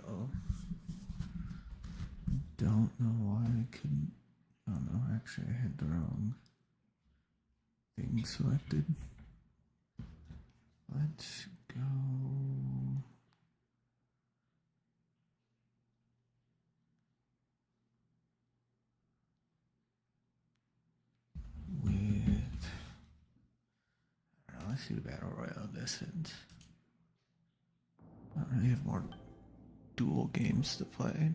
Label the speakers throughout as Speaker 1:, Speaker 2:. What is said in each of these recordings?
Speaker 1: go. Don't know why I couldn't. Oh no, actually I had the wrong thing selected. Let's go with, I don't know, let's do the Battle Royale distance. I don't really have more dual games to play.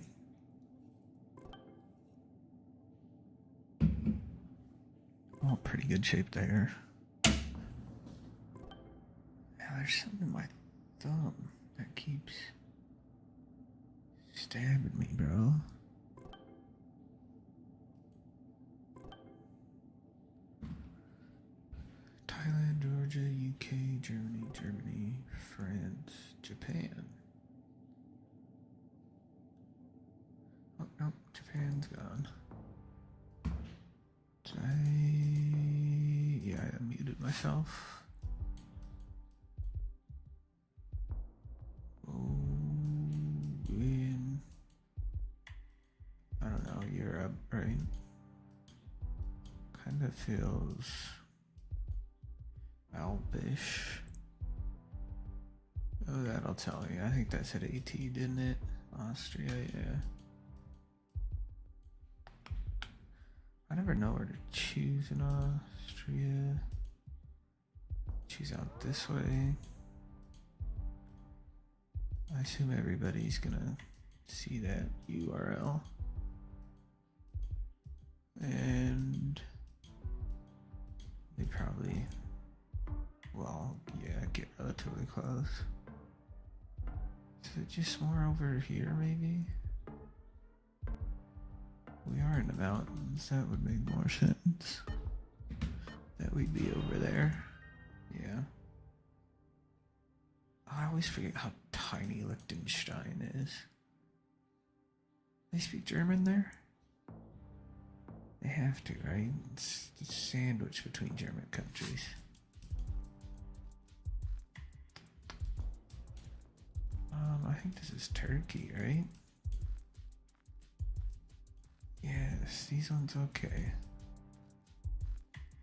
Speaker 1: Oh, pretty good shape there. Yeah, there's something in my thumb that keeps stabbing me, bro. Thailand, Georgia, UK, Germany, France, Japan. Oh, no, Japan's gone. Yeah, I muted myself. In, I don't know, Europe, right? Kind of feels Alpish. Oh, that'll tell you. I think that said AT, didn't it? Austria, yeah. I never know where to choose in Austria. Choose out this way. I assume everybody's gonna see that URL. And they probably, well, yeah, get relatively close. Is it just more over here, maybe? We are in the mountains, that would make more sense. That we'd be over there. Yeah. I always forget how tiny Liechtenstein is. They speak German there? They have to, right? It's sandwiched between German countries. I think this is Turkey, right? Yes, these ones okay.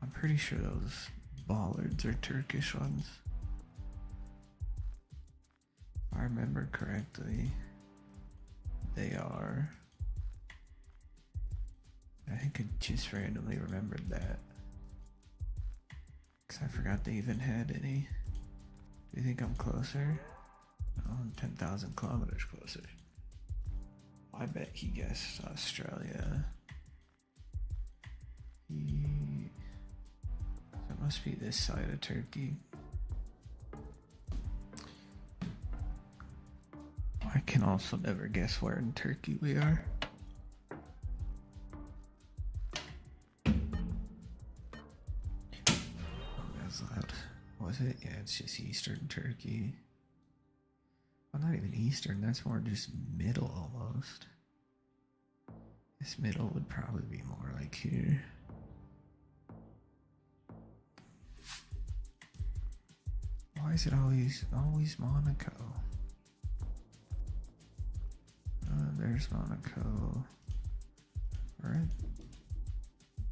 Speaker 1: I'm pretty sure those bollards are Turkish ones. If I remember correctly, they are. I think I just randomly remembered that. Because I forgot they even had any. Do you think I'm closer? Oh, I'm 10,000 kilometers closer. I bet he guessed Australia. So it must be this side of Turkey. I can also never guess where in Turkey we are. Oh, that's loud. Was it? Yeah, it's just Eastern Turkey. Well, not even Eastern, that's more just middle almost. This middle would probably be more like here. Why is it always Monaco? There's Monaco. Alright.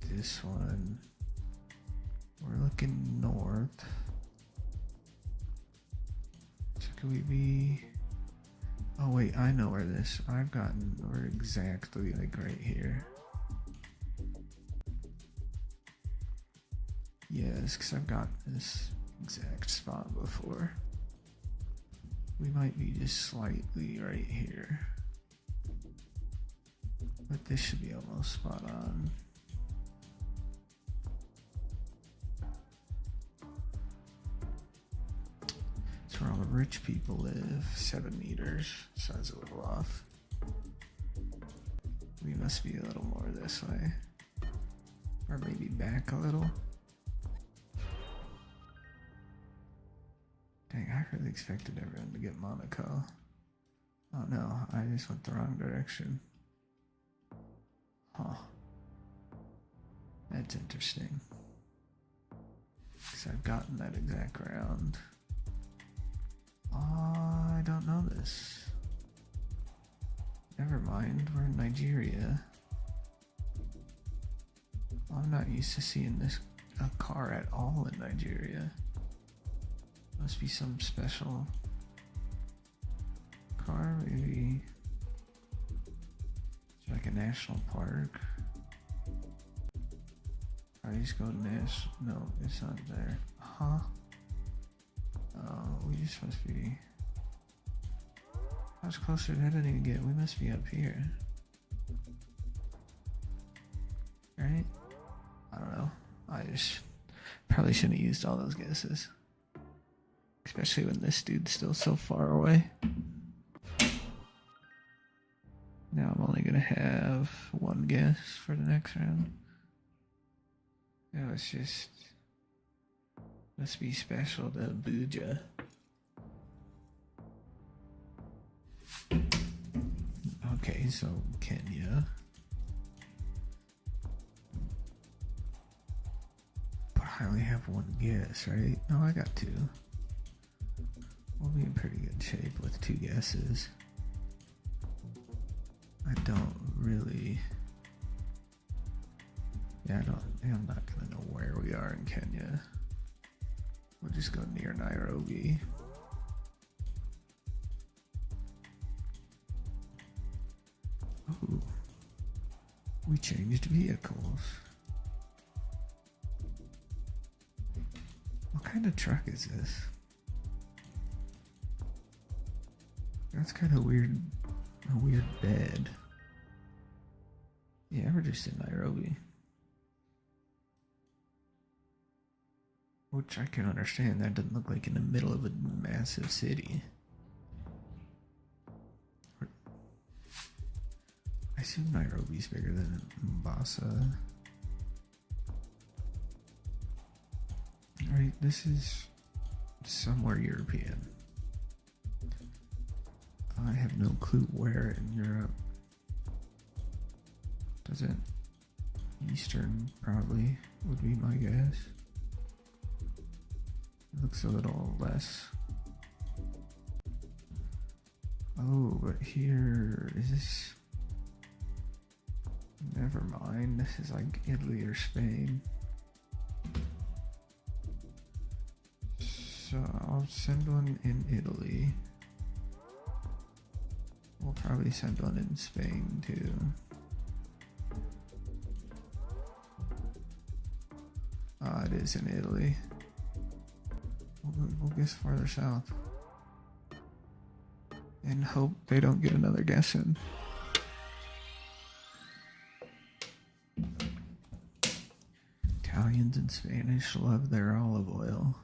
Speaker 1: This one. We're looking north. So could we be... Oh wait, I know where this. We're exactly like right here. Yes, because I've got this exact spot before. We might be just slightly right here. But this should be almost spot on. It's where all the rich people live. 7 meters. So that's a little off. We must be a little more this way. Or maybe back a little. Dang, I really expected everyone to get Monaco. Oh no, I just went the wrong direction. Huh. That's interesting. Because I've gotten that exact round. I don't know this. Never mind, we're in Nigeria. I'm not used to seeing a car at all in Nigeria. Must be some special car, maybe. It's like a national park. I just go no, it's not there. Huh? Oh, we just must be. How much closer did that even get? We must be up here. Right? I don't know. I just probably shouldn't have used all those guesses. Especially when this dude's still so far away. Now I'm only gonna have one guess for the next round. No, it's just must be special to Abuja. Okay, so Kenya. But I only have one guess, right? No, I got two. We'll be in pretty good shape with two guesses. I don't really. Yeah, I'm not gonna know where we are in Kenya. We'll just go near Nairobi. Ooh. We changed vehicles. What kind of truck is this? That's kind of weird. A weird bed. Yeah, we're just in Nairobi. Which I can understand. That doesn't look like in the middle of a massive city. I assume Nairobi's bigger than Mombasa. Alright, this is somewhere European. I have no clue where in Europe. Does it? Eastern, probably, would be my guess. It looks a little less. Oh, but here, is this? Never mind, this is like Italy or Spain. So I'll send one in Italy. We'll probably send one in Spain too. It is in Italy. We'll guess farther south. And hope they don't get another guess in. Italians and Spanish love their olive oil.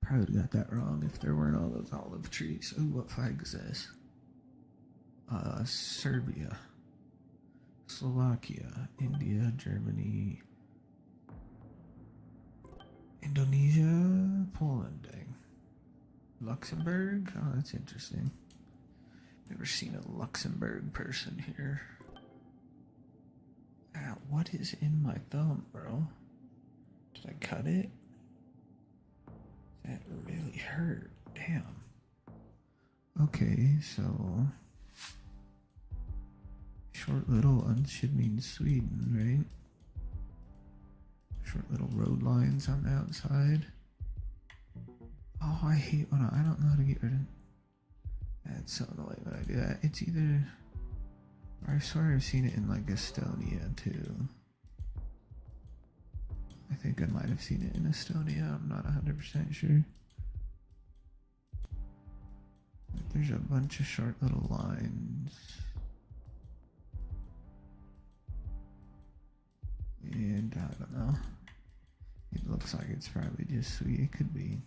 Speaker 1: Probably got that wrong if there weren't all those olive trees. Ooh, what flag is this? Serbia, Slovakia, India, Germany, Indonesia, Poland, dang. Luxembourg? Oh, that's interesting. Never seen a Luxembourg person here. What is in my thumb, bro? Did I cut it? That really hurt. Damn. Okay, so short little should mean Sweden, right? Short little road lines on the outside. Oh, I hate when I don't know how to get rid of. That's so annoying when I do that. It's either. I swear I've seen it in like Estonia too. I think I might have seen it in Estonia. I'm not 100% sure. But there's a bunch of short little lines. And I don't know. It looks like it's probably just sweet. It could be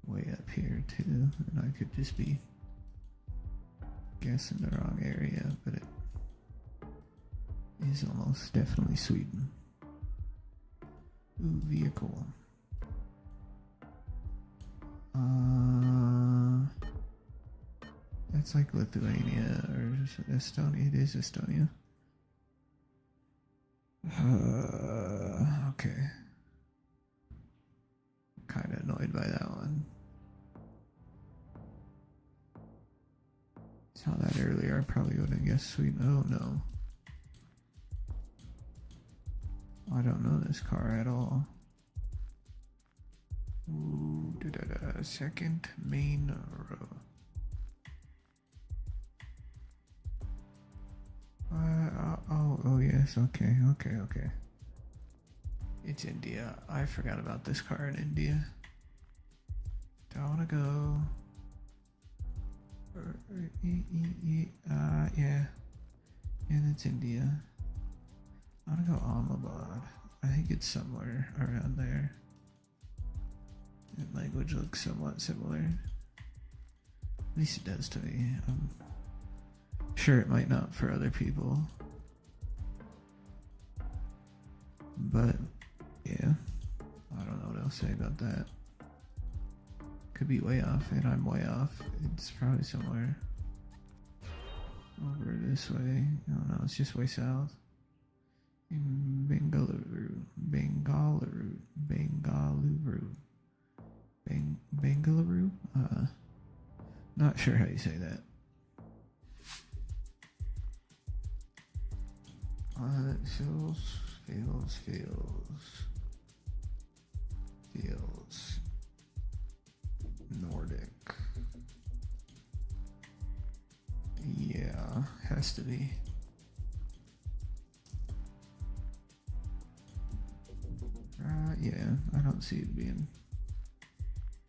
Speaker 1: way up here too. And I could just be guessing the wrong area. But it is almost definitely Sweden. Ooh, vehicle. That's like Lithuania or Estonia. It is Estonia. Okay. Kind of annoyed by that one. Saw that earlier. I probably would have guessed Sweden. Oh no. I don't know this car at all. Ooh, second main row. Oh yes, okay. It's India. I forgot about this car in India. Don't wanna go. Yeah, that's India. I wanna go Ahmedabad. I think it's somewhere around there. The language looks somewhat similar. At least it does to me. I'm sure it might not for other people. But, yeah. I don't know what else to say about that. Could be way off, and I'm way off. It's probably somewhere over this way. I don't know, it's just way south. In Bengaluru. Not sure how you say that. Feels Nordic. Yeah, has to be. Yeah, I don't see it being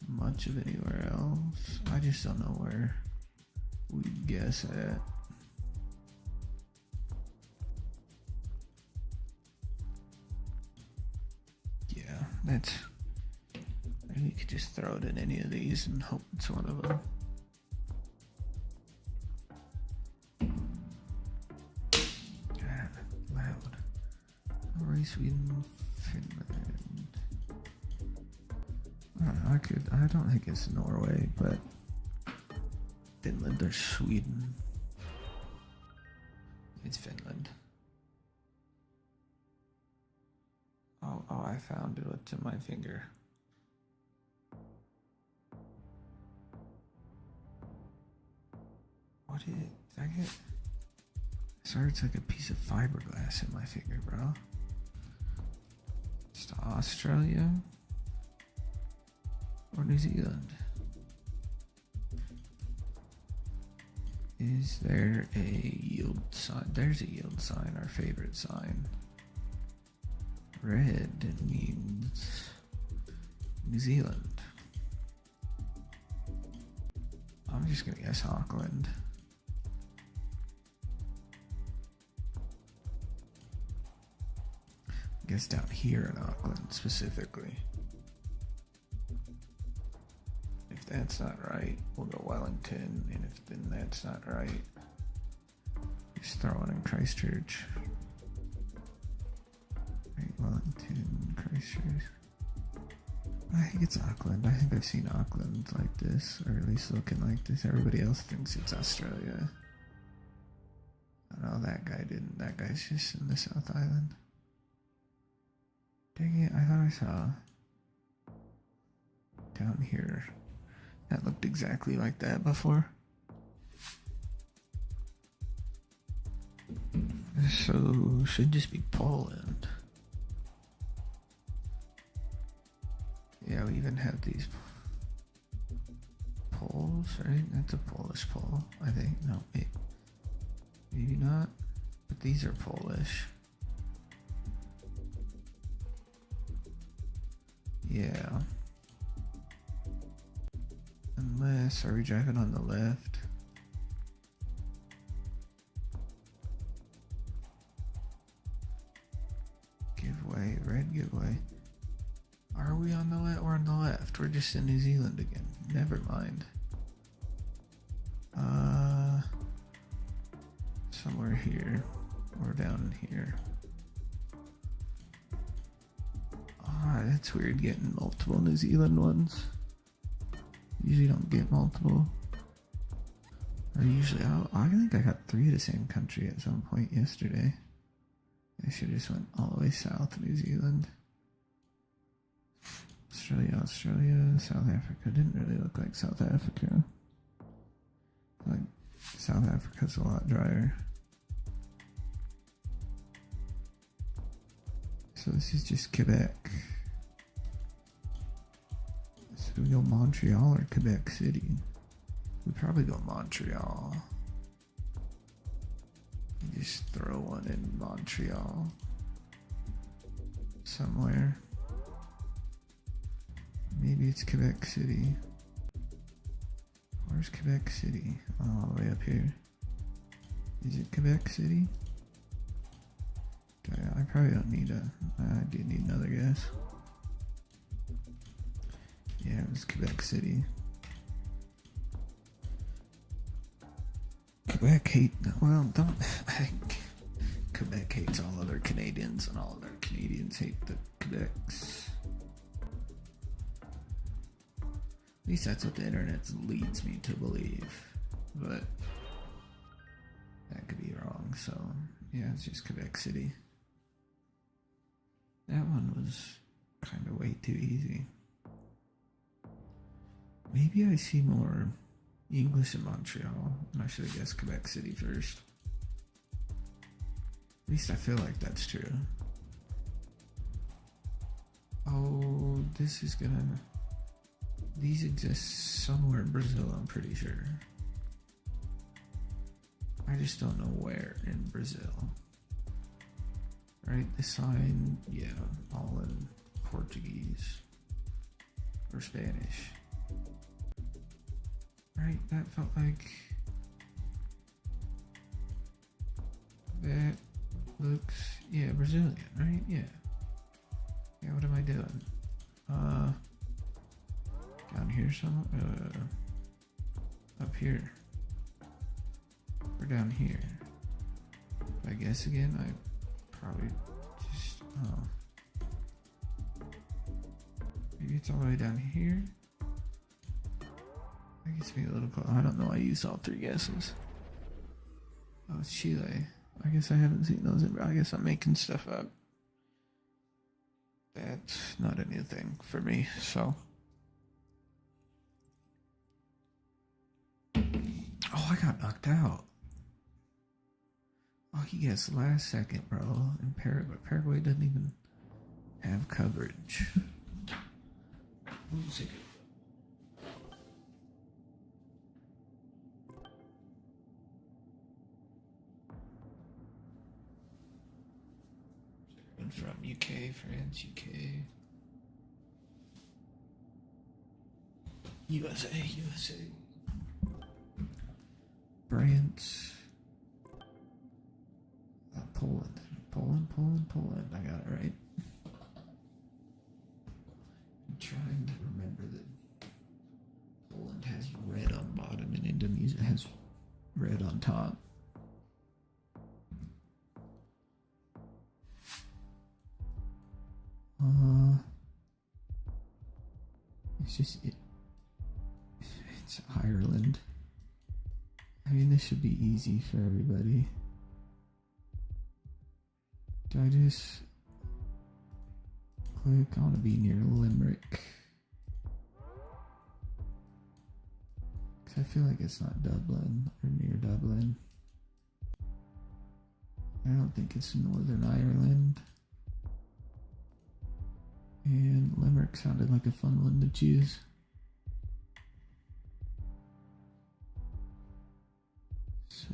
Speaker 1: much of anywhere else. I just don't know where we guess at. Yeah, that's. You could just throw it in any of these and hope it's one of them. Loud. Norway, Sweden, Finland. I don't think it's Norway, but Finland or Sweden. It's Finland. Oh, I found it. What's in my finger? What is it? Did I get? Sorry, it's like a piece of fiberglass in my finger, bro. It's Australia or New Zealand. Is there a yield sign? There's a yield sign, our favorite sign. Red means New Zealand. I'm just gonna guess Auckland. I guess down here in Auckland specifically. If that's not right, we'll go Wellington, and if then that's not right, just throw it in Christchurch. Right, Wellington, Christchurch. I think it's Auckland. I think I've seen Auckland like this, or at least looking like this. Everybody else thinks it's Australia. I know that guy didn't. That guy's just in the South Island. Dang it, I thought I saw down here. That looked exactly like that before. So, should just be Poland. Yeah, we even have these poles, right? That's a Polish pole, I think. No, maybe not. But these are Polish. Yeah. Unless, are we driving on the left? Giveaway, red giveaway. Are we on the left? We're on the left. We're just in New Zealand again. Never mind. Somewhere here. Or down here. That's weird getting multiple New Zealand ones. Usually don't get multiple. Or usually, I think I got 3 of the same country at some point yesterday. I should have just went all the way south to New Zealand. Australia, South Africa. Didn't really look like South Africa. Like South Africa's a lot drier. So this is just Quebec. So we go Montreal or Quebec City? We probably go Montreal. You just throw one in Montreal. Somewhere. Maybe it's Quebec City. Where's Quebec City? Oh, all the way up here. Is it Quebec City? I probably don't need I do need another guess. Yeah, it was Quebec City. Quebec don't, I think Quebec hates all other Canadians and all other Canadians hate the Quebecs. At least that's what the internet leads me to believe, but that could be wrong, so yeah, it's just Quebec City. That one was kind of way too easy. Maybe I see more English in Montreal, and I should have guessed Quebec City first. At least I feel like that's true. Oh, this is gonna... These exist somewhere in Brazil, I'm pretty sure. I just don't know where in Brazil. Right, the sign, yeah, all in Portuguese or Spanish. Right, that felt like... That looks, yeah, Brazilian, right? Yeah. Yeah, what am I doing? Down here somewhere? Up here. Or down here. If I guess again, I probably just, maybe it's all the way down here? That gets me a little close. I don't know, I used all three guesses. Oh, it's Chile. I guess I haven't seen those. I guess I'm making stuff up. That's not a new thing for me, so. Oh, I got knocked out. Oh, he guessed last second, bro. In Paraguay. Paraguay doesn't even have coverage. One second. From UK, France, UK, USA, France, Poland. I got it right. I'm trying to remember that Poland has red on bottom and Indonesia has red on top. It's Ireland. I mean, this should be easy for everybody. Do I just click? I want to be near Limerick. Because I feel like it's not Dublin or near Dublin. I don't think it's Northern Ireland. And Limerick sounded like a fun one to choose. So,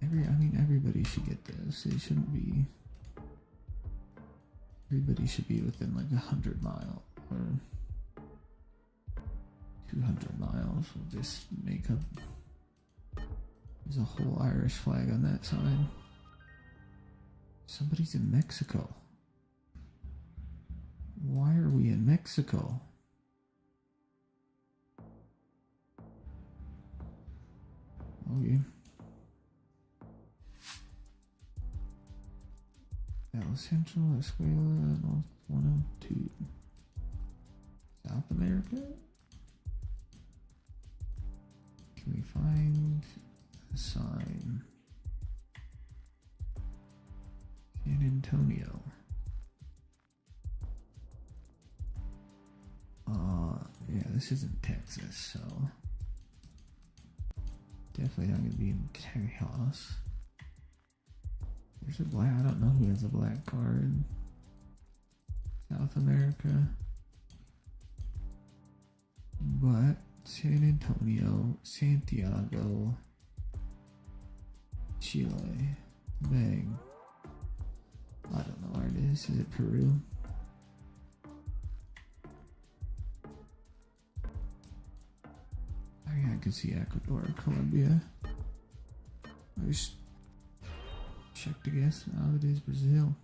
Speaker 1: everybody should get this. It shouldn't be. Everybody should be within like 100 miles or 200 miles. We'll just make up. There's a whole Irish flag on that sign. Somebody's in Mexico. Why are we in Mexico? Okay. El Central, Escuela, North 102. South America? Can we find a sign? San Antonio. Yeah, this isn't Texas, so definitely not gonna be in chaos. There's a black. I don't know who has a black card in South America, but San Antonio, Santiago, Chile, bang. I don't know where it is. Is it Peru? Oh yeah, I could see Ecuador, Colombia. I just checked to guess. Oh, it is Brazil.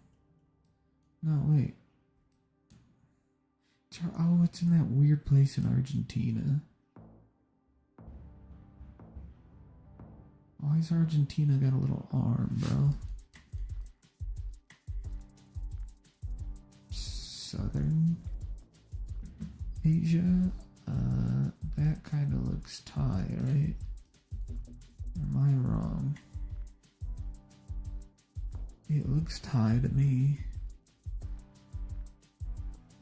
Speaker 1: No, wait. Oh, it's in that weird place in Argentina. Why is Argentina got a little arm, bro? Southern Asia? That kind of looks Thai, right? Or am I wrong? It looks Thai to me.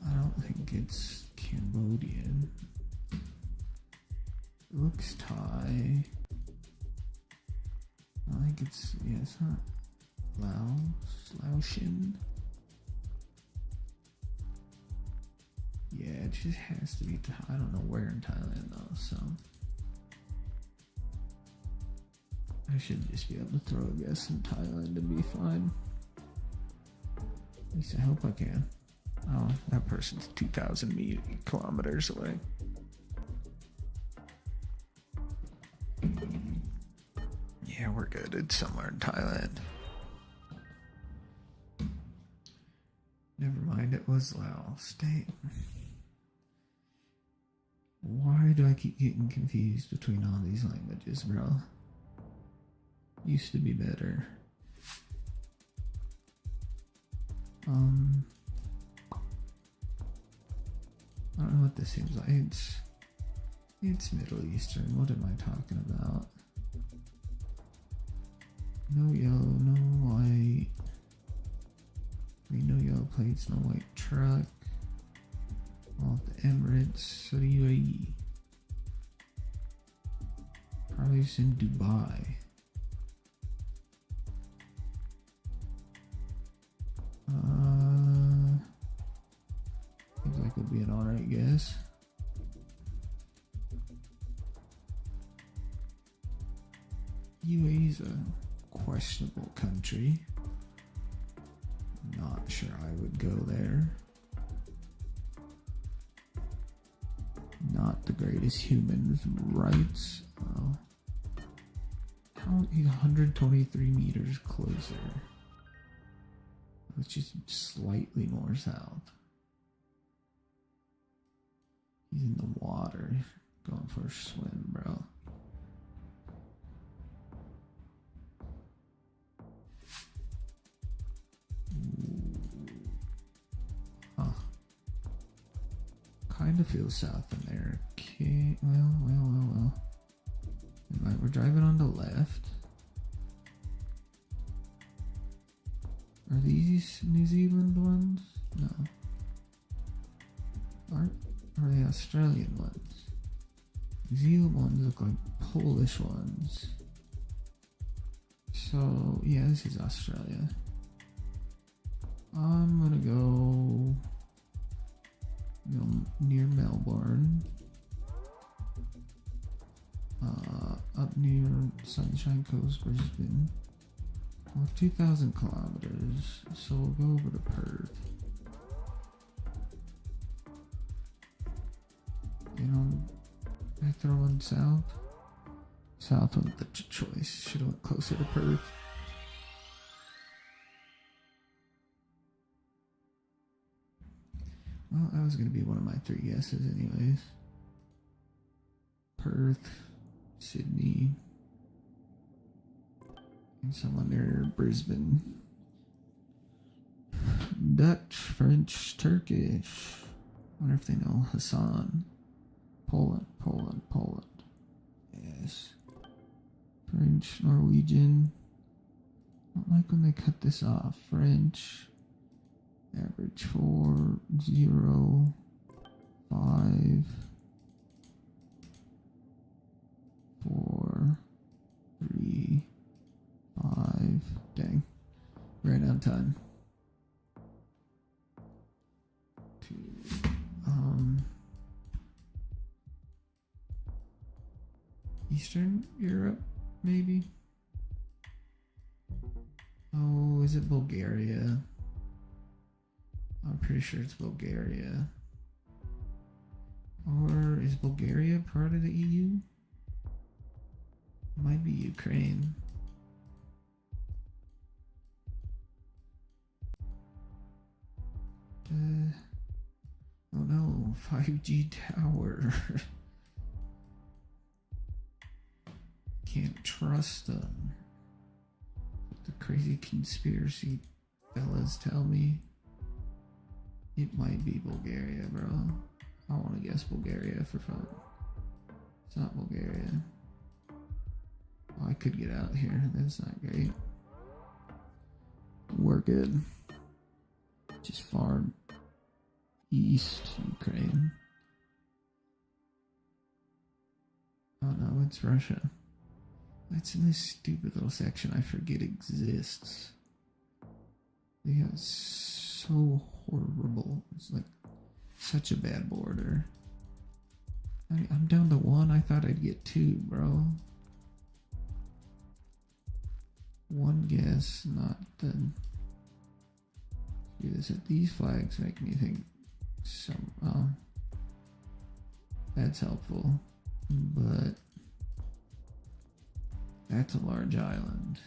Speaker 1: I don't think it's Cambodian. It looks Thai. I think it's, yeah, it's not Laotian. Yeah, it just has to be Thai. I don't know where in Thailand though, so I should just be able to throw a guess in Thailand and be fine. At least I hope I can. Oh, that person's 2,000 kilometers away. Yeah, we're good. It's somewhere in Thailand. Never mind, it was Laos. Dang. Why do I keep getting confused between all these languages, bro? Used to be better. I don't know what this seems like. It's Middle Eastern. What am I talking about? No yellow, no white. No yellow plates, no white truck. Off the Emirates, so the UAE. Probably just in Dubai. Seems like would be an alright guess. UAE's a questionable country. Not sure I would go there. Not the greatest human rights. How he's 123 meters closer. It's just slightly more south. He's in the water. Going for a swim, bro. Huh. Kind of feels South American. Well. Right, we're driving on the left. Are these New Zealand ones? No. Are they Australian ones? New Zealand ones look like Polish ones. So, yeah, this is Australia. I'm gonna go near Melbourne. Up near Sunshine Coast, Brisbane. Well, 2,000 kilometers, so we'll go over to Perth. I throw in south? South was the choice. Should have went closer to Perth. Well, that was going to be one of my 3 guesses anyways. Perth, Sydney, and someone near Brisbane. Dutch, French, Turkish. Wonder if they know Hassan. Poland. Yes. French, Norwegian. I don't like when they cut this off. French. Average 4, 0, 5. 4, 3, 5. Dang. Ran out of time. 2. Eastern Europe, maybe? Oh, is it Bulgaria? I'm pretty sure it's Bulgaria. Or is Bulgaria part of the EU? Might be Ukraine. Oh no, 5G tower. Can't trust them. The crazy conspiracy fellas tell me it might be Bulgaria, bro. I want to guess Bulgaria for fun. It's not Bulgaria. Oh, I could get out here. That's not great. We're good. Just far east Ukraine. Oh no, it's Russia. That's in this stupid little section I forget exists. Yeah, it's so horrible. It's like such a bad border. I'm down to 1. I thought I'd get 2, bro. 1 guess, not the. Do this. These flags make me think some. That's helpful, but that's a large island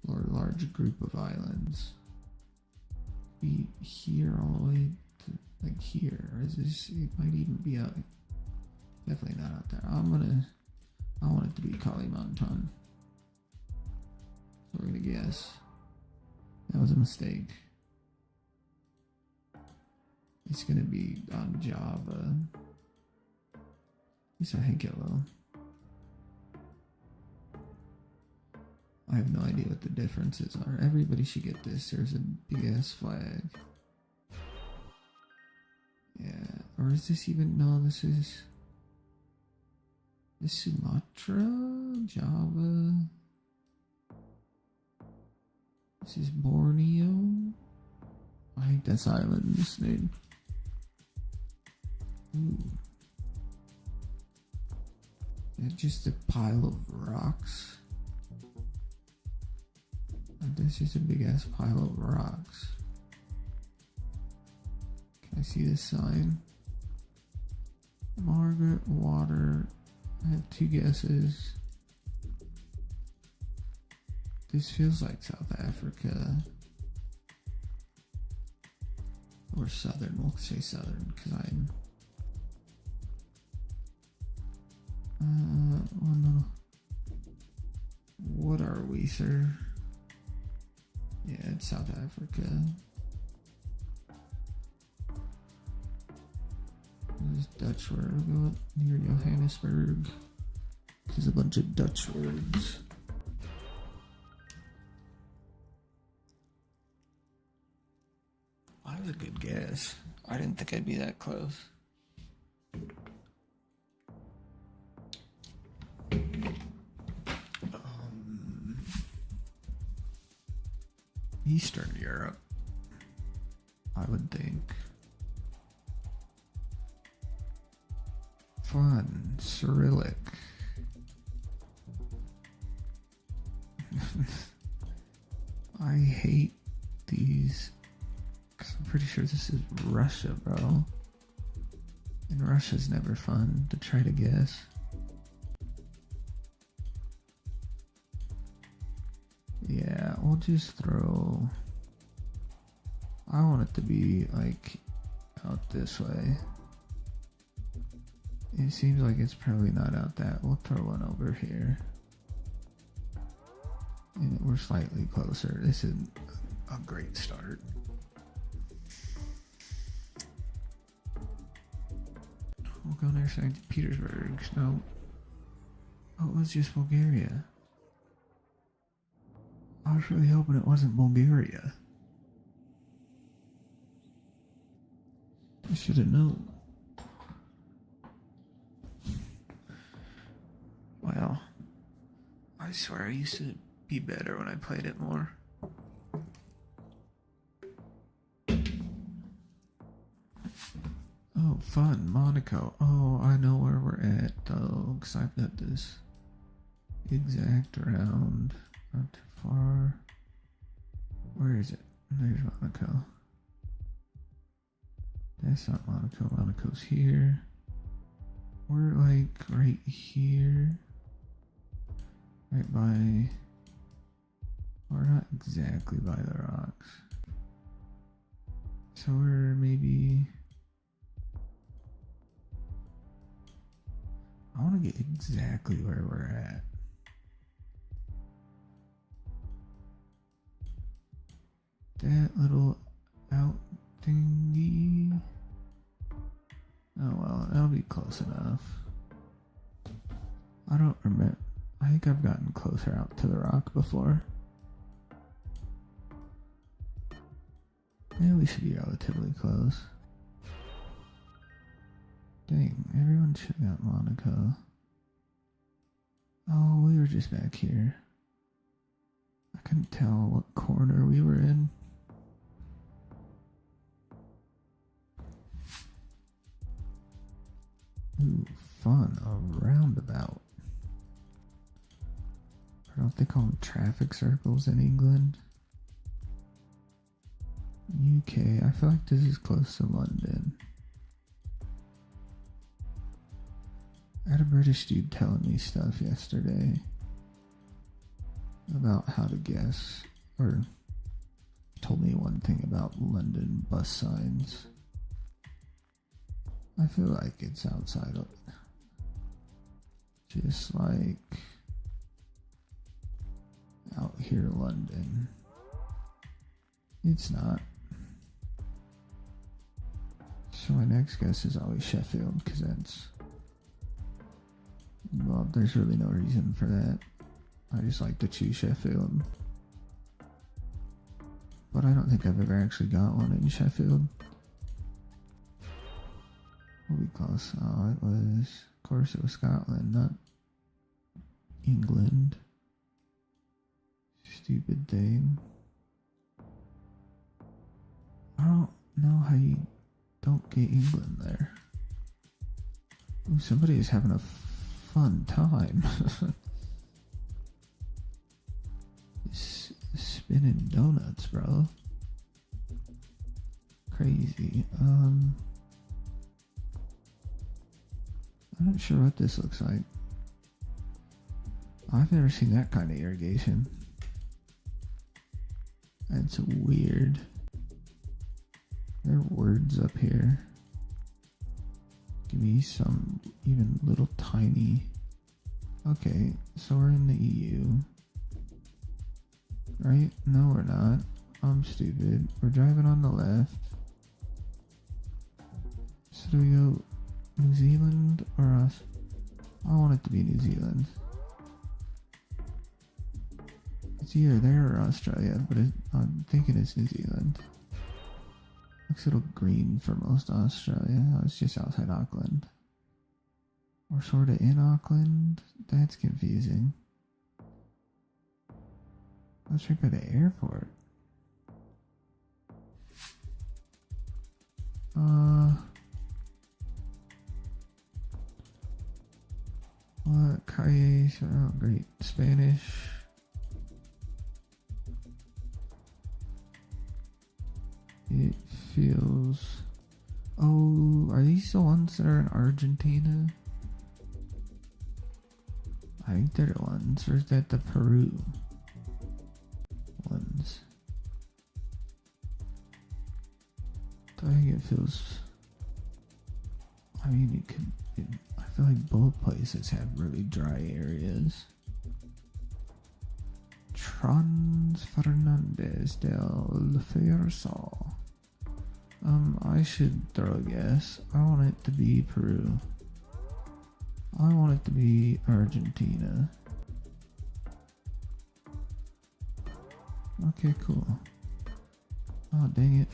Speaker 1: or a large group of islands. Be here all the way to like here, or is this? It might even be out. Definitely not out there. I want it to be Kalimantan. So we're gonna guess. That was a mistake. It's gonna be on Java. At least I think it will. I have no idea what the differences are. Everybody should get this. There's a big ass flag. Yeah. Or is this even? No, this is Sumatra, Java. This is Borneo. I think that's islands, dude. Ooh. It's just a pile of rocks. This is a big ass pile of rocks. Can I see this sign? Margaret Water. I have 2 guesses. This feels like South Africa. Or Southern. We'll say Southern because I'm. Oh no. What are we, sir? Yeah, it's South Africa. There's Dutch word. We'll go up near Johannesburg. There's a bunch of Dutch words. That was a good guess. I didn't think I'd be that close. Eastern Europe, I would think. Fun, Cyrillic. I hate these, because I'm pretty sure this is Russia, bro. And Russia's never fun to try to guess. Yeah, we'll just throw. I want it to be like out this way. It seems like it's probably not out that. We'll throw one over here. And we're slightly closer. This is a great start. We'll go near St. Petersburg. No. Oh, it was just Bulgaria. I was really hoping it wasn't Bulgaria. I should have known. now. I swear I used to be better when I played it more. Oh, fun, Monaco. Oh, I know where we're at though, because I've got this exact round. Not too far. Where is it? There's Monaco. That's not Monaco. Monaco's here. We're like right here. Right by. We're not exactly by the rocks. So we're maybe. I want to get exactly where we're at. That little out thingy. Oh well, that'll be close enough. I don't remember. I think I've gotten closer out to the rock before. Yeah, we should be relatively close. Dang, everyone should have got Monaco. Oh, we were just back here. I couldn't tell what corner we were in. Ooh, fun, a roundabout. Or don't they call them traffic circles in England? UK, I feel like this is close to London. I had a British dude telling me stuff yesterday about how to guess, or told me one thing about London bus signs. I feel like it's outside of it. Just like out here, London. It's not. So my next guess is always Sheffield, because that's, well, there's really no reason for that. I just like to choose Sheffield. But I don't think I've ever actually got one in Sheffield. We'll be close. Oh, it was, of course it was Scotland, not England. Stupid thing. I don't know how you don't get England there. Ooh, somebody is having a fun time. Spinning donuts, bro. Crazy. I'm not sure what this looks like. I've never seen that kind of irrigation. That's weird. There are words up here. Give me some even little tiny. Okay, so we're in the EU. Right? No, we're not. I'm stupid. We're driving on the left. So do we go New Zealand or us? I want it to be New Zealand. It's either there or Australia, but I'm thinking it's New Zealand. Looks a little green for most Australia. It's just outside Auckland. We're sort of in Auckland. That's confusing. That's right by the airport. What? Calles? Oh, great. Spanish. It feels... Oh, are these the ones that are in Argentina? I think they're the ones. Or is that the Peru ones? I think it feels... I mean, it could... I feel like both places have really dry areas. Trans Fernandez del Fierzo. I should throw a guess. I want it to be Peru. I want it to be Argentina. Okay, cool. Oh, dang it.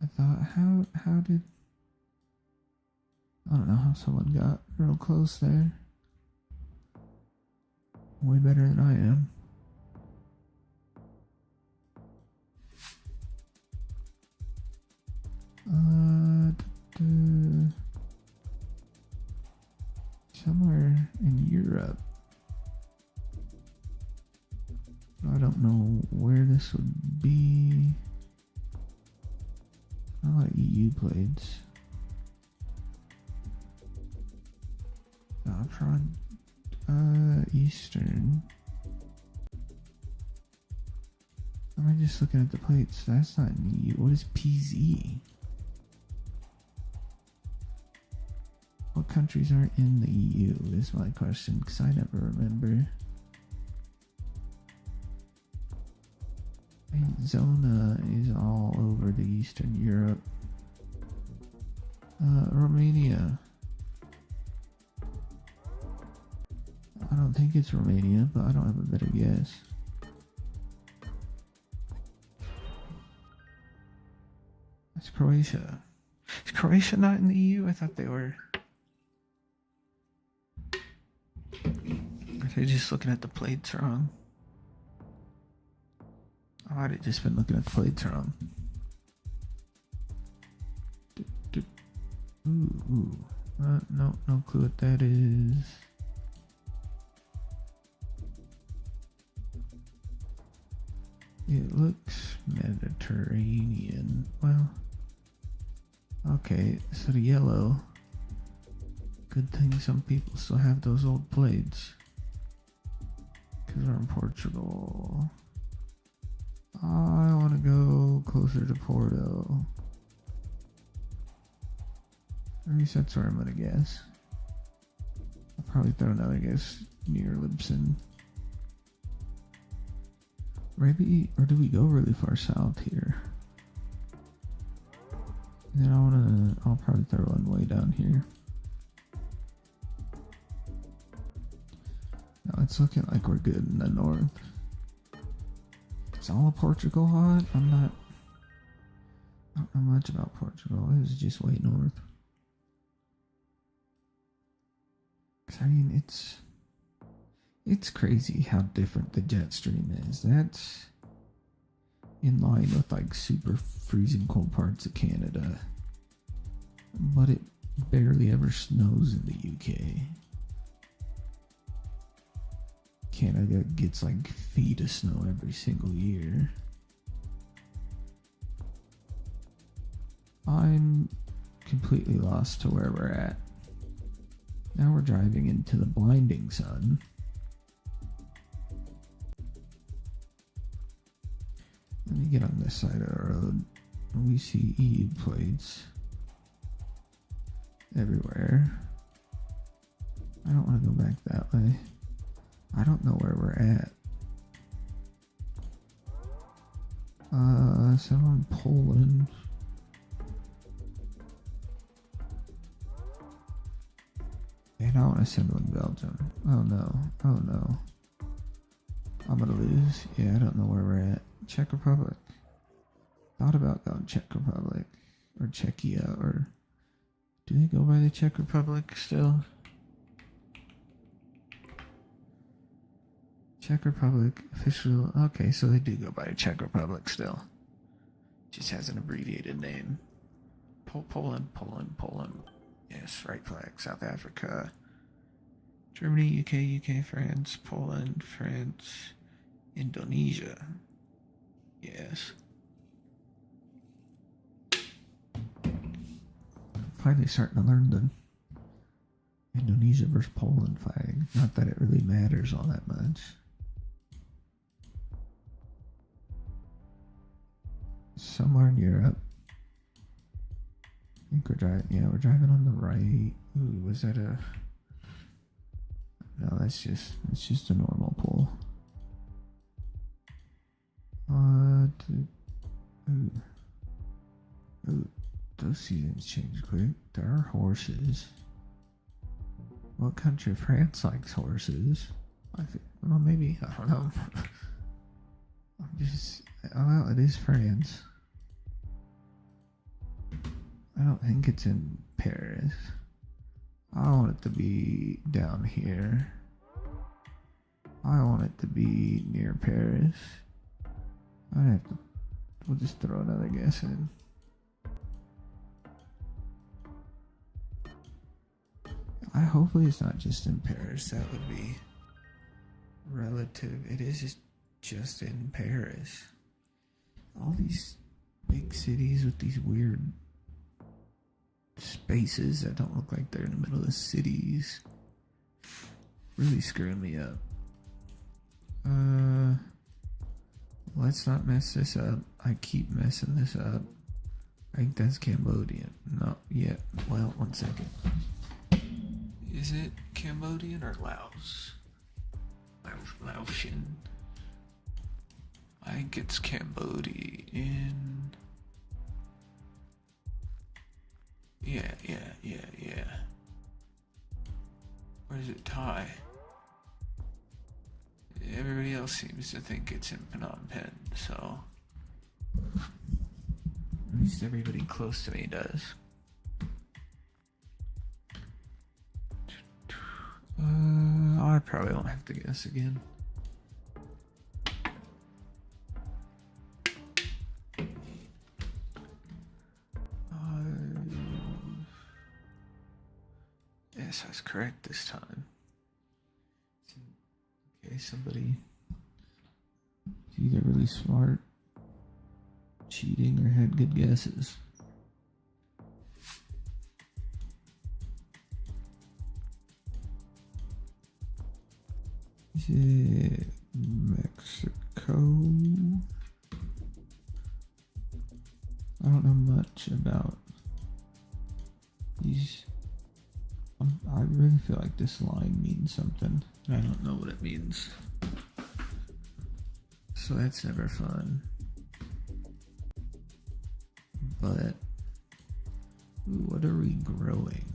Speaker 1: I thought, how did... I don't know how someone got real close there. Way better than I am. Somewhere in Europe. I don't know where this would be. A lot of EU plates. Zafran, Eastern. Am I just looking at the plates? That's not in EU. What is PZ? What countries are in the EU is my question, because I never remember. I mean, Zona is all over the Eastern Europe. Romania. I don't think it's Romania, but I don't have a better guess. That's Croatia. Is Croatia not in the EU? I thought they were. Are they just looking at the plates wrong? I might have just been looking at the plates wrong. Ooh. No clue what that is. It looks Mediterranean. Well, okay, so the yellow. Good thing some people still have those old plates. Because we're in Portugal. I want to go closer to Porto. At least that's where I'm going to guess. I'll probably throw another guess near Libsyn. Maybe, or do we go really far south here? And then I'll probably throw one way down here. Now it's looking like we're good in the north. Is all of Portugal hot? I don't know much about Portugal. It was just way north. Cause I mean, it's crazy how different the jet stream is. That's in line with like super freezing cold parts of Canada. But it barely ever snows in the UK. Canada gets like feet of snow every single year. I'm completely lost to where we're at. Now we're driving into the blinding sun. Let me get on this side of the road. We see EU plates everywhere. I don't want to go back that way. I don't know where we're at. So in Poland. And I want to settle in Belgium. Oh no. I'm gonna lose. Yeah, I don't know where we're at. Czech Republic. Thought about going Czech Republic. Or Czechia, or... Do they go by the Czech Republic still? Czech Republic official. Okay, so they do go by the Czech Republic still. Just has an abbreviated name. Poland. Yes, right flag. South Africa. Germany, UK, France, Poland, France, Indonesia. Yes. Finally starting to learn the Indonesia versus Poland flag. Not that it really matters all that much. Somewhere in Europe. I think we're driving. Yeah, we're driving on the right. Ooh, was that a? No, it's just a normal pool. Ooh, those seasons change quick. There are horses. What country? France likes horses. Well, maybe, I don't know. Well, it is France. I don't think it's in Paris. I want it to be down here. I want it to be near Paris. I have to. We'll just throw another guess in. Hopefully it's not just in Paris. That would be relative. It is just in Paris. All these big cities with these weird spaces that don't look like they're in the middle of cities really screwing me up. Let's not mess this up. I keep messing this up. I think that's Cambodian. Not yet. Well, 1 second. Is it Cambodian or Laos? Laotian. I think it's Cambodian. Yeah. Or is it Thai? Everybody else seems to think it's in Phnom Penh, so at least everybody close to me does. I probably won't have to guess again. Yes, I was correct this time. Okay, somebody is either really smart, cheating, or had good guesses. Is it Mexico? I don't know much about these. I really feel like this line means something. I don't know what it means. So that's never fun. But, what are we growing?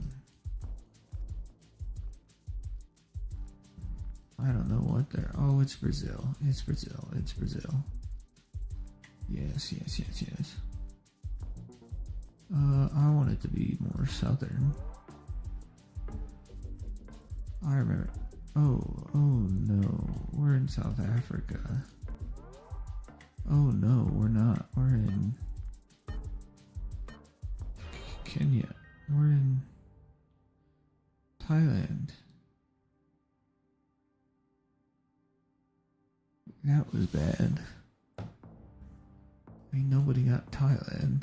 Speaker 1: I don't know what they're. Oh, it's Brazil. It's Brazil. Yes. I want it to be more southern. I remember. Oh no. We're in South Africa. Oh no, we're not. We're in Kenya. We're in Thailand. That was bad. I mean, nobody got Thailand.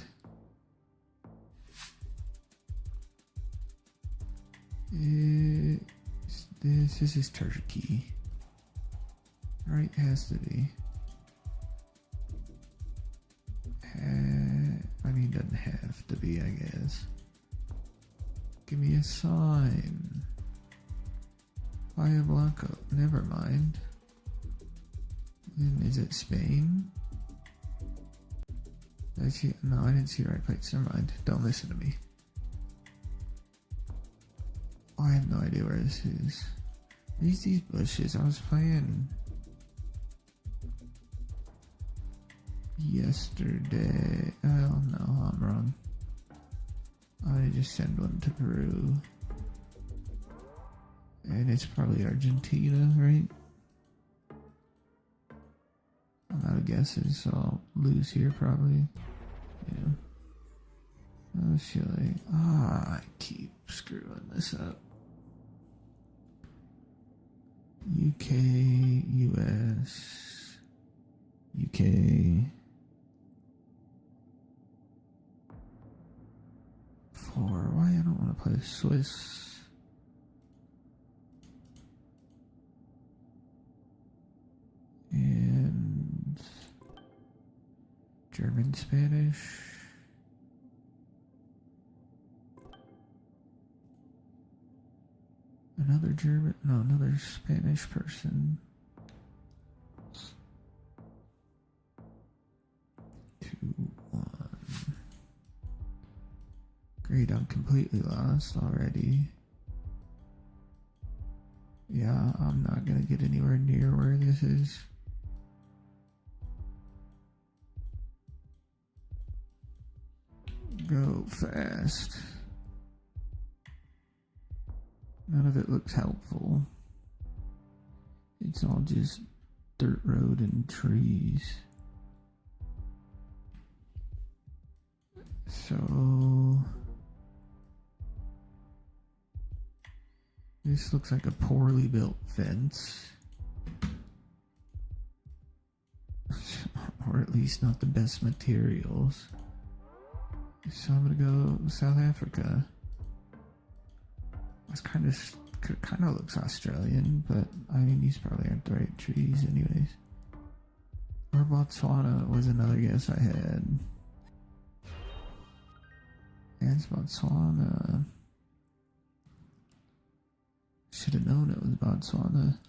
Speaker 1: This is Turkey. Right, has to be. I mean, doesn't have to be, I guess. Give me a sign. Bahia Blanco. Never mind. Then is it Spain? Did I see? No, I didn't see the right place. Never mind. Don't listen to me. Oh, I have no idea where this is. These bushes. I was playing yesterday. Oh no, I'm wrong. I just send one to Peru. And it's probably Argentina, right? I'm out of guesses, so I'll lose here probably. Yeah. Oh, silly. I keep screwing this up. UK, US, UK. 4. Why I don't want to play Swiss? And German, Spanish. Another German, no, another Spanish person. 2, 1. Great, I'm completely lost already. Yeah, I'm not gonna get anywhere near where this is. Go fast. None of it looks helpful. It's all just dirt road and trees. So this looks like a poorly built fence. Or at least not the best materials. So I'm gonna go South Africa. It's kind of looks Australian, but I mean these probably aren't the right trees anyways. Or Botswana was another guess I had. And it's Botswana. Should have known it was Botswana.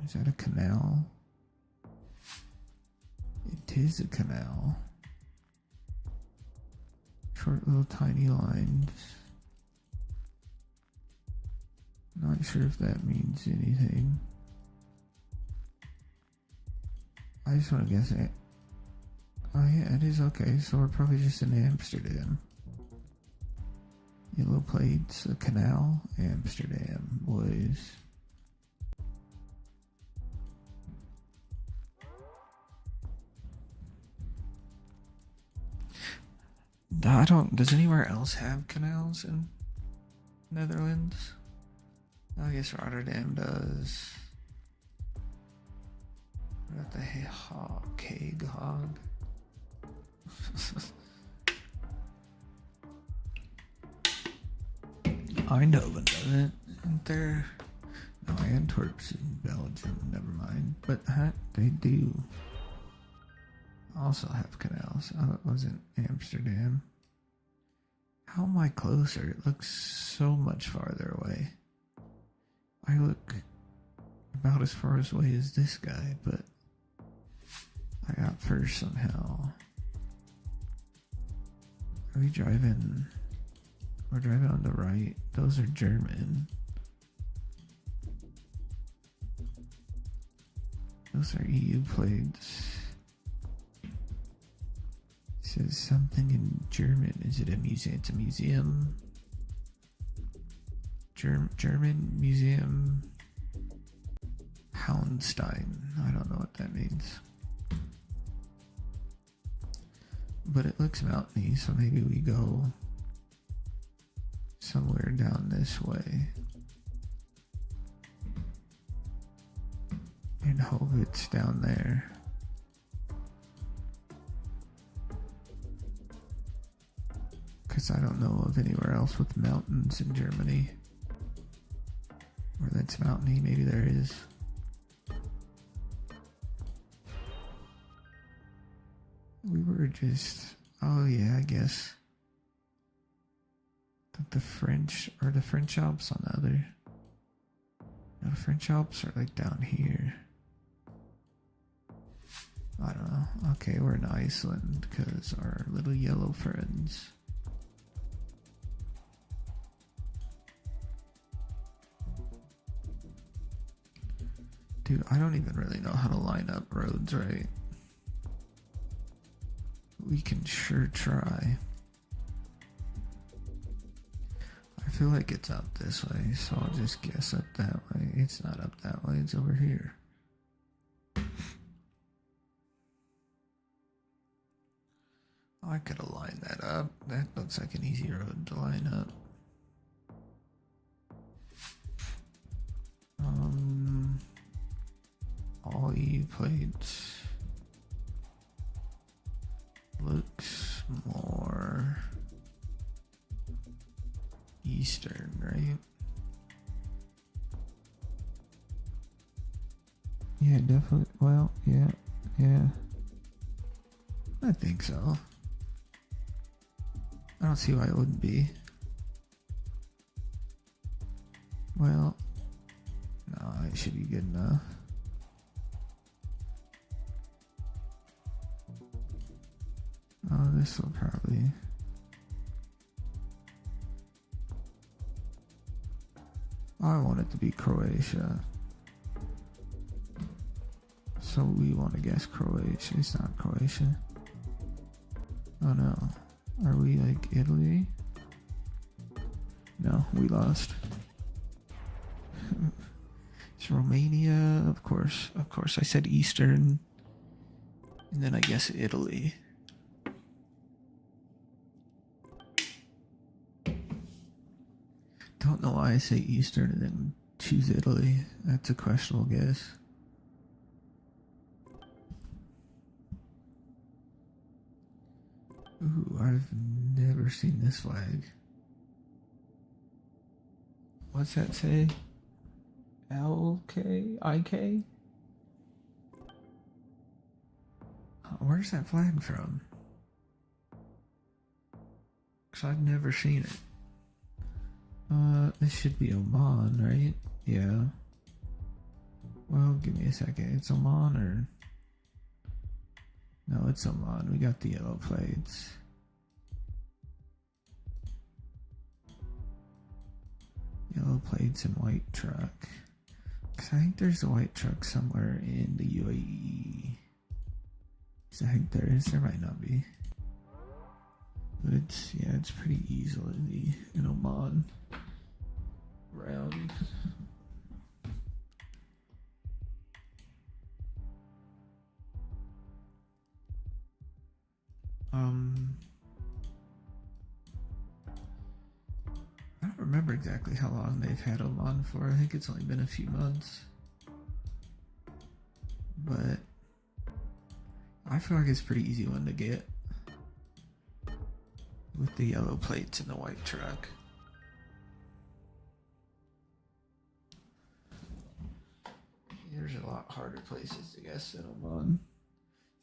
Speaker 1: Is that a canal? It is a canal. Short little tiny lines. Not sure if that means anything. I just want to guess it. Oh yeah, it is okay. So we're probably just in Amsterdam. Yellow plates, a canal, Amsterdam, boys. Does anywhere else have canals in Netherlands? I guess Rotterdam does. What about the Hague? Eindhoven doesn't. Isn't there? No, Antwerp's in Belgium. Never mind. But they do also have canals. Oh, it wasn't Amsterdam. How am I closer? It looks so much farther away. I look about as far away as this guy, but I got first somehow. Are we driving? We're driving on the right. Those are German. Those are EU plates. It says something in German. Is it a museum? It's a museum. German museum. Houndstein. I don't know what that means. But it looks mountainy, so maybe we go somewhere down this way. And hope it's down there. Because I don't know of anywhere else with mountains in Germany. Where that's mountainy, maybe there is. We were just, oh yeah, I guess. The French Alps on the other. No, the French Alps are like down here. I don't know. Okay, we're in Iceland because our little yellow friends. Dude, I don't even really know how to line up roads right. We can sure try. I feel like it's up this way, so I'll just guess up that way. It's not up that way, it's over here. I could have lined that up. That looks like an easy road to line up. All EU plates. Looks more eastern, right? Yeah, definitely. Well, yeah. I think so. I don't see why it wouldn't be. Well, no, it should be good enough. Oh, this will probably. I want it to be Croatia. So we want to guess Croatia. It's not Croatia. Oh no. Are we like Italy? No, we lost. It's Romania, of course. Of course, I said Eastern. And then I guess Italy. Don't know why I say Eastern and then choose Italy. That's a questionable guess. Ooh, I've never seen this flag. What's that say? LK? IK? Where's that flag from? Because I've never seen it. This should be Oman, right? Yeah. Well, give me a second. It's Oman or... No, it's Oman. We got the yellow plates. Yellow plates and white truck. Because I think there's a white truck somewhere in the UAE. I think there is. There might not be. But it's, yeah, it's pretty easily in Oman. Round. I don't remember exactly how long they've had Oman for. I think it's only been a few months. But I feel like it's a pretty easy one to get. With the yellow plates and the white truck. There's a lot harder places to guess than Oman.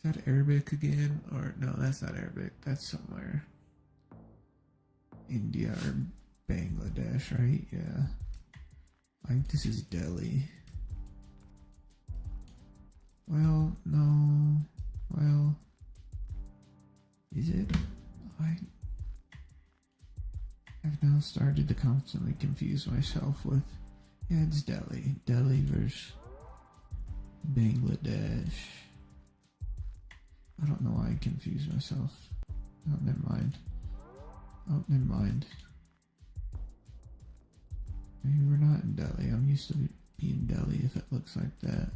Speaker 1: Is that Arabic again? Or no, that's not Arabic. That's somewhere. India or Bangladesh, right? Yeah. I think this is Delhi. Well, no. Well, is it? I have now started to constantly confuse myself with, yeah, it's Delhi. Delhi versus Bangladesh. I don't know why I confuse myself. Oh, never mind. Oh, never mind. Maybe we're not in Delhi. I'm used to being Delhi if it looks like that.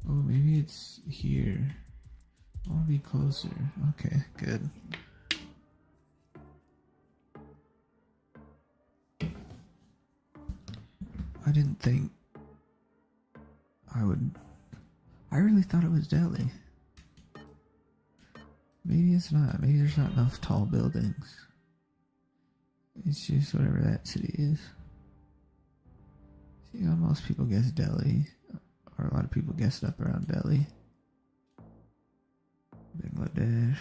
Speaker 1: Oh, maybe it's here. I want to be closer. Okay, good. I didn't think I would... I really thought it was Delhi. Maybe it's not. Maybe there's not enough tall buildings. It's just whatever that city is. See how most people guess Delhi. Or a lot of people guessed up around Delhi. Bangladesh.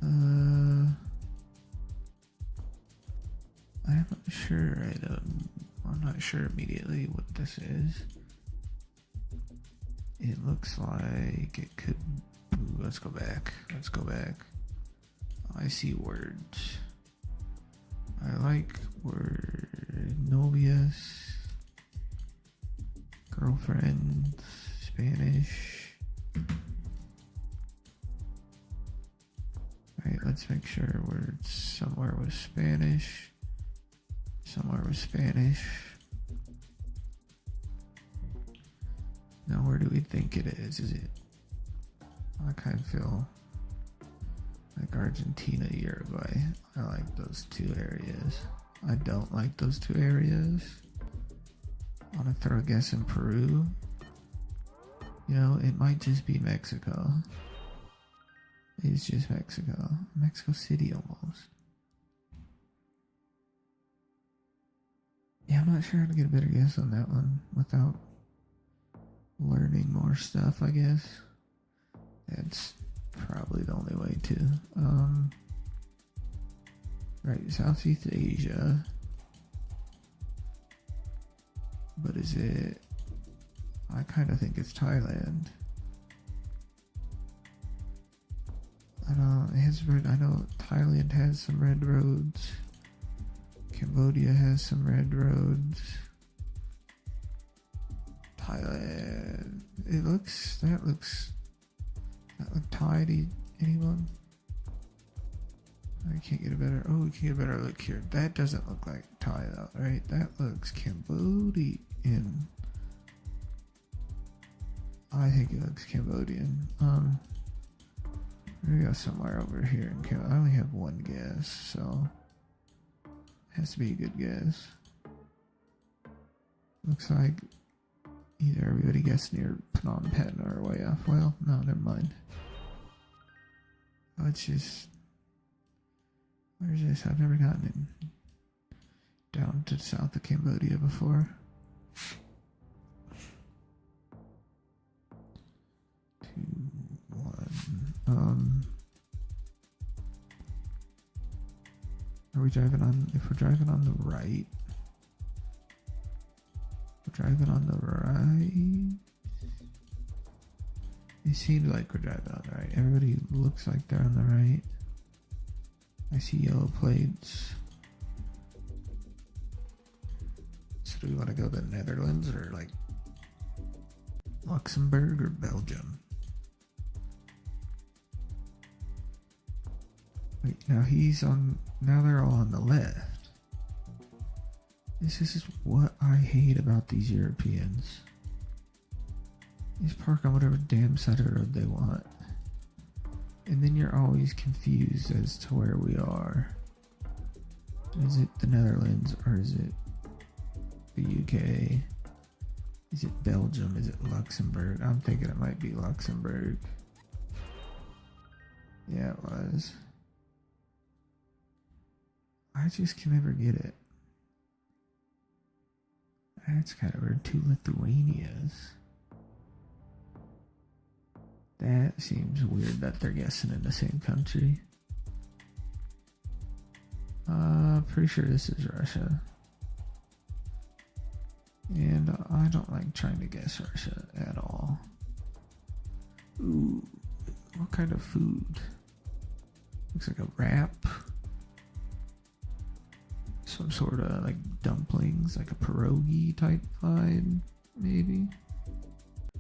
Speaker 1: I'm not sure. I'm not sure immediately what this is. It looks like it could... Ooh, let's go back. Let's go back. I see words. I like word. Novias. Girlfriend. Spanish. Alright, let's make sure words somewhere with Spanish. Somewhere with Spanish. Now where do we think it is? Is it... I kind of feel like Argentina, Uruguay. I like those two areas. I don't like those two areas. I want to throw a guess in Peru. You know, it might just be Mexico. It's just Mexico. Mexico City almost. Yeah, I'm not sure how to get a better guess on that one without learning more stuff, I guess. That's probably the only way to. Right, Southeast Asia. But is it... I kind of think it's Thailand. I don't... It has red... I know Thailand has some red roads. Cambodia has some red roads. Thailand... that look tidy. Anyone? I can't get a better, oh, we can get a better look here. That doesn't look like Thai though, right? That looks Cambodian. I think it looks Cambodian. We go somewhere over here in Cambodia. I only have one guess, so it has to be a good guess. Looks like either everybody guessed near Phnom Penh or way off. Well, no, never mind. Let's just, where's this? I've never gotten it down to the south of Cambodia before. 2, 1. Are we driving on? If we're driving on the right, It seems like we're driving on the right. Everybody looks like they're on the right. I see yellow plates. So do we want to go to the Netherlands or like Luxembourg or Belgium? Wait, now they're all on the left. This is what I hate about these Europeans. They just park on whatever damn side of the road they want. And then you're always confused as to where we are. Is it the Netherlands or is it the UK? Is it Belgium? Is it Luxembourg? I'm thinking it might be Luxembourg. Yeah, it was. I just can never get it. That's kind of weird. 2 Lithuanias. That seems weird that they're guessing in the same country. Pretty sure this is Russia. And I don't like trying to guess Russia at all. Ooh, what kind of food? Looks like a wrap. Some sort of like dumplings, like a pierogi type vibe, maybe.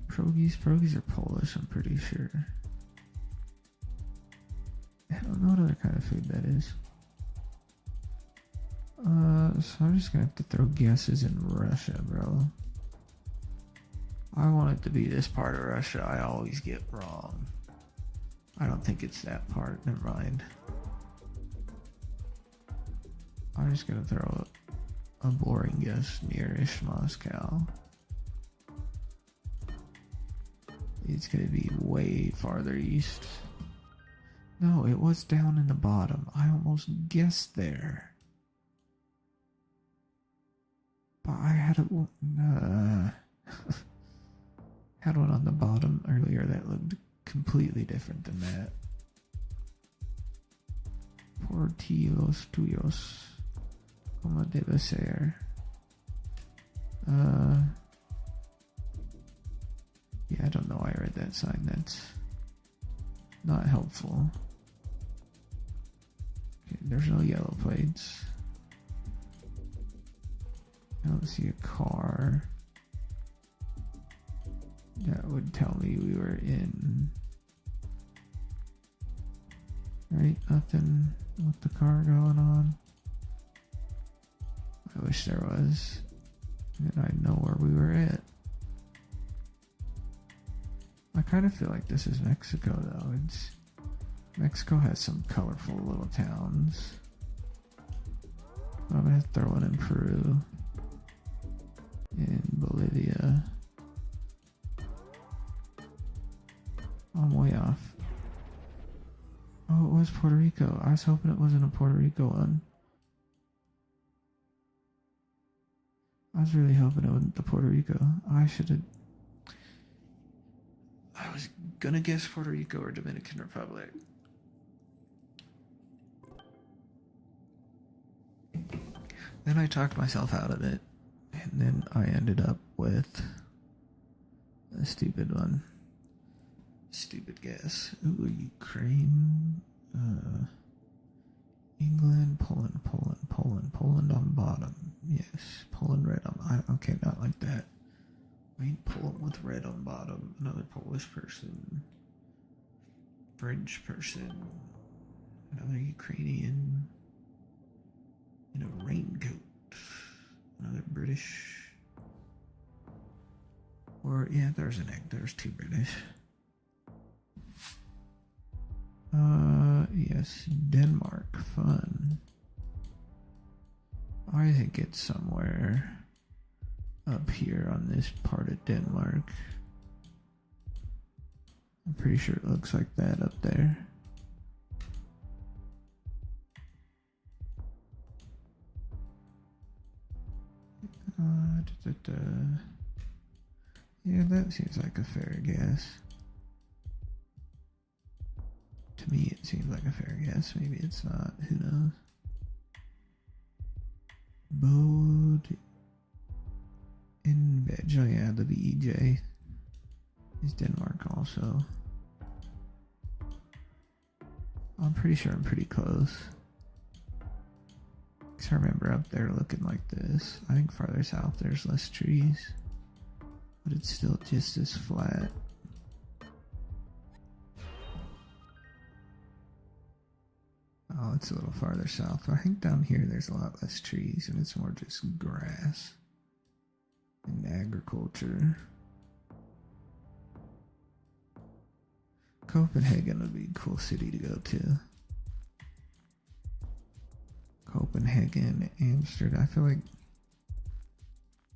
Speaker 1: Pierogies are Polish, I'm pretty sure. I don't know what other kind of food that is. So I'm just gonna have to throw guesses in Russia, bro. I want it to be this part of Russia I always get wrong. I don't think it's that part, never mind. I'm just gonna throw a boring guess nearish Moscow. It's gonna be way farther east. No, it was down in the bottom. I almost guessed there. But I had had one on the bottom earlier that looked completely different than that. Por ti los tuyos. Como debe ser. Yeah, I don't know why I read that sign. That's not helpful. Okay, there's no yellow plates. I don't see a car. That would tell me we were in. Right, nothing with the car going on. I wish there was. Then I'd know where we were at. I kind of feel like this is Mexico though. Mexico has some colorful little towns. I'm gonna have to throw one in Peru. In Bolivia. I'm way off. Oh, it was Puerto Rico. I was hoping it wasn't a Puerto Rico one. I was really hoping it wasn't the Puerto Rico. I was gonna guess Puerto Rico or Dominican Republic. Then I talked myself out of it. And then I ended up with a stupid one. Stupid guess. Ooh, Ukraine. England, Poland on bottom. Yes, Poland red on. Okay, not like that. I ain't Poland with red on bottom. Another Polish person. French person. Another Ukrainian. In a raincoat. Another British. Or, yeah, there's an egg. There's 2 British. Yes, Denmark. Fun. I think it's somewhere up here on this part of Denmark. I'm pretty sure it looks like that up there. Yeah, that seems like a fair guess. To me, it seems like a fair guess. Maybe it's not. Who knows? Bode in veg. Oh yeah, the VEJ is Denmark also. I'm pretty sure I'm pretty close. Because I remember up there looking like this. I think farther south there's less trees. But it's still just as flat. Oh, it's a little farther south. I think down here there's a lot less trees and it's more just grass and agriculture. Copenhagen would be a cool city to go to. Copenhagen, Amsterdam. I feel like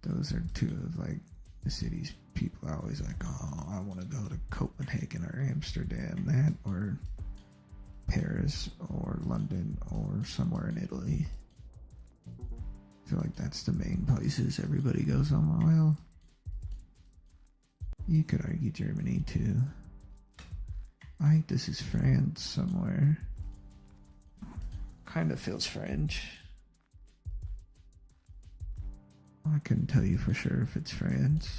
Speaker 1: those are 2 of like the cities people are always like, oh, I want to go to Copenhagen or Amsterdam, that or Paris or London or somewhere in Italy. I feel like that's the main places everybody goes on. Well, you could argue Germany too. I think this is France somewhere. Kind of feels French. I couldn't tell you for sure if it's France.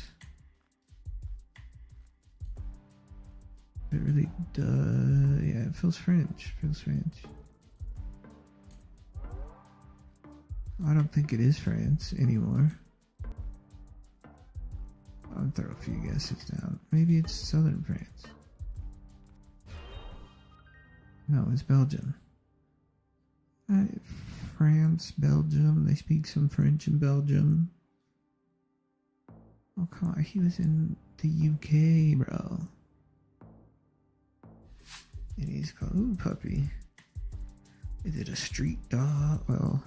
Speaker 1: It really does. Yeah, it feels French. Feels French. I don't think it is France anymore. I'll throw a few guesses down. Maybe it's southern France. No, it's Belgium. France, Belgium. They speak some French in Belgium. Oh, come on. He was in the UK, bro. And he's called, ooh, puppy. Is it a street dog? Well,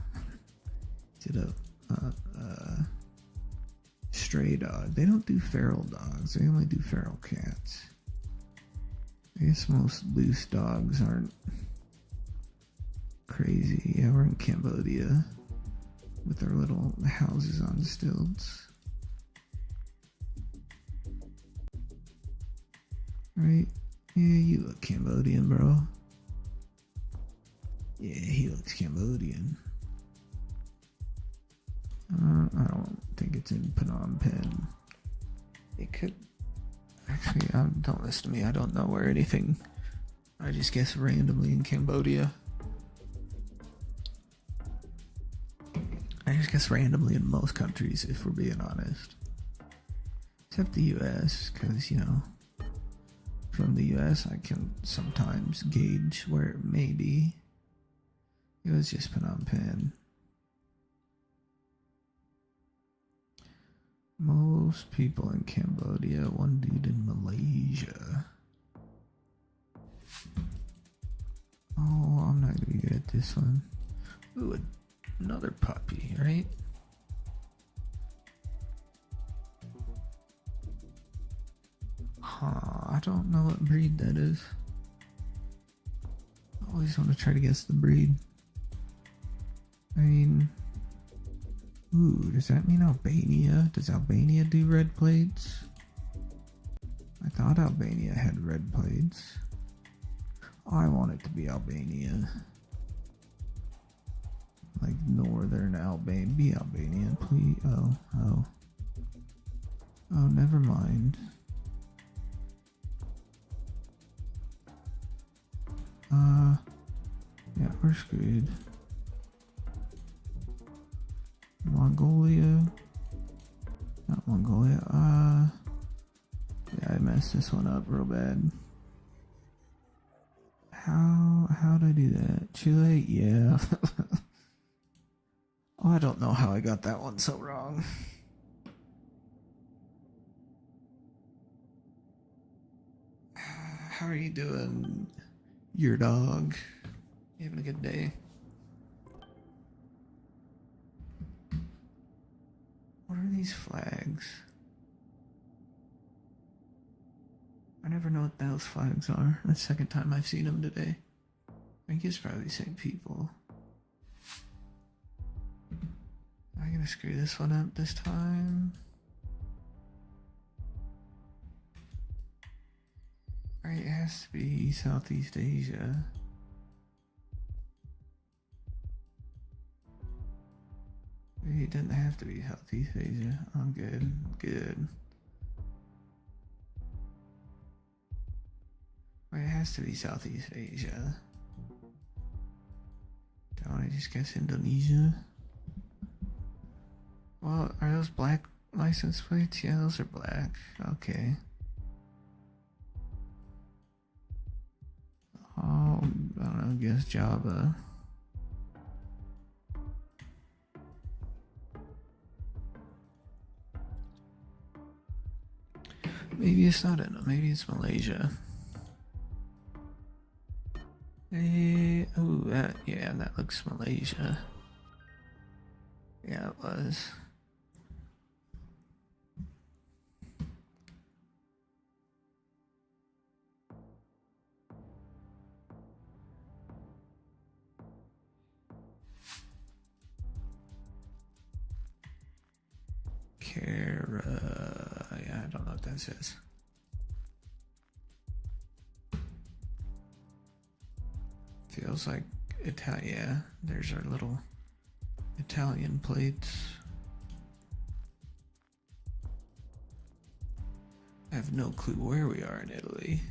Speaker 1: is it a stray dog? They don't do feral dogs. They only do feral cats. I guess most loose dogs aren't crazy. Yeah, we're in Cambodia with our little houses on stilts. Right? Yeah, you look Cambodian, bro. Yeah, he looks Cambodian. I don't think it's in Phnom Penh. It could. Actually, don't listen to me. I don't know where anything. I just guess randomly in Cambodia. I just guess randomly in most countries, if we're being honest. Except the US, because, you know, from the US I can sometimes gauge where it may be. It was just Phnom Penh. Most people in Cambodia, one dude in Malaysia. Oh, I'm not gonna be good at this one. Ooh, another puppy, right? I don't know what breed that is. I always want to try to guess the breed. I mean, ooh, does that mean Albania? Does Albania do red plates? I thought Albania had red plates. I want it to be Albania. Like northern Albania. Be Albania, please. Oh, never mind. Yeah, we're screwed. Mongolia. Not Mongolia. mess this one up real bad. How'd I do that? Chile? Yeah. Oh, I don't know how I got that one so wrong. How are you doing, your dog? You having a good day? What are these flags? I never know what those flags are. That's the second time I've seen them today. I think it's probably the same people. Am I gonna screw this one up this time? Alright, it has to be Southeast Asia. Maybe it doesn't have to be Southeast Asia. I'm good. Good. Wait, it has to be Southeast Asia. Don't I just guess Indonesia? Well, are those black license plates? Yeah, those are black. Okay. Oh, I don't know, guess Java. Maybe it's not in, maybe it's Malaysia. Oh, yeah, that looks Malaysia. Yeah, it was. Yeah, I don't know what that says. Feels like Italian. Yeah, there's our little Italian plates. I have no clue where we are in Italy.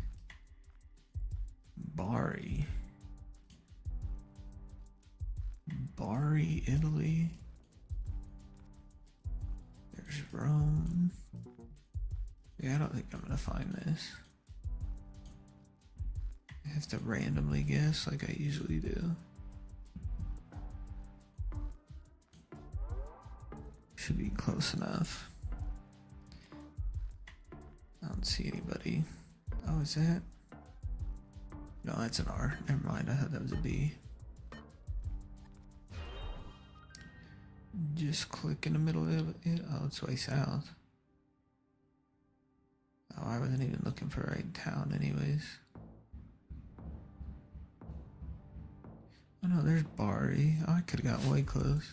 Speaker 1: Bari, Italy. There's Rome. Yeah, I don't think I'm gonna find this. I have to randomly guess like I usually do. Should be close enough. I don't see anybody. Oh, is that? No, that's an R. Never mind, I thought that was a B. Just click in the middle of it. Oh, it's way south. Oh, I wasn't even looking for the right town anyways. Oh no, there's Bari. Oh, I could have got way close.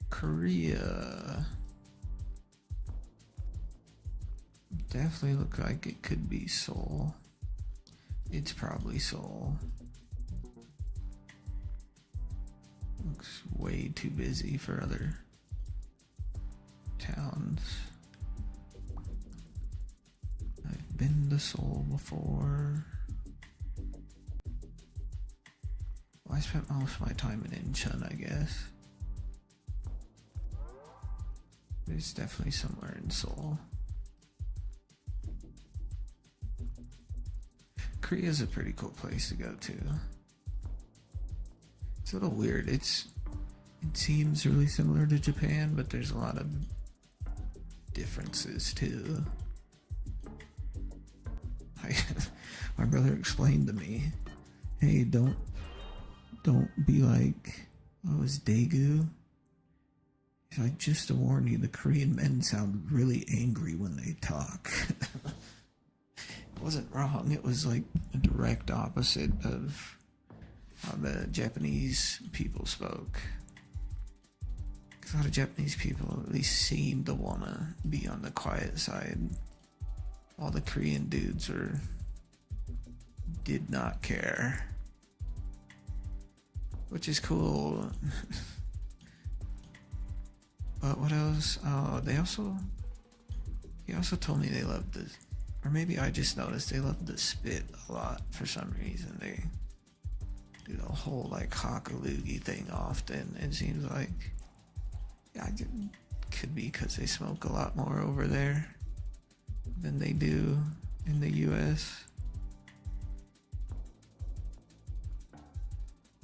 Speaker 1: Korea. Definitely look like it could be Seoul. It's probably Seoul. Looks way too busy for other towns. I've been to Seoul before. Well, I spent most of my time in Incheon, I guess. It's definitely somewhere in Seoul. Korea's a pretty cool place to go to. It's a little weird. It seems really similar to Japan, but there's a lot of differences too. My brother explained to me, hey, don't be like, oh, it's Daegu. He's like, just to warn you, the Korean men sound really angry when they talk. It wasn't wrong. It was like a direct opposite of how the Japanese people spoke. Because a lot of Japanese people at least seem to want to be on the quiet side. All the Korean dudes did not care. Which is cool. But what else? Oh, he also told me they loved this. Or maybe I just noticed they love to spit a lot for some reason. They do the whole like hockaloogie thing often. It seems like, yeah, it could be because they smoke a lot more over there. than they do in the US.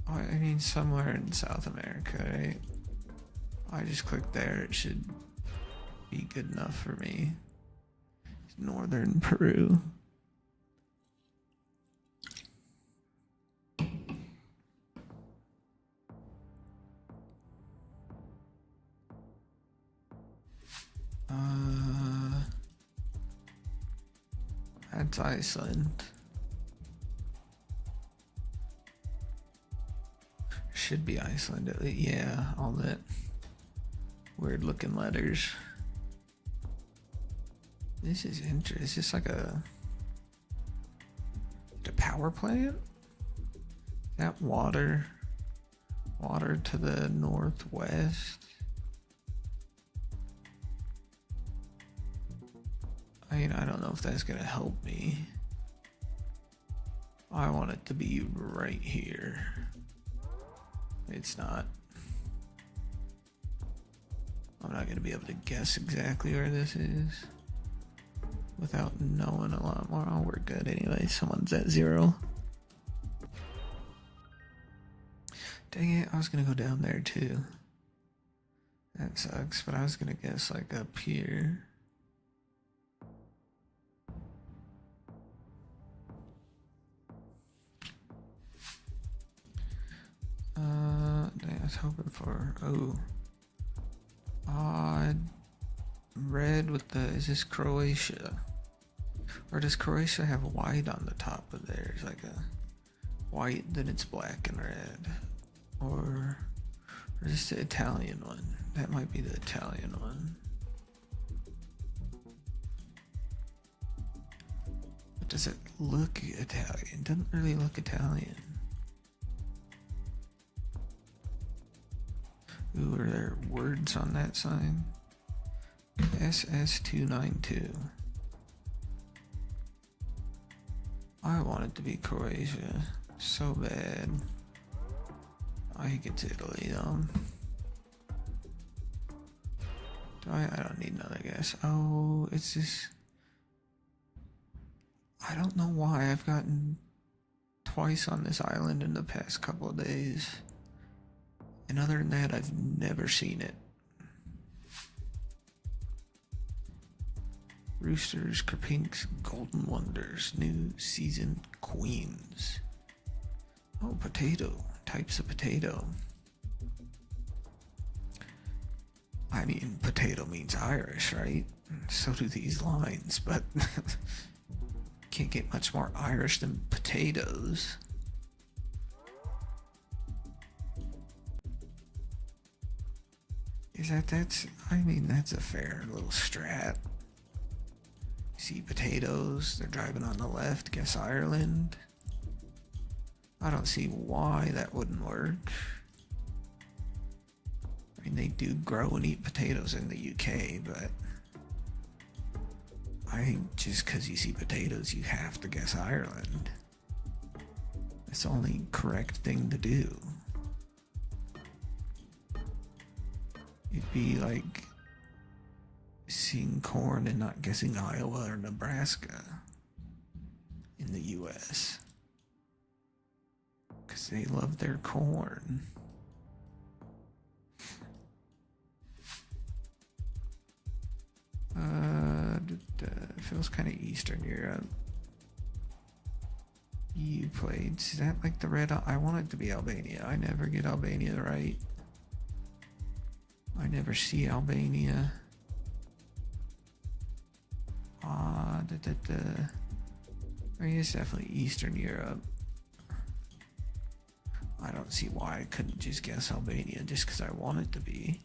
Speaker 1: I mean, somewhere in South America, right? I just clicked there, it should be good enough for me. Northern Peru. That's Iceland. Should be Iceland at least. Yeah, all that weird looking letters. This is interesting. Is this like a power plant? That water to the northwest. I mean, I don't know if that's gonna help me. I want it to be right here. It's not. I'm not gonna be able to guess exactly where this is without knowing a lot more. Oh, we're good anyway. Someone's at 0. Dang it, I was gonna go down there too. That sucks, but I was gonna guess like up here. I was hoping for, odd red with the, is this Croatia? Or does Croatia have white on the top of theirs? Like a white, then it's black and red. Or is this the Italian one? That might be the Italian one. But does it look Italian? It doesn't really look Italian. Ooh, are there words on that sign? SS292. I want it to be Croatia so bad. I think it's Italy though. I don't need another guess. Oh, it's this. I don't know why I've gotten twice on this island in the past couple of days. And other than that, I've never seen it. Roosters, Kerpinks, Golden Wonders, New Season Queens. Oh, potato. Types of potato. I mean, potato means Irish, right? So do these lines, but can't get much more Irish than potatoes. I mean, that's a fair little strat. See potatoes, they're driving on the left, guess Ireland. I don't see why that wouldn't work. I mean, they do grow and eat potatoes in the UK, but I think just because you see potatoes, you have to guess Ireland. That's the only correct thing to do. It'd be like seeing corn and not guessing Iowa or Nebraska in the US. Because they love their corn. It feels kind of Eastern Europe. EU plates. Is that like the red? I want it to be Albania. I never get Albania right. I never see Albania. I mean, it's definitely Eastern Europe. I don't see why I couldn't just guess Albania just because I want it to be.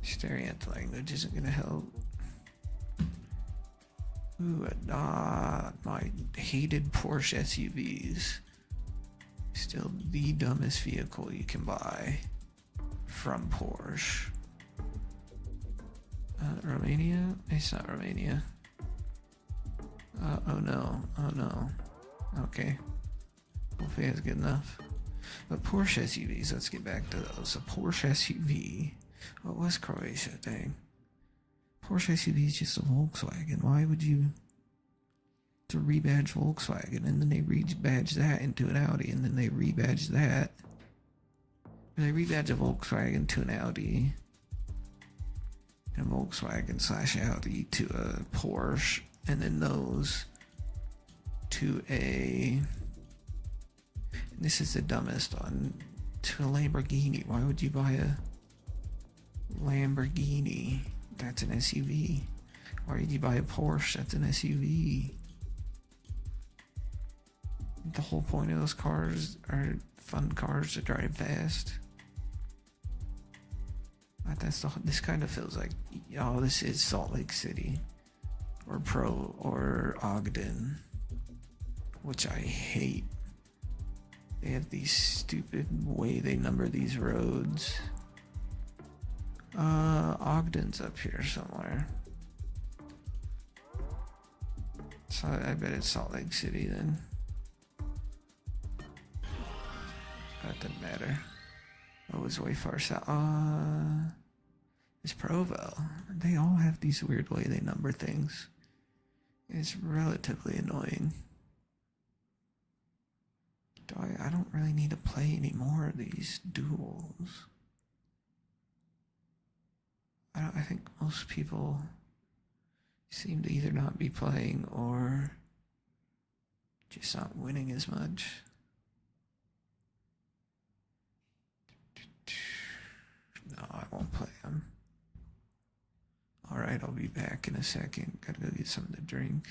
Speaker 1: Staring at the language isn't going to help. Ooh, my hated Porsche SUVs. Still the dumbest vehicle you can buy from Porsche. Romania? It's not Romania. Oh no. Okay. Hopefully that's good enough. But Porsche SUVs, let's get back to those. A Porsche SUV. What was Croatia? Dang. Porsche SUV is just a Volkswagen. Why would you to rebadge Volkswagen and then they rebadge that into an Audi and then they rebadge that? And they rebadge a Volkswagen to an Audi and a Volkswagen slash Audi to a Porsche and then those to a, and this is the dumbest one, to a Lamborghini. Why would you buy a Lamborghini? That's an SUV. Why would you buy a Porsche? That's an SUV. The whole point of those cars are fun cars to drive fast. But this kind of feels like, oh, this is Salt Lake City or Ogden, which I hate. They have these stupid way they number these roads. Ogden's up here somewhere. So I bet it's Salt Lake City then. That doesn't matter. Oh, it's way far south. It's Provo. They all have these weird way they number things. It's relatively annoying. I don't really need to play any more of these duels. I think most people seem to either not be playing or just not winning as much. No, I won't play them. Alright, I'll be back in a second. Gotta go get something to drink.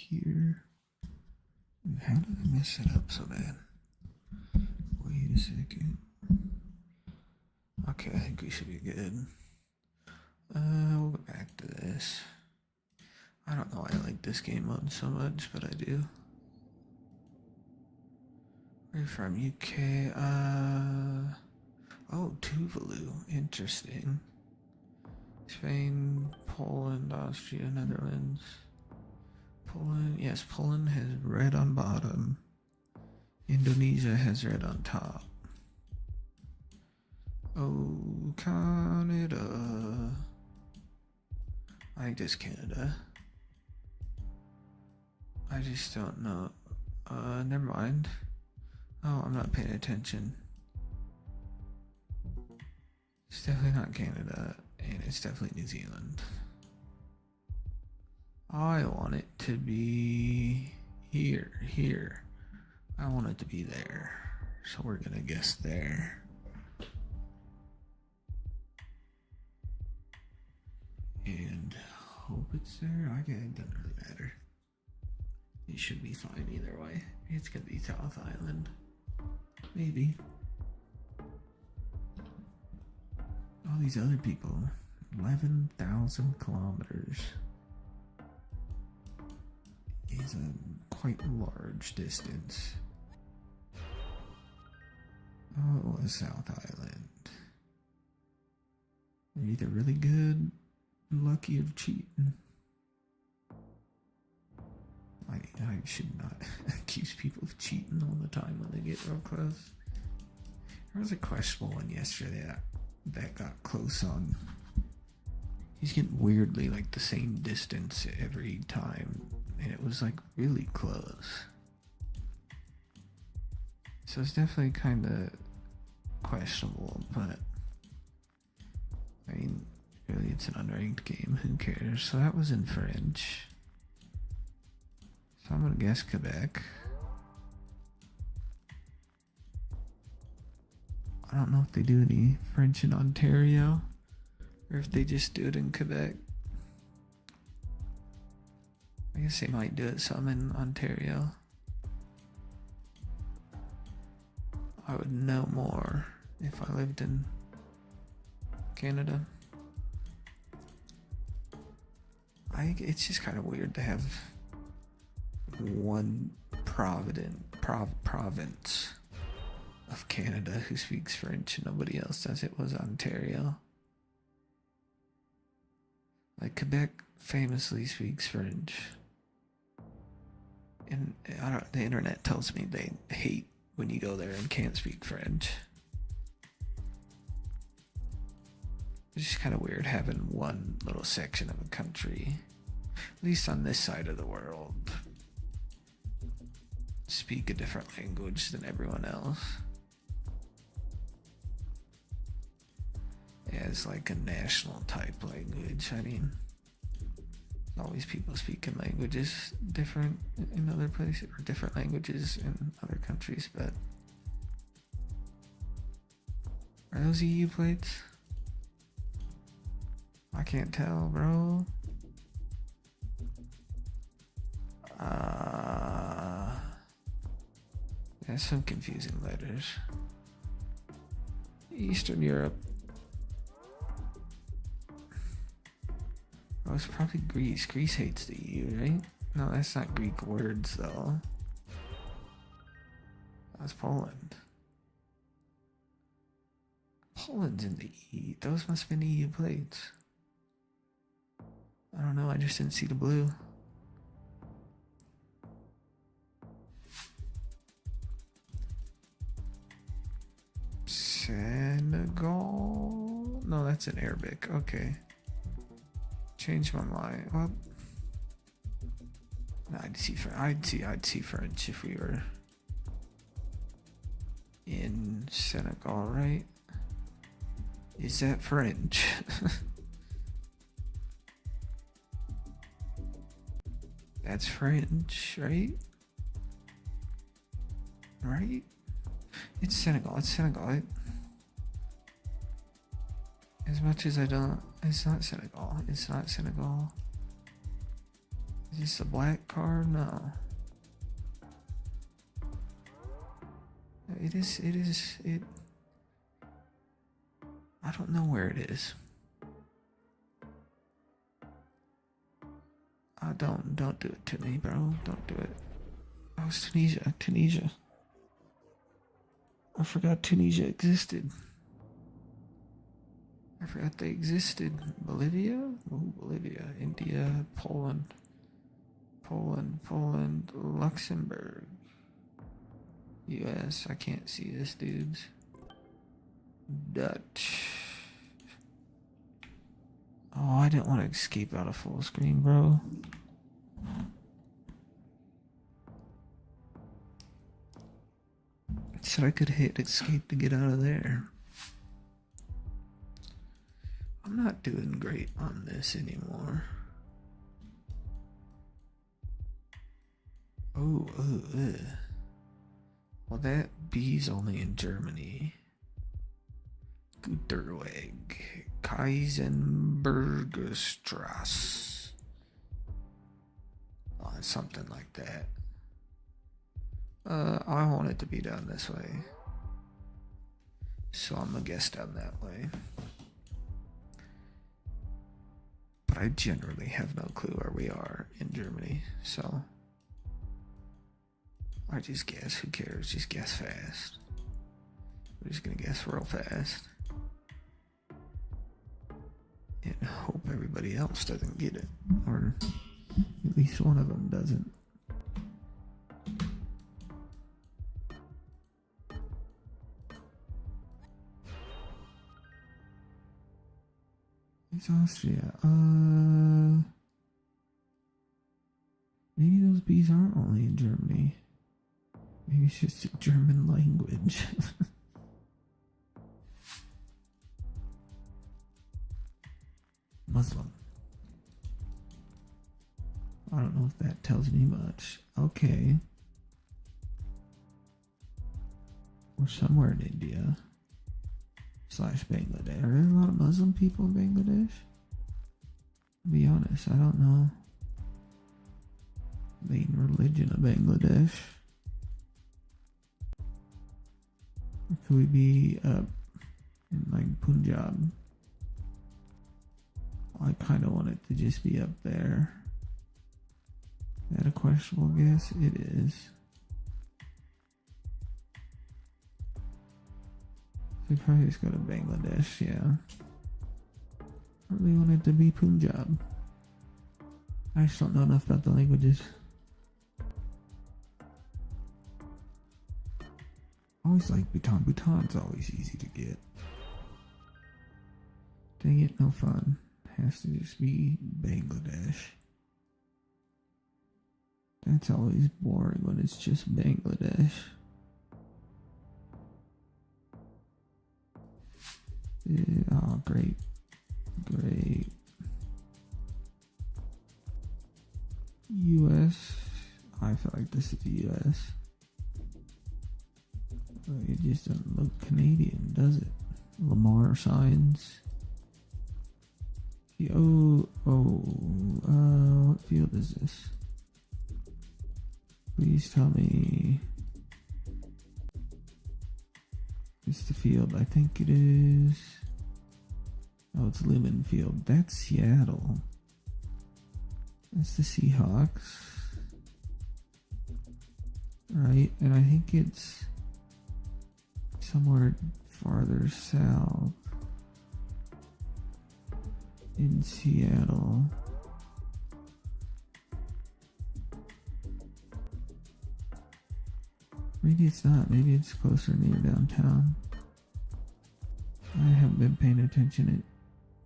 Speaker 1: Here. How did I mess it up so bad? Wait a second. Okay, I think we should be good. We'll go back to this. I don't know why I like this game mode so much, but I do. Where are you from? UK? Oh, Tuvalu. Interesting. Spain, Poland, Austria, Netherlands. Poland, yes, Poland has red on bottom. Indonesia has red on top. Oh, Canada. I think just Canada. I just don't know. Never mind. Oh, I'm not paying attention. It's definitely not Canada, and it's definitely New Zealand. I want it to be here. I want it to be there. So we're gonna guess there. And hope it's there. I guess it doesn't really matter. It should be fine either way. It's gonna be South Island. Maybe. All these other people. 11,000 kilometers is a quite large distance. Oh, it was South Island. They're either really good, lucky, or cheating. I should not accuse people of cheating all the time when they get real close. There was a questionable one yesterday that got close on. He's getting weirdly like the same distance every time, and it was like really close. So it's definitely kind of questionable, but I mean, really, it's an unranked game. Who cares? So that was in French. So I'm gonna guess Quebec. I don't know if they do any French in Ontario, or if they just do it in Quebec. I guess they might do it some in Ontario. I would know more if I lived in Canada. I think it's just kind of weird to have one province of Canada who speaks French and nobody else does. It was Ontario. Like Quebec famously speaks French, and the internet tells me they hate when you go there and can't speak French. It's just kind of weird having one little section of a country, at least on this side of the world, speak a different language than everyone else. As like a national type language. I mean, always people speaking languages different in other places, or different languages in other countries, but are those EU plates? I can't tell, bro. There's some confusing letters. Eastern Europe. Oh, it's probably Greece. Greece hates the EU, right? No, that's not Greek words, though. That's Poland. Poland's in the EU. Those must have been EU plates. I don't know, I just didn't see the blue. Senegal? No, that's in Arabic. Okay. Change my mind. Well, no, I'd see French if we were in Senegal, right? Is that French? That's French, right? Right? It's Senegal. As much as I don't, it's not Senegal. Is this a black card? No. It is. I don't know where it is. Don't do it to me, bro. Don't do it. Oh, it's Tunisia. I forgot Tunisia existed. I forgot they existed. Bolivia? Oh, Bolivia. India. Poland, Luxembourg. US. I can't see this, dudes. Dutch. Oh, I didn't want to escape out of full screen, bro. Said I could hit escape to get out of there. I'm not doing great on this anymore. Oh, well, that B's only in Germany. Güterweg, Kaisenbergerstrasse. Oh, something like that. I want it to be down this way. So I'm gonna guess down that way. But I generally have no clue where we are in Germany, so I just guess. Who cares? Just guess fast. We're just gonna guess real fast. And hope everybody else doesn't get it. Or at least one of them doesn't. It's Austria. Maybe those bees aren't only in Germany. Maybe it's just a German language. Muslim. I don't know if that tells me much. Okay. We're somewhere in India. / Bangladesh. Are there a lot of Muslim people in Bangladesh? To be honest, I don't know. Main religion of Bangladesh. Or could we be in like Punjab? I kind of want it to just be up there. Is that a questionable guess? It is. We probably just go to Bangladesh, yeah. I really want it to be Punjab. I just don't know enough about the languages. Always like Bhutan. Bhutan's always easy to get. Dang it, no fun. Has to just be Bangladesh. That's always boring when it's just Bangladesh. Yeah, oh, great. Great. US. I feel like this is the US. It just doesn't look Canadian, does it? Lamar signs. What field is this? Please tell me. It's the field. I think it is. Oh, it's Lemon Field. That's Seattle. That's the Seahawks. Right? And I think it's somewhere farther south in Seattle. Maybe it's not. Maybe it's closer near downtown. I haven't been paying attention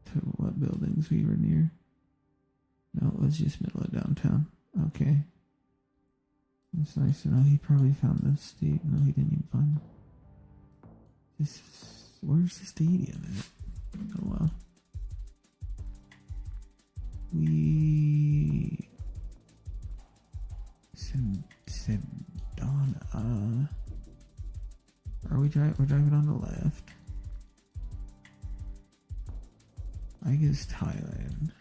Speaker 1: to what buildings we were near. No, it was just middle of downtown. Okay. It's nice to know he probably found the state. No, he didn't even find it. Where's the stadium at? Oh, well. Sedona. We're driving on the left. I guess Thailand.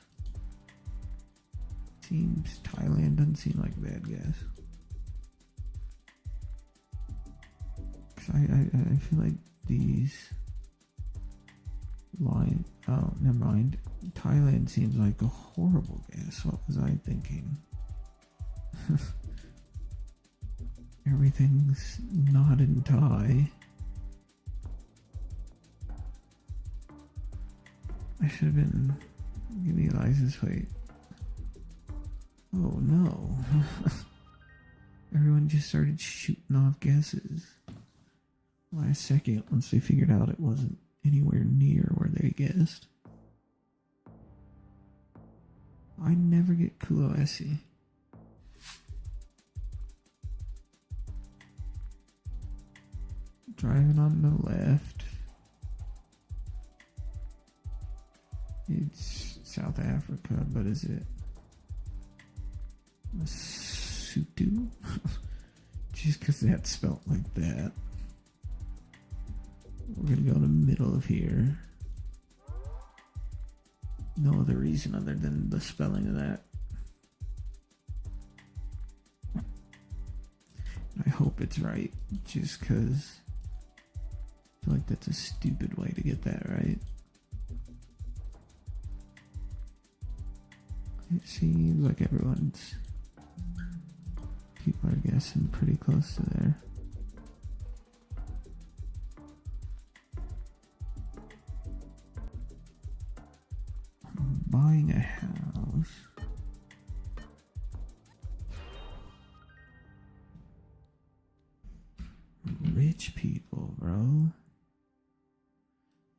Speaker 1: Thailand doesn't seem like a bad guess. Cause I feel like these line. Oh, never mind. Thailand seems like a horrible guess. What was I thinking? Everything's not in Thai. I should have been giving a license plate. Oh no. Everyone just started shooting off guesses. Last second, once they figured out it wasn't anywhere near where they guessed. I never get Kuloesi. Driving on the left. It's South Africa, but is it Lesotho? Just because that's spelt like that. We're gonna go in the middle of here. No other reason other than the spelling of that. I hope it's right, just because I feel like that's a stupid way to get that right. It seems like people are guessing pretty close to there. I'm buying a house. Rich people, bro.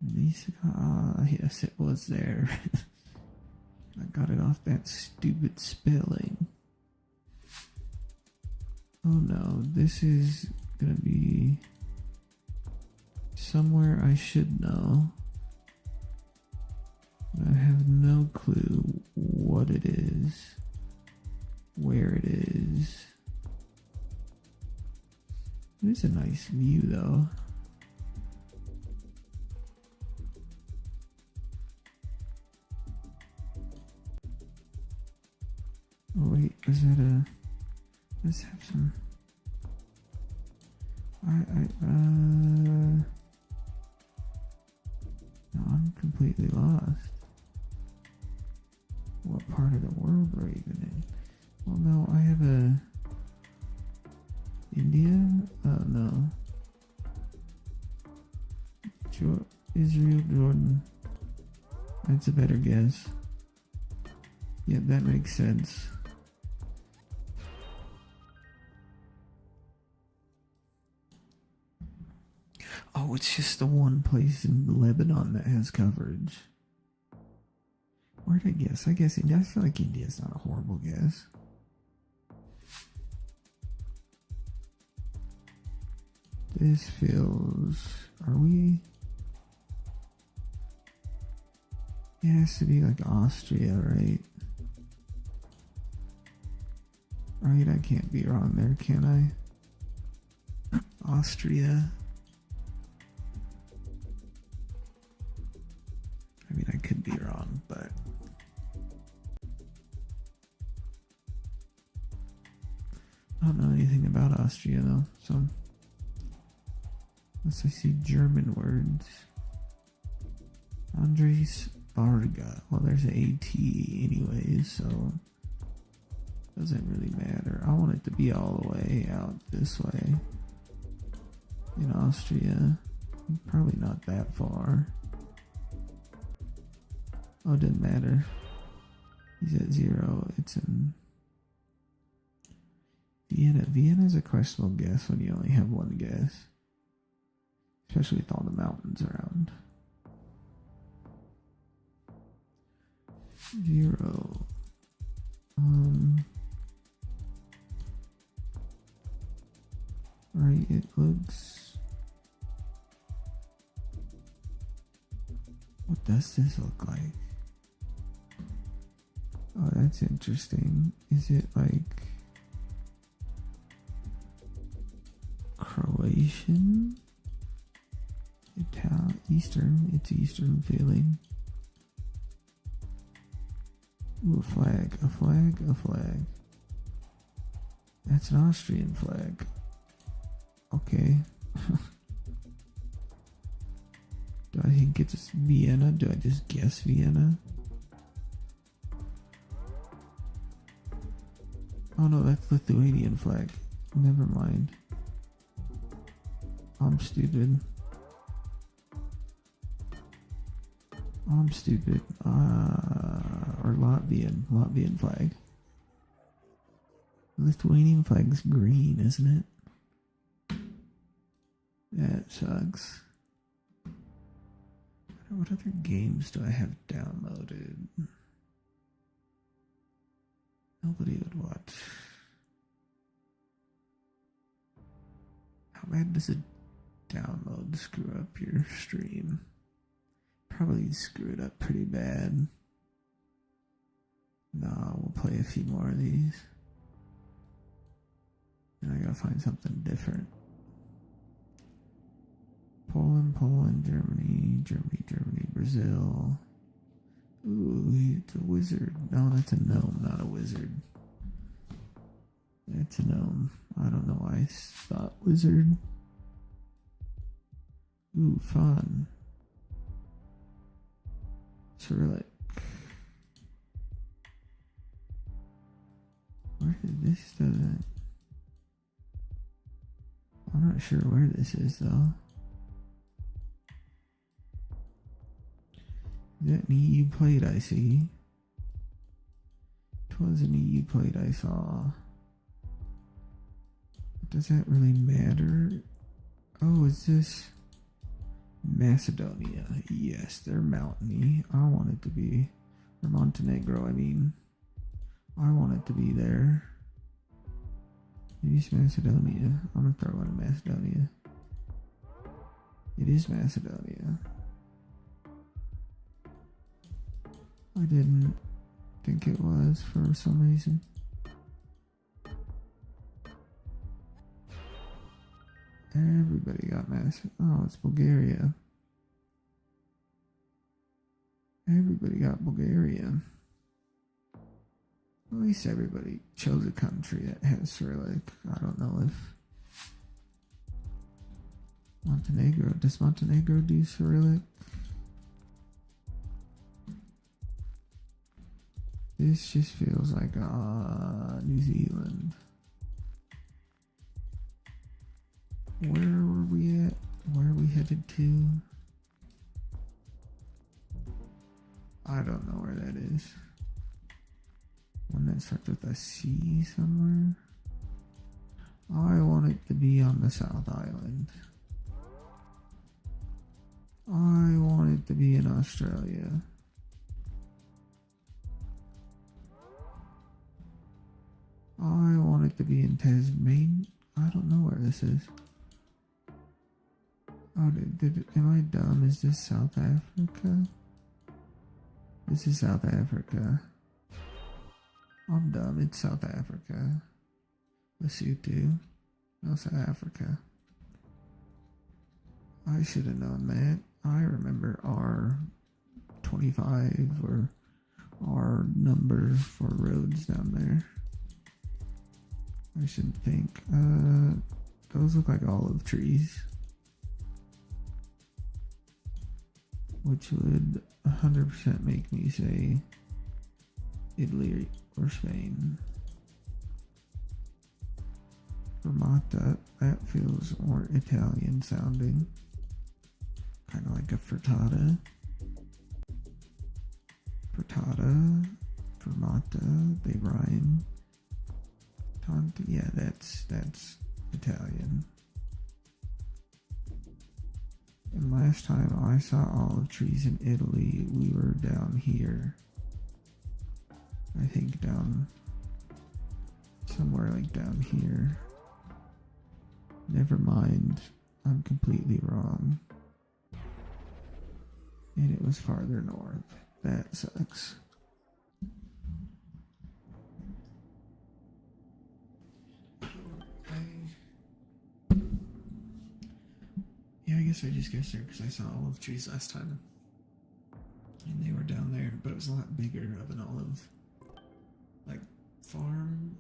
Speaker 1: Yes, it was there. I got it off that stupid spelling. Oh no, this is gonna be somewhere I should know. I have no clue what it is, where it is. It's a nice view though. Oh wait, is that a... Let's have some... No, I'm completely lost. What part of the world are we even in? Well, no, I have a... India? Oh, no. Israel, Jordan. That's a better guess. Yeah, that makes sense. Oh, it's just the one place in Lebanon that has coverage. Where'd I guess? I guess India. I feel like India's not a horrible guess. This feels... Are we... It has to be like Austria, right? Right, I can't be wrong there, can I? Austria. I mean, I could be wrong, but... I don't know anything about Austria, though, so... Unless I see German words. Andres Varga. Well, there's an AT anyways, so... Doesn't really matter. I want it to be all the way out this way. In Austria. Probably not that far. Oh, it doesn't matter. He's at 0. It's in Vienna. Vienna's a questionable guess when you only have one guess. Especially with all the mountains around. 0. Right, it looks... What does this look like? Oh, that's interesting. Is it like... Croatian? Eastern? It's Eastern feeling. Ooh, a flag. A flag? A flag. That's an Austrian flag. Okay. Do I think it's Vienna? Do I just guess Vienna? Oh no, that's Lithuanian flag. Never mind. I'm stupid. I'm stupid. Or Latvian flag. Lithuanian flag's green, isn't it? That sucks. What other games do I have downloaded? Nobody would watch. How bad does a download screw up your stream? Probably screw it up pretty bad. Nah, we'll play a few more of these. And I gotta find something different. Poland, Germany, Brazil. Ooh, it's a wizard. No, that's a gnome, not a wizard. That's a gnome. I don't know why I thought wizard. Ooh, fun. Cyrillic. Where did this doesn't? I'm not sure where this is though. Is that an EU plate I see? 'Twas an EU plate I saw. Does that really matter? Oh, is this Macedonia? Yes, they're mountainy. I want it to be. Or Montenegro, I mean. I want it to be there. Maybe it's Macedonia. I'm gonna throw in Macedonia. It is Macedonia. I didn't think it was for some reason. Everybody got Macedonia. Oh, it's Bulgaria. Everybody got Bulgaria. At least everybody chose a country that has Cyrillic. I don't know if Montenegro. Does Montenegro do Cyrillic? This just feels like New Zealand. Where were we at? Where are we headed to? I don't know where that is. One that starts with a C somewhere. I want it to be on the South Island. I want it to be in Australia. I want it to be in Tasmania. I don't know where this is. Oh, am I dumb? Is this South Africa? This is South Africa. I'm dumb. It's South Africa. Lesotho. No, South Africa. I should have known that. I remember R25 or R number for roads down there. I should think. Those look like olive trees. Which would 100% make me say Italy or Spain. Fermata, that feels more Italian sounding. Kind of like a frittata. Frittata, fermata, they rhyme. Tante, yeah, that's Italian. And last time I saw olive trees in Italy, we were down here. I think down somewhere like down here. Never mind, I'm completely wrong. And it was farther north. That sucks. Yeah, I guess I just guessed there because I saw olive trees last time. And they were down there, but it was a lot bigger of an olive, like, farm,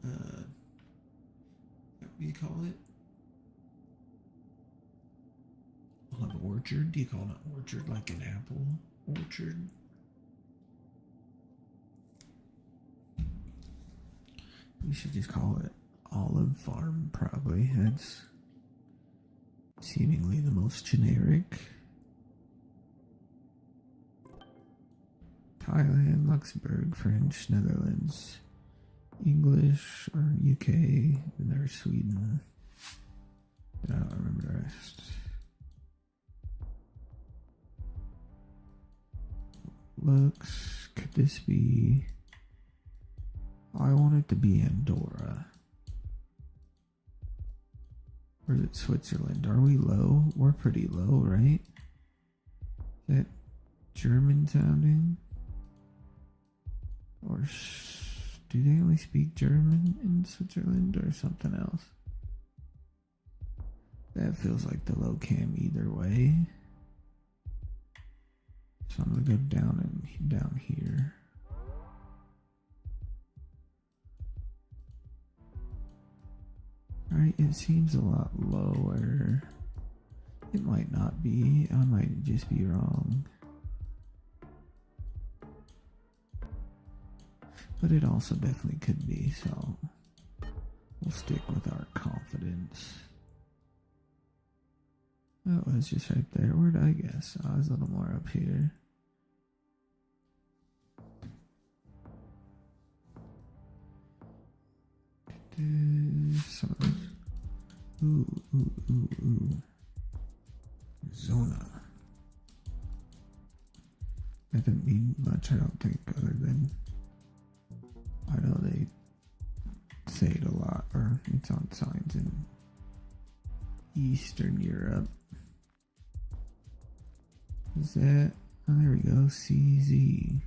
Speaker 1: what do you call it? Olive orchard? Do you call it an orchard like an apple orchard? We should just call it olive farm, probably. That's seemingly the most generic. Thailand, Luxembourg, French, Netherlands, English, or UK, and there's Sweden. I don't remember the rest. looks. Could this be? I want it to be Andorra. Or is it Switzerland? Are we low? We're pretty low, right? Is that German sounding? Or do they only speak German in Switzerland or something else? That feels like the low cam either way. So I'm gonna go down here. Alright, it seems a lot lower. It might not be. I might just be wrong. But it also definitely could be, so we'll stick with our confidence. Oh, it's just right there. Where'd I guess? I was a little more up here. Some of those. Ooh. Zona. That didn't mean much, I don't think, other than I know they say it a lot, or it's on signs in Eastern Europe. Is that? Oh, there we go. CZ.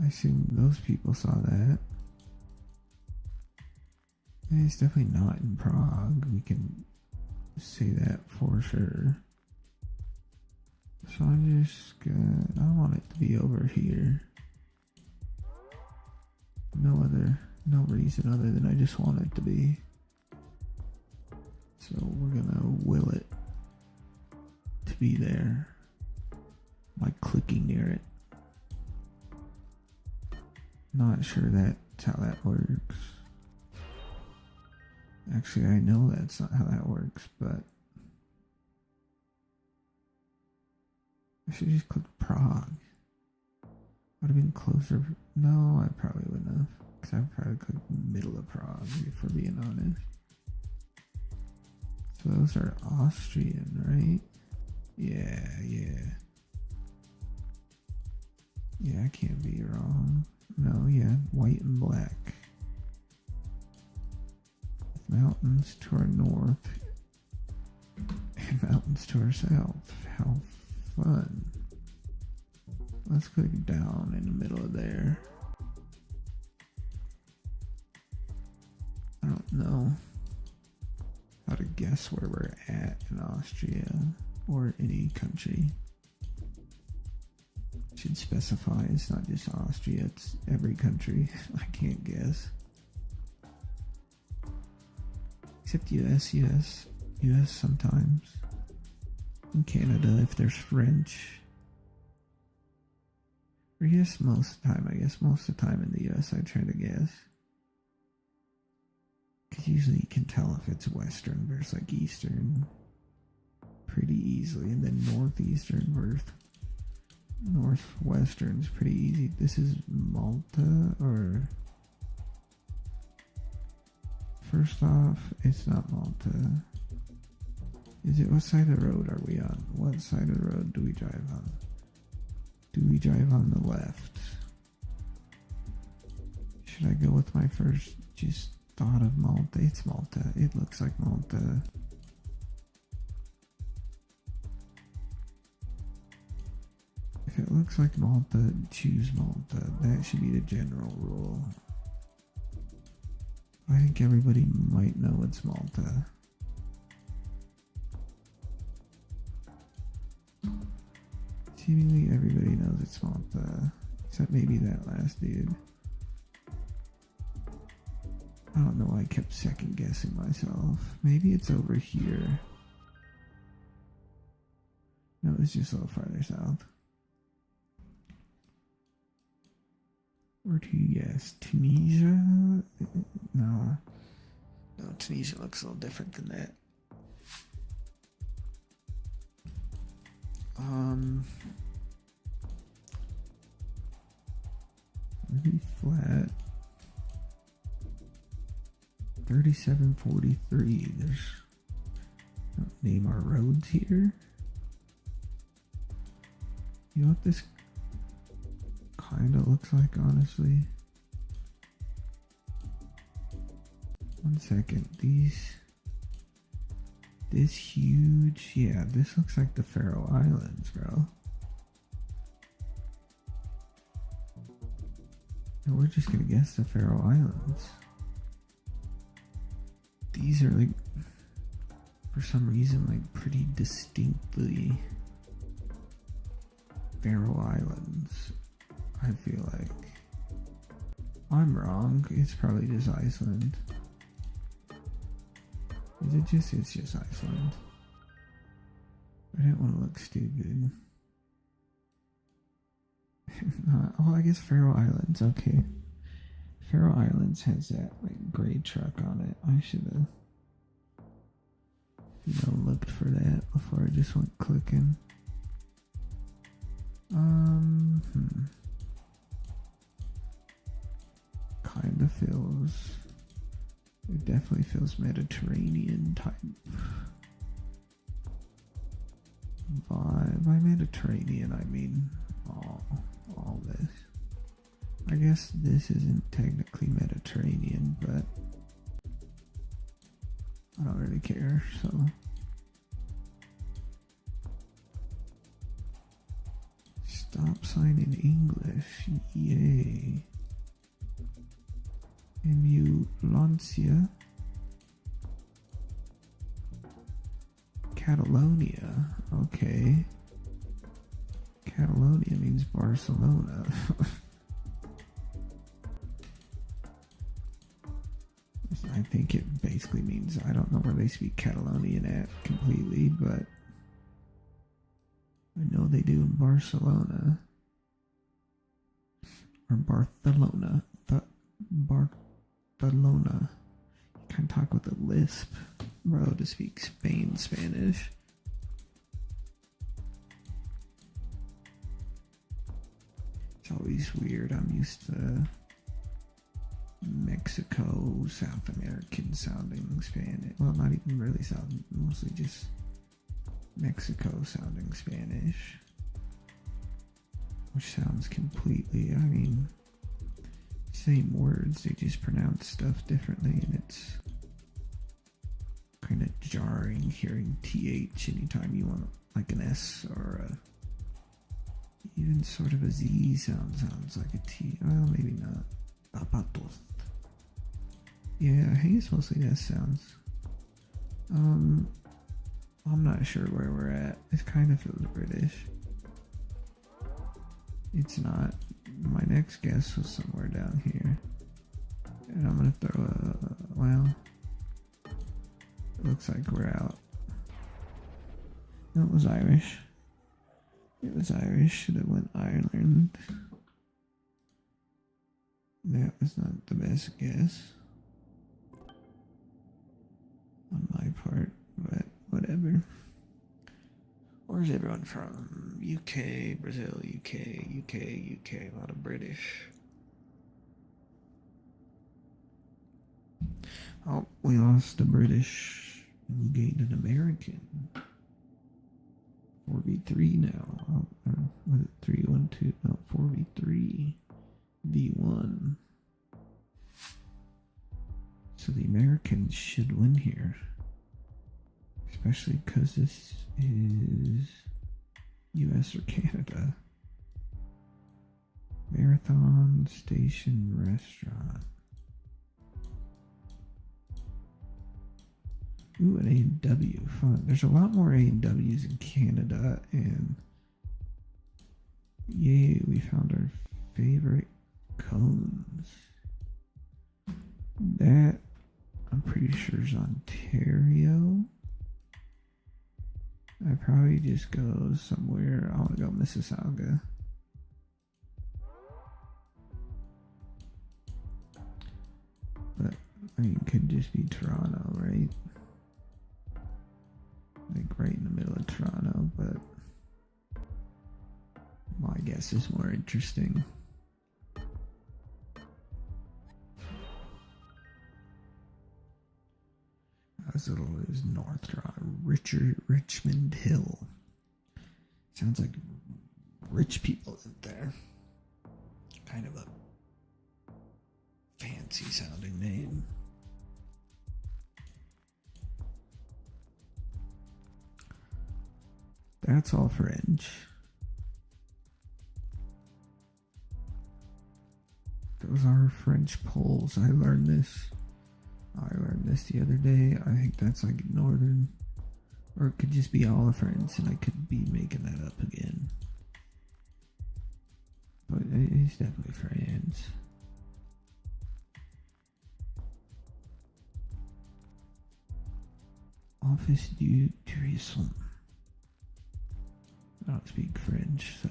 Speaker 1: I assume those people saw that. It's definitely not in Prague. We can say that for sure. So I'm just gonna. I want it to be over here. No reason other than I just want it to be. So we're gonna will it to be there by clicking near it. Not sure that's how that works. Actually, I know that's not how that works, but I should just click Prague. Would have been closer. No, I probably wouldn't have. Because I probably clicked middle of Prague, if we're being honest. So those are Austrian, right? Yeah. Yeah, I can't be wrong. No, yeah, white and black. Mountains to our north and mountains to our south. How fun. Let's click down in the middle of there. I don't know how to guess where we're at in Austria or any country. Should specify it's not just Austria, it's every country. I can't guess. Except US sometimes. In Canada, if there's French. Or yes, most of the time. I guess most of the time in the US I try to guess. Because usually you can tell if it's Western versus like Eastern pretty easily. And then Northeastern versus Northwestern's pretty easy. This is Malta or... First off, it's not Malta. Is it? What side of the road are we on? What side of the road do we drive on? Do we drive on the left? Should I go with my first just thought of Malta? It's Malta. It looks like Malta. If it looks like Malta, choose Malta. That should be the general rule. I think everybody might know it's Malta. Seemingly everybody knows it's Malta, except maybe that last dude. I don't know why I kept second guessing myself. Maybe it's over here. No, it's just a little farther south. Where do you guess? Tunisia? No, Tunisia looks a little different than that. Maybe flat. 3743. There's name our roads here. You know what this kind of looks like, honestly? One second. This huge, yeah, this looks like the Faroe Islands, bro. And we're just gonna guess the Faroe Islands. These are like, for some reason, like pretty distinctly Faroe Islands. I feel like I'm wrong. It's probably just Iceland. Is it just? It's just Iceland. I didn't want to look stupid. Oh, I guess Faroe Islands. Okay. Faroe Islands has that like gray truck on it. I should have, looked for that before I just went clicking. Kind of feels. It definitely feels Mediterranean type vibe. By Mediterranean, I mean all this. I guess this isn't technically Mediterranean, but I don't really care, so. Stop sign in English, yay. Ambulancia. Catalonia, okay. Catalonia means Barcelona. I think it basically means, I don't know where they speak Catalonian at completely, but I know they do in Barcelona. Or Barcelona. Barcelona. You can't talk with a lisp, bro, to speak Spanish. It's always weird. I'm used to Mexico, South American sounding Spanish. Well, not even really sounding, mostly just Mexico sounding Spanish. Which sounds completely, same words, they just pronounce stuff differently, and it's kind of jarring hearing TH anytime you want like an S or even sort of a Z sounds like a T. Well, maybe not. Zapatos. Yeah, I think it's mostly S sounds. I'm not sure where we're at. It kind of feels British. It's not. My next guess was somewhere down here. And I'm gonna throw it looks like we're out. No, it was Irish. It was Irish. Should have went Ireland. That was not the best guess on my part, but whatever. Where's everyone from? UK, Brazil, UK. A lot of British. Oh, we lost the British and we gained an American. 4v3 now. Oh, or was it 3-1-2? No, 4v3 v1. So the Americans should win here. Especially because this is US or Canada. Marathon Station Restaurant. Ooh, an A&W. Fun. There's a lot more A&Ws in Canada, and yay, we found our favorite cones. That, I'm pretty sure, is Ontario. I probably just go somewhere. I want to go Mississauga. But, it could just be Toronto, right? Like right in the middle of Toronto, but my guess is more interesting. It was North Toronto. Richmond Hill. Sounds like rich people live there. Kind of a fancy sounding name. That's all French. Those are French poles. I learned this the other day. I think that's like northern, or it could just be all of France, and I could be making that up again. But it's definitely France. Office du Tourisme. I don't speak French, so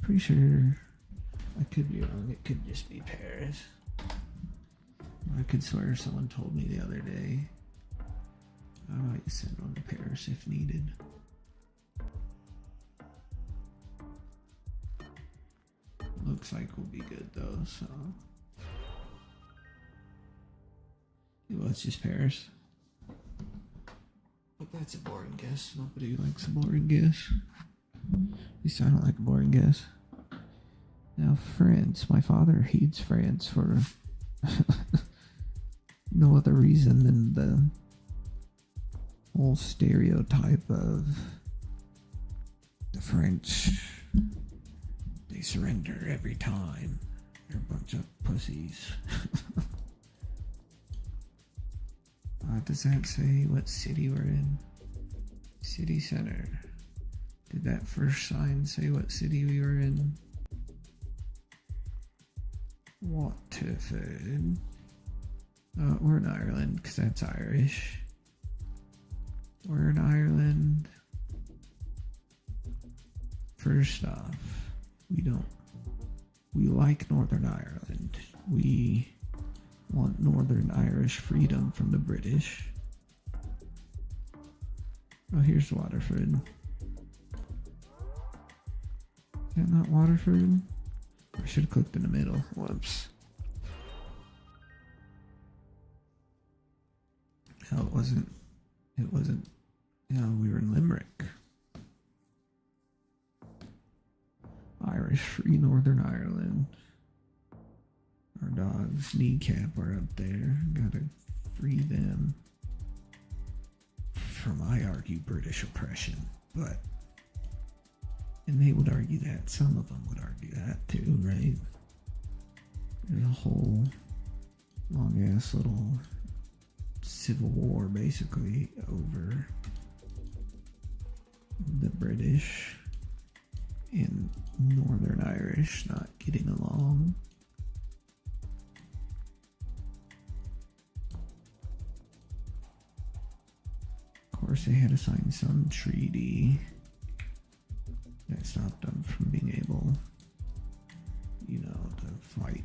Speaker 1: pretty sure I could be wrong. It could just be Paris. I could swear someone told me the other day. I might send one to Paris if needed. Looks like we'll be good though, so. Well, it's just Paris. But that's a boring guess. Nobody likes a boring guess. At least I don't like a boring guess. Now, France. My father hates France for no other reason than the whole stereotype of the French. They surrender every time. They're a bunch of pussies. Does that say what city we're in? City center. Did that first sign say what city we were in? Waterford. We're in Ireland because that's Irish. We're in Ireland. First off, we like Northern Ireland. We want Northern Irish freedom from the British. Oh, here's Waterford. Is that not Waterford? I should have clicked in the middle. Whoops. No, it wasn't. You know, we were in Limerick. Irish Free Northern Ireland. Our dogs, Kneecap, are up there. Gotta free them from, I argue, British oppression. But, and they would argue that. Some of them would argue that too, right? There's a whole long-ass little civil war, basically, over the British and Northern Irish not getting along. Of course, they had to sign some treaty that stopped them from being able, you know, to fight.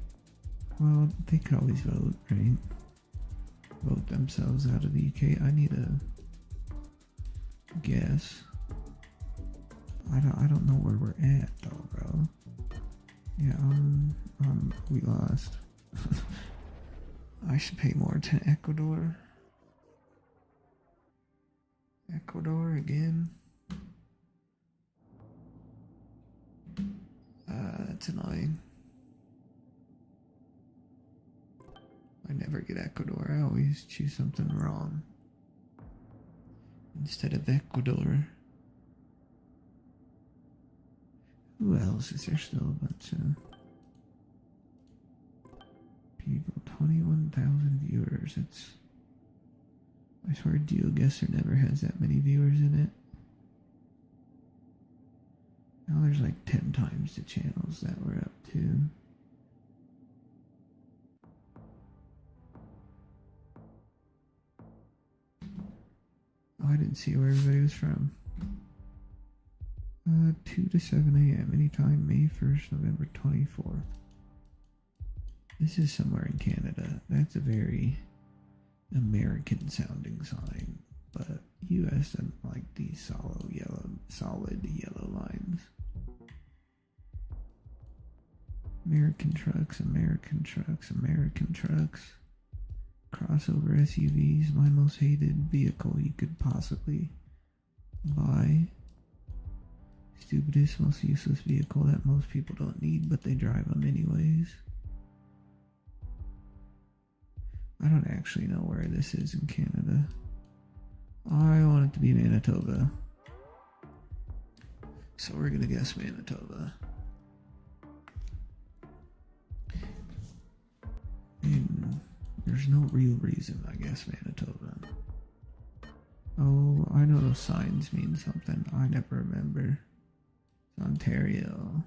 Speaker 1: Well, they could always vote, right? Vote themselves out of the UK. I need a guess. I don't know where we're at though, bro. Yeah, we lost. I should pay more attention. Ecuador. Ecuador again. That's annoying. I never get Ecuador. I always choose something wrong instead of Ecuador. Who else is there? Still a bunch of people. 21,000 viewers. I swear Geogussing never has that many viewers in it. Now there's like 10 times the channels that we're up to. Oh, I didn't see where everybody was from. 2 to 7 a.m. anytime May 1st, November 24th. This is somewhere in Canada. That's a very American sounding sign, but US doesn't like these solid yellow lines. American trucks, American trucks, American trucks. Crossover SUVs, my most hated vehicle you could possibly buy. Stupidest, most useless vehicle that most people don't need, but they drive them anyways. I don't actually know where this is in Canada. I want it to be Manitoba. So we're gonna guess Manitoba. And there's no real reason, I guess, Manitoba. Oh, I know those signs mean something. I never remember. It's Ontario.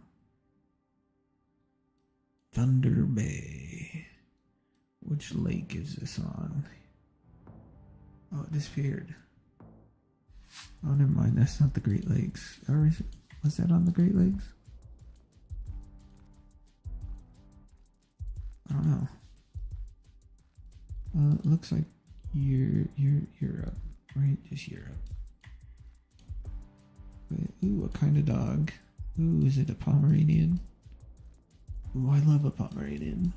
Speaker 1: Thunder Bay. Which lake is this on? Oh, it disappeared. Oh, never mind. That's not the Great Lakes. Or is it, was that on the Great Lakes? I don't know. It looks like Europe, right? Just Europe. Wait, ooh, what kind of dog? Ooh, is it a Pomeranian? Ooh, I love a Pomeranian.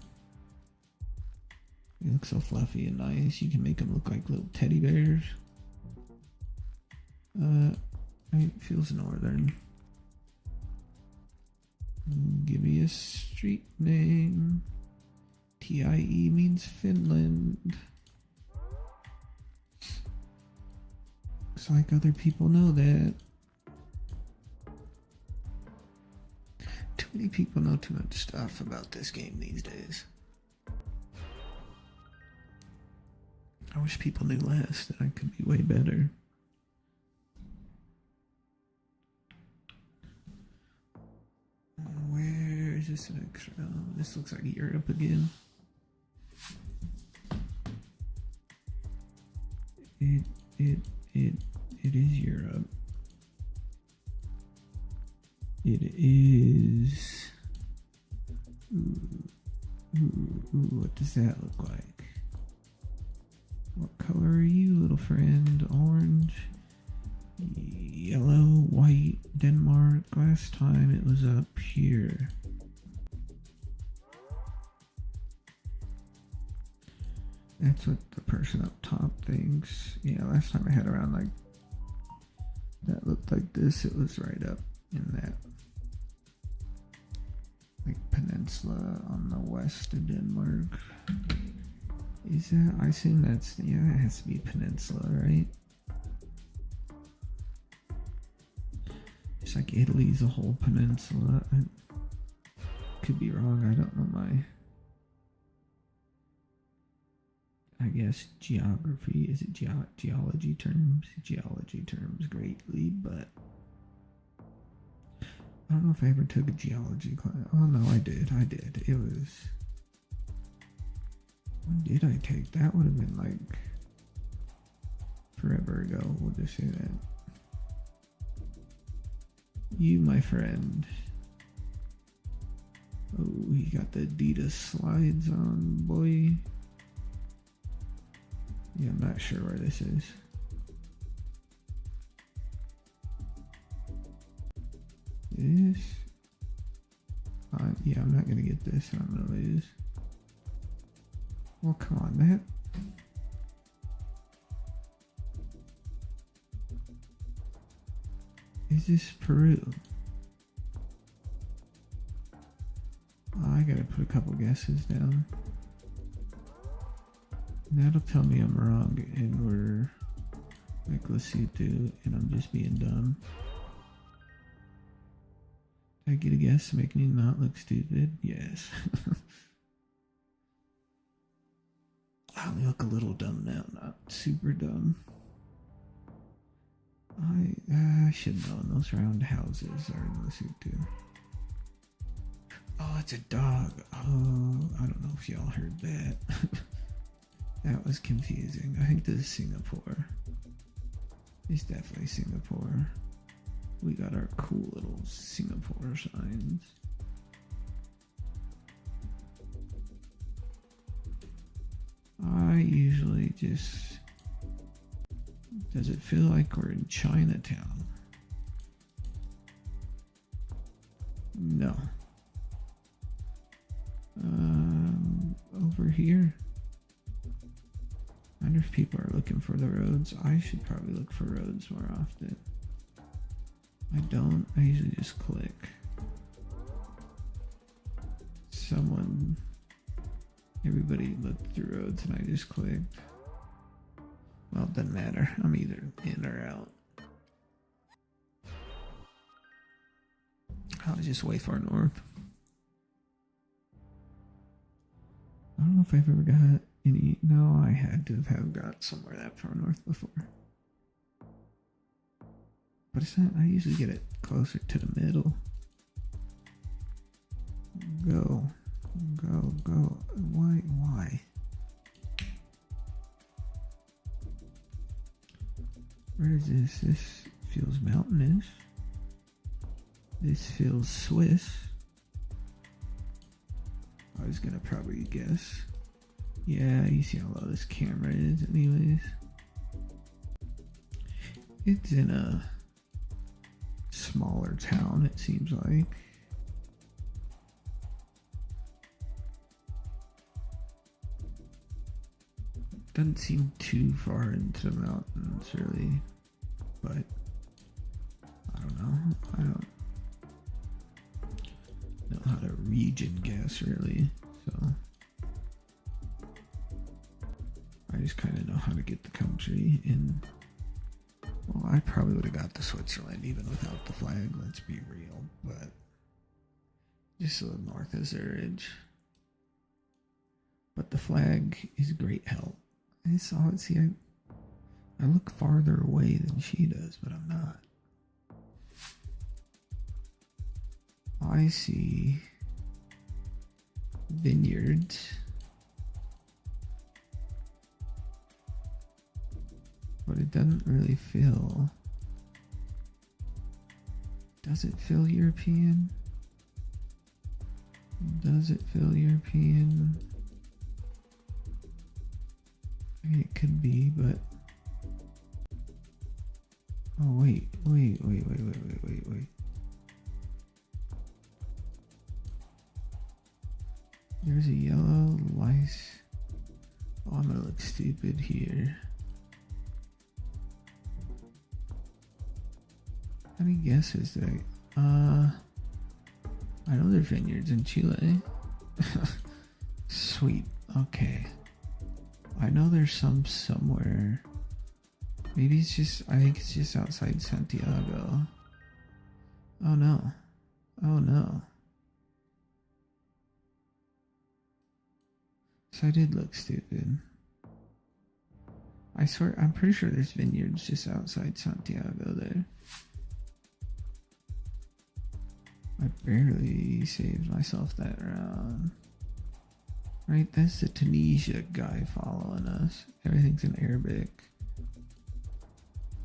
Speaker 1: They look so fluffy and nice. You can make them look like little teddy bears. It feels northern. Give me a street name. TIE means Finland. Looks like other people know that. Too many people know too much stuff about this game these days. I wish people knew less, that I could be way better. Where is this next round? This looks like Europe again. It is Europe. It is. Ooh, what does that look like? What color are you, little friend? Orange, yellow, white, Denmark. Last time it was up here. That's what the person up top thinks. Yeah, last time I had around like that looked like this. It was right up in that like peninsula on the west of Denmark. Is that? I assume that's, yeah, it has to be peninsula, right? It's like Italy's a whole peninsula. I could be wrong. I don't know I guess geography, is it geology terms? Geology terms greatly, but I don't know if I ever took a geology class. Oh no, I did. It was, when did I take? That would have been like forever ago. We'll just say that. You, my friend. Oh, he got the Adidas slides on, boy. Yeah, I'm not sure where this is. This? Yeah, I'm not gonna get this. I'm gonna lose. Well, come on, that. Is this Peru? I gotta put a couple guesses down. That'll tell me I'm wrong and we're like Lesotho and I'm just being dumb. Did I get a guess to make me not look stupid? Yes. I only look a little dumb now, not super dumb. I should know. Those round houses are in Lesotho. Oh, it's a dog. Oh, I don't know if y'all heard that. That was confusing. I think this is Singapore. It's definitely Singapore. We got our cool little Singapore signs. I usually just... Does it feel like we're in Chinatown? No. Over here. I wonder if people are looking for the roads. I should probably look for roads more often. I don't. I usually just click. Everybody looked through roads and I just clicked. Well, it doesn't matter. I'm either in or out. I'll just way far north. I don't know if I've ever got any. No, I had to have got somewhere that far north before. But it's not. I usually get it closer to the middle. Go. Why? Where is this? This feels mountainous. This feels Swiss. I was gonna probably guess. Yeah, you see how low this camera is anyways. It's in a smaller town, it seems like. Doesn't seem too far into the mountains really, but I don't know. I don't know how to region guess really, so I just kind of know how to get the country in. Well, I probably would have got to Switzerland even without the flag, let's be real, but just a little north of Zurich. But the flag is great help. I saw it, see, I look farther away than she does, but I'm not. I see vineyards. But it doesn't really feel. Does it feel European? Does it feel European? I mean, it could be, but. Oh, wait. There's a yellow lice. Oh, I'm gonna look stupid here. How many guesses did I know there's vineyards in Chile. Sweet. Okay. I know there's some somewhere. Maybe it's just, I think it's just outside Santiago. Oh no. So I did look stupid. I swear, I'm pretty sure there's vineyards just outside Santiago there. I barely saved myself that round. Right, that's the Tunisia guy following us. Everything's in Arabic.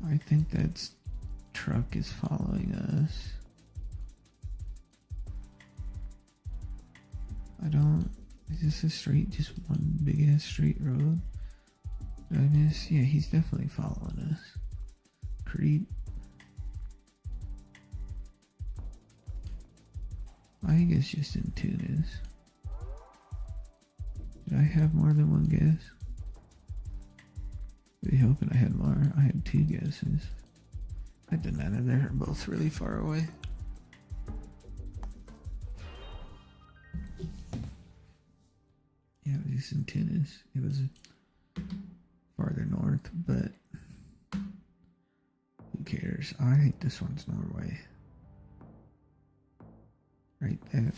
Speaker 1: I think that truck is following us. Is this a straight, just one big ass straight road? Did I miss? Yeah, he's definitely following us. Crete. I think it's just in Tunis. Did I have more than one guess? Really hoping I had more. I had 2 guesses. That didn't matter. They're both really far away. Yeah, it was just in Tunis. It was farther north, but who cares? I think this one's Norway. Right there.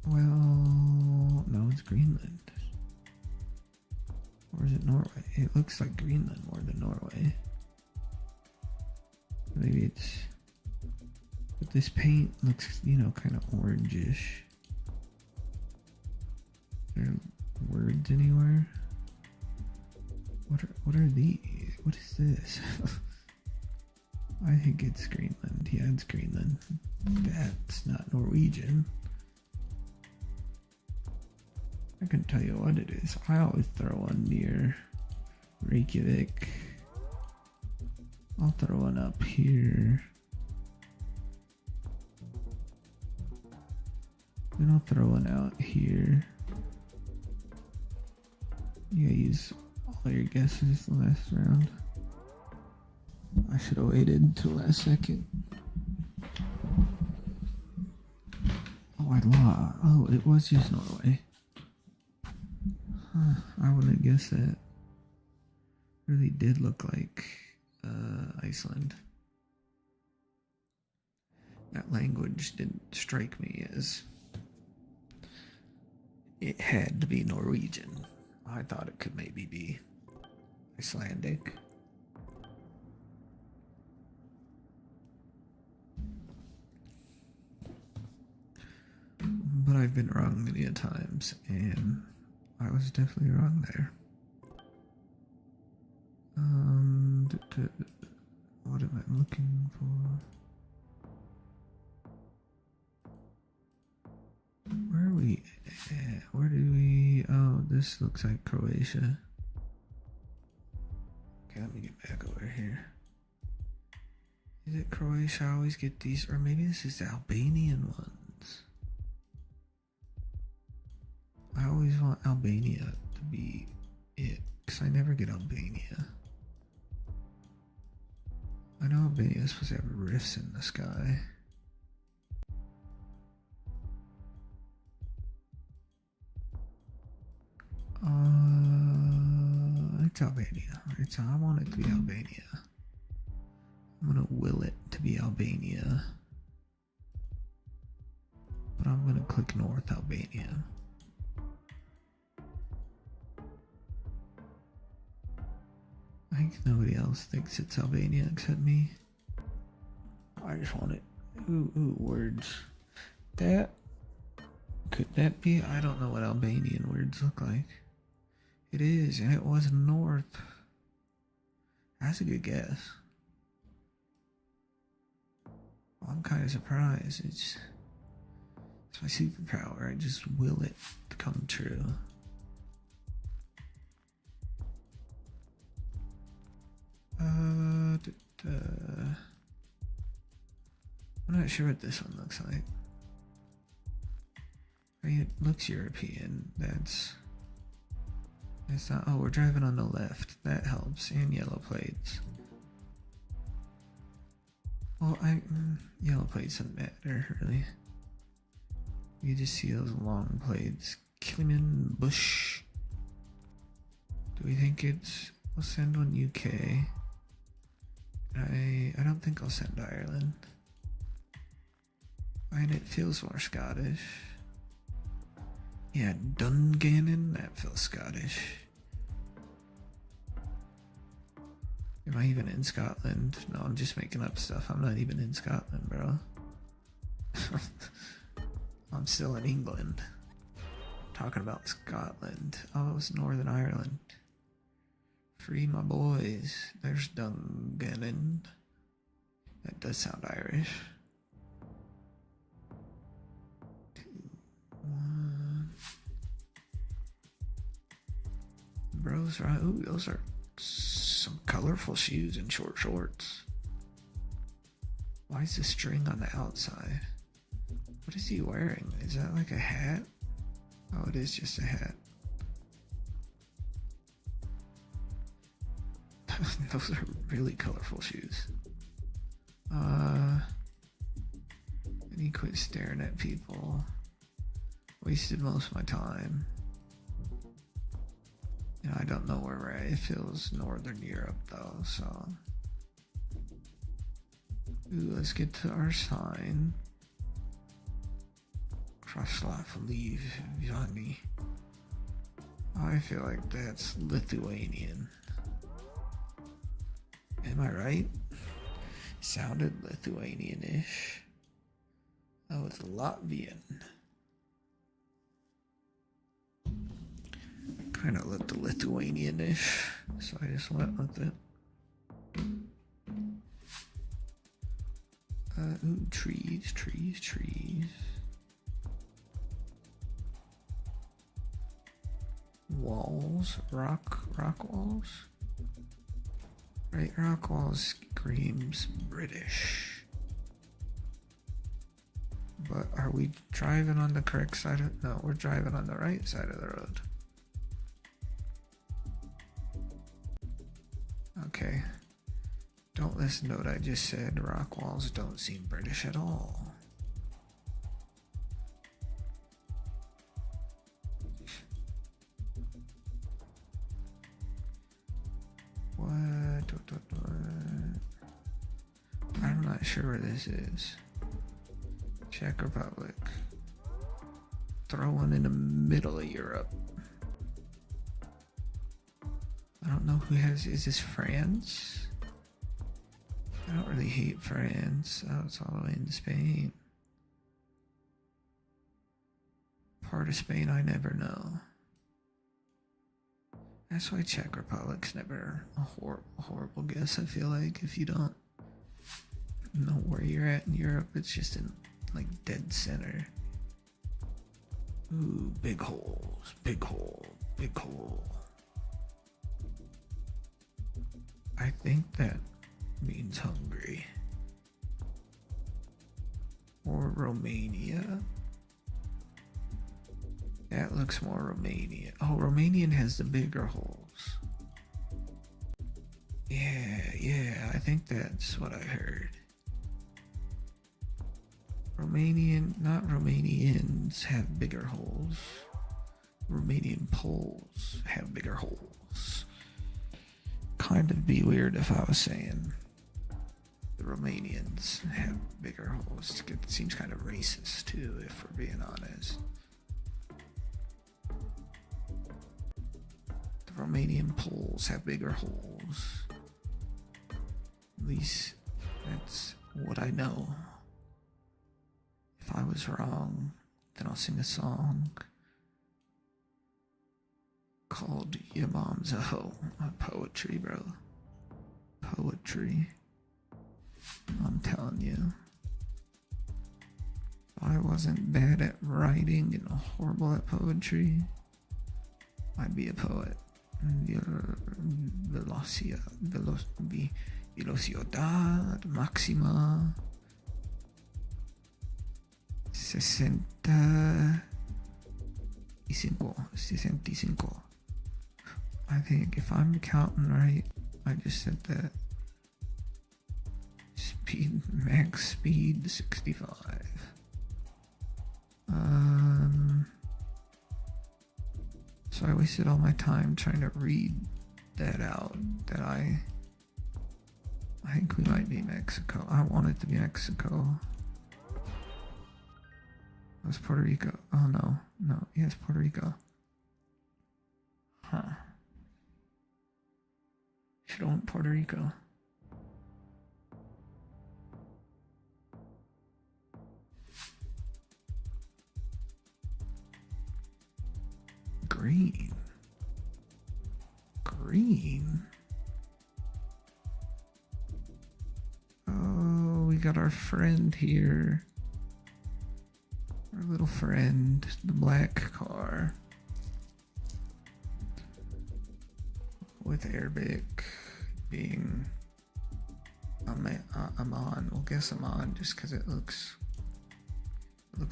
Speaker 1: Well, no, it's Greenland. Or is it Norway? It looks like Greenland more than Norway. Maybe it's... But this paint looks, kind of orangish. Are there words anywhere? What are these? What is this? I think it's Greenland. Yeah, it's Greenland. That's not Norwegian. I can tell you what it is. I always throw one near Reykjavik. I'll throw one up here. Then I'll throw one out here. You gotta use all your guesses the last round. I should have waited until last second. Worldwide law. Oh, it was just Norway. Huh, I wouldn't have guessed that. Really did look like Iceland. That language didn't strike me as it had to be Norwegian. I thought it could maybe be Icelandic. But I've been wrong many a times, and I was definitely wrong there. What am I looking for? Where are we at? Where do we... Oh, this looks like Croatia. Okay, let me get back over here. Is it Croatia? I always get these, or maybe this is the Albanian ones. I always want Albania to be it, because I never get Albania. I know Albania is supposed to have rifts in the sky. It's Albania. I want it to be Albania. I'm gonna will it to be Albania. But I'm gonna click North Albania. I think nobody else thinks it's Albania except me. I just want it. Ooh, words. That. Could that be? I don't know what Albanian words look like. It is, and it was north. That's a good guess. Well, I'm kind of surprised. It's my superpower. I just will it to come true. I'm not sure what this one looks like. I mean, it looks European. That's not. Oh, we're driving on the left. That helps. And yellow plates. Well, yellow plates doesn't matter really. You just see those long plates. Killiman Bush. Do we think it's? We'll send one UK. I don't think I'll send Ireland. And it feels more Scottish. Yeah, Dungannon, that feels Scottish. Am I even in Scotland? No, I'm just making up stuff. I'm not even in Scotland, bro. I'm still in England. Talking about Scotland. Oh, it's Northern Ireland. Free my boys. There's Dungannon. That does sound Irish. 2, 1. Bros, right? Ooh, those are some colorful shoes and short shorts. Why is the string on the outside? What is he wearing? Is that like a hat? Oh, it is just a hat. Those are really colorful shoes. I need to quit staring at people. Wasted most of my time. You know, I don't know where we're at. It feels Northern Europe though, so. Ooh, let's get to our sign. Kraslav Livani. I feel like that's Lithuanian. Am I right? Sounded Lithuanian-ish. That was Latvian. Kind of looked Lithuanian-ish, so I just went with it. Ooh, trees. Walls, rock walls. Right, rock walls screams British. But are we driving on the correct side of? No, we're driving on the right side of the road. Okay. Don't listen to what I just said. Rock walls don't seem British at all. not sure where this is. Czech Republic. Throw one in the middle of Europe. I don't know who has. Is this France? I don't really hate France. Oh, it's all the way into Spain. Part of Spain I never know. That's why Czech Republic's never a horrible guess, I feel like. If you don't know where you're at in Europe, it's just in like dead center. Ooh, big holes, big hole, big hole. I think that means Hungary. Or Romania. That looks more Romania. Oh, Romanian has the bigger holes. Yeah, I think that's what I heard. Romanian, not Romanians have bigger holes. Romanian Poles have bigger holes. Kind of be weird if I was saying the Romanians have bigger holes. It seems kind of racist too, if we're being honest. The Romanian Poles have bigger holes. At least that's what I know. If I was wrong, then I'll sing a song called Your Mom's a Hoe. Poetry, bro. Poetry. I'm telling you. If I wasn't bad at writing and horrible at poetry, I'd be a poet. Velocidad máxima 65. I think if I'm counting right, I just said that. Max speed 65. So I wasted all my time trying to read that out. That I think we might be Mexico. I want it to be Mexico. It was Puerto Rico. Oh no, yes, Puerto Rico. Huh. Should have went Puerto Rico. Green. Oh, we got our friend here. Our little friend, the black car. With Arabic being Amman. We'll guess Amman just because it looks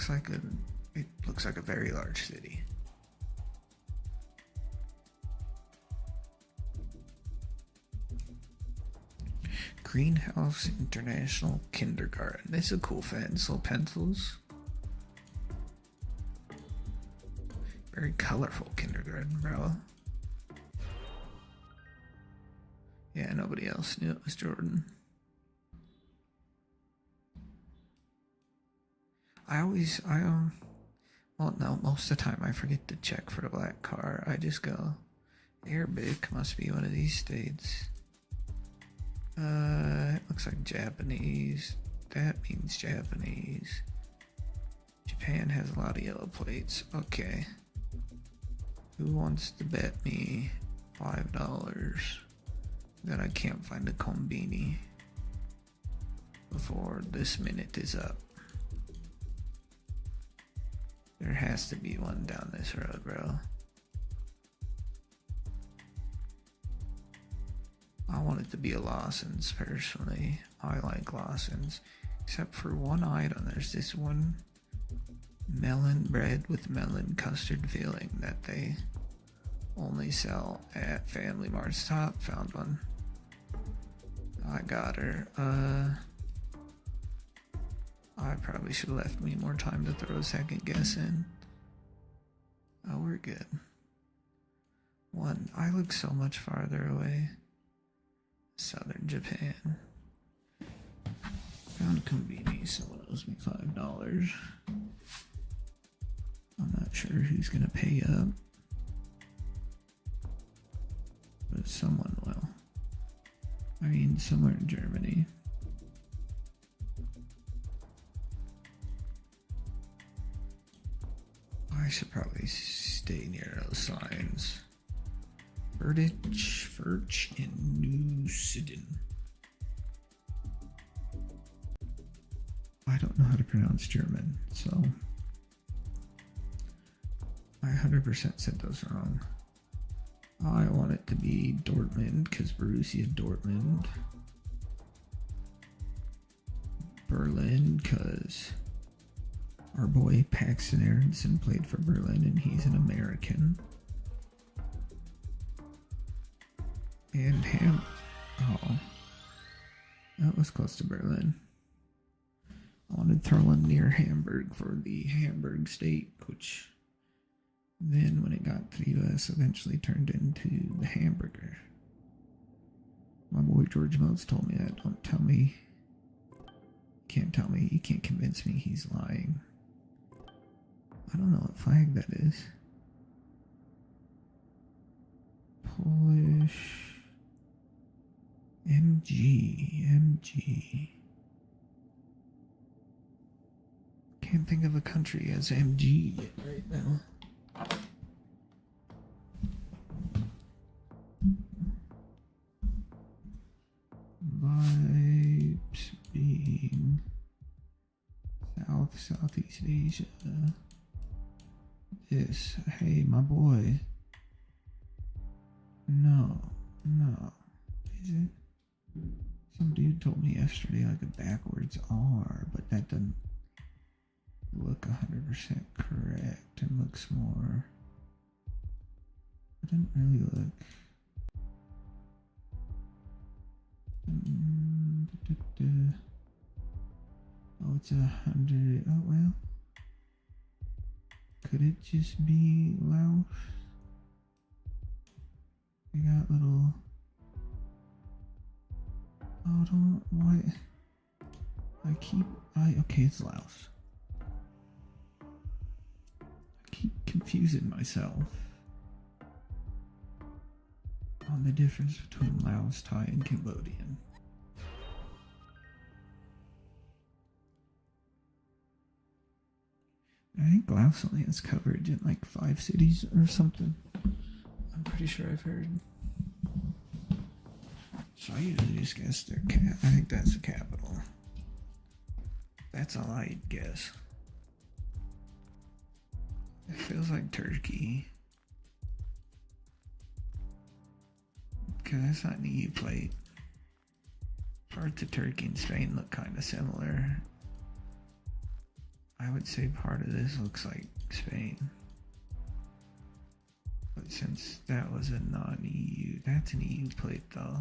Speaker 1: like a very large city. Greenhouse International Kindergarten. This is a cool fence. Little pencils. Very colorful kindergarten, bro. Yeah, nobody else knew it was Jordan. Well, no, most of the time I forget to check for the black car. I just go, Arabic must be one of these states. It looks like Japanese. That means Japanese. Japan has a lot of yellow plates. Okay. Who wants to bet me $5 that I can't find a combini before this minute is up? There has to be one down this road, bro. I want it to be a Lawson's, personally. I like Lawson's. Except for one item. There's this one melon bread with melon custard filling that they only sell at Family Mart. Stop, found one. I got her. I probably should have left me more time to throw a second guess in. Oh, we're good. One. I look so much farther away. Southern Japan. Found a convenience. Someone owes me $5. I'm not sure who's gonna pay up, but someone will. I mean, somewhere in Germany. I should probably stay near those signs. Verdich, Verch, and New Sidon. I don't know how to pronounce German, so I 100% said those wrong. I want it to be Dortmund because Borussia Dortmund. Berlin because our boy Paxton Aronson played for Berlin and he's an American. And oh, that was close to Berlin. I wanted to throw in near Hamburg for the Hamburg steak, which then when it got to the US eventually turned into the hamburger. My boy George Motes told me that. Don't tell me. Can't tell me. You can't convince me he's lying. I don't know what flag that is. Polish. MG. Can't think of a country as MG right now. Vibes being Southeast Asia. This, hey, my boy. No. Is it? Some dude told me yesterday like a backwards R, but that doesn't look 100% correct and looks more. It doesn't really look. Oh, it's 100. Oh well. Could it just be Laos? We got little. Oh, don't. Why? Okay, it's Laos. I keep confusing myself on the difference between Laos, Thai, and Cambodian. I think Laos only has coverage in like 5 cities or something. I'm pretty sure I've heard. So I usually just guess their I think that's the capital. That's all I'd guess. It feels like Turkey. Because that's not an EU plate. Parts of Turkey and Spain look kind of similar. I would say part of this looks like Spain. But since that was a non-EU, that's an EU plate though.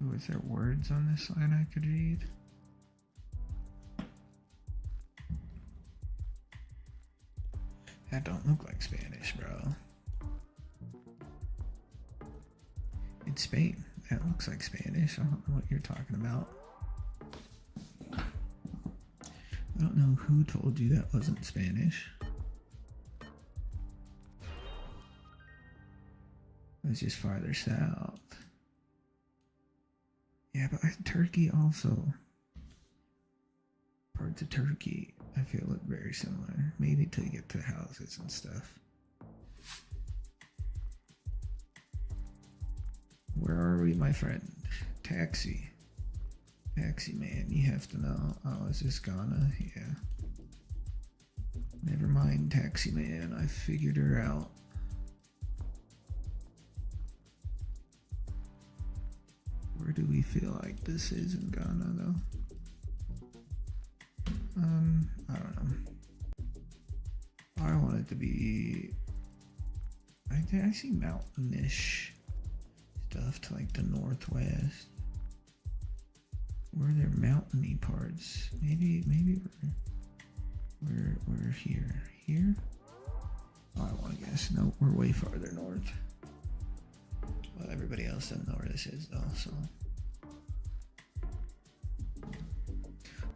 Speaker 1: Ooh, is there words on this line I could read? That don't look like Spanish, bro. It's Spain. That looks like Spanish. I don't know what you're talking about. I don't know who told you that wasn't Spanish. It was just farther south. Yeah, but Turkey also. Parts of Turkey, I feel, look very similar. Maybe till you get to the houses and stuff. Where are we, my friend? Taxi. Taxi man, you have to know. Oh, is this Ghana? Yeah. Never mind, taxi man. I figured her out. Where do we feel like this is in Ghana, though? I don't know. I want it to be. I see mountainish stuff to like the northwest. Where are there mountainy parts? Maybe we're here. Here? Oh, I want to guess. No, we're way farther north. Well, everybody else doesn't know where this is though, so.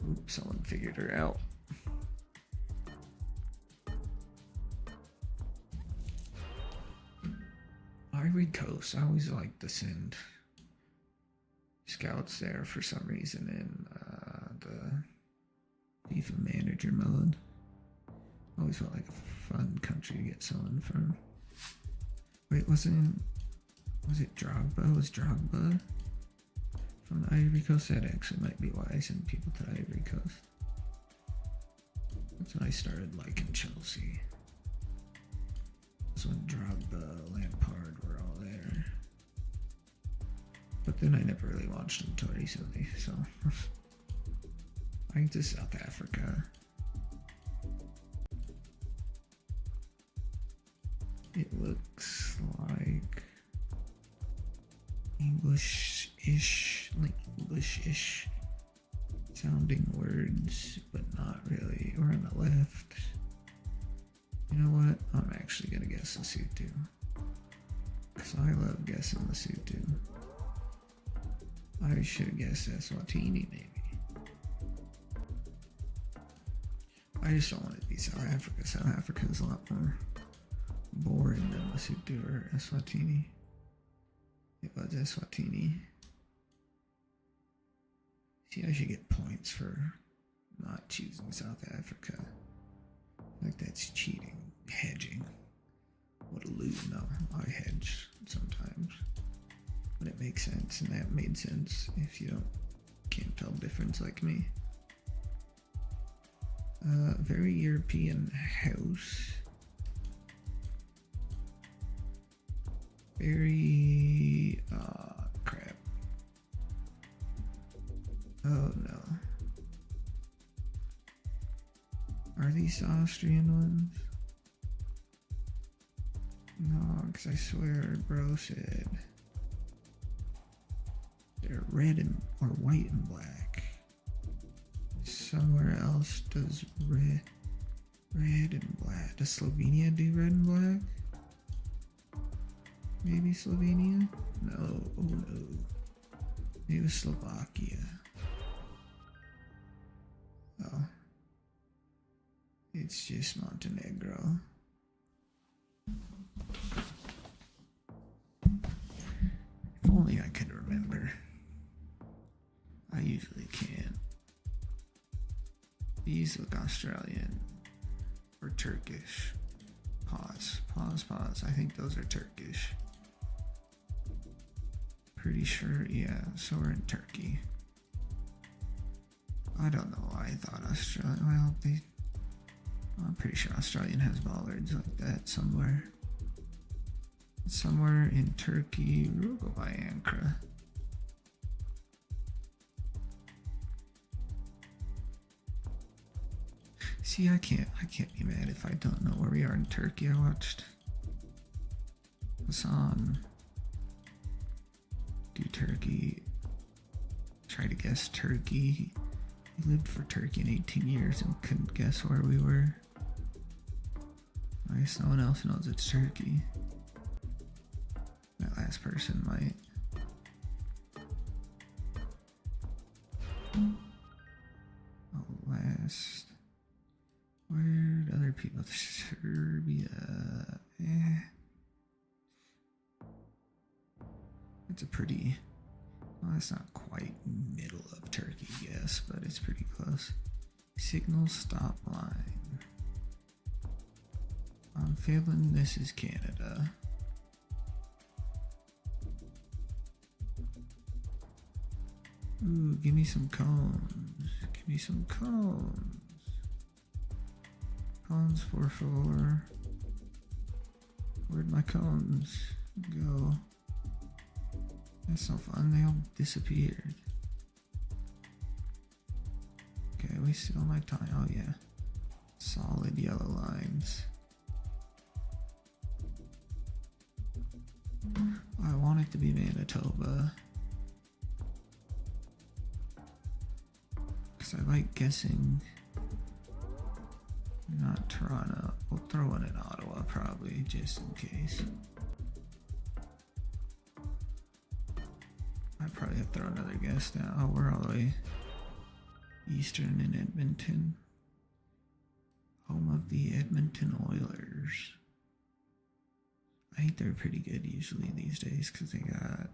Speaker 1: Oops, someone figured her out. Ivory Coast, I always like to send scouts there for some reason in the FIFA manager mode. Always felt like a fun country to get someone from. Wait, was it Drogba? Was Drogba from the Ivory Coast? That actually might be why I send people to the Ivory Coast. That's when I started liking Chelsea. That's when Drogba, Lampard were all there. But then I never really watched them until recently, so. I think to South Africa. It looks like English-ish, like English-ish sounding words, but not really. We're on the left. You know what? I'm actually gonna guess Lesotho. Because I love guessing Lesotho. I should have guessed Eswatini, maybe. I just don't want it to be South Africa. South Africa is a lot more boring than Lesotho or Eswatini. It was Eswatini. See, I should get points for not choosing South Africa. Like that's cheating, hedging. What a lose. No, I hedge sometimes. But it makes sense, and that made sense if you can't tell the difference like me. Very European house. Very, crap. Oh no. Are these Austrian ones? No, because I swear bro said they're red and or white and black. Somewhere else does red and black. Does Slovenia do red and black? Maybe Slovenia? No, oh no. Maybe Slovakia. Oh. It's just Montenegro. If only I could remember. I usually can't. These look Australian or Turkish. Pause. I think those are Turkish. Pretty sure, yeah, so we're in Turkey. I don't know why I thought Australia. Well, I'm pretty sure Australian has bollards like that somewhere. Somewhere in Turkey. We'll go by Ankara. See, I can't be mad if I don't know where we are in Turkey. I watched Hassan do Turkey. Try to guess Turkey. He lived for Turkey in 18 years and couldn't guess where we were. I guess no one else knows it's Turkey. That last person might. Oh, last. Where did other people? Serbia. It's a pretty. Well, it's not quite middle of Turkey, yes, but it's pretty close. Signal stop line. I'm feeling this is Canada. Ooh, give me some cones. Give me some cones. Cones for four. Where'd my cones go? That's no fun, they all disappeared. Okay, we still my time. Oh yeah. Solid yellow lines. I want it to be Manitoba. Because I like guessing. Not Toronto. We'll throw in Ottawa probably, just in case. probably have to throw another guess now. Oh, we're all the way eastern in Edmonton. Home of the Edmonton Oilers. I think they're pretty good usually these days because they got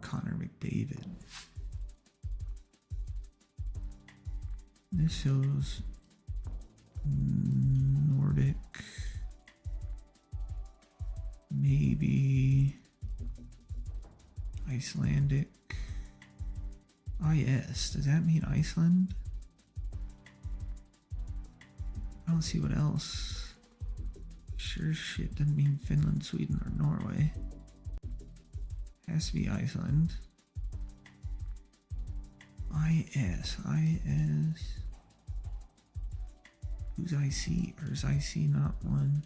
Speaker 1: Connor McDavid. This shows Nordic, maybe Icelandic. IS, does that mean Iceland? I don't see what else. Sure shit doesn't mean Finland, Sweden, or Norway. Has to be Iceland. IS. Who's IC? Or is IC not one?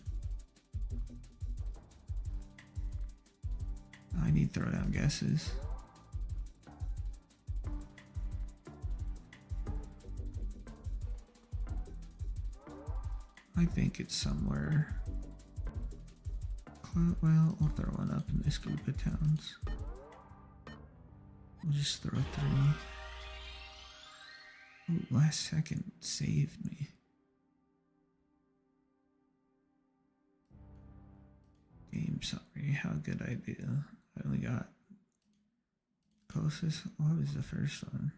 Speaker 1: I need throwdown guesses. I think it's somewhere. Well, I'll throw one up in this group of towns. We'll just throw 3. Ooh, last second saved me. Game summary, how good I do. I only got closest. What was the first one?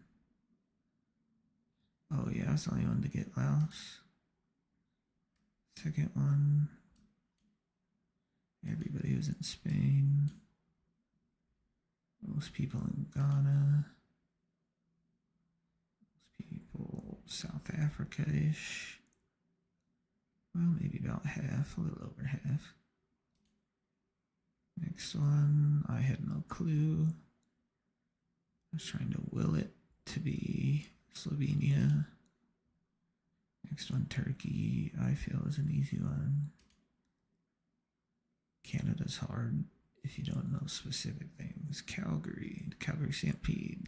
Speaker 1: Oh yeah, I was the only one to get Laos. Second one, everybody was in Spain. Most people in Ghana. Most people South Africa-ish. Well, maybe about half, a little over half. Next one, I had no clue. I was trying to will it to be Slovenia. Next one, Turkey, I feel is an easy one. Canada's hard if you don't know specific things. Calgary Stampede.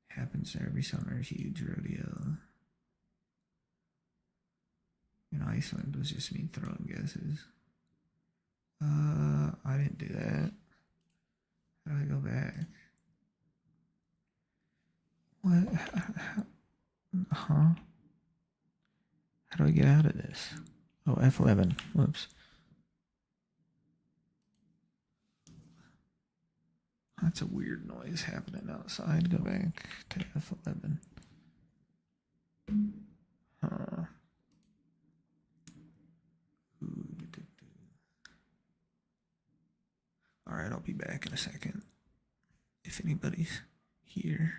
Speaker 1: Happens there every summer, huge rodeo. And Iceland was just me throwing guesses. I didn't do that. How do I go back? What? Huh? How do I get out of this? Oh, F11. Whoops. That's a weird noise happening outside. Go back to F11. Huh. Alright, I'll be back in a second. If anybody's here.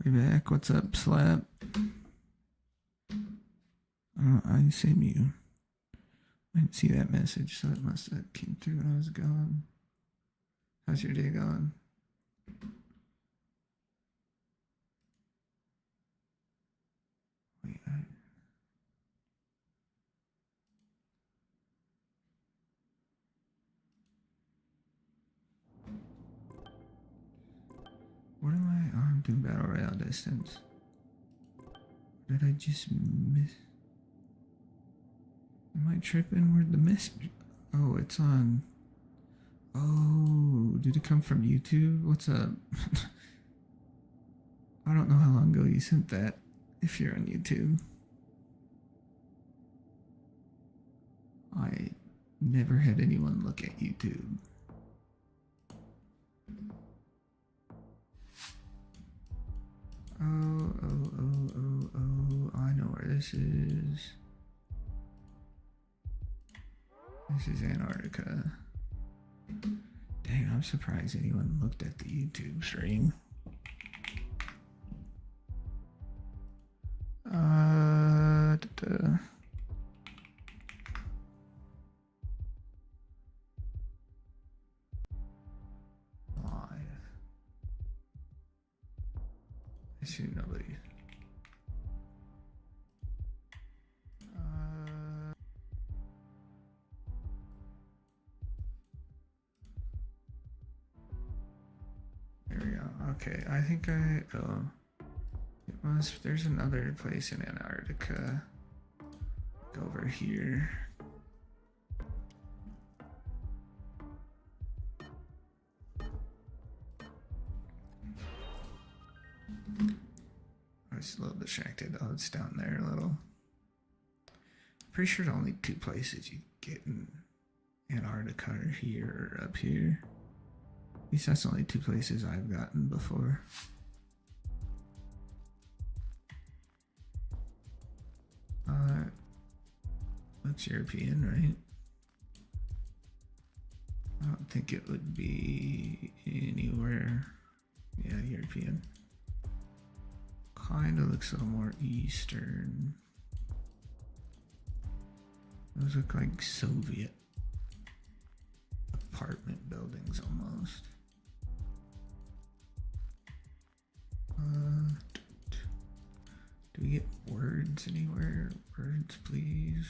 Speaker 1: We're back. What's up, Slap? I sent you. I didn't see that message, so it must have came through when I was gone. How's your day going? Wait, doing battle royale distance. Did I just miss? Am I tripping? Where'd the miss? Oh, it's on. Oh, did it come from YouTube? What's up? I don't know how long ago you sent that. If you're on YouTube, I never had anyone look at YouTube. Oh, I know where this is. This is Antarctica. Dang, I'm surprised anyone looked at the YouTube stream. Live. I see nobody. There we go. Okay, I think there's another place in Antarctica. Go over here. I was a little distracted. Oh, it's down there a little. Pretty sure the only two places you get in Antarctica are here or up here. At least that's the only two places I've gotten before. That's European, right? I don't think it would be anywhere. Yeah, European. Kind of looks a little more Eastern. Those look like Soviet apartment buildings almost. Do we get words anywhere? Words, please.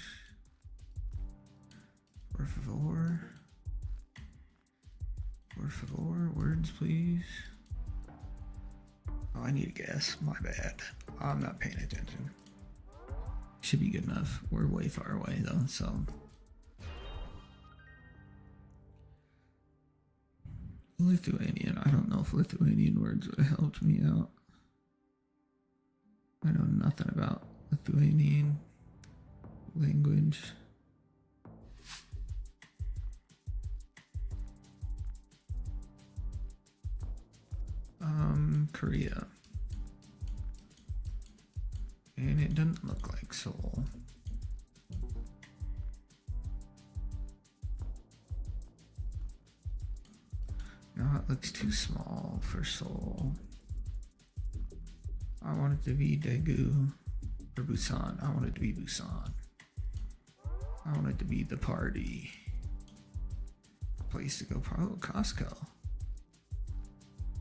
Speaker 1: Por favor. Por favor, words, please. Oh, I need a guess. My bad. I'm not paying attention. Should be good enough. We're way far away though, so. Lithuanian. I don't know if Lithuanian words would have helped me out. I know nothing about Lithuanian language. Korea. And it doesn't look like Seoul. No, it looks too small for Seoul. I want it to be Daegu or Busan. I want it to be Busan. I want it to be the party place to go. Oh, Costco.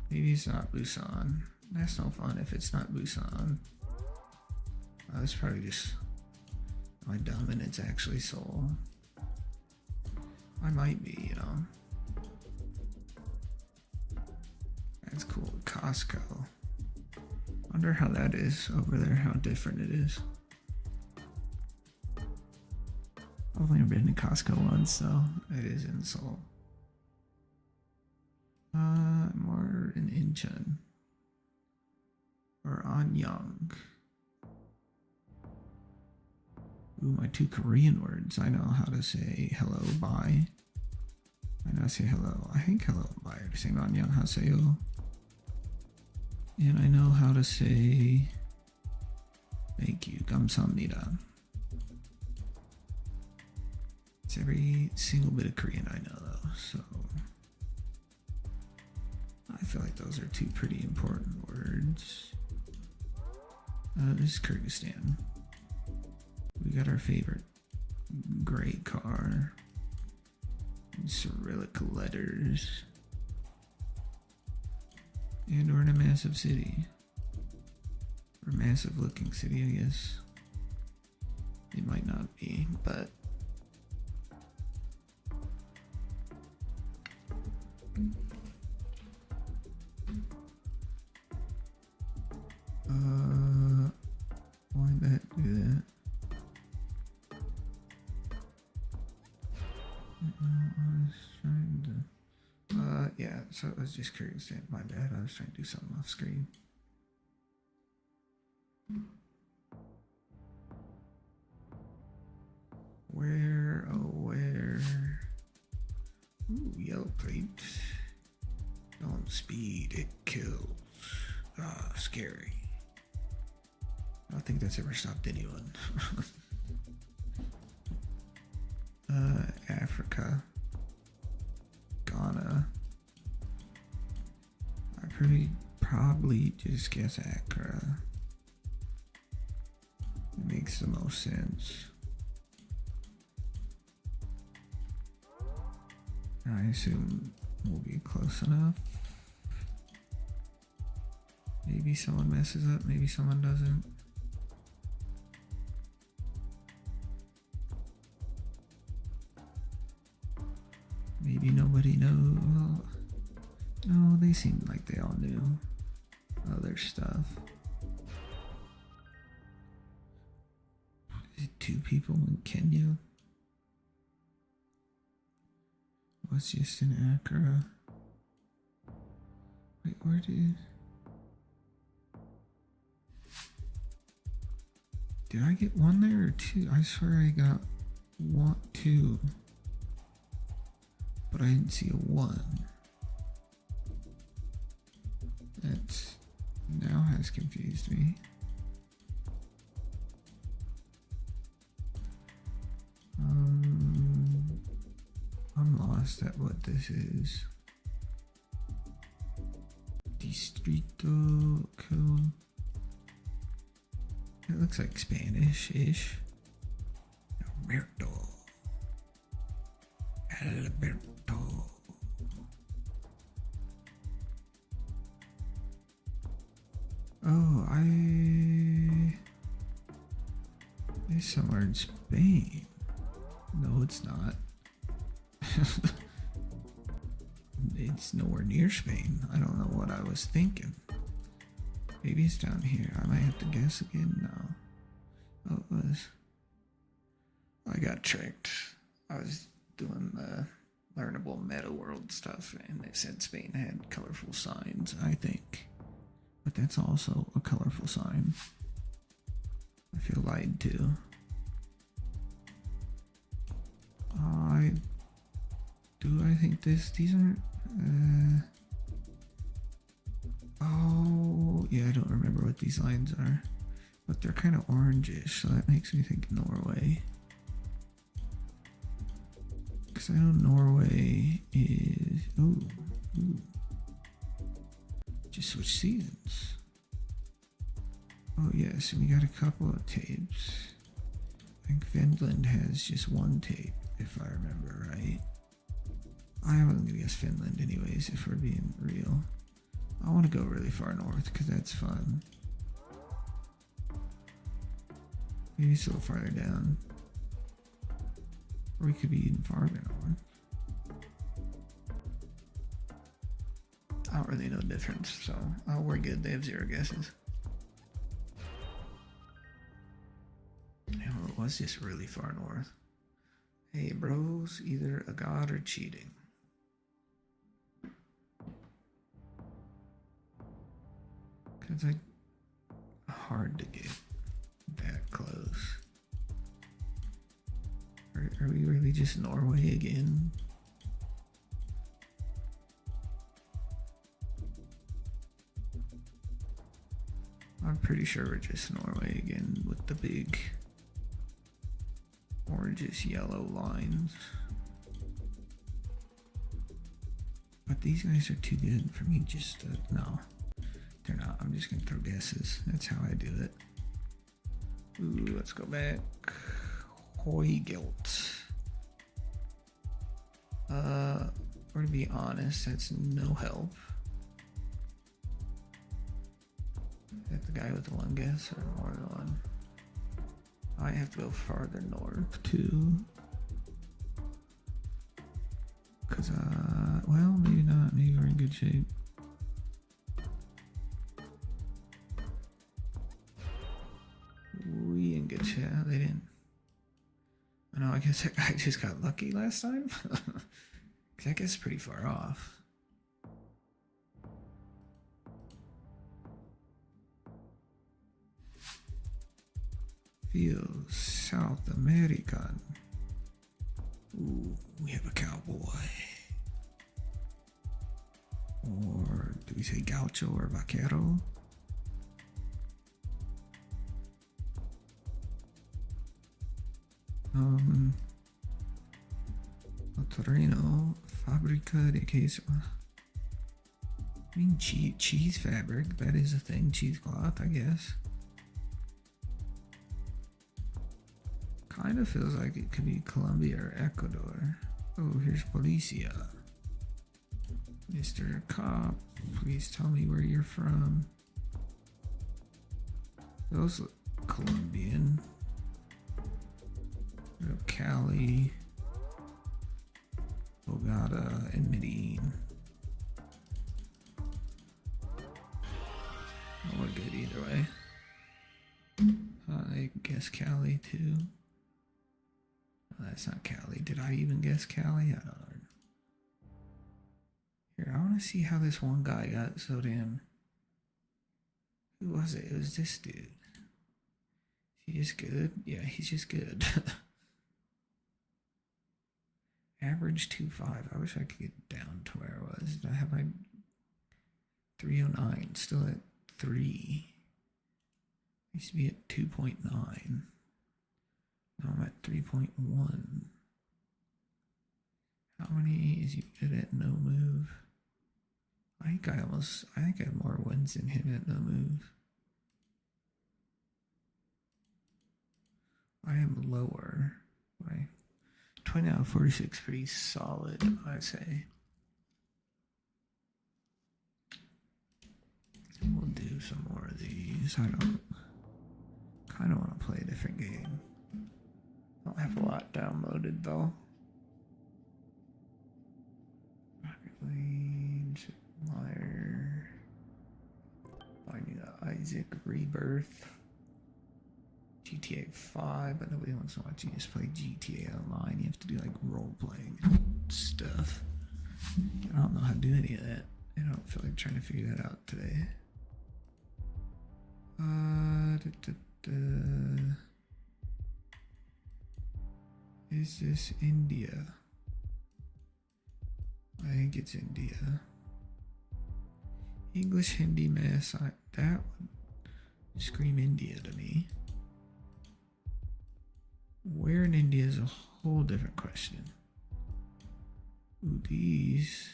Speaker 1: Maybe it's not Busan. That's no fun if it's not Busan. That's probably just my dumb and it's actually Seoul. I might be, you know. That's cool. Costco. Wonder how that is over there, how different it is. I've only been to Costco once, so it is in Seoul. More in Incheon. Or Anyang. Ooh, my two Korean words. I know how to say hello, bye. I know how to say hello. I think hello and bye are the same. Annyeonghaseyo. And I know how to say thank you. 감사합니다. It's every single bit of Korean I know though, so I feel like those are two pretty important words. This is Kyrgyzstan. We got our favorite gray car. Cyrillic letters. And we're in a massive city. Or massive looking city, I guess. It might not be, but Why'd that do that? I was trying to. Yeah, so I was just curious. My bad. I was trying to do something off screen. Where, oh, where? Ooh, yellow plate. Don't speed, it kills. Ah, scary. I don't think that's ever stopped anyone. Africa. Ghana. I probably just guess Accra. It makes the most sense. I assume we'll be close enough. Maybe someone messes up, maybe someone doesn't. Maybe nobody knows. Well, no, they seemed like they all knew other stuff. Is it 2 people in Kenya? Was just in Accra. Wait, where did I get 1 there or 2? I swear I got 2. But I didn't see a 1. That now has confused me. I'm lost at what this is. Distrito Code. It looks like Spanish-ish. Alberto. Oh, it's somewhere in Spain. No, it's not. It's nowhere near Spain. I don't know what I was thinking. Maybe it's down here. I might have to guess again. No. Oh, it was. I got tricked. I was doing the learnable meta world stuff, and they said Spain had colorful signs, I think. But that's also a colorful sign. I feel lied to. I think these aren't, oh, yeah, I don't remember what these lines are, but they're kind of orangish, so that makes me think Norway. Because I know Norway is, ooh. Just switch seasons. Oh yes, we got a couple of tapes. I think Finland has just 1 tape, if I remember right. I wasn't gonna guess Finland anyways, if we're being real. I want to go really far north, because that's fun. Maybe it's a little farther down. Or we could be even farther north. I don't really know the difference, so we're good. They have 0 guesses. It was just really far north. Hey bros, either a god or cheating. Cause hard to get that close. Are we really just Norway again? I'm pretty sure we're just Norway again with the big oranges, yellow lines. But these guys are too good for me just to, no, they're not. I'm just gonna throw guesses. That's how I do it. Ooh, let's go back. Hoygelt. Or to be honest, that's no help. Is that the guy with the 1 guess or more than 1? I have to go farther north too. Cause well, maybe not. Maybe we're in good shape. Yeah, they didn't. I know, I guess that guy just got lucky last time. Because I guess pretty far off. Feels South American. Ooh, we have a cowboy. Or do we say gaucho or vaquero? Torino, Fabrica de Queso. I mean, cheese fabric, that is a thing. Cheesecloth, I guess. Kind of feels like it could be Colombia or Ecuador. Oh, here's Policia. Mr. Cop, please tell me where you're from. Those look Colombian. Cali, Bogota, and Medellin. Oh, we're good either way. I guess Cali too. Oh, that's not Cali. Did I even guess Cali? I don't know. Here, I want to see how this one guy got so damn. Who was it? It was this dude. Is he just good? Yeah, he's just good. Average 2.5. I wish I could get down to where I was. I have my 309. Still at 3. I used to be at 2.9. Now I'm at 3.1. How many is he good at no move? I think I have more wins than him at no move. I am lower. Right? 20 out of 46, pretty solid, I say. We'll do some more of these. I kind of want to play a different game. I don't have a lot downloaded though. Rocket Range, Liar, Finding Isaac, Rebirth. GTA 5, but nobody wants to watch you just play GTA Online. You have to do like role playing stuff. I don't know how to do any of that. I don't feel like trying to figure that out today. Is this India? I think it's India. English, Hindi, Mass. That would scream India to me. Where in India is a whole different question. Ooh, these.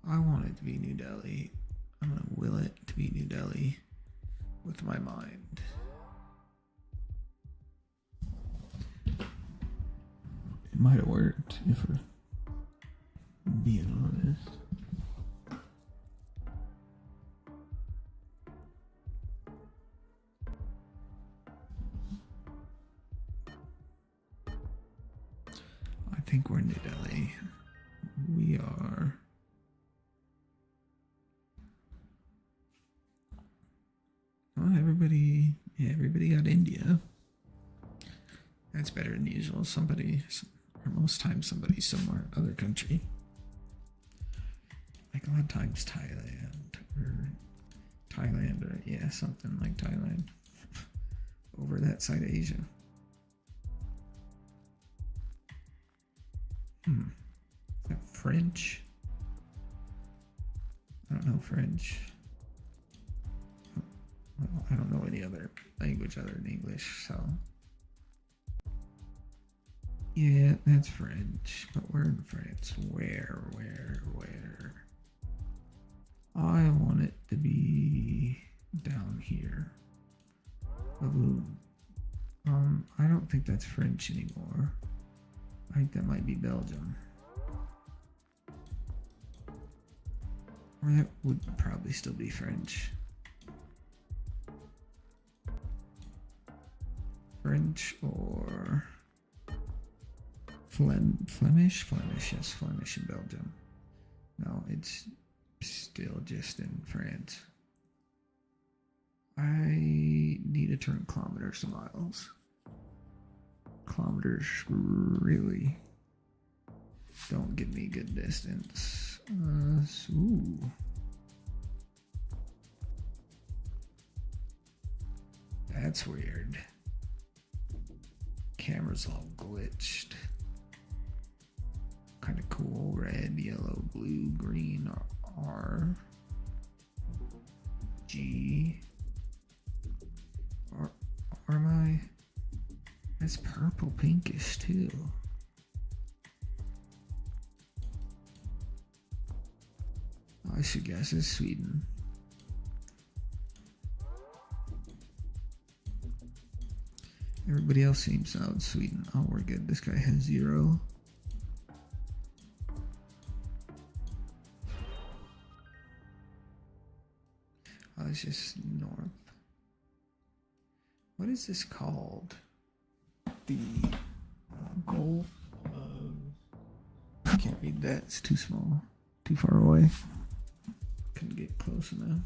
Speaker 1: I want it to be New Delhi. I'm gonna will it to be New Delhi with my mind. It might have worked if we're being honest. I think we're in New Delhi. We are. Oh, everybody got India. That's better than usual. Somebody, or most times somebody somewhere, other country. Like a lot of times Thailand, or yeah, something like Thailand. Over that side of Asia. Is that French? I don't know French. Well, I don't know any other language other than English, so. Yeah, that's French, but we're in France. Where? I want it to be down here. Baboon. I don't think that's French anymore. I think that might be Belgium. Or that would probably still be French. French or Flemish? Flemish, yes, Flemish in Belgium. No, it's still just in France. I need to turn kilometers to miles. Kilometers really don't give me good distance. Ooh. That's weird. Camera's all glitched. Kind of cool. Red, yellow, blue, green, R, G. Or am I? That's purple pinkish too. I should guess it's Sweden. Everybody else seems out in Sweden. Oh, we're good. This guy has 0. Oh, it's just north. What is this called? The Gulf of... I can't read that. It's too small. Too far away. Couldn't get close enough.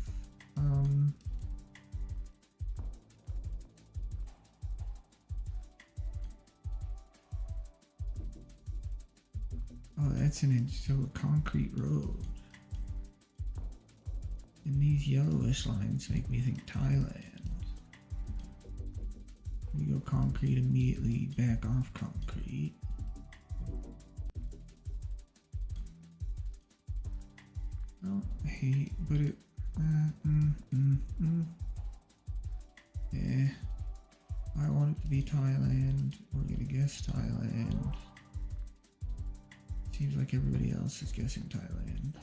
Speaker 1: Oh, that's still a concrete road. And these yellowish lines make me think Thailand. We go concrete immediately, back off concrete. Oh, I hate, but it, yeah. I want it to be Thailand. We're gonna guess Thailand. Seems like everybody else is guessing Thailand.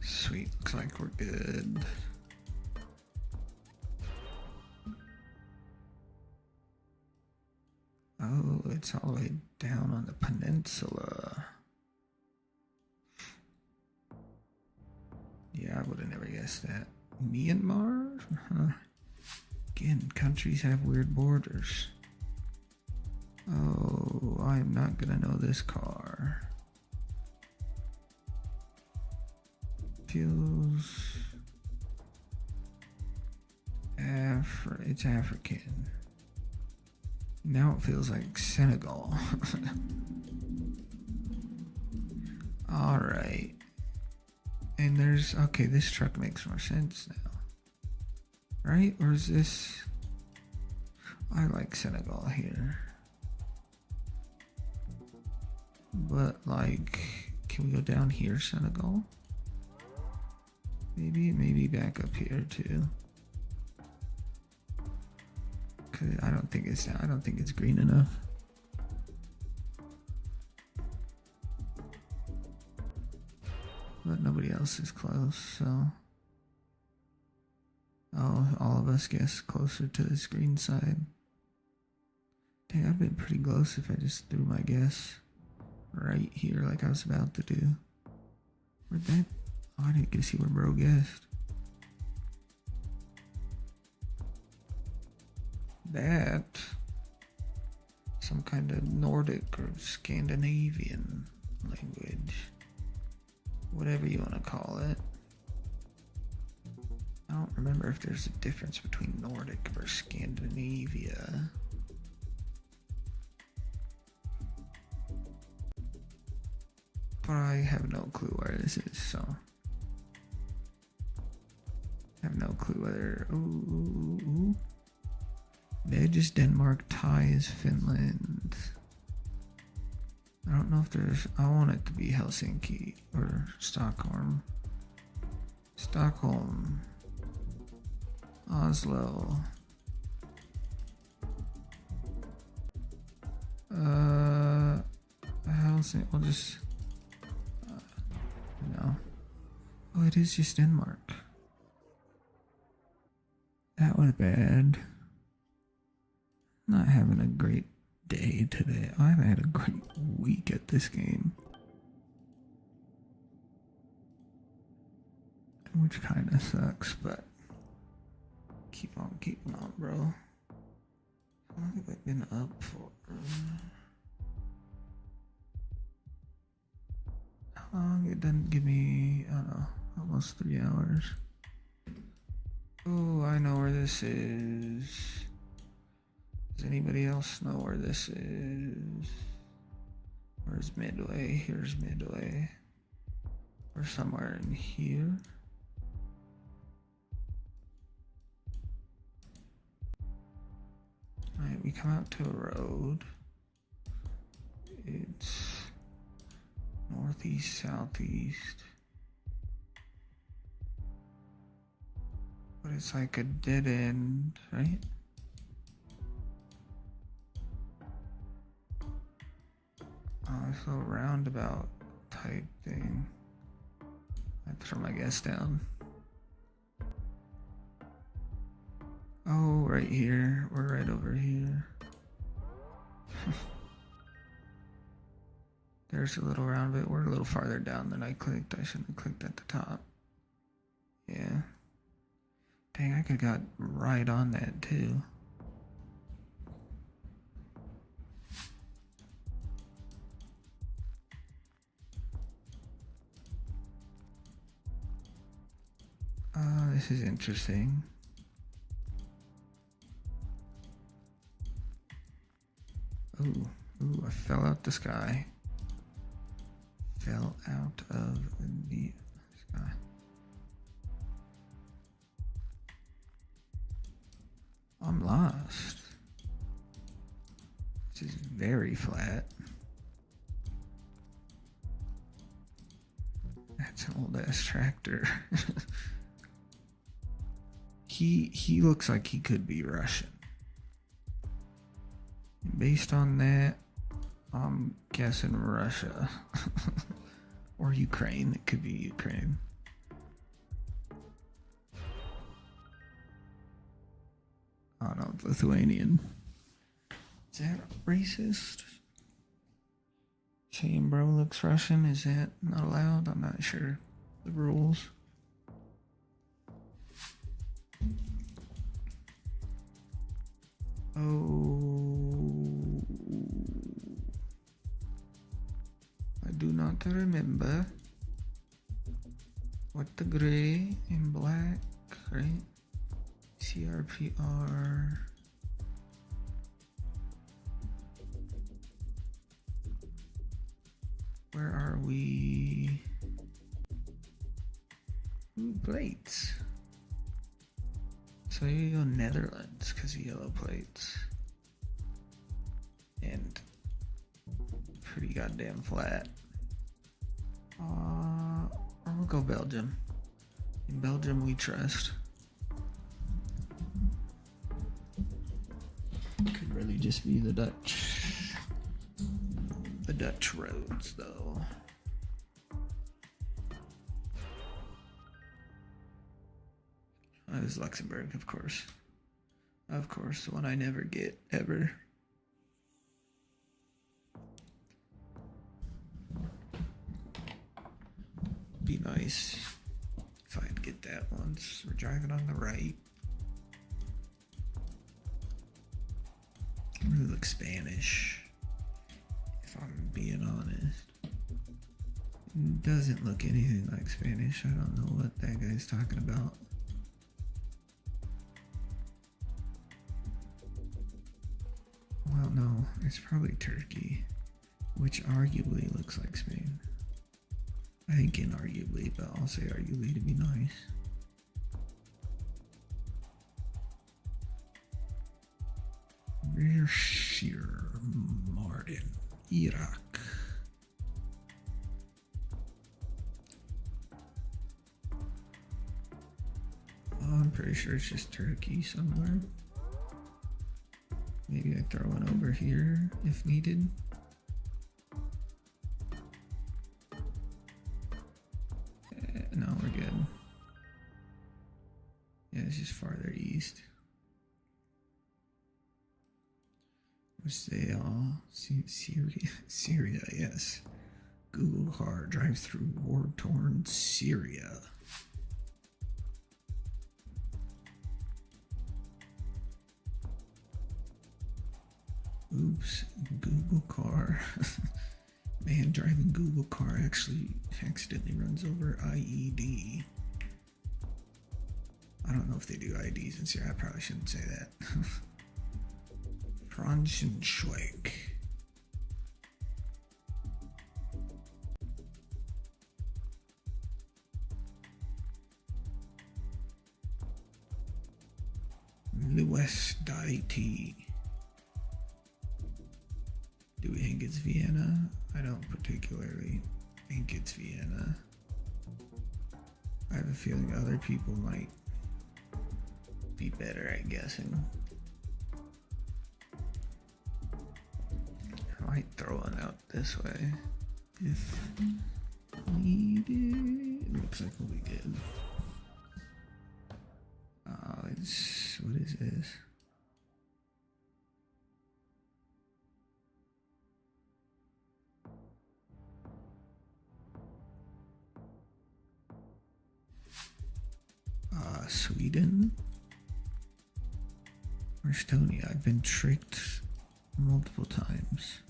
Speaker 1: Sweet, looks like we're good. Oh, it's all the way down on the peninsula. Yeah, I would have never guessed that. Myanmar? Huh. Again, countries have weird borders. Oh, I'm not gonna know this car. Feels... it's African. Now it feels like Senegal. Alright. And there's... Okay, this truck makes more sense now. Right? Or is this... I like Senegal here. But, like... Can we go down here, Senegal? Maybe back up here, too. Cause I don't think it's green enough. But nobody else is close, so... Oh, all of us guess closer to this green side. Dang, I've been pretty close if I just threw my guess right here like I was about to do. Where'd that... Oh, I didn't get to see where bro guessed. That... Some kind of Nordic or Scandinavian language. Whatever you want to call it. I don't remember if there's a difference between Nordic or Scandinavia. But I have no clue where this is, so... I have no clue whether... Ooh. Veg is Denmark, Thai is Finland. I don't know if there's... I want it to be Helsinki or Stockholm. Stockholm. Oslo. Helsinki. We'll just... no. Oh, it is just Denmark. That was bad. Not having a great day today. I haven't had a great week at this game. Which kind of sucks, but keep on keeping on, bro. How long have I been up for? doesn't give me, I don't know, almost 3 hours. Oh, I know where this is. Does anybody else know where this is? Where's Midway? Here's Midway. We're somewhere in here. Alright, we come out to a road. It's northeast, southeast. But it's like a dead end, right? Oh, it's a little roundabout type thing. I throw my guess down. Oh, right here. We're right over here. There's a little round bit. We're a little farther down than I clicked. I shouldn't have clicked at the top. Yeah. Dang, I could have got right on that too. This is interesting. Ooh, I fell out the sky. Fell out of the sky. I'm lost. This is very flat. That's an old ass tractor. He looks like he could be Russian. Based on that, I'm guessing Russia. Or Ukraine. It could be Ukraine. I don't know, Lithuanian. Is that racist? Saying bro looks Russian, is that not allowed? I'm not sure the rules. Oh, I do not remember what the gray and black, right? CRPR. Where are we? Ooh, plates. So you go Netherlands because of yellow plates. And pretty goddamn flat. Or we'll go Belgium. In Belgium we trust. Could really just be the Dutch. The Dutch roads though. That is Luxembourg, of course. Of course, the one I never get, ever. Be nice if I'd get that once. We're driving on the right. It really looks Spanish, if I'm being honest. It doesn't look anything like Spanish. I don't know what that guy's talking about. Well, no, it's probably Turkey, which arguably looks like Spain. I think inarguably, but I'll say arguably to be nice. Bershir Mardin, Iraq. I'm pretty sure it's just Turkey somewhere. Maybe I throw one over here if needed. No, we're good. Yeah, it's just farther east. Which they all Syria, yes. Google car drives through war-torn Syria. Oops, Google car. Man driving Google car actually accidentally runs over IED. I don't know if they do IDs in Syria. I probably shouldn't say that. Braunschweig. Lewis.at. Do we think it's Vienna? I don't particularly think it's Vienna. I have a feeling other people might be better at guessing. I might throw one out this way if needed. Looks like we'll be good. What is this? Sweden or Estonia? I've been tricked multiple times.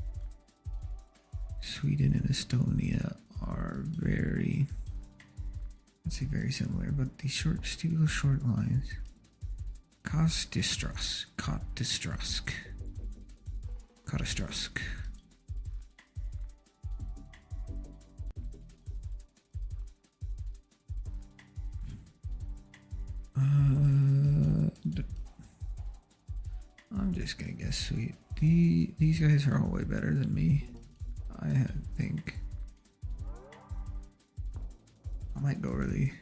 Speaker 1: Sweden and Estonia are very, let's say very similar, but the still short lines. Kostistrusk. I'm just gonna guess sweet. These guys are all way better than me. I think. I might go really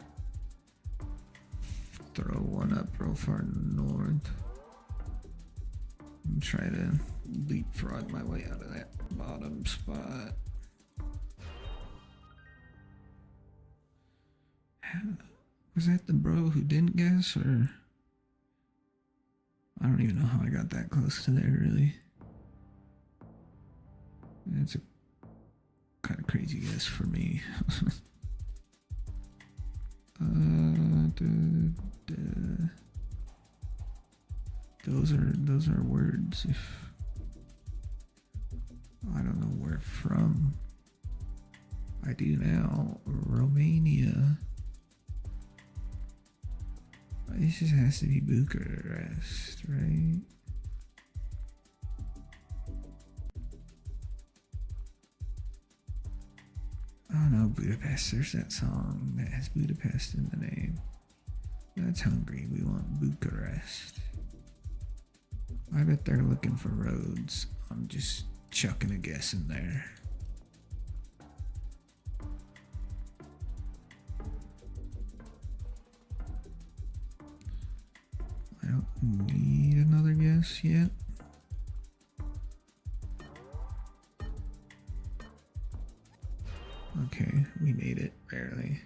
Speaker 1: throw one up real far north and try to leapfrog my way out of that bottom spot. Was that the bro who didn't guess, or I don't even know how I got that close to there, really. It's a kind of crazy guess for me. Those are words. If I don't know where from, I do now. Romania. This just has to be Bucharest, right? Oh no, Budapest. There's that song that has Budapest in the name. That's Hungary. We want Bucharest. I bet they're looking for roads. I'm just chucking a guess in there. I don't need another guess yet. Okay, we made it, barely.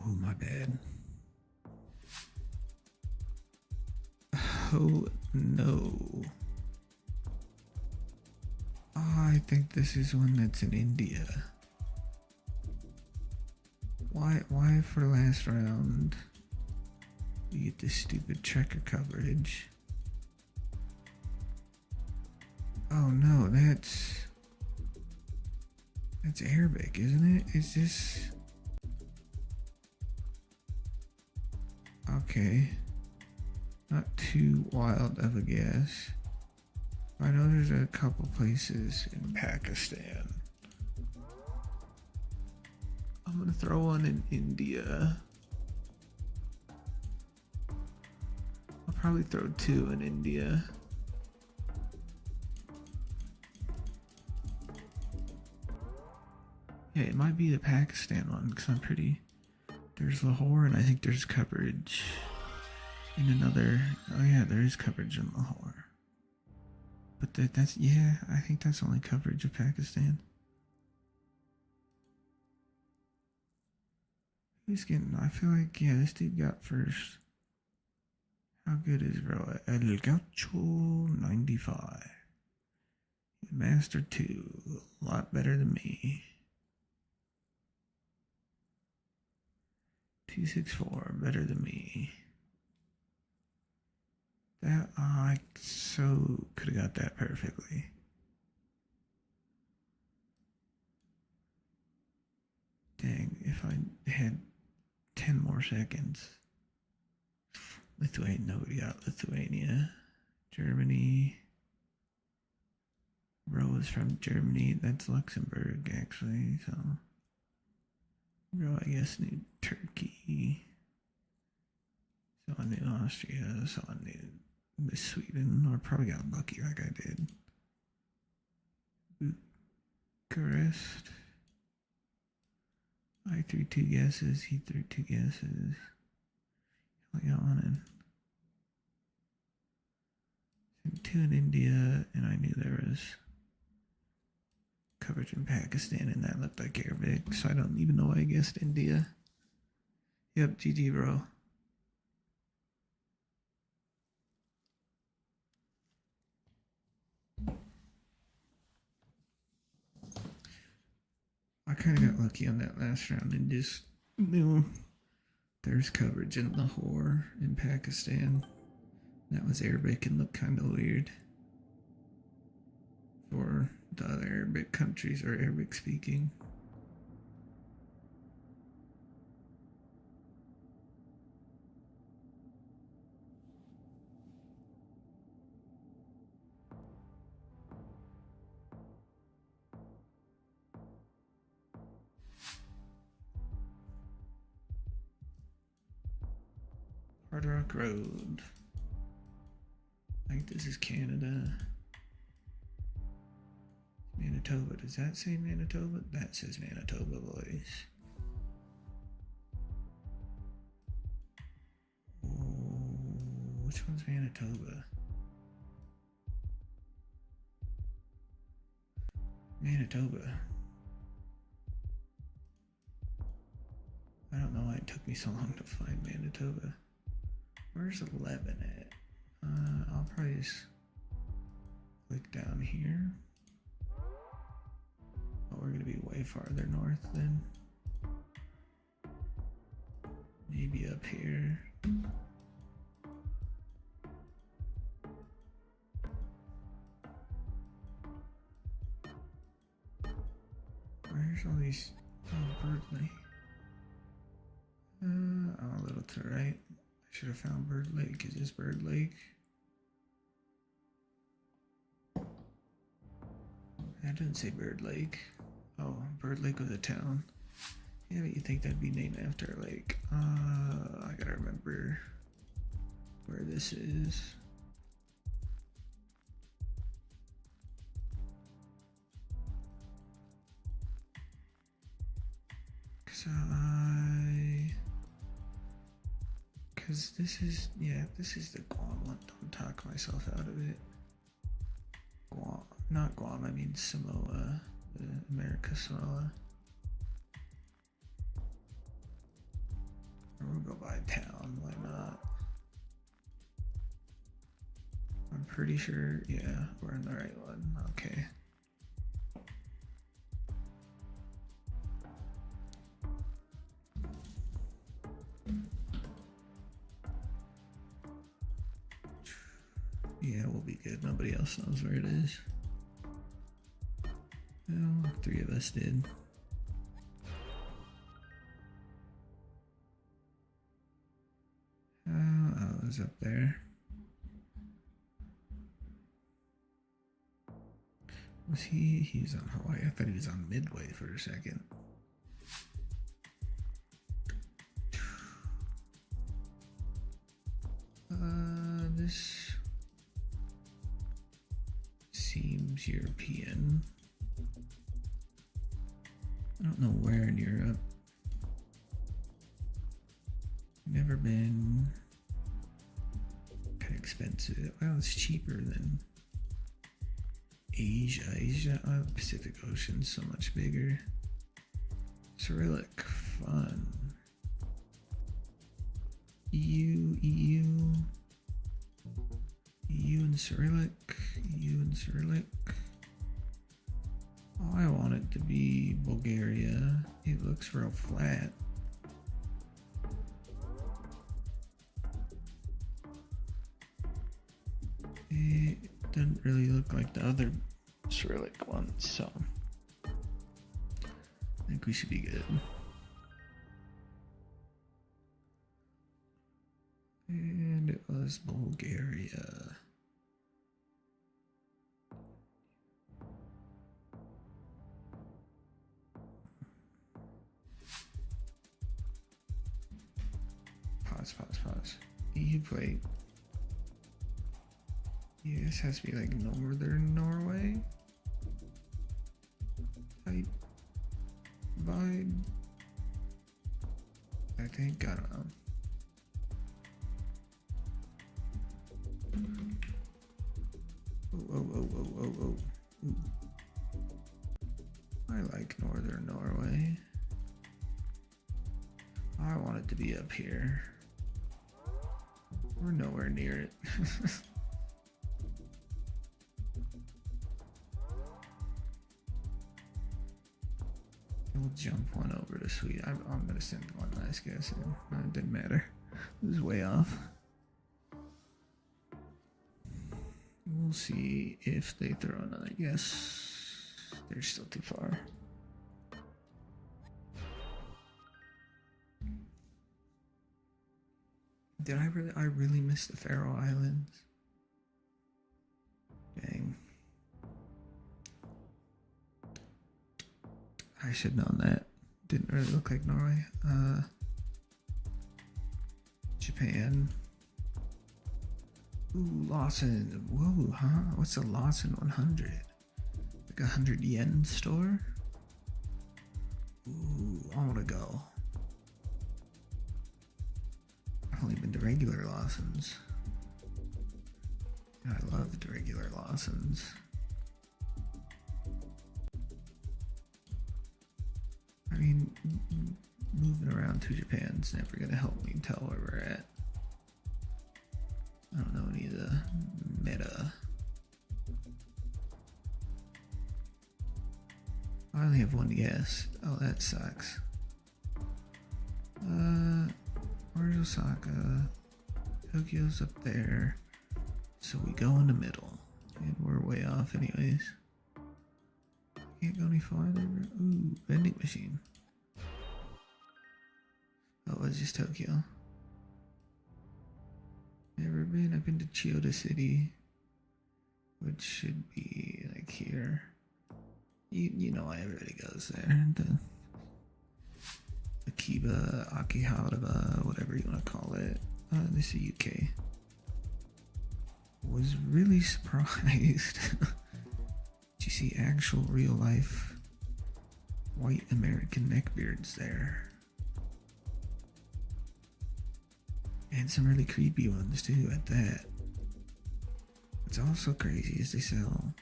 Speaker 1: Oh, my bad. Oh, no. Oh, I think this is one that's in India. Why for last round you get this stupid checker coverage? Oh no, that's Arabic, isn't it? Is this okay? Not too wild of a guess. I know there's a couple places in Pakistan. I'm gonna throw one in India. I'll probably throw two in India. Yeah, it might be the Pakistan one because I'm pretty. There's Lahore, and I think there's coverage in another. Oh yeah, there is coverage in Lahore. But that's yeah, I think that's only coverage of Pakistan. Who's getting? I feel like yeah, this dude got first. How good is bro? El Gaucho 95. Master 2, a lot better than me. 264, better than me. That I so could have got that perfectly. Dang, if I had 10 more seconds. Lithuania, nobody got Lithuania. Germany. Bro is from Germany. That's Luxembourg, actually. So, bro, I guess knew Turkey. So I knew Austria. So I knew Sweden. Or probably got lucky like I did. Bucharest. I threw 2 guesses. He threw 2 guesses. I got one in 2 in India, and I knew there was coverage in Pakistan, and that looked like Arabic, so I don't even know why I guessed India. Yep, GG, bro. I kind of got lucky on that last round and just knew there's coverage in Lahore in Pakistan. That was Arabic and looked kind of weird for the other Arabic countries or Arabic speaking. Hard Rock Road. I think this is Canada. Manitoba. Does that say Manitoba? That says Manitoba, boys. Oh, which one's Manitoba? Manitoba. I don't know why it took me so long to find Manitoba. Where's 11 at? I'll probably just click down here. Oh, we're gonna be way farther north then. Maybe up here. Where's all these? Oh, Bird Lake. A little to the right. I should have found Bird Lake. Is this Bird Lake? That doesn't say Bird Lake. Oh, Bird Lake was a town. Yeah, but you think that'd be named after a lake. I gotta remember where this is. Cause this is, yeah, this is the Guam one. Don't talk myself out of it. Guam, not Guam, I mean Samoa, America Samoa. Or we'll go by town, why not? I'm pretty sure, yeah, we're in the right one, okay. Yeah, we'll be good. Nobody else knows where it is. Well, 3 of us did. Oh, it was up there. Was he? He's on Hawaii. I thought he was on Midway for a second. This seems European. I don't know where in Europe. Never been. Kind of expensive. Well, it's cheaper than Asia. Pacific Ocean's so much bigger. Cyrillic, fun. EU and Cyrillic. Oh, I want it to be Bulgaria. It looks real flat. really look like the other Cyrillic ones, so I think we should be good. And it was Bulgaria. Pause. EU plate. Yeah, this has to be like northern Norway type vibe. I think, I don't know. Oh. Ooh. I like northern Norway. I want it to be up here. We're nowhere near it. We'll jump one over to Sweden. I'm gonna send one last guess in. It didn't matter. It was way off. We'll see if they throw another guess. They're still too far. Did I really miss the Faroe Islands? Dang. I should have known that. Didn't really look like Norway. Japan. Ooh, Lawson. Whoa, huh? What's a Lawson 100? Like 100 yen store? Ooh, I wanna go. I've only been to regular Lawsons. And I loved regular Lawsons. I mean, moving around to Japan's never gonna help me tell where we're at. I don't know any of the meta. I only have one guess. Oh, that sucks. Where's Osaka? Tokyo's up there. So we go in the middle. And we're way off anyways. Can't go any farther. Ooh, vending machine. Oh, it's just Tokyo. Never been. I've been to Chiyoda City, which should be like here. You know why everybody goes there. The Akiba, Akihabara, whatever you want to call it. This is UK. Was really surprised. Did you see actual real life white American neckbeards there? And some really creepy ones too at that. What's also crazy is they sell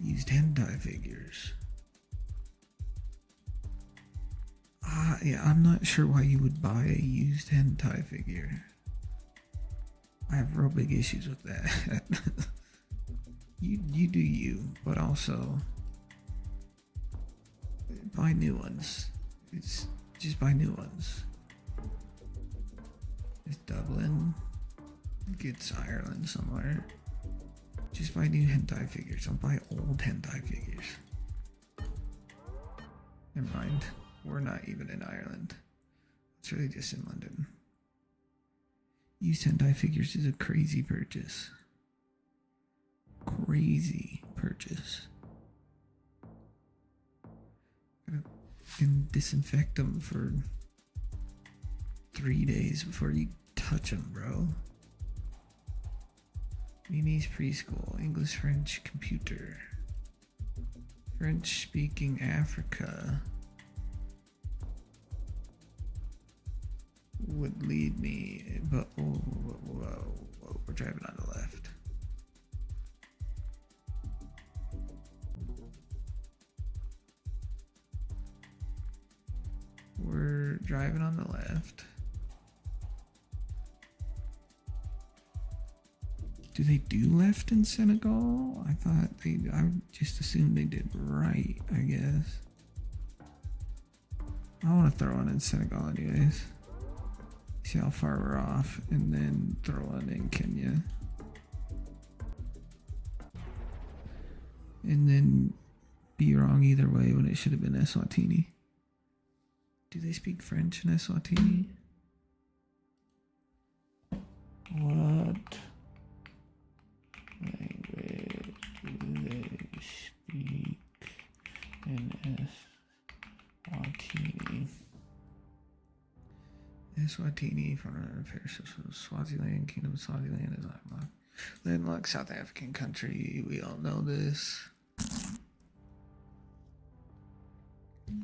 Speaker 1: used hentai figures. Yeah, I'm not sure why you would buy a used hentai figure. I have real big issues with that. You do you, but also buy new ones. It's just buy new ones. It's Dublin. It's Ireland somewhere. Just buy new hentai figures. Don't buy old hentai figures. Never mind. We're not even in Ireland. It's really just in London. Used hentai figures is a crazy purchase. Crazy purchase. And disinfect them for 3 days before you touch them, bro. Mimi's preschool, English, French, computer. French speaking Africa would lead me, but whoa, we're driving on the left. We're driving on the left. Do they do left in Senegal? I just assumed they did right, I guess. I want to throw one in Senegal anyways. See how far we're off, and then throw one in Kenya. and then be wrong either way when it should have been Eswatini. Do they speak French in Eswatini? What language do they speak in Eswatini? Eswatini from Swaziland, Kingdom of Swaziland is landlocked South African country. We all know this.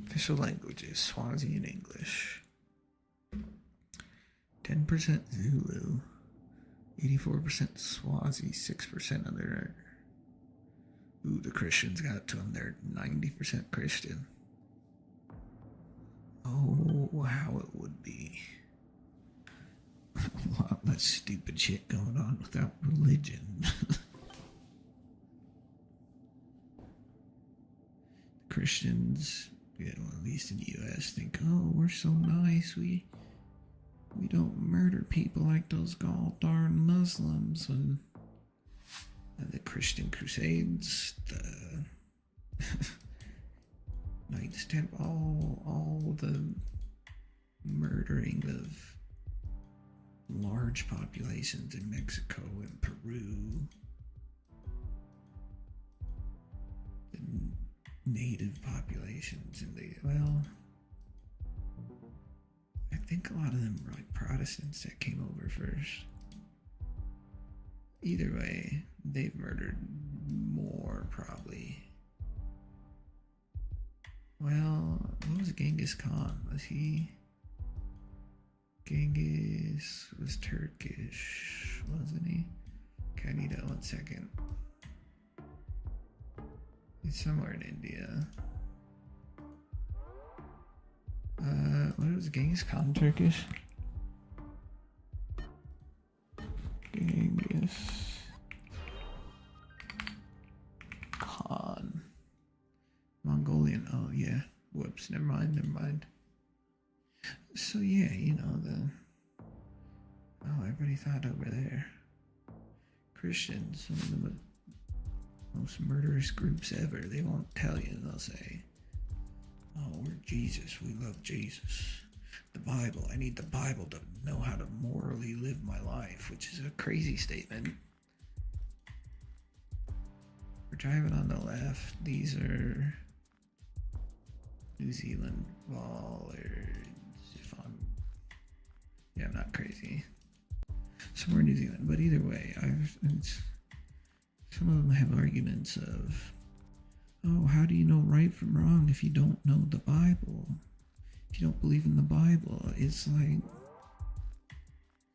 Speaker 1: Official languages: Swazi and English. 10% Zulu, 84% Swazi, 6% other. Ooh, the Christians got to them. They're 90% Christian. Oh, how it would be. A lot less stupid shit going on without religion. Christians, yeah, well, at least in the U.S., think, oh, we're so nice. We don't murder people like those gall darn Muslims. And the Christian Crusades, the Knights Templar, all the murdering of large populations in Mexico and Peru, the native populations, and I think a lot of them were like Protestants that came over first. Either way, they've murdered more, probably. Well, what was Genghis Khan? Was he? Genghis was Turkish, wasn't he? Okay, I need 1 second. It's somewhere in India. What was Genghis Khan Turkish? Genghis Khan. Mongolian. Oh, yeah. Whoops. Never mind. So, yeah, everybody thought over there. Christians, one of the most murderous groups ever. They won't tell you. They'll say, oh, we're Jesus. We love Jesus. The Bible. I need the Bible to know how to morally live my life, which is a crazy statement. We're driving on the left. These are New Zealand bollards. I'm not crazy. Somewhere in New Zealand. But either way, some of them have arguments of, oh, how do you know right from wrong if you don't know the Bible? If you don't believe in the Bible, it's like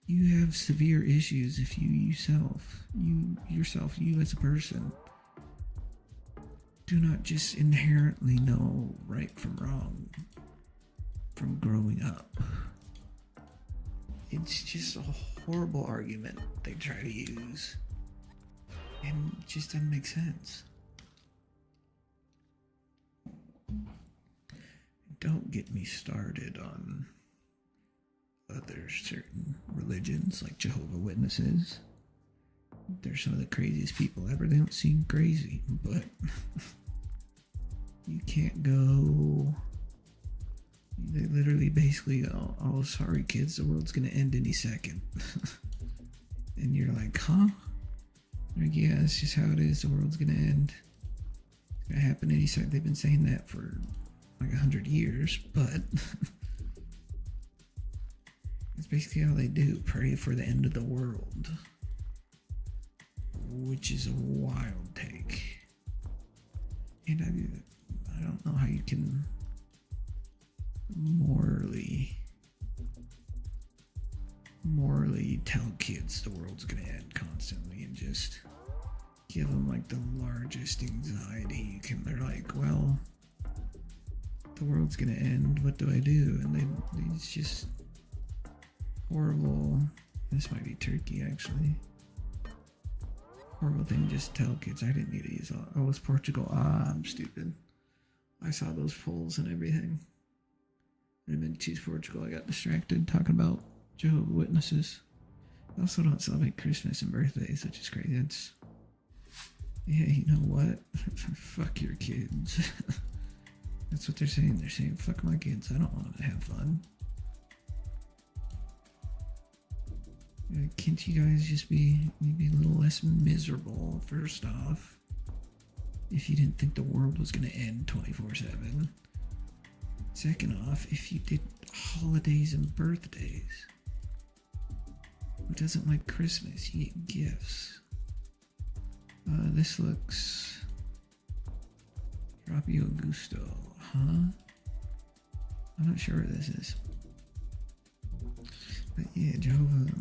Speaker 1: you have severe issues if you as a person, do not just inherently know right from wrong from growing up. It's just a horrible argument they try to use, and it just doesn't make sense. Don't get me started on other certain religions like Jehovah's Witnesses. They're some of the craziest people ever. They don't seem crazy, but you can't go. They literally basically, oh, sorry kids, the world's gonna end any second. And you're like, huh? Like, yeah, that's just how it is. The world's gonna end. It's gonna happen any second. They've been saying that for like 100 years, but it's basically how they do. Pray for the end of the world, which is a wild take. And I don't know how you can morally tell kids the world's gonna end constantly and just give them like the largest anxiety you can. They're like, well, the world's gonna end, what do I do? And it's just horrible. This might be Turkey, actually. Horrible thing, just tell kids. I didn't need to use all. Oh, it's Portugal. I'm stupid. I saw those polls and everything. I meant to choose Portugal. I got distracted talking about Jehovah's Witnesses. They also don't celebrate Christmas and birthdays, which is crazy. Yeah, you know what? Fuck your kids. That's what they're saying. They're saying, fuck my kids. I don't want them to have fun. Can't you guys just be maybe a little less miserable, first off? If you didn't think the world was going to end 24/7. Second off, if you did holidays and birthdays. Who doesn't like Christmas? You get gifts. This looks... Geogussing, huh? I'm not sure what this is. But yeah, Jehovah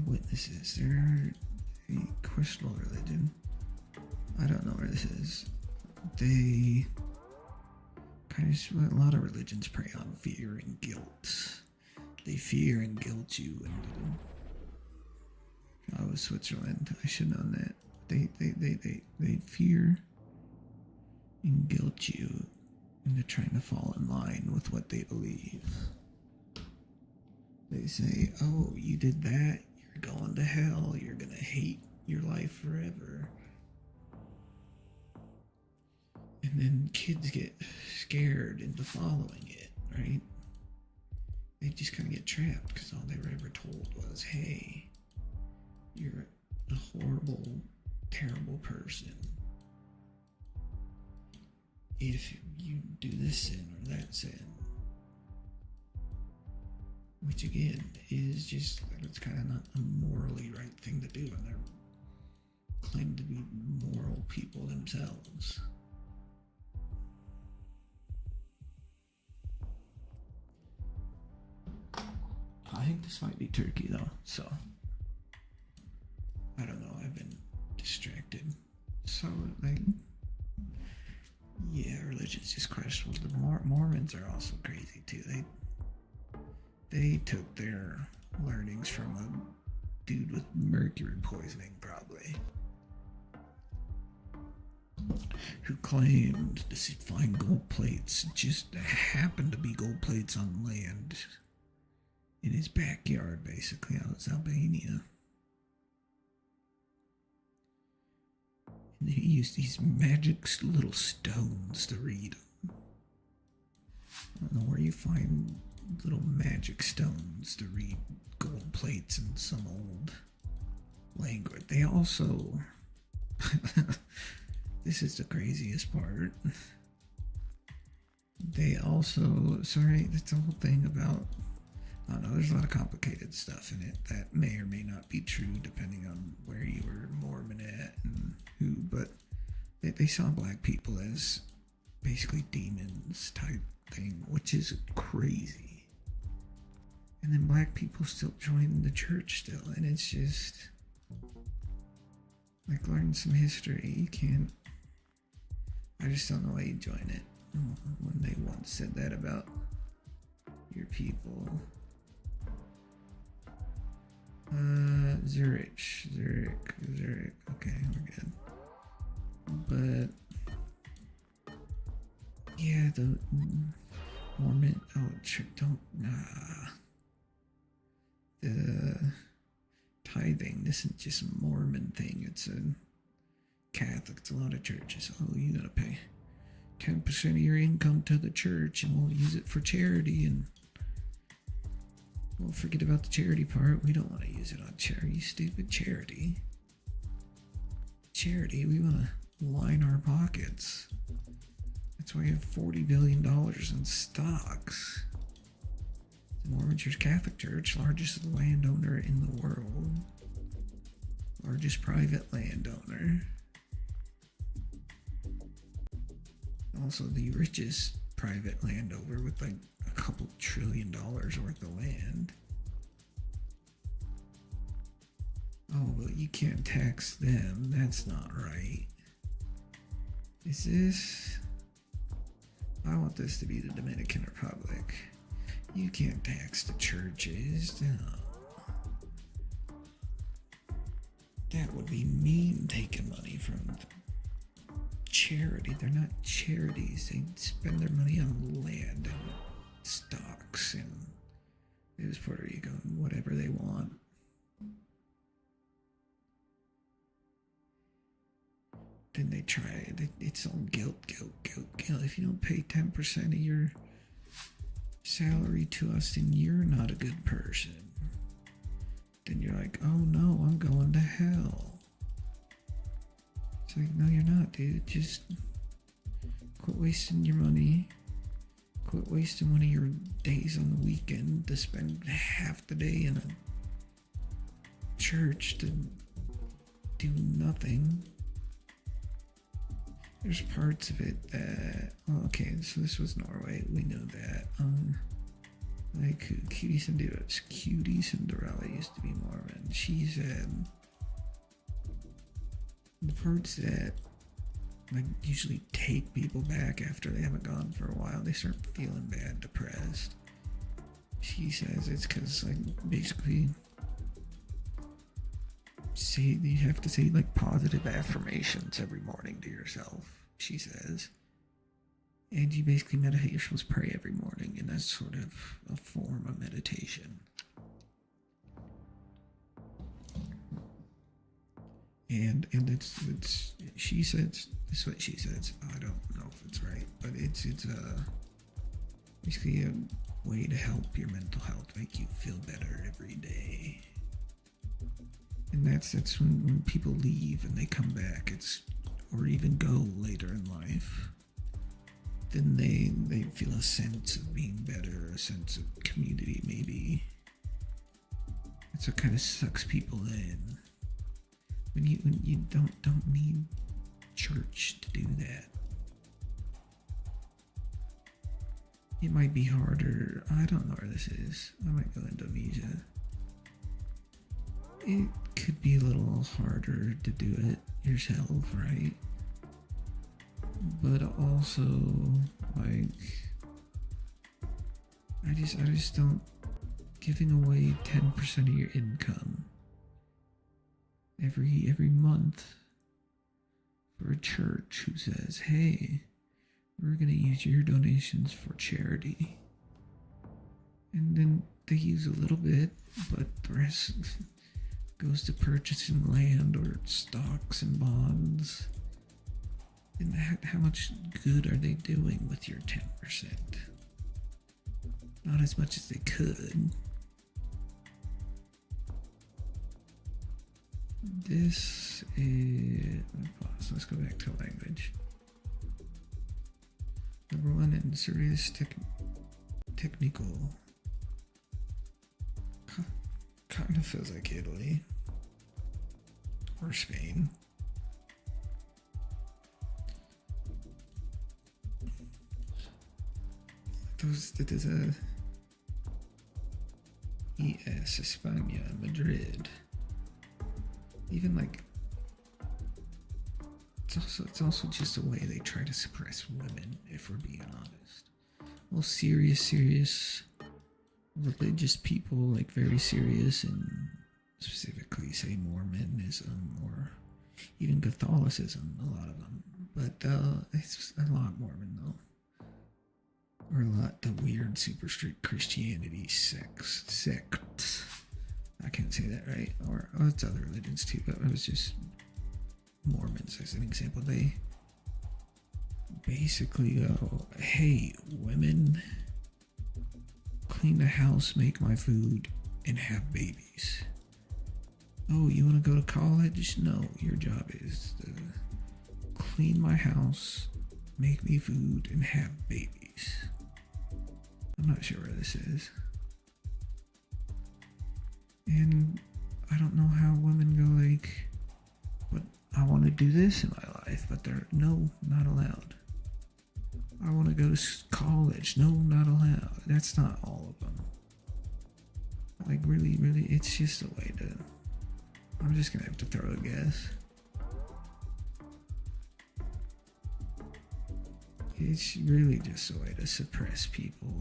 Speaker 1: Witnesses. They're a questionable religion. I don't know where this is. They kind of, a lot of religions prey on fear and guilt. They fear and guilt you. And oh, Switzerland. I should have known that. They fear and guilt you into trying to fall in line with what they believe. They say, oh, you did that, you're going to hell, you're gonna hate your life forever. And then kids get scared into following it, right? They just kind of get trapped because all they were ever told was, hey, you're a horrible, terrible person if you do this sin or that sin. Which again is just, it's kind of not a morally right thing to do, and they're claim to be moral people themselves. I think this might be Turkey though, so I don't know, I've been distracted. So, like, yeah, religion's just questionable. The Mormons are also crazy too. They took their learnings from a dude with mercury poisoning, probably, who claimed to find gold plates. Just happened to be gold plates on land in his backyard, basically, out of Albania. And he used these magic little stones to read them. I don't know where you find little magic stones to read gold plates in some old language. They also... this is the craziest part. They also... Sorry, that's the whole thing about... I don't know, there's a lot of complicated stuff in it that may or may not be true depending on where you were Mormon at and who, but they saw black people as basically demons type thing, which is crazy. And then black people still join the church still, and it's just like, learn some history. You can't, I just don't know why you join it when they once said that about your people. Zurich. Okay, we're good. But yeah, the Mormon. Oh, don't. The tithing isn't just a Mormon thing. It's a Catholic. It's a lot of churches. Oh, you gotta pay 10% of your income to the church, and we'll use it for charity. And we'll forget about the charity part. We don't want to use it on charity, stupid charity. Charity, we want to line our pockets. That's why we have $40 billion in stocks. The Mormon Church, Catholic Church, largest landowner in the world. Largest private landowner. Also the richest private landowner with like a couple $1 trillion worth of land. Oh, well, you can't tax them. That's not right. Is this... I want this to be the Dominican Republic. You can't tax the churches. No. That would be mean, taking money from charity. They're not charities. They spend their money on land and stocks, and it was Puerto Rico and whatever they want. then they try it. It's all guilt. If you don't pay 10% of your salary to us, then you're not a good person. Then you're like, oh no, I'm going to hell. It's like, no, you're not, dude. Just quit wasting your money. Quit wasting one of your days on the weekend to spend half the day in a church to do nothing. There's parts of it that, oh, okay, so this was Norway. We know that. Like Cutie Cinderella used to be Mormon. She said the parts that like usually take people back after they haven't gone for a while, they start feeling bad, depressed. She says it's because like basically you have to say like positive affirmations every morning to yourself, she says. And you basically meditate. You're supposed to pray every morning, and that's sort of a form of meditation. And it's she says, this is what she says. I don't know if it's right, but it's basically a way to help your mental health, make you feel better every day. And that's when people leave and they come back, or even go later in life, then they feel a sense of being better, a sense of community maybe. That's what kind of sucks people in. When you don't need church to do that. It might be harder. I don't know where this is. I might go Indonesia. It could be a little harder to do it yourself, right? But also, like, I just don't, giving away 10% of your income every month for a church who says, hey, we're gonna use your donations for charity, and then they use a little bit, but the rest goes to purchasing land or stocks and bonds. And how much good are they doing with your 10%? Not as much as they could. This is... Pause. Let's go back to language. Number one in serious technical. Kind of feels like Italy. Or Spain. That is a ES, España, Madrid. Even like it's also just a way they try to suppress women, if we're being honest. Well, serious religious people, like very serious, and specifically say Mormonism or even Catholicism, a lot of them. But it's a lot Mormon though. Or a lot the weird, super strict Christianity sects. I can't say that right. Or it's other religions too, but it was just Mormons as an example. They basically go, hey, women, clean the house, make my food, and have babies. Oh, you want to go to college? No, your job is to clean my house, make me food, and have babies. I'm not sure where this is. And I don't know how women go like, but I want to do this in my life, but they're, no, not allowed. I want to go to college. No, not allowed. That's not all of them. Like really, it's just a way to, I'm just going to have to throw a guess. It's really just a way to suppress people.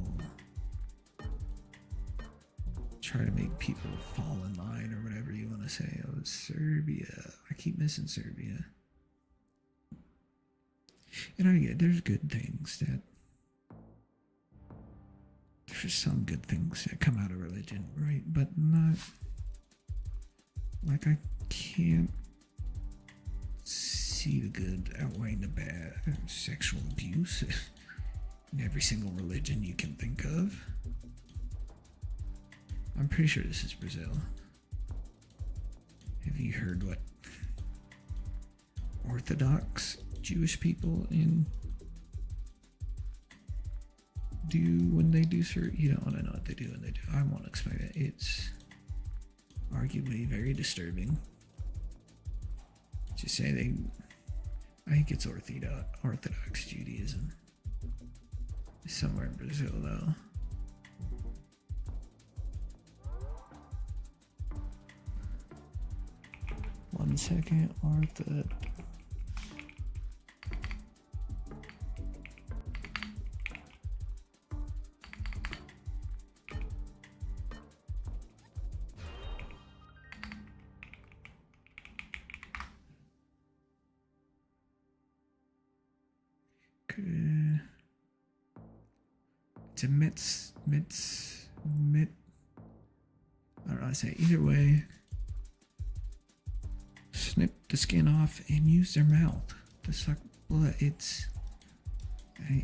Speaker 1: Try to make people fall in line or whatever you want to say. Oh, Serbia. I keep missing Serbia. And I get there's good things that there's some good things that come out of religion, right? But not like I can't see see the good outweighing the bad. Sexual abuse in every single religion you can think of. I'm pretty sure this is Brazil. Have you heard what Orthodox Jewish people do when they do certain? You don't want to know what they do when they do. I won't explain it. It's arguably very disturbing. Just say I think it's Orthodox Judaism. Somewhere in Brazil, though. One second, it's a I don't know how to say it. Either way, snip the skin off and use their mouth to suck blood. It's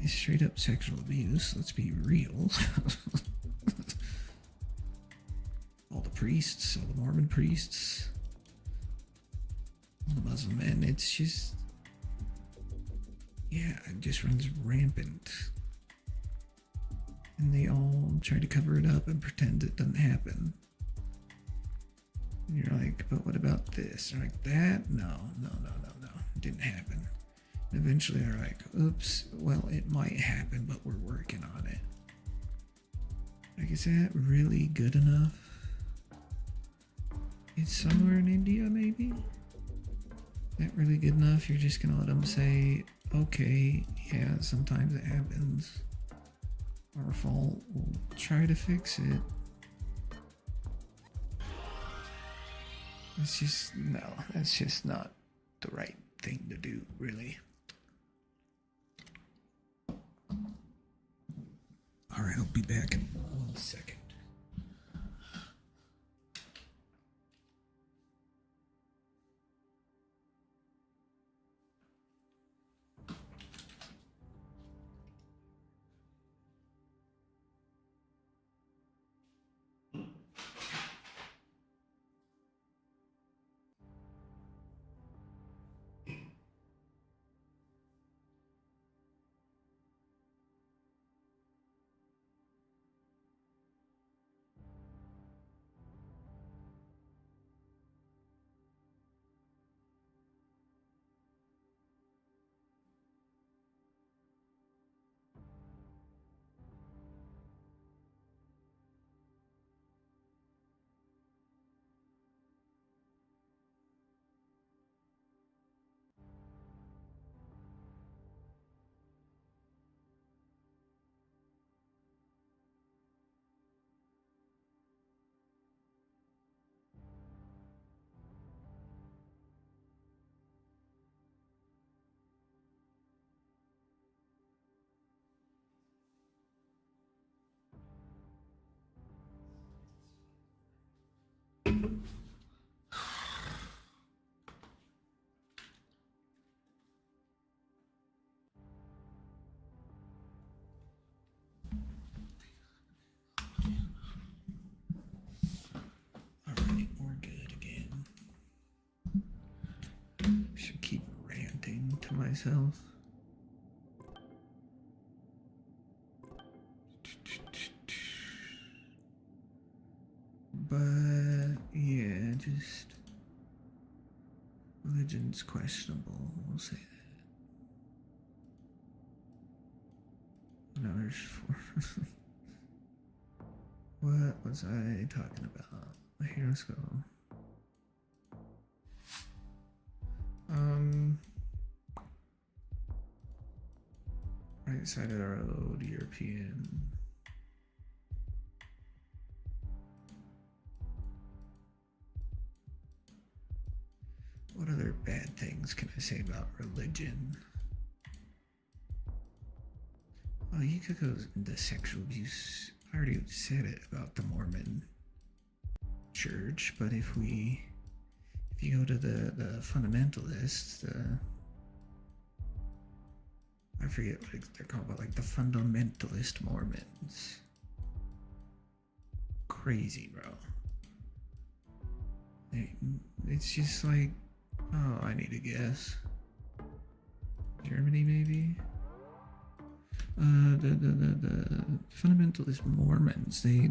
Speaker 1: straight up sexual abuse. Let's be real. All the priests, all the Mormon priests, all the Muslim men, it's just, yeah, it just runs rampant. And they all try to cover it up and pretend it doesn't happen. And you're like, but what about this? They're like, that? No. It didn't happen. And eventually they're like, oops, well, it might happen, but we're working on it. Like, is that really good enough? It's somewhere in India, maybe? Is that really good enough? You're just gonna let them say, okay, yeah, sometimes it happens. Our fault. We'll try to fix it. It's just, no, that's just not the right thing to do, really. Alright, I'll be back in 1 second. Alright, we're good again. Should keep ranting to myself. But yeah, just religion's questionable, we'll say that. No, there's four. What was I talking about? Here, let's go. Right side of the road, European. What other bad things can I say about religion? Oh, you could go into sexual abuse. I already said it about the Mormon church, but if you go to the fundamentalists, I forget what they're called, but like the fundamentalist Mormons. Crazy, bro. It's just like, oh, I need to guess. Germany, maybe. The fundamentalist Mormons, they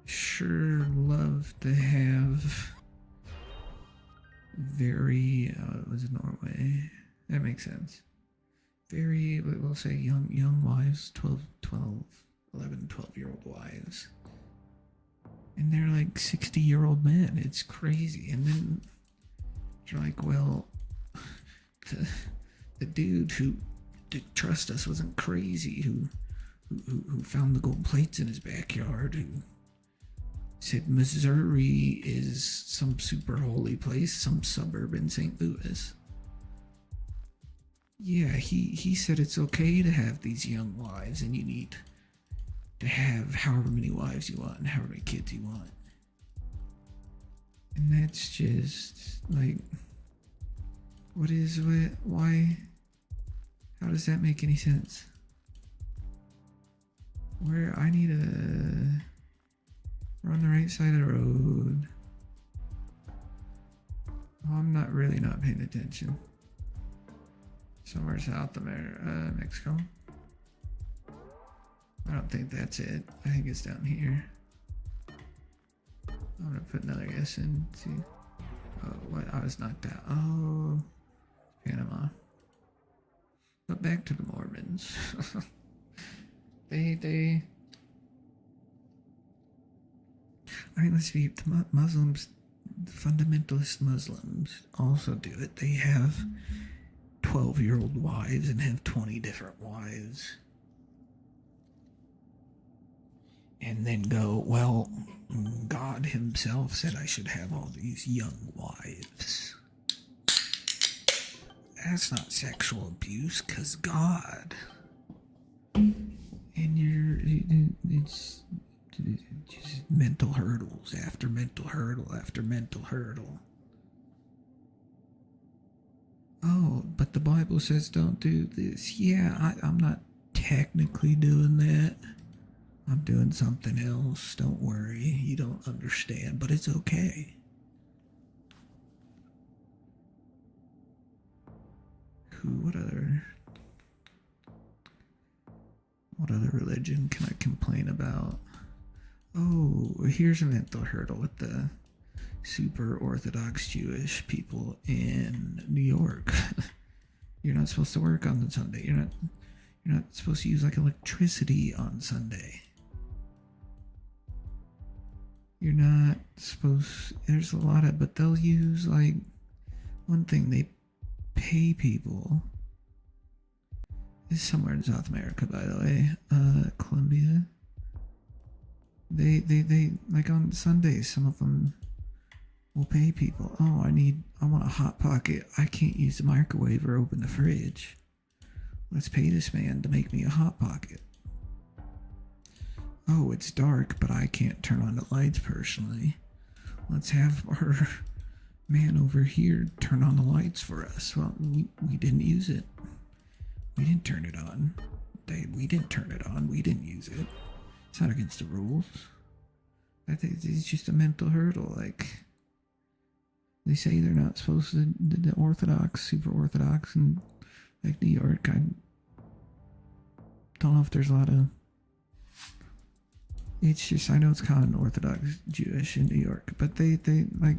Speaker 1: sure love to have very, was it Norway? That makes sense. Very, we'll say young wives, 11, 12-year-old wives. And they're like 60-year-old men. It's crazy. And then you're like, well, the dude who did trust us wasn't crazy, who found the gold plates in his backyard, who said Missouri is some super holy place, some suburb in St. Louis. Yeah, he said it's okay to have these young wives, and you need to have however many wives you want and however many kids you want. And that's just like, why, how does that make any sense? Where I need we're on the right side of the road. Oh, I'm not paying attention. Somewhere South America, Mexico. I don't think that's it. I think it's down here. I'm gonna put another guess in. See. Oh, what? I was knocked out. Oh, Panama. But back to the Mormons. they. I mean, let's be, the Muslims, the fundamentalist Muslims also do it. They have 12-year-old wives and have 20 different wives. And then go, well, God himself said I should have all these young wives. That's not sexual abuse, because God. And it's just mental hurdles after mental hurdle after mental hurdle. Oh, but the Bible says don't do this. Yeah, I'm not technically doing that. I'm doing something else. Don't worry. You don't understand, but it's okay. What other religion can I complain about? Oh, here's a mental hurdle with the super Orthodox Jewish people in New York. You're not supposed to work on Sunday. You're not supposed to use like electricity on Sunday. You're not supposed, there's a lot of, but they'll use like, one thing, they pay people. It's somewhere in South America, by the way, Colombia. They like on Sundays, some of them will pay people. Oh, I want a hot pocket. I can't use the microwave or open the fridge. Let's pay this man to make me a hot pocket. Oh, it's dark, but I can't turn on the lights personally. Let's have our man over here turn on the lights for us. Well, we didn't use it. We didn't turn it on. We didn't turn it on. We didn't use it. It's not against the rules. I think it's just a mental hurdle. Like, they say they're not supposed to, the Orthodox, super Orthodox, and like New York, I don't know if there's a lot of, it's just, I know it's kind of Orthodox Jewish in New York, but they like,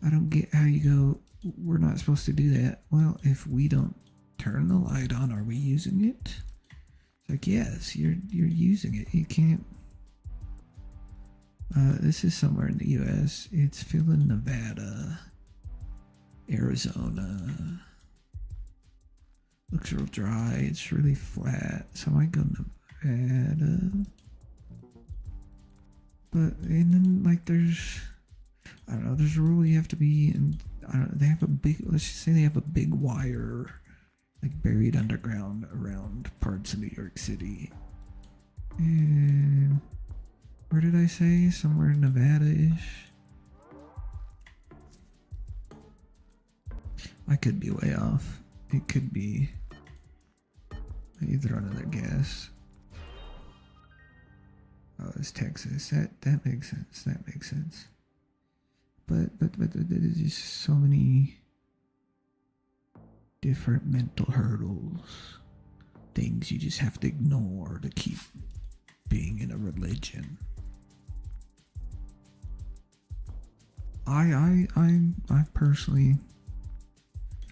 Speaker 1: I don't get how you go, we're not supposed to do that. Well, if we don't turn the light on, are we using it? It's like, yes, you're using it. You can't. This is somewhere in the U.S. It's filling Nevada, Arizona. Looks real dry. It's really flat. So I might go Nevada. But, and then, like, there's, I don't know, there's a rule you have to be in, I don't know, they have a big, let's just say they have a big wire, like, buried underground around parts of New York City. And where did I say? Somewhere in Nevada-ish. I could be way off. It could be. I throw another guess. Oh, it's Texas. That makes sense. That makes sense. But there's just so many different mental hurdles, things you just have to ignore to keep being in a religion. I personally,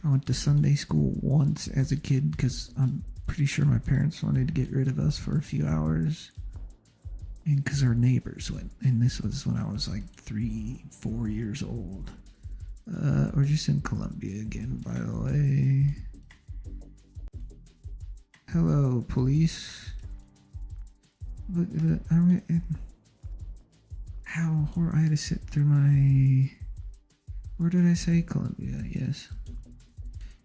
Speaker 1: I went to Sunday school once as a kid because I'm pretty sure my parents wanted to get rid of us for a few hours. And because our neighbors went, and this was when I was like 3-4 years old. We're just in Colombia again, by the way. Hello, police. But how? I had to sit through my. Where did I say Colombia? Yes.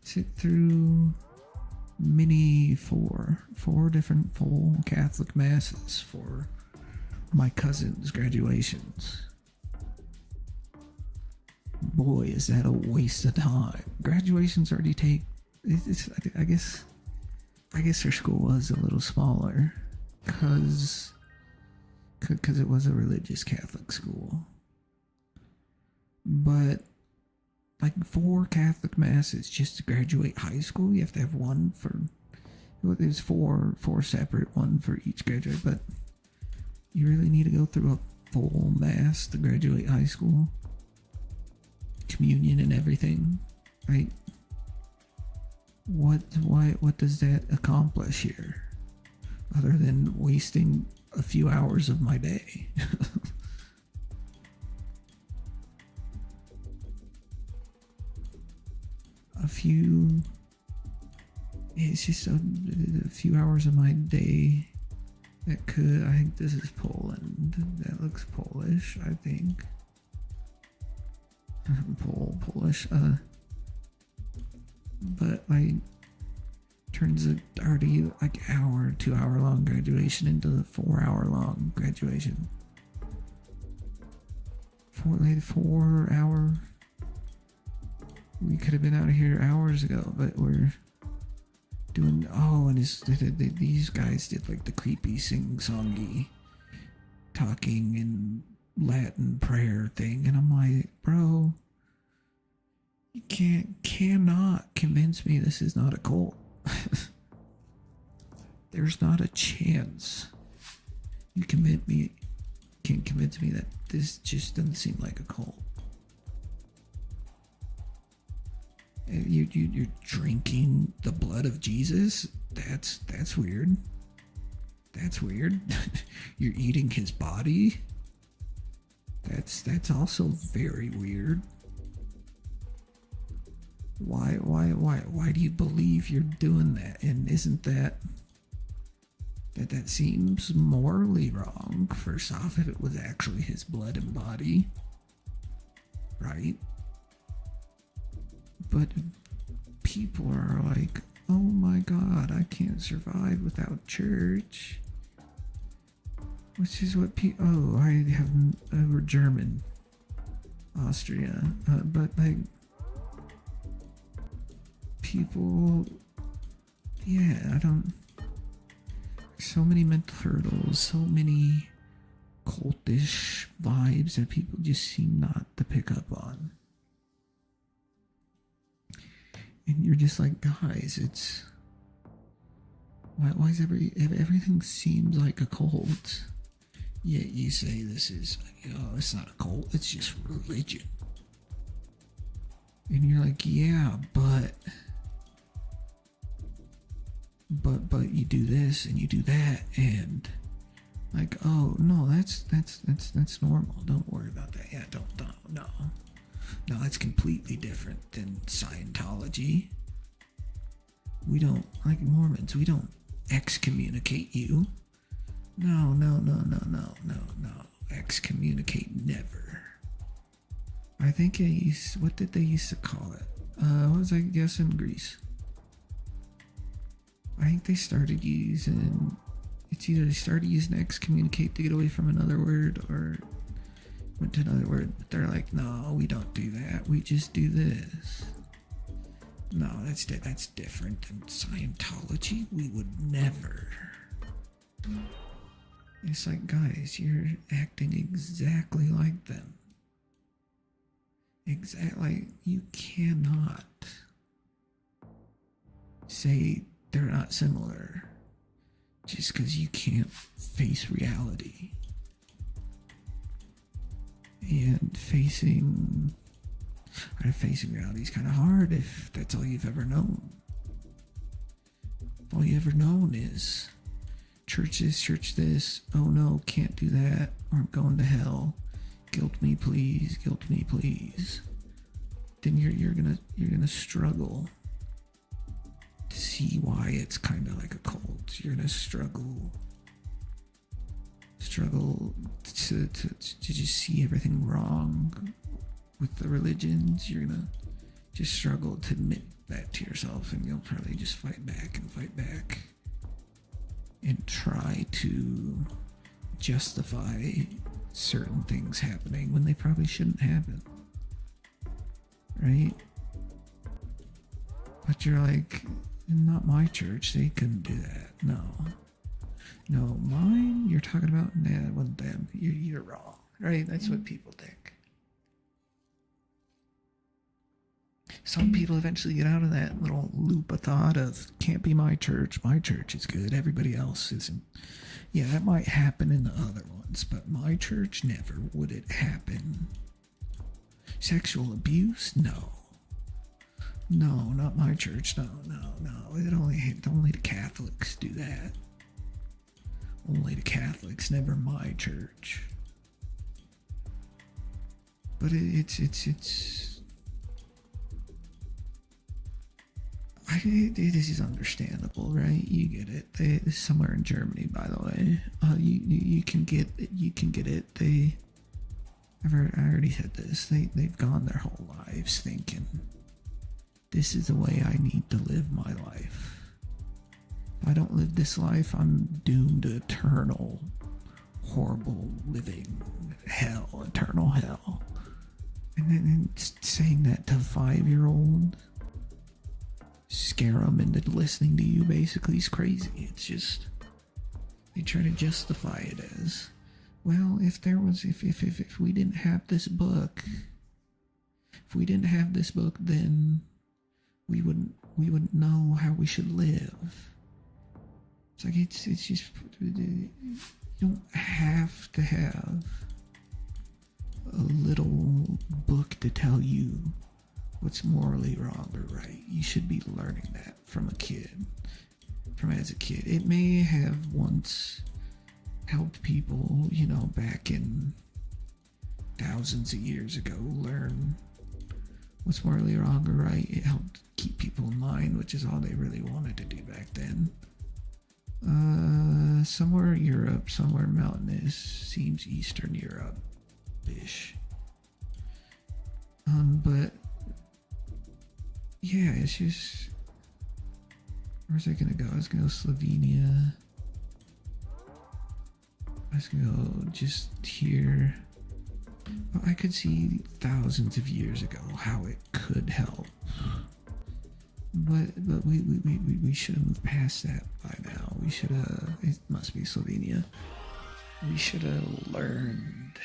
Speaker 1: Sit through four different full Catholic masses for my cousin's graduations. Boy, is that a waste of time. Graduations already take. I guess their school was a little smaller, cause it was a religious Catholic school. But like 4 Catholic masses just to graduate high school, you have to have one for. There's four separate, one for each graduate, but you really need to go through a full mass to graduate high school. Communion and everything, right? What does that accomplish here, other than wasting a few hours of my day? It's just a few hours of my day that could. I think this is Poland. That looks Polish, I think. Polish, but like turns a already like 2 hour long graduation into a 4 hour long graduation. 4 hour. We could have been out of here hours ago, but we're doing. Oh, and these guys did like the creepy sing-songy talking in Latin prayer thing, and I'm like, bro, you cannot convince me this is not a cult. There's not a chance you can convince me that this just doesn't seem like a cult. You're drinking the blood of Jesus? That's weird. That's weird. You're eating his body? That's also very weird. Why do you believe you're doing that? And isn't that seems morally wrong, first off, if it was actually his blood and body, right? But people are like, oh my god, I can't survive without church. Which is what we're German, Austria, but like, people, yeah, so many mental hurdles, so many cultish vibes that people just seem not to pick up on. And you're just like, guys, it's, why is everything seems like a cult? Yet you say this is, it's not a cult, it's just religion. And you're like, yeah, but you do this and you do that, and like, oh no, that's normal. Don't worry about that. Yeah, no, that's completely different than Scientology. We don't, like Mormons, we don't excommunicate you. No. Excommunicate never. I think what did they used to call it? What was I guessing? Greece. I think they started using, it's either they started using excommunicate to get away from another word, or went to another word, but they're like, no, we don't do that. We just do this. No, that's different than Scientology. We would never. It's like, guys, you're acting exactly like them. Exactly, you cannot say they're not similar just because you can't face reality. And facing reality is kind of hard if that's all you've ever known. All you ever known is church this, oh no, can't do that, or I'm going to hell. Guilt me please. Then you're gonna struggle to see why it's kind of like a cult. You're gonna struggle to just see everything wrong with the religions. You're gonna just struggle to admit that to yourself, and you'll probably just fight back and try to justify certain things happening when they probably shouldn't happen. Right? But you're like, not my church, they couldn't do that. No, mine, you're talking about, nah, it wasn't them. You're wrong. Right? That's what people think. Some people eventually get out of that little loop of thought of, can't be my church is good, everybody else isn't. Yeah, that might happen in the other ones, but my church, never would it happen. Sexual abuse? No, not my church. No. Only the Catholics do that. Only the Catholics, never my church. But it is understandable, right? You get it. Somewhere in Germany, by the way, you can get it. I already said this. They've gone their whole lives thinking, this is the way I need to live my life. If I don't live this life, I'm doomed to eternal, horrible living hell, eternal hell. And then saying that to a 5-year-old, scare them into listening to you, basically, is crazy. It's just, they try to justify it as, well, if we didn't have this book, then we wouldn't know how we should live. It's like, it's just, you don't have to have a little book to tell you what's morally wrong or right. You should be learning that from as a kid. It may have once helped people, back in thousands of years ago, learn what's morally wrong or right. It helped keep people in line, which is all they really wanted to do back then. Somewhere Europe, somewhere mountainous, seems Eastern Europe-ish. But yeah, it's just, where's I gonna go? I was gonna go Slovenia. I was gonna go just here. Well, I could see thousands of years ago how it could help. But we should have moved past that by now. We should have, it must be Slovenia. We should have learned,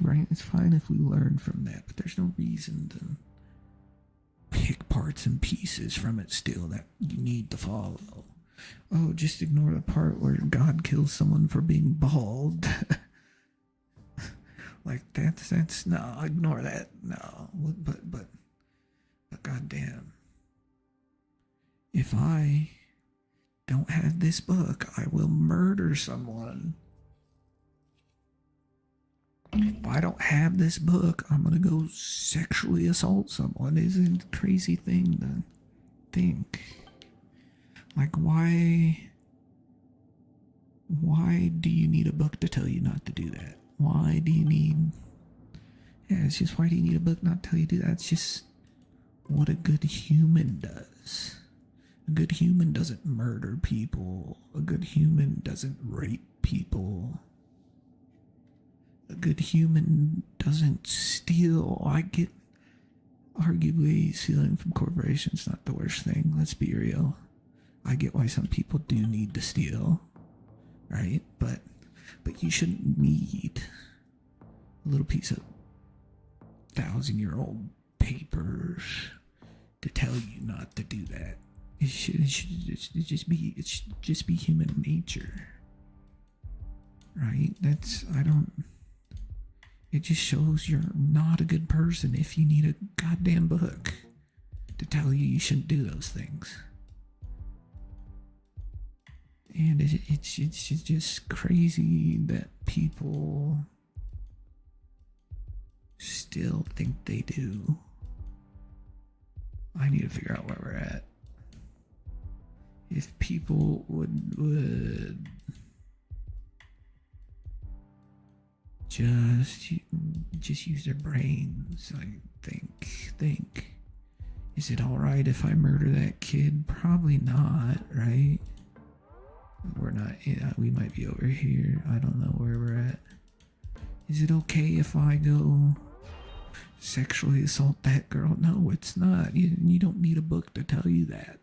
Speaker 1: right? It's fine if we learn from that, but there's no reason to pick parts and pieces from it still that you need to follow. Oh, just ignore the part where God kills someone for being bald. Like, that's, no, ignore that. No, but goddamn. If I don't have this book, I will murder someone. If I don't have this book, I'm gonna go sexually assault someone. Isn't a crazy thing to think. Like, why do you need a book to tell you not to do that? Why do you need, it's just, why do you need a book not to tell you to do that? It's just what a good human does. A good human doesn't murder people. A good human doesn't rape people. A good human doesn't steal. arguably stealing from corporations not the worst thing. Let's be real. I get why some people do need to steal, right? But you shouldn't need a little piece of 1,000-year-old papers to tell you not to do that. It should just be human nature, right? It just shows you're not a good person if you need a goddamn book to tell you shouldn't do those things. And it's just crazy that people still think they do. I need to figure out where we're at. If people would just use their brains, I think. Is it alright if I murder that kid? Probably not, right? We're not, we might be over here. I don't know where we're at. Is it okay if I go sexually assault that girl? No, it's not. You don't need a book to tell you that.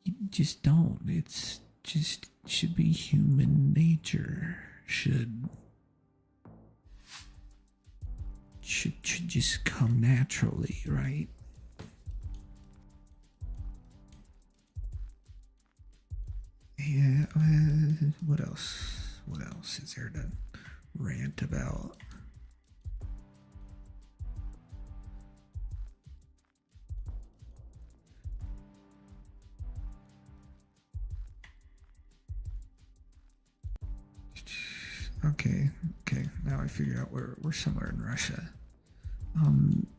Speaker 1: You just don't. It's just should be human nature. Should just come naturally, right? Yeah, what else? What else is there to rant about? Okay, now I figure out we're somewhere in Russia.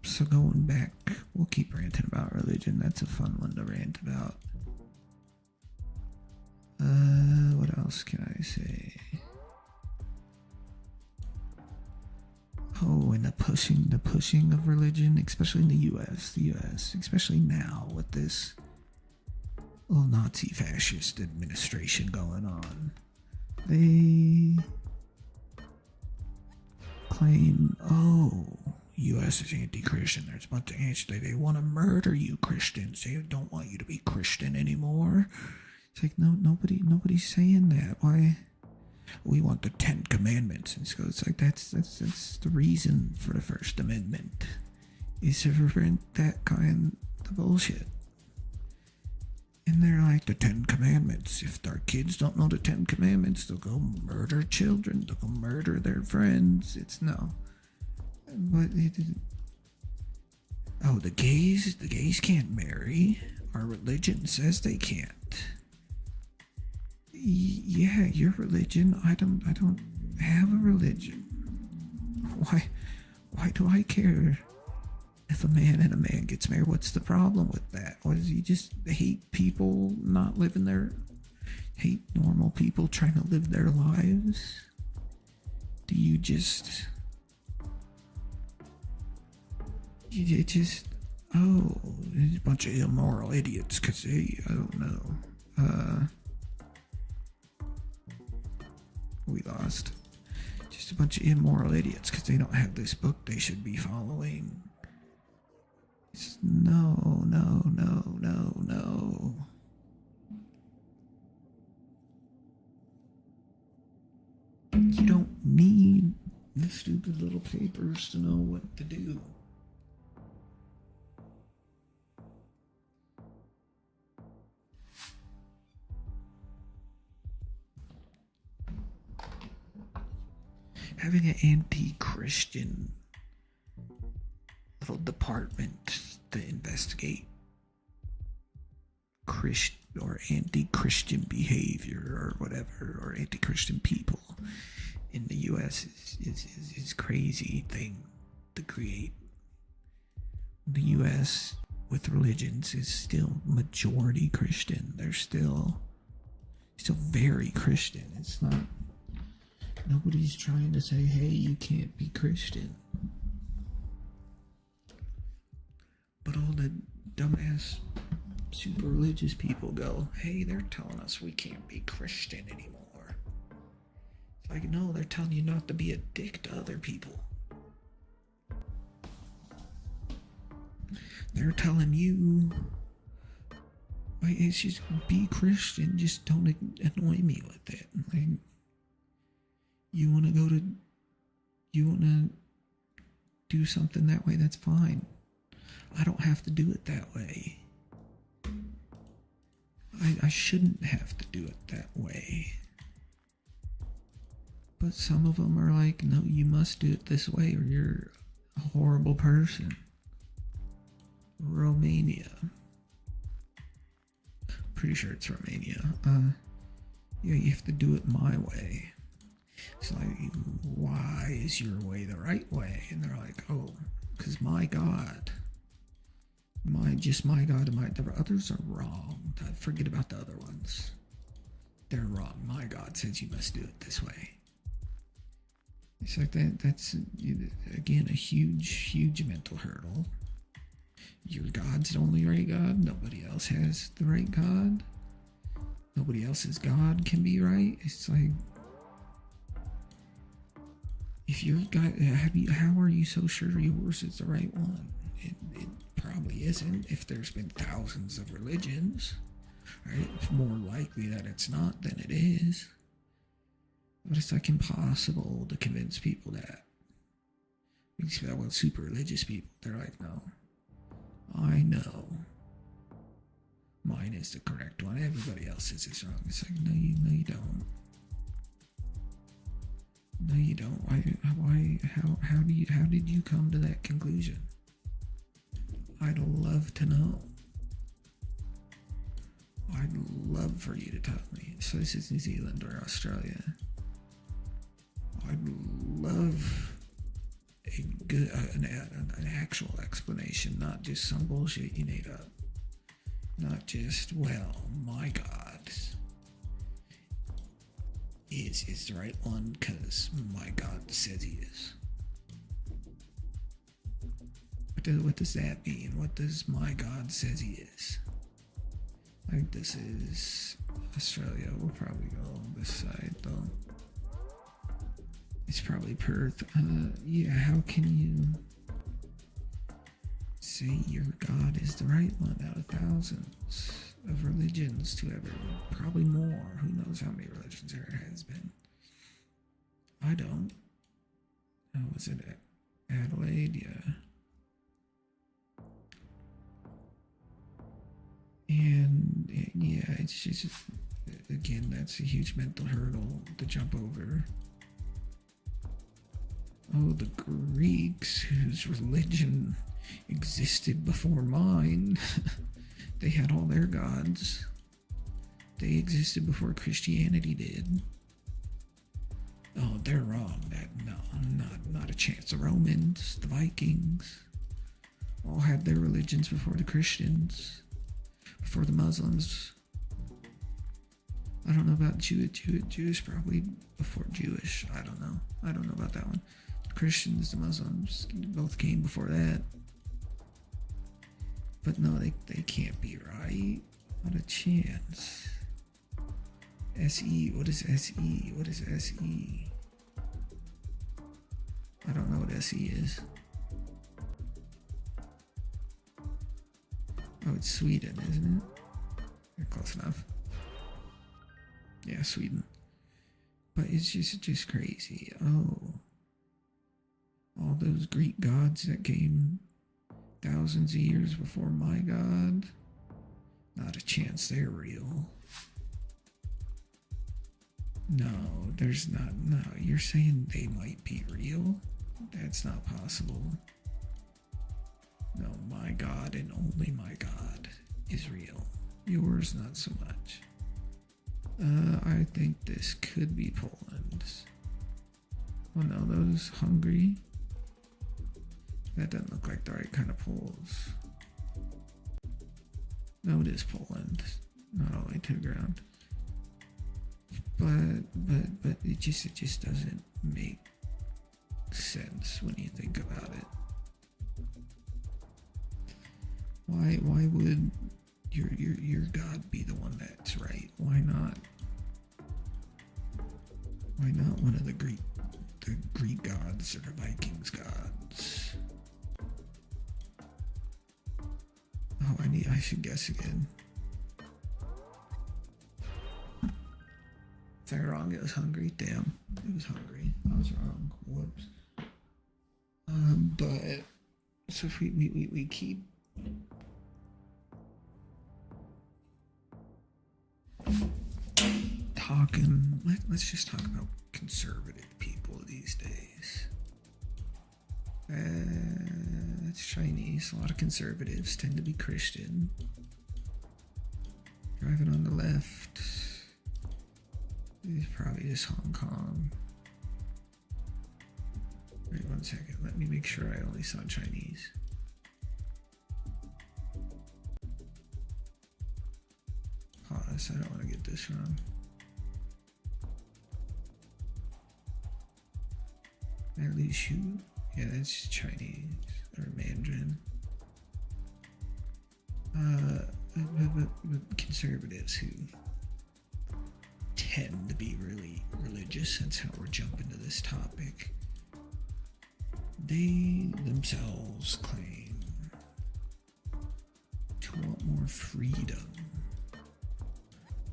Speaker 1: So going back, we'll keep ranting about religion. That's a fun one to rant about. What else can I say? Oh, and the pushing of religion, especially in the U.S., especially now with this little Nazi fascist administration going on. They claim, oh, U.S. is anti-Christian. There's a bunch of they want to murder you Christians. They don't want you to be Christian anymore. It's like, no, nobody's saying that. Why? We want the 10 Commandments. And so it's like, that's the reason for the First Amendment, is to prevent that kind of bullshit. And they're like, the 10 Commandments. If our kids don't know the 10 Commandments, they'll go murder children. They'll go murder their friends. It's no. But the gays can't marry. Our religion says they can't. Yeah, your religion. I don't have a religion. Why do I care if a man and a man gets married? What's the problem with that? What does he just hate people not living hate normal people trying to live their lives? Do you just there's a bunch of immoral idiots because I don't know. We lost. Just a bunch of immoral idiots because they don't have this book they should be following. No. You don't need the stupid little papers to know what to do. Having an anti-Christian little department to investigate Christian or anti-Christian behavior or whatever, or anti-Christian people in the U.S. is crazy thing to create. The U.S. with religions is still majority Christian. They're still very Christian. It's not. Nobody's trying to say, hey, you can't be Christian. But all the dumbass, super religious people go, hey, they're telling us we can't be Christian anymore. It's like, no, they're telling you not to be a dick to other people. They're telling you, like, it's just be Christian, just don't annoy me with it. Like, you want to do something that way, that's fine. I don't have to do it that way. I shouldn't have to do it that way. But some of them are like, no, you must do it this way or you're a horrible person. Romania. Pretty sure it's Romania. Yeah, you have to do it my way. It's like, why is your way the right way? And they're like, oh, because my God. My God, the others are wrong. Forget about the other ones. They're wrong. My God says you must do it this way. It's like that's, again, a huge mental hurdle. Your God's the only right God. Nobody else has the right God. Nobody else's God can be right. It's like, if your God, how are you so sure yours is the right one? It probably isn't. If there's been thousands of religions, right? It's more likely that it's not than it is. But it's like impossible to convince people that. Well, super religious people, they're like, no, I know mine is the correct one. Everybody else's is wrong. It's like, no, you don't. No, you don't. How did you come to that conclusion? I'd love to know. I'd love for you to tell me. So this is New Zealand or Australia. I'd love a good, an actual explanation, not just some bullshit you made up. Not just, well, my God is the right one because my God says he is. What does that mean? What does my God says he is? Like, this is Australia. We'll probably go on this side though. It's probably Perth. Yeah, how can you say your God is the right one out of thousands of religions to ever? Probably more. Who knows how many religions there has been? I don't. Oh, was it Adelaide? Yeah. And yeah, it's just, again, that's a huge mental hurdle to jump over. Oh, the Greeks, whose religion existed before mine, they had all their gods. They existed before Christianity did. Oh, they're wrong. Not a chance. The Romans, the Vikings, all had their religions before the Christians, before the Muslims. I don't know about Jewish, probably before Jewish. I don't know about that one. The Christians, the Muslims, both came before that. But no, they can't be right. Not a chance. SE, what is SE? What is SE? I don't know what SE is. Oh, it's Sweden, isn't it? Yeah, close enough. Yeah, Sweden. But it's just crazy. Oh. All those Greek gods that came thousands of years before my God. Not a chance they're real. No, there's not. No, you're saying they might be real? That's not possible. No, my God and only my God is real. Yours, not so much. I think this could be Poland. Oh no, those Hungary. That doesn't look like the right kind of Poles. No, it is Poland. Not all the way to the ground. But it just doesn't make sense when you think about it. Why would your God be the one that's right? Why not? Why not one of the Greek gods or the Vikings gods? I should guess again. Is I wrong? It was hungry? Damn. It was hungry. I was wrong. Whoops. But so if we keep talking, let's just talk about conservative people these days. It's Chinese. A lot of conservatives tend to be Christian. Driving on the left is probably just Hong Kong. Wait 1 second. Let me make sure I only saw Chinese. Pause. I don't want to get this wrong. At least you. Yeah, that's Chinese or Mandarin. But conservatives who tend to be really religious, that's how we're jumping to this topic. They themselves claim to want more freedom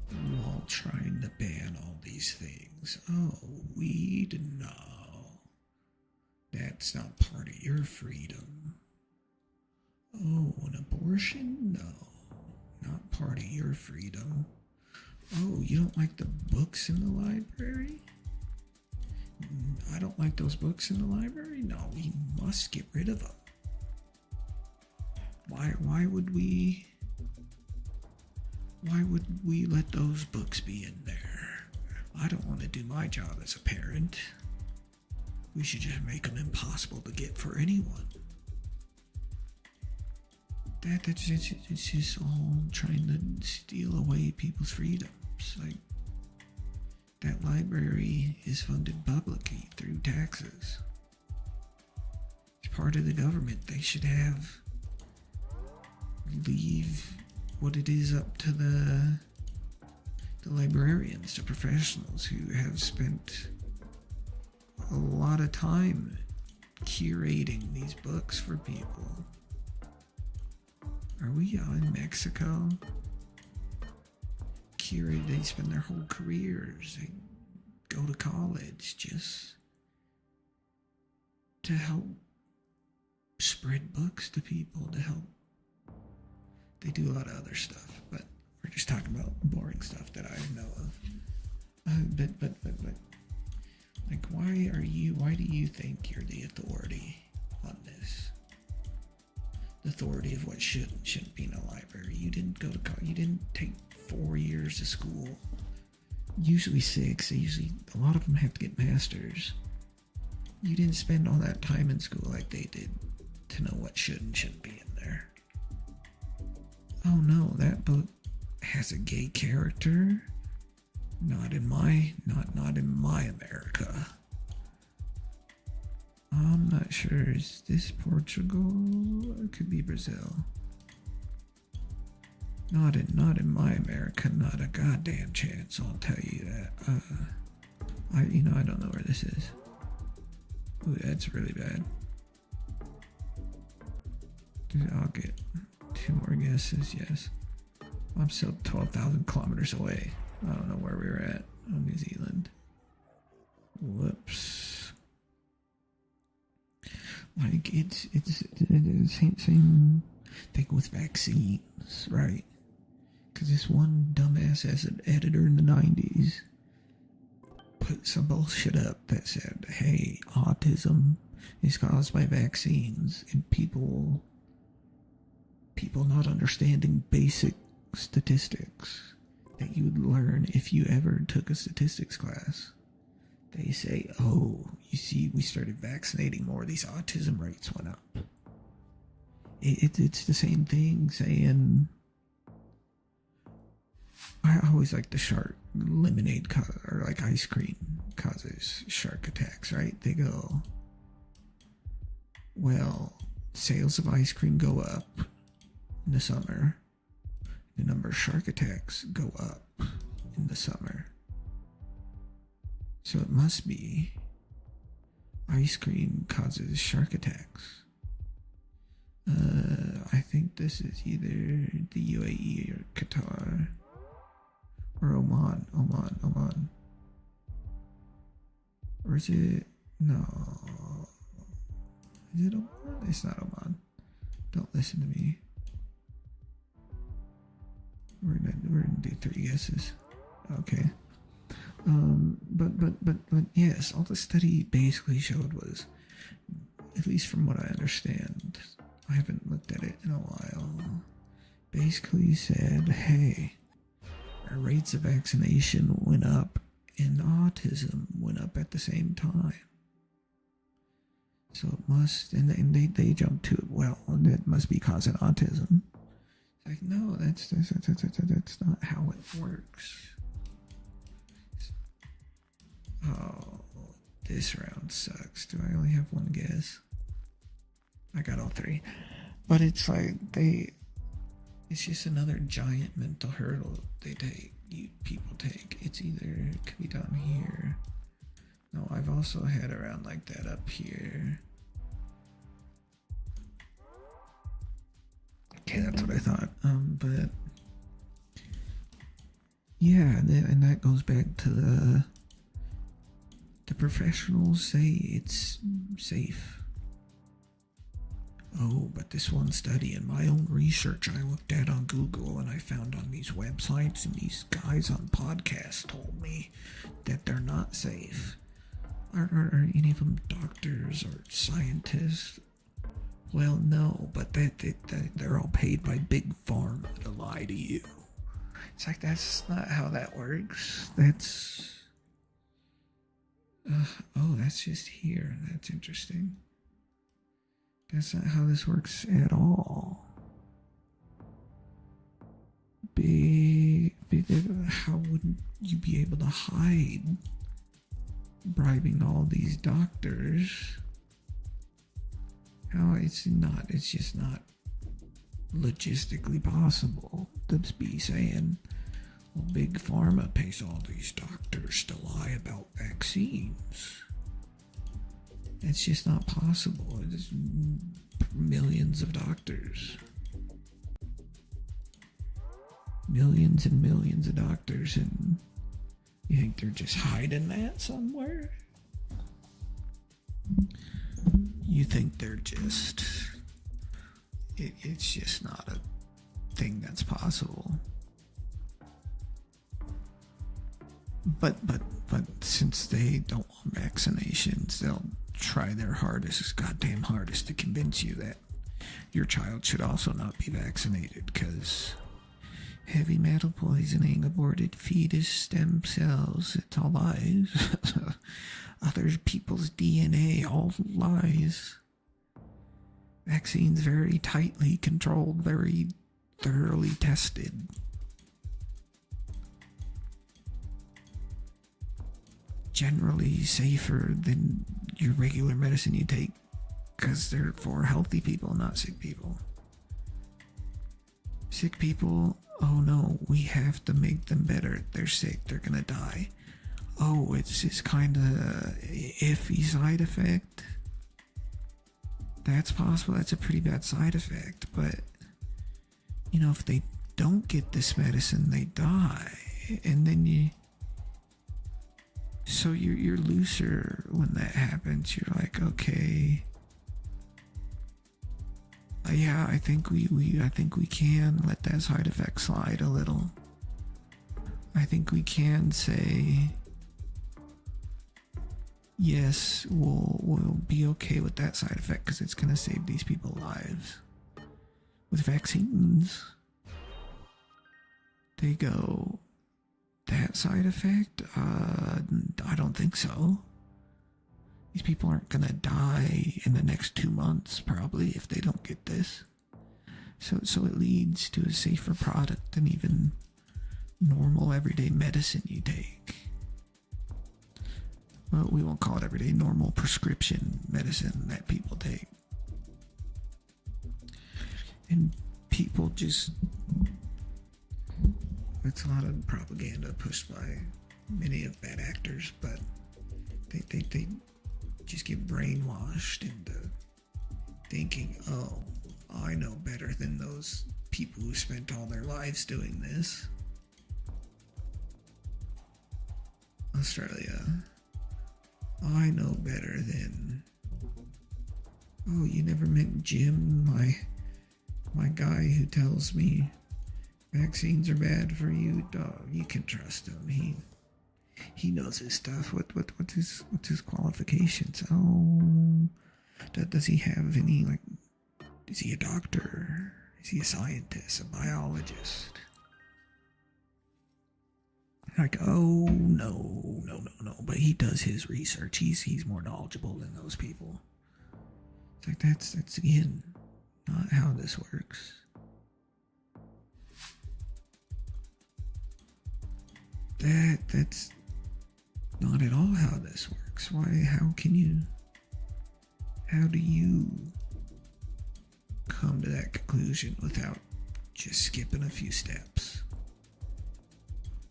Speaker 1: while trying to ban all these things. Oh, weed? No. That's not part of your freedom. Oh, an abortion? No, not part of your freedom. Oh, you don't like the books in the library? I don't like those books in the library? No, we must get rid of them. Why would we let those books be in there? I don't want to do my job as a parent. We should just make them impossible to get for anyone. It's just all trying to steal away people's freedoms. Like, that library is funded publicly through taxes. It's part of the government. They should leave what it is up to the librarians, the professionals who have spent a lot of time curating these books for people. Are we in Mexico? They spend their whole careers, they go to college just to help spread books to people, to help. They do a lot of other stuff, but we're just talking about boring stuff that I know of. But like, why do you think you're the authority on this? The authority of what should and shouldn't be in a library. You didn't go to college. You didn't take 4 years of school. Usually 6. A lot of them have to get masters. You didn't spend all that time in school like they did to know what should and shouldn't be in there. Oh no, that book has a gay character. Not in my America. I'm not sure. Is this Portugal? It could be Brazil. Not in my America. Not a goddamn chance. I'll tell you that. I don't know where this is. Ooh, that's really bad. I'll get 2 more guesses. Yes. I'm still 12,000 kilometers away. I don't know where we were at. Oh, New Zealand. Whoops. Like, it's the same thing with vaccines, right? Because this one dumbass as an editor in the 90s put some bullshit up that said, hey, autism is caused by vaccines, and people not understanding basic statistics that you would learn if you ever took a statistics class. They say, oh, you see, we started vaccinating more, these autism rates went up. It's the same thing saying, I always like the shark lemonade or like ice cream causes shark attacks, right? They go, well, sales of ice cream go up in the summer. The number of shark attacks go up in the summer. So it must be ice cream causes shark attacks. I think this is either the UAE or Qatar or Oman. Or is it? No. Is it Oman? It's not Oman. Don't listen to me. We're gonna do 3 guesses. Okay. But yes, all the study basically showed was, at least from what I understand, I haven't looked at it in a while, basically said, hey, our rates of vaccination went up and autism went up at the same time. So it must, and they jumped to it, well, it must be causing autism. It's like, no, that's not how it works. Oh, this round sucks. Do I only have one guess? I got all 3. But it's like, it's just another giant mental hurdle people take. It's either, it could be down here. No, I've also had around like that up here. Okay, that's what I thought. But yeah, and that goes back to the professionals say it's safe. Oh, but this one study and my own research I looked at on Google and I found on these websites and these guys on podcasts told me that they're not safe. Are any of them doctors or scientists? Well, no, but they're all paid by Big Pharma to lie to you. It's like, that's not how that works. That's... oh, that's just here. That's interesting. That's not how this works at all. How wouldn't you be able to hide bribing all these doctors? How it's just not logistically possible to be saying, well, Big Pharma pays all these doctors to lie about vaccines. It's just not possible. There's millions of doctors. Millions and millions of doctors, and you think they're just hiding that somewhere? You think they're just... It's just not a thing that's possible. But since they don't want vaccinations, they'll try their goddamn hardest to convince you that your child should also not be vaccinated, because heavy metal poisoning, aborted fetus stem cells, it's all lies. Other people's DNA, all lies. Vaccines very tightly controlled, very thoroughly tested. Generally safer than your regular medicine you take, because they're for healthy people, not sick people. Sick people, oh no, we have to make them better. They're sick, they're gonna die. Oh, it's just kind of iffy side effect. That's possible. That's a pretty bad side effect. But, if they don't get this medicine, they die. And then so you're looser when that happens. You're like, okay, yeah, I think we can let that side effect slide a little. I think we can say, yes, we'll be okay with that side effect because it's gonna save these people lives. With vaccines, they go, that side effect? I don't think so. These people aren't gonna die in the next 2 months, probably, if they don't get this. So it leads to a safer product than even normal everyday medicine you take. Well, we won't call it everyday, normal prescription medicine that people take. And people just... It's a lot of propaganda pushed by many of bad actors, but they just get brainwashed into thinking, I know better than those people who spent all their lives doing this. Australia. I know better than. Oh, you never met Jim, my guy who tells me vaccines are bad for you. Dog, you can trust him. He knows his stuff. What's his qualifications? Oh, does he have any, like, is he a doctor? Is he a scientist, a biologist? Like, oh no, but he does his research. He's more knowledgeable than those people. It's like that's again not how this works. That's not at all how this works. Why? How do you come to that conclusion without just skipping a few steps?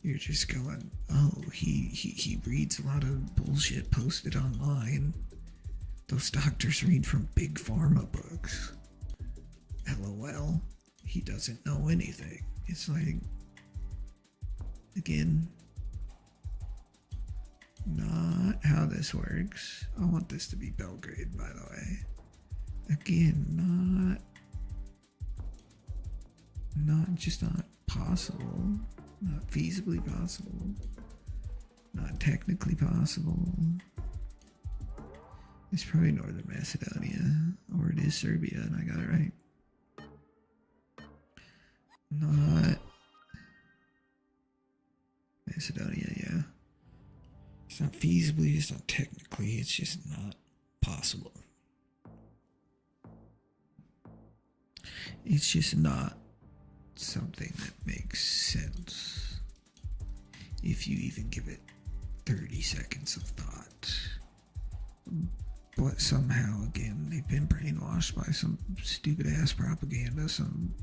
Speaker 1: You're just going, oh, he reads a lot of bullshit posted online. Those doctors read from big pharma books. LOL. He doesn't know anything. It's like, again, not how this works. I want this to be Belgrade, by the way. Again, not possible. Not feasibly possible. Not technically possible. It's probably Northern Macedonia, or it is Serbia, and I got it right. Not Macedonia, yeah. It's not feasibly, it's not technically, it's just not possible. It's just not something that makes sense if you even give it 30 seconds of thought. But somehow, again, they've been brainwashed by some stupid ass propaganda some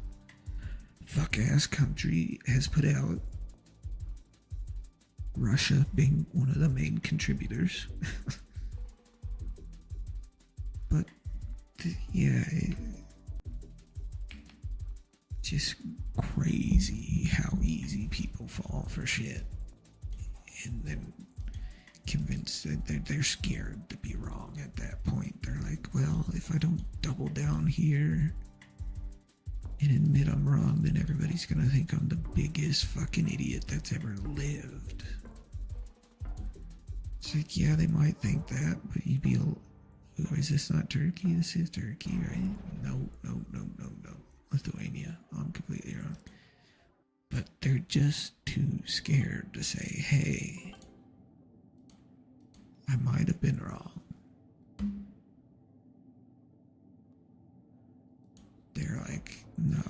Speaker 1: fuck ass country has put out. Russia being one of the main contributors. But yeah, just crazy how easy people fall for shit and then convinced that they're scared to be wrong at that point. They're like, well, if I don't double down here and admit I'm wrong, then everybody's gonna think I'm the biggest fucking idiot that's ever lived. It's like, yeah, they might think that, but you'd be is this not Turkey? This is Turkey, right? No. Lithuania. I'm completely wrong. But they're just too scared to say, hey, I might have been wrong. They're like, no,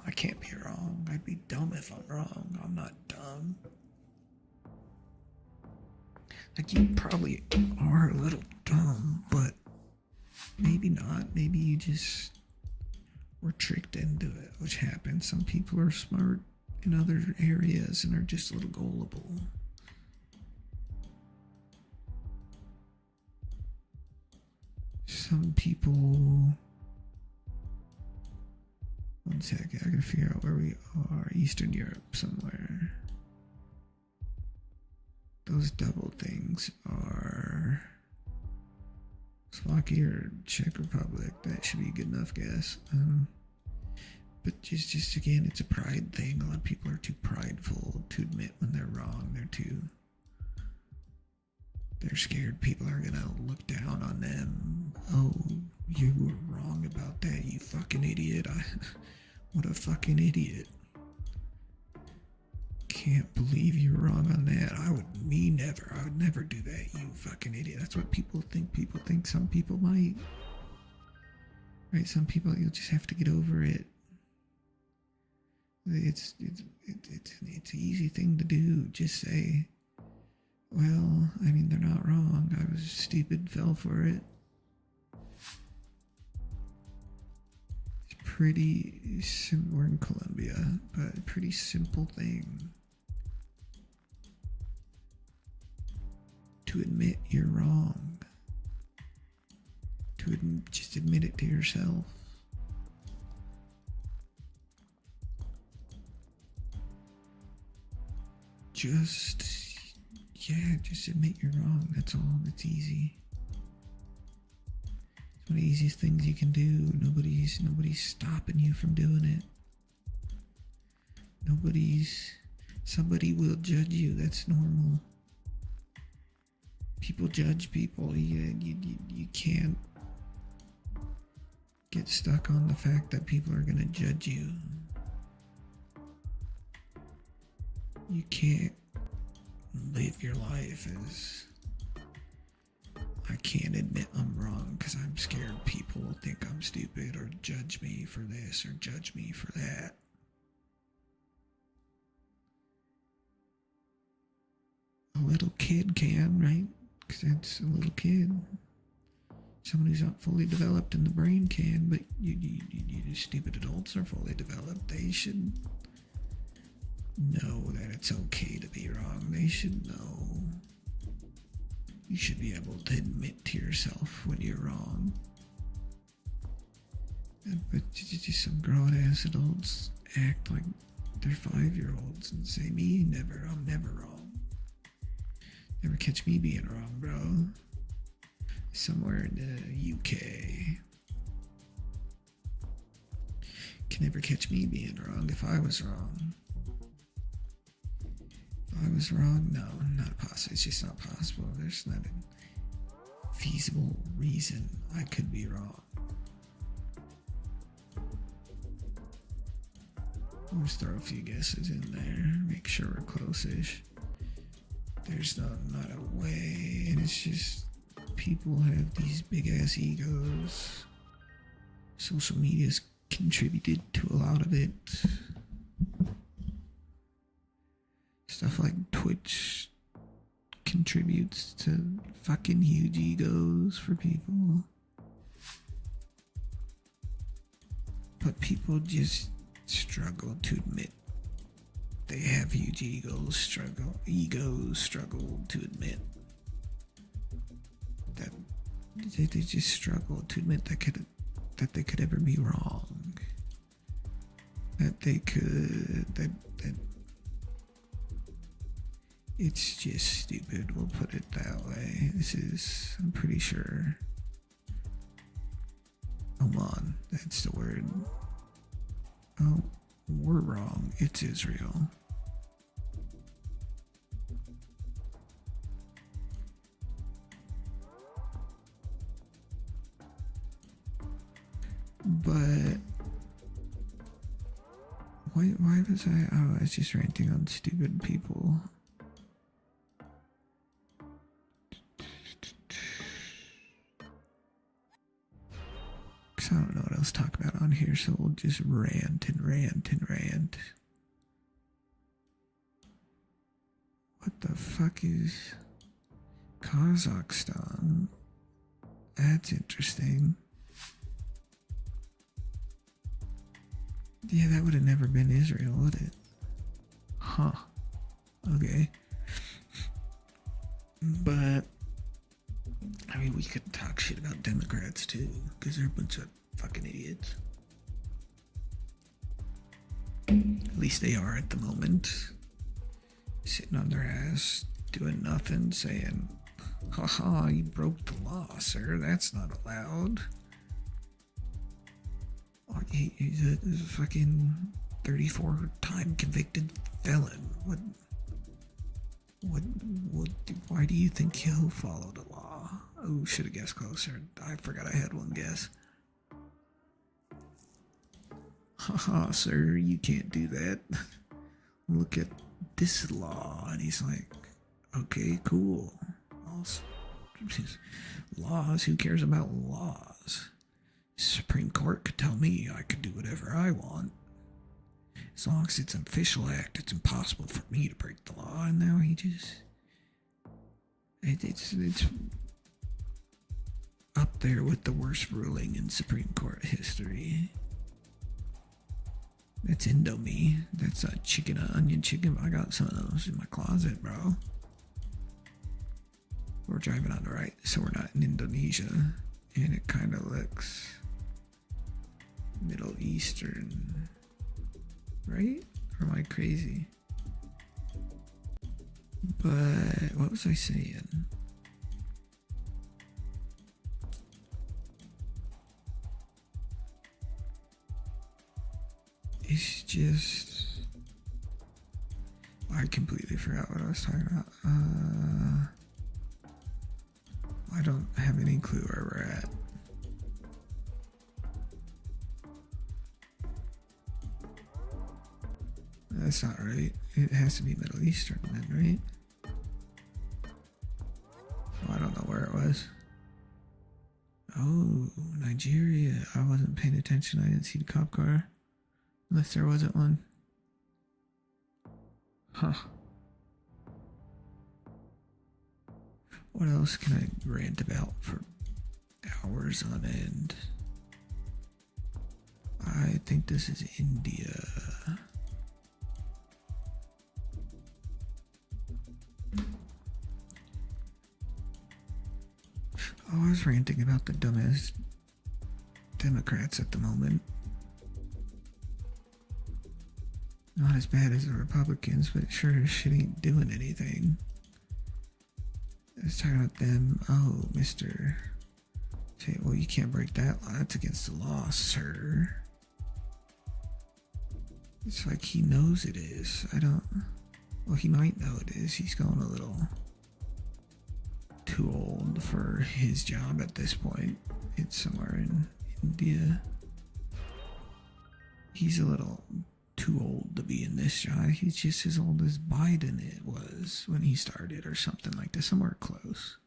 Speaker 1: I can't be wrong. I'd be dumb if I'm wrong. I'm not dumb. Like, you probably are a little dumb, but maybe not. Maybe you just were tricked into it, which happens. Some people are smart in other areas and are just a little gullible. Some people... One second, I gotta figure out where we are. Eastern Europe somewhere. Those double things are Slovakia or Czech Republic. That should be a good enough guess. But just again, it's a pride thing. A lot of people are too prideful to admit when they're wrong. They're scared people are gonna look down on them. Oh, you were wrong about that, you fucking idiot. What a fucking idiot. Can't believe you're wrong on that. I would never do that, you fucking idiot. That's what people think. People think some people might. Right? Some people, you'll just have to get over it. It's an easy thing to do. Just say, well, I mean, they're not wrong. I was stupid, fell for it. It's pretty simple. We're in Colombia, but a pretty simple thing. To admit you're wrong. Just admit it to yourself. just, yeah, just admit you're wrong. That's all. That's easy. It's one of the easiest things you can do. Nobody's stopping you from doing it. Somebody will judge you. That's normal. People judge people. You can't get stuck on the fact that people are gonna judge you. You can't live your life as, I can't admit I'm wrong because I'm scared people will think I'm stupid or judge me for this or judge me for that. A little kid can, right? Because that's a little kid. Someone who's not fully developed in the brain can, but you stupid adults are fully developed. They should know that it's okay to be wrong. They should know. You should be able to admit to yourself when you're wrong. But just some grown-ass adults act like they're 5-year-olds and say, I'm never wrong. Never catch me being wrong, bro. Somewhere in the UK. Can never catch me being wrong if I was wrong. If I was wrong, no, not possible. It's just not possible. There's not a feasible reason I could be wrong. Let's throw a few guesses in there. Make sure we're close-ish. There's not a way, and it's just people have these big-ass egos. Social media's contributed to a lot of it. Stuff like Twitch contributes to fucking huge egos for people. But people just struggle to admit they have huge egos, struggle to admit that they just struggle to admit that they could ever be wrong. That it's just stupid, we'll put it that way. I'm pretty sure. Oman, that's the word. Oh, we're wrong. It's Israel. But why was I was just ranting on stupid people. Because I don't know what else to talk about on here, so we'll just rant and rant and rant. What the fuck is Kazakhstan? That's interesting. Yeah, that would have never been Israel, would it? Huh. Okay. But I mean, we could talk shit about Democrats too, because they're a bunch of fucking idiots. At least they are at the moment. Sitting on their ass, doing nothing, saying, haha, you broke the law, sir. That's not allowed. Oh, he's a fucking 34-time convicted felon. Why do you think he'll follow the law? Oh, should have guessed closer. I forgot I had one guess. Haha, sir, you can't do that. Look at this law. And he's like, okay, cool. Laws, who cares about laws? Supreme Court could tell me I could do whatever I want. As long as it's an official act, it's impossible for me to break the law. And now he just... It's up there with the worst ruling in Supreme Court history. That's Indomie. That's a chicken, onion chicken. I got some of those in my closet, bro. We're driving on the right, so we're not in Indonesia. And it kind of looks Middle Eastern, right? Or am I crazy? But what was I saying? It's just I completely forgot what I was talking about. I don't have any clue where we're at. That's not right. It has to be Middle Eastern then, right? Oh, I don't know where it was. Oh, Nigeria. I wasn't paying attention. I didn't see the cop car. Unless there wasn't one. Huh. What else can I rant about for hours on end? I think this is India. Oh, I was ranting about the dumbass Democrats at the moment. Not as bad as the Republicans, but sure as shit ain't doing anything. I was talking about them. Oh, Mr. Say, well, you can't break that law. That's against the law, sir. It's like he knows it is. Well, he might know it is. He's going a little too old for his job at this point. It's somewhere in India. He's a little too old to be in this job. He's just as old as Biden it was when he started or something like that, somewhere close.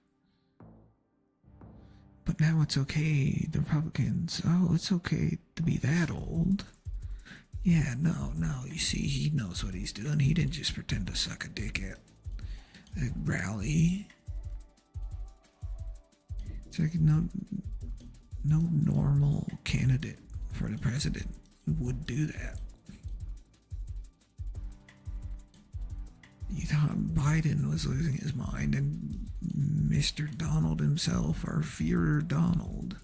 Speaker 1: But now it's okay, the Republicans, oh, it's okay to be that old. Yeah, no, you see, he knows what he's doing. He didn't just pretend to suck a dick at a rally. It's like no normal candidate for the president would do that. You thought Biden was losing his mind, and Mr. Donald himself, or Führer Donald,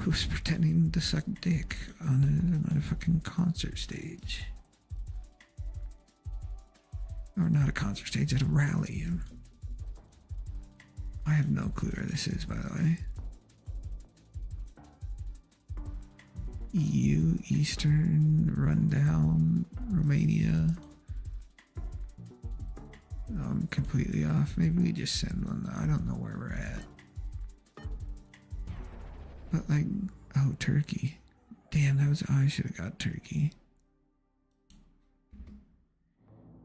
Speaker 1: was pretending to suck dick on a fucking concert stage. Or not a concert stage, at a rally. I have no clue where this is, by the way. EU, Eastern, Rundown, Romania. I'm completely off. Maybe we just send one. I don't know where we're at. But like, oh, Turkey. Damn, I should have got Turkey.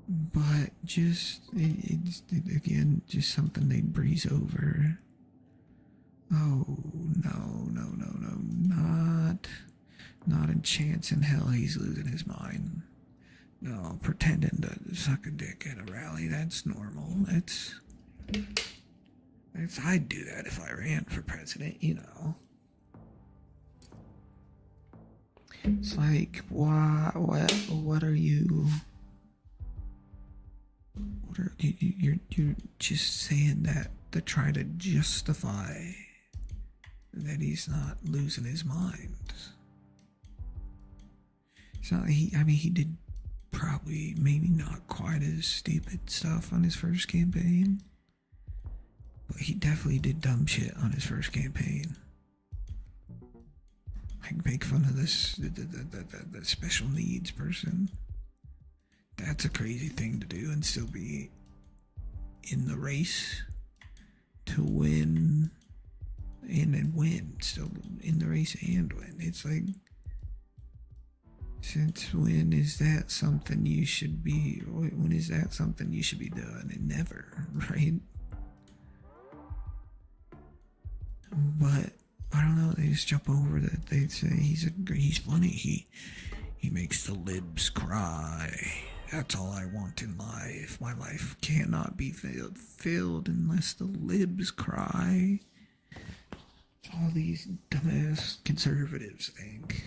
Speaker 1: But just, it's again, just something they breeze over. Oh, no, not a chance in hell he's losing his mind. No, pretending to suck a dick at a rally, that's normal. I'd do that if I ran for president, you know. It's like, what are you? You're just saying that to try to justify that he's not losing his mind. It's not he did probably maybe not quite as stupid stuff on his first campaign, but he definitely did dumb shit on his first campaign. Like make fun of this the special needs person. That's a crazy thing to do and still be in the race to win and win. Still in the race and win. It's like, since when is that something you should be, when is that something you should be doing? And never, right? But I don't know, they just jump over that. They say he's funny, he makes the libs cry. That's all I want in life. My life cannot be filled unless the libs cry. All these dumbass conservatives think.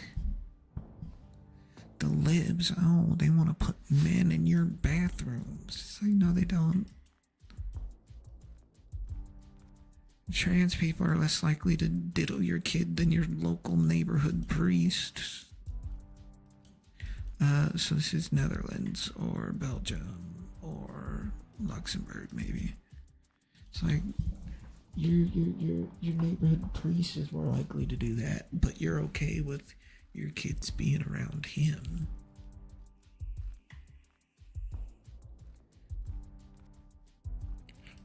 Speaker 1: The libs, oh, they want to put men in your bathrooms. It's like, no, they don't. Trans people are less likely to diddle your kid than your local neighborhood priest. So this is Netherlands or Belgium Luxembourg, maybe. It's like your neighborhood priest is more likely to do that, but you're okay with your kids being around him.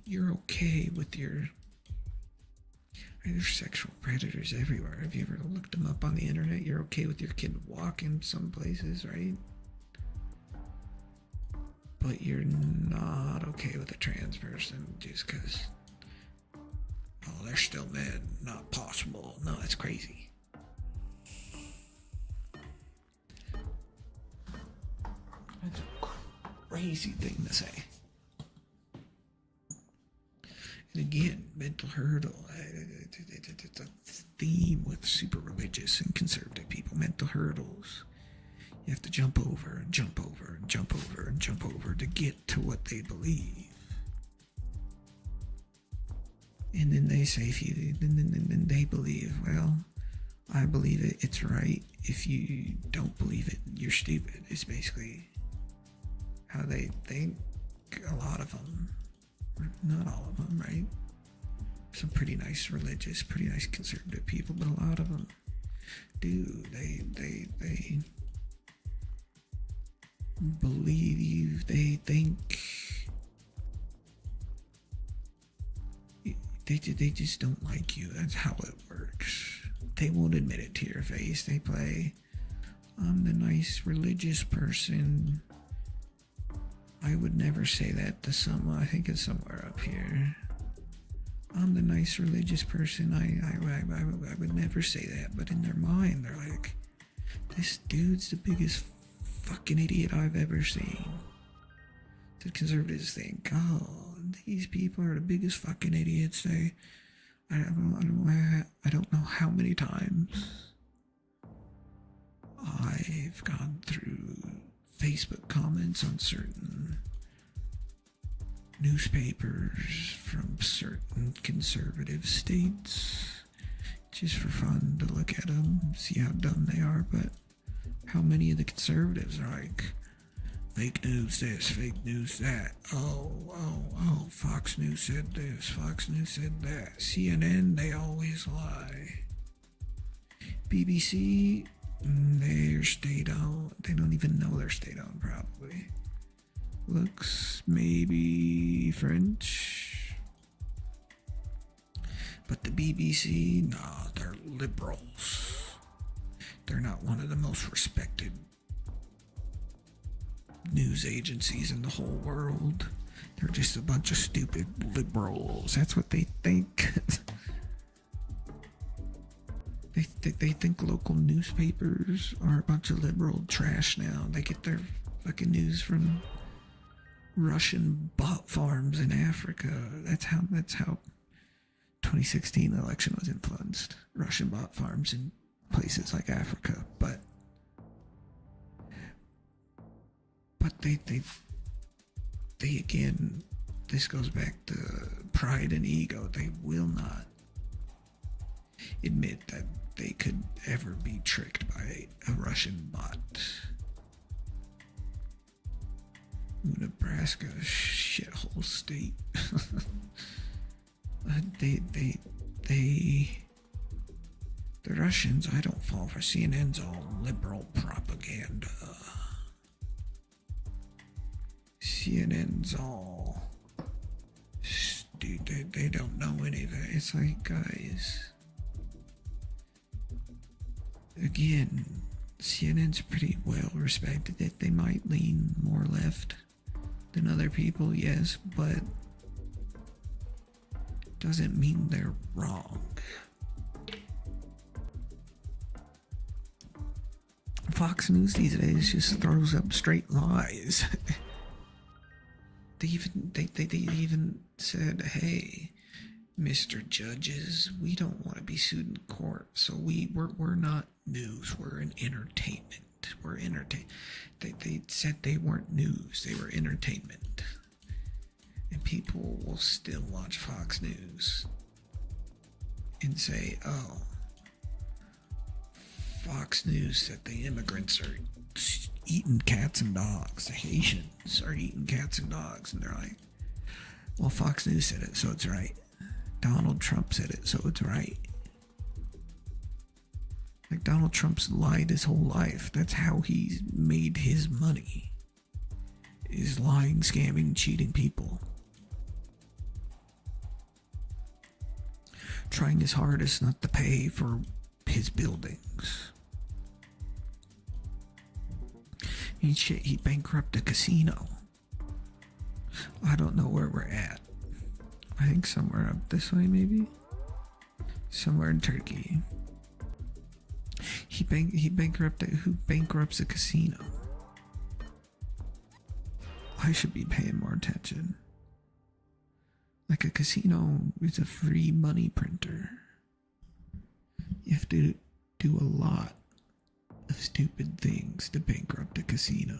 Speaker 1: You're okay with your. There's sexual predators everywhere. Have you ever looked them up on the internet? You're okay with your kid walking some places, right? But you're not okay with a trans person just because, oh, they're still men. Not possible. No, that's crazy. That's a crazy thing to say. And again, mental hurdle. It's a theme with super religious and conservative people. Mental hurdles. You have to jump over and jump over and jump over and jump over to get to what they believe. And then they say, then they believe, well, I believe it, it's right. If you don't believe it, you're stupid. It's basically how they think. A lot of them. Not all of them, right? Some pretty nice religious, pretty nice conservative people, but a lot of them do. They believe, they think, they just don't like you. That's how it works. They won't admit it to your face. They play, I'm the nice religious person. I would never say that to someone. I think it's somewhere up here. I'm the nice religious person. I would never say that. But in their mind, they're like, this dude's the biggest fucking idiot I've ever seen. The conservatives think, oh, these people are the biggest fucking idiots. I don't know how many times I've gone through Facebook comments on certain newspapers from certain conservative states just for fun to look at them, see how dumb they are. But how many of the conservatives are like, fake news this, fake news that, oh, Fox News said this, Fox News said that, CNN, they always lie, BBC, they're state-owned. They don't even know they're state-owned, probably. Looks maybe French. But the BBC, nah, they're liberals. They're not one of the most respected news agencies in the whole world. They're just a bunch of stupid liberals. That's what they think. They think local newspapers are a bunch of liberal trash now. They get their fucking news from Russian bot farms in Africa. That's how 2016 election was influenced. Russian bot farms in places like Africa. But they again, this goes back to pride and ego. They will not admit that they could ever be tricked by a Russian bot. Nebraska, shithole state. The Russians, I don't fall for CNN's all liberal propaganda. CNN's all stupid. They don't know anything. It's like, guys, again, CNN's pretty well respected. That they might lean more left than other people, yes, but doesn't mean they're wrong. Fox News these days just throws up straight lies. They even said, hey, Mr. Judges, we don't want to be sued in court, so we're not news, we're an entertainment. We're entertain. They said they weren't news, they were entertainment. And people will still watch Fox News and say, oh, Fox News said the immigrants are eating cats and dogs. The Haitians are eating cats and dogs. And they're like, Well, Fox News said it, so it's right. Donald Trump said it, so it's right. Like, Donald Trump's lied his whole life. That's how he's made his money. Is lying, scamming, cheating people. Trying his hardest not to pay for his buildings. He bankrupted a casino. I don't know where we're at. I think somewhere up this way, maybe? Somewhere in Turkey. He bankrupted. Who bankrupts a casino? I should be paying more attention. Like, a casino is a free money printer. You have to do a lot of stupid things to bankrupt a casino.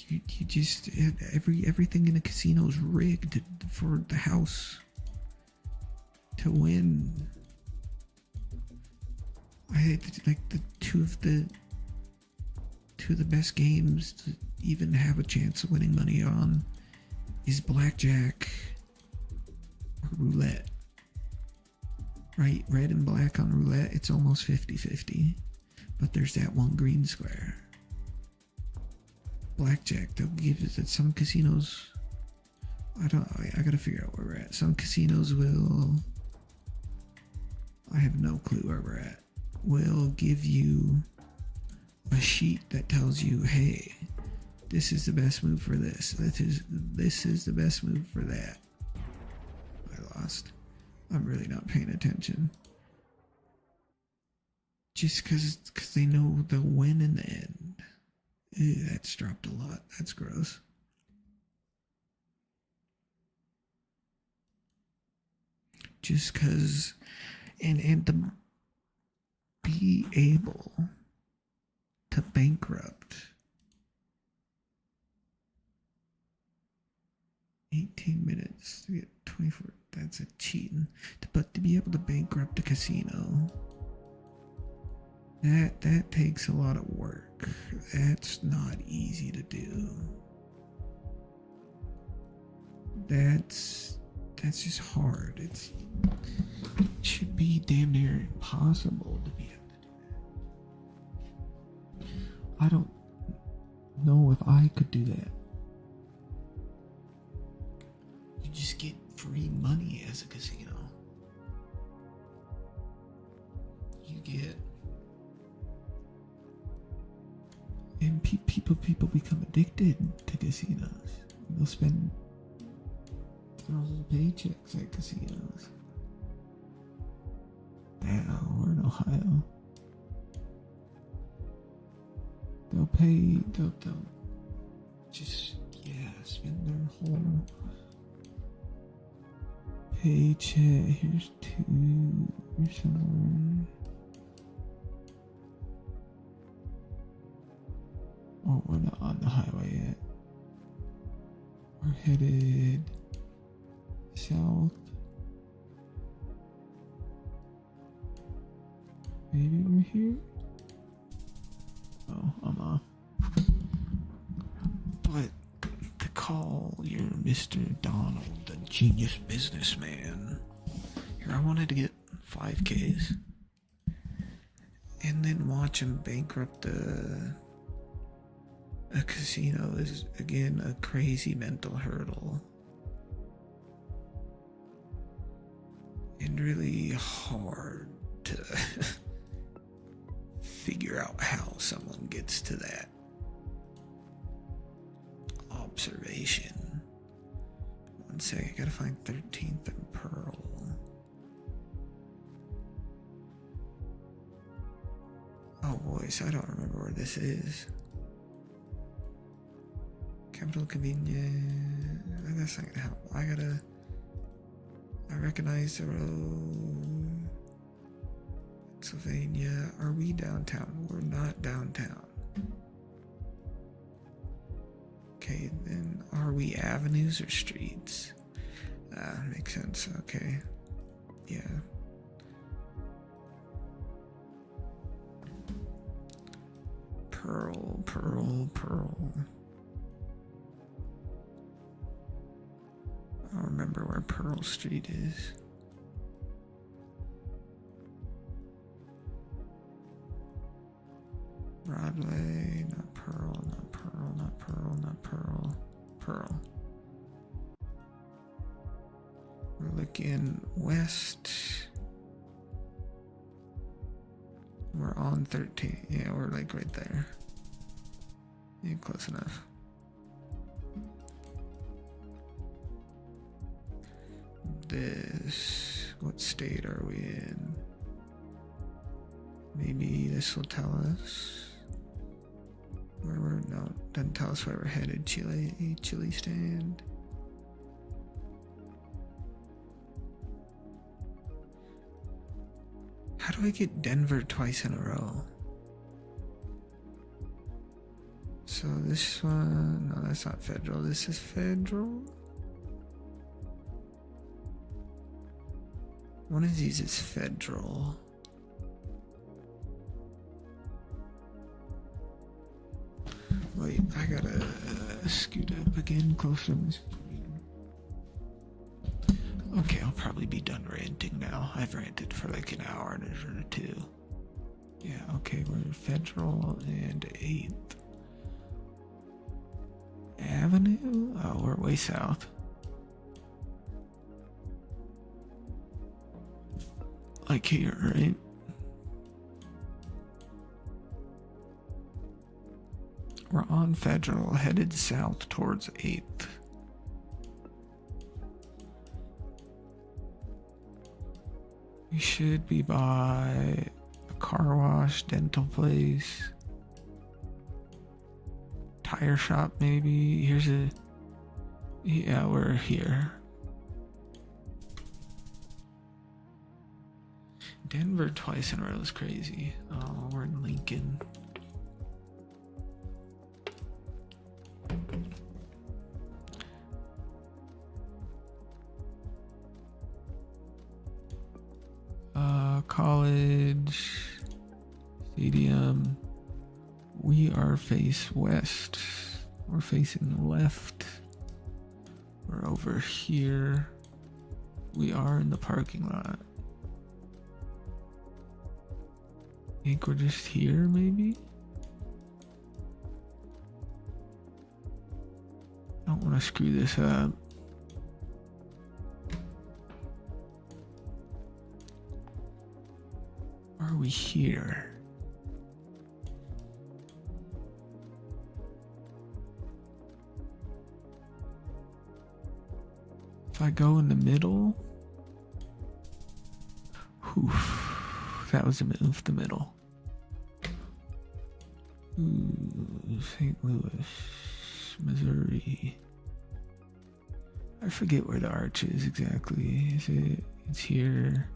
Speaker 1: You just everything in a casino is rigged for the house to win. I hate, like, the two of the best games to even have a chance of winning money on is blackjack or roulette. Right? Red and black on roulette, it's almost 50-50. But there's that one green square. Blackjack, they'll give it at some casinos. I gotta figure out where we're at. Some casinos will, I have no clue where we're at, will give you a sheet that tells you, hey, this is the best move for this. This is the best move for that. I lost. I'm really not paying attention. Just because they know they'll win in the end. Ew, that's dropped a lot. That's gross. Just because, and to be able to bankrupt 18 minutes to get 24, that's a cheating. But to be able to bankrupt a casino, that takes a lot of work. That's not easy to do. That's just hard. It should be damn near impossible to be able to do that. I don't know if I could do that. You just get free money as a casino. You get, and people become addicted to casinos. They'll spend thousands of paychecks at casinos. We're in Ohio. They'll just, spend their whole paycheck. Here's somewhere. Oh, we're not on the highway yet. We're headed south. Maybe we're here? Oh, I'm off. But to call your Mr. Donald a genius businessman, here, I wanted to get 5Ks and then watch him bankrupt a casino is, again, a crazy mental hurdle. And really hard to figure out how someone gets to that observation. One sec, I gotta find 13th and Pearl. Oh boys, I don't remember where this is. Capital convenient. That's not gonna help. I recognize the road. Pennsylvania. Are we downtown? We're not downtown. Okay, then are we avenues or streets? Makes sense. Okay. Yeah. Pearl, Pearl, Pearl. I don't remember where Pearl Street is. Broadway, not Pearl, not Pearl, not Pearl, not Pearl. Pearl. We're looking west. We're on 13. Yeah, we're like right there. Yeah, close enough. This, what state are we in? Maybe this will tell us where we're, no, doesn't tell us where we're headed. Chile stand. How do I get Denver twice in a row? So this one, no, that's not federal. This is federal. One of these is federal. Wait, I gotta scoot up again closer to my screen. Okay, I'll probably be done ranting now. I've ranted for like an hour or two. Yeah, okay, we're Federal and 8th Avenue? Oh, we're way south. Like here, right? We're on Federal, headed south towards 8th. We should be by a car wash, dental place, tire shop maybe. Here's a... Yeah, we're here. Denver twice in a row is crazy. Oh, we're in Lincoln. College, stadium. We are face west. We're facing left. We're over here. We are in the parking lot. I think we're just here, maybe? I don't want to screw this up. Are we here? If I go in the middle, whew, that was a move, the middle. Ooh, St. Louis, Missouri. I forget where the arch is exactly. Is it? It's here.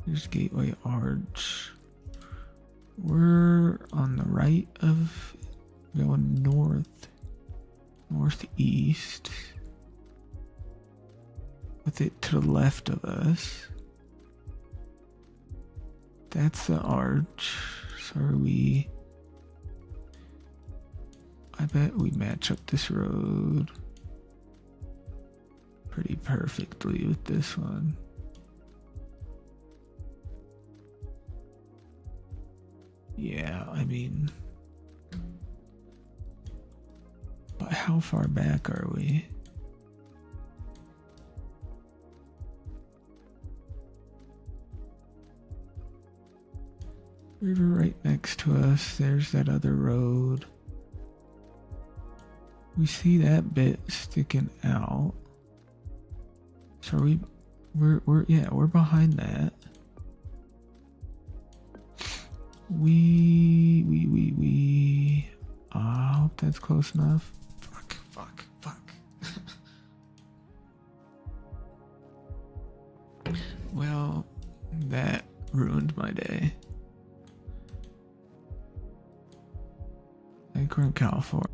Speaker 1: There's Gateway Arch. We're on the right of, going north, northeast, with it to the left of us. That's the arch. So are we... I bet we match up this road pretty perfectly with this one. Yeah, I mean, but how far back are we? River right next to us. There's that other road. We see that bit sticking out. So we're behind that. I hope that's close enough. Fuck. Well, that ruined my day. I think we're in California.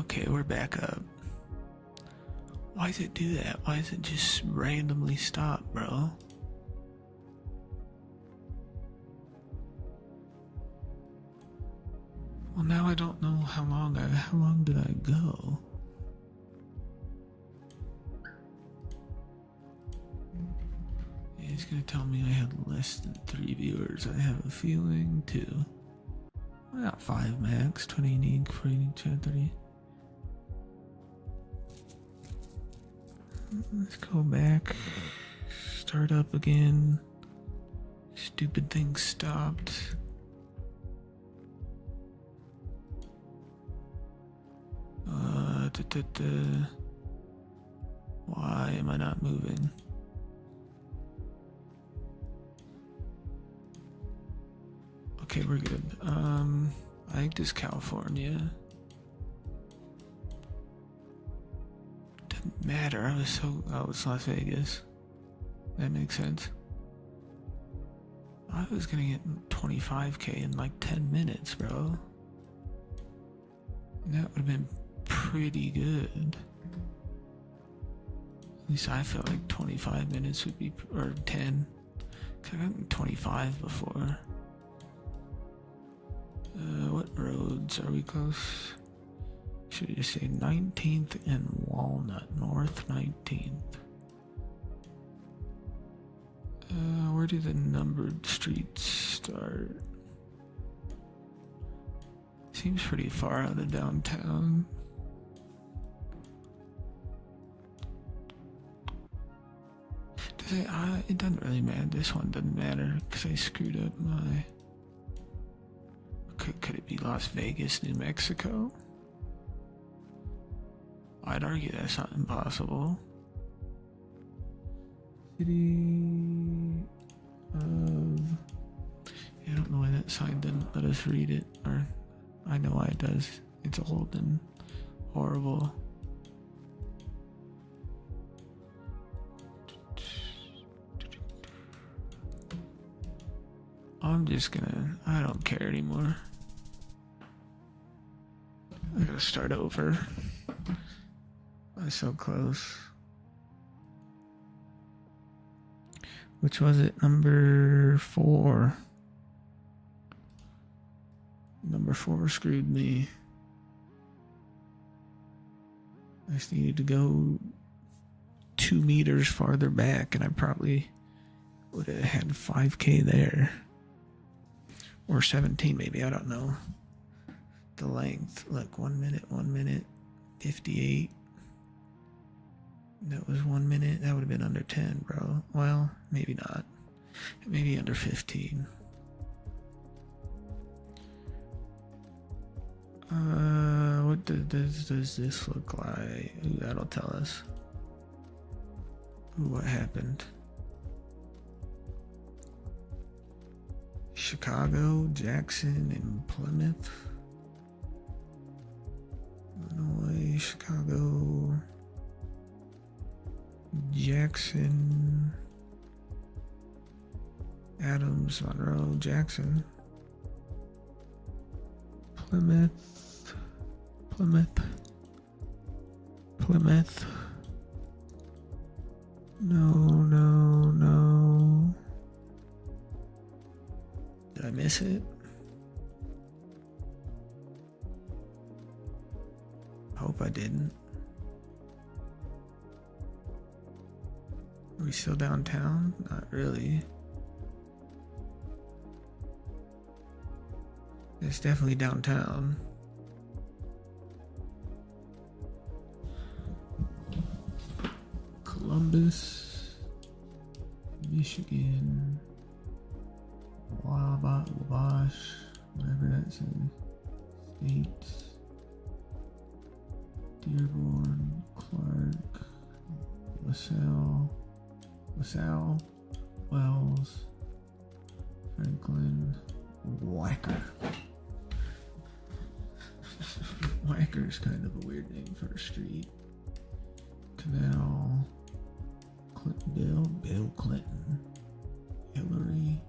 Speaker 1: Okay, we're back up. Why does it do that? Why does it just randomly stop, bro? Well, now I don't know how long did I go? It's gonna tell me I had less than 3 viewers. I have a feeling too. I got 5 max, 20 unique, 4 unique, chat 30. Let's go back. Start up again. Stupid thing stopped. Why am I not moving? Okay, we're good. I think this is California. Doesn't matter. Oh, it's Las Vegas. That makes sense. I was gonna get 25K in like 10 minutes, bro. And that would have been pretty good. At least I felt like 25 minutes would be, or 10. Cause I got 25 before. What roads are we close? Should I just say 19th and Walnut, North 19th. Where do the numbered streets start? Seems pretty far out of downtown. It doesn't really matter. This one doesn't matter because I screwed up my... Could it be Las Vegas, New Mexico? I'd argue that's not impossible. City of... I don't know why that sign didn't let us read it. Or I know why it does. It's old and horrible. I'm just gonna... I don't care anymore. I gotta start over. I'm so close. Which was it? Number 4. Number 4 screwed me. I just needed to go 2 meters farther back and I probably would have had 5K there. Or 17 maybe, I don't know. The length, look, 1 minute, 58. That was 1 minute, that would have been under 10, bro. Well, maybe not. Maybe under 15. What does this look like? Ooh, that'll tell us. Ooh, what happened? Chicago, Jackson, and Plymouth. Illinois, Chicago, Jackson, Adams, Monroe, Jackson, Plymouth, no. Did I miss it? Hope I didn't. Are we still downtown? Not really. It's definitely downtown. Columbus, Michigan, Wabash, whatever that's in. States. Dearborn, Clark, LaSalle, Wells, Franklin, Whacker. Whacker is kind of a weird name for a street. Canal, Bill Clinton, Hillary,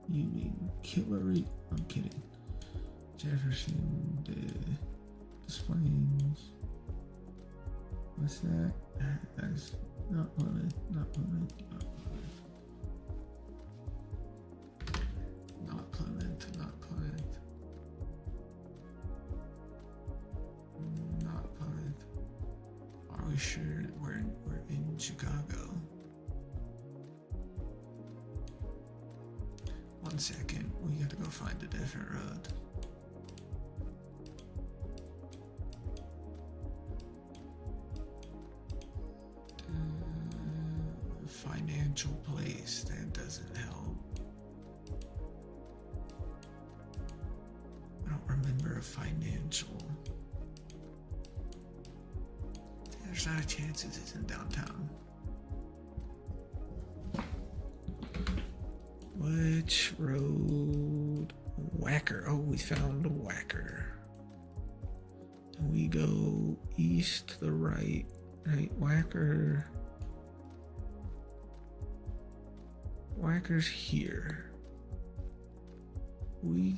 Speaker 1: Ewing, Hillary, I'm kidding. Jefferson, Des Plaines, What's that? That's not Plymouth, not Plymouth, not Plymouth. Not Plymouth, not Plymouth. Not Plymouth. Are we sure we're in Chicago? 1 second, we gotta go find a different road. Financial place, that doesn't help. I don't remember a financial. There's not a chance this isn't downtown. Which road? Whacker. Oh, we found a Whacker. And we go east to the right. Right, Whacker. Whacker's here. We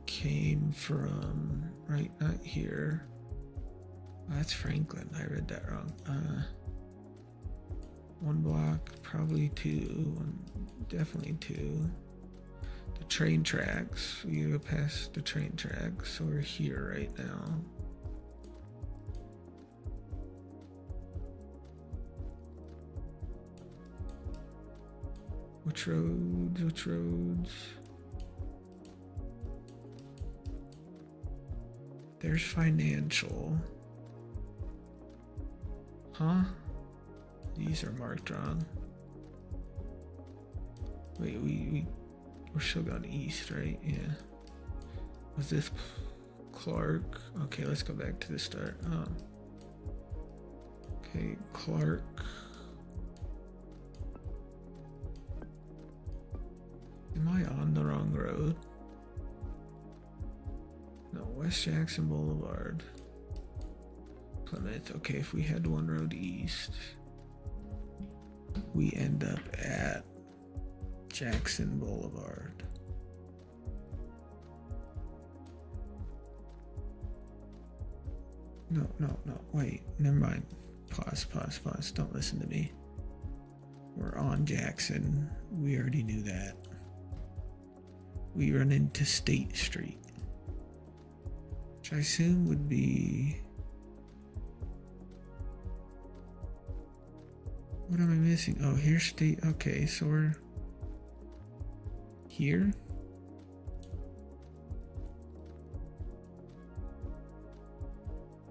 Speaker 1: came from right, not here. Oh, that's Franklin. I read that wrong. 1 block, probably 2. Definitely 2. The train tracks. We go past the train tracks, so we're here right now. Which roads? Which roads? There's financial. Huh? These are marked wrong. Wait, we're still going east, right? Yeah. Was this Clark? Okay, let's go back to the start. Oh. Okay, Clark. Am I on the wrong road? No, West Jackson Boulevard. Plymouth. Okay, if we head 1 road east, we end up at Jackson Boulevard. No, wait, never mind. Pause. Don't listen to me. We're on Jackson. We already knew that. We run into State Street, which I assume would be... What am I missing? Oh, here's State. Okay, so we're here.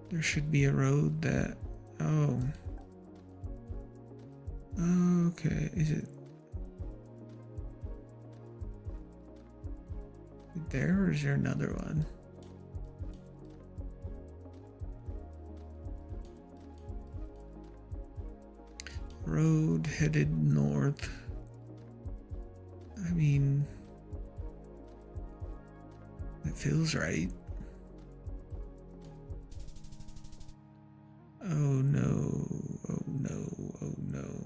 Speaker 1: There should be a road that... Oh. Okay, is it there or is there another one? Road headed north. I mean, it feels right. Oh no, oh no, oh no.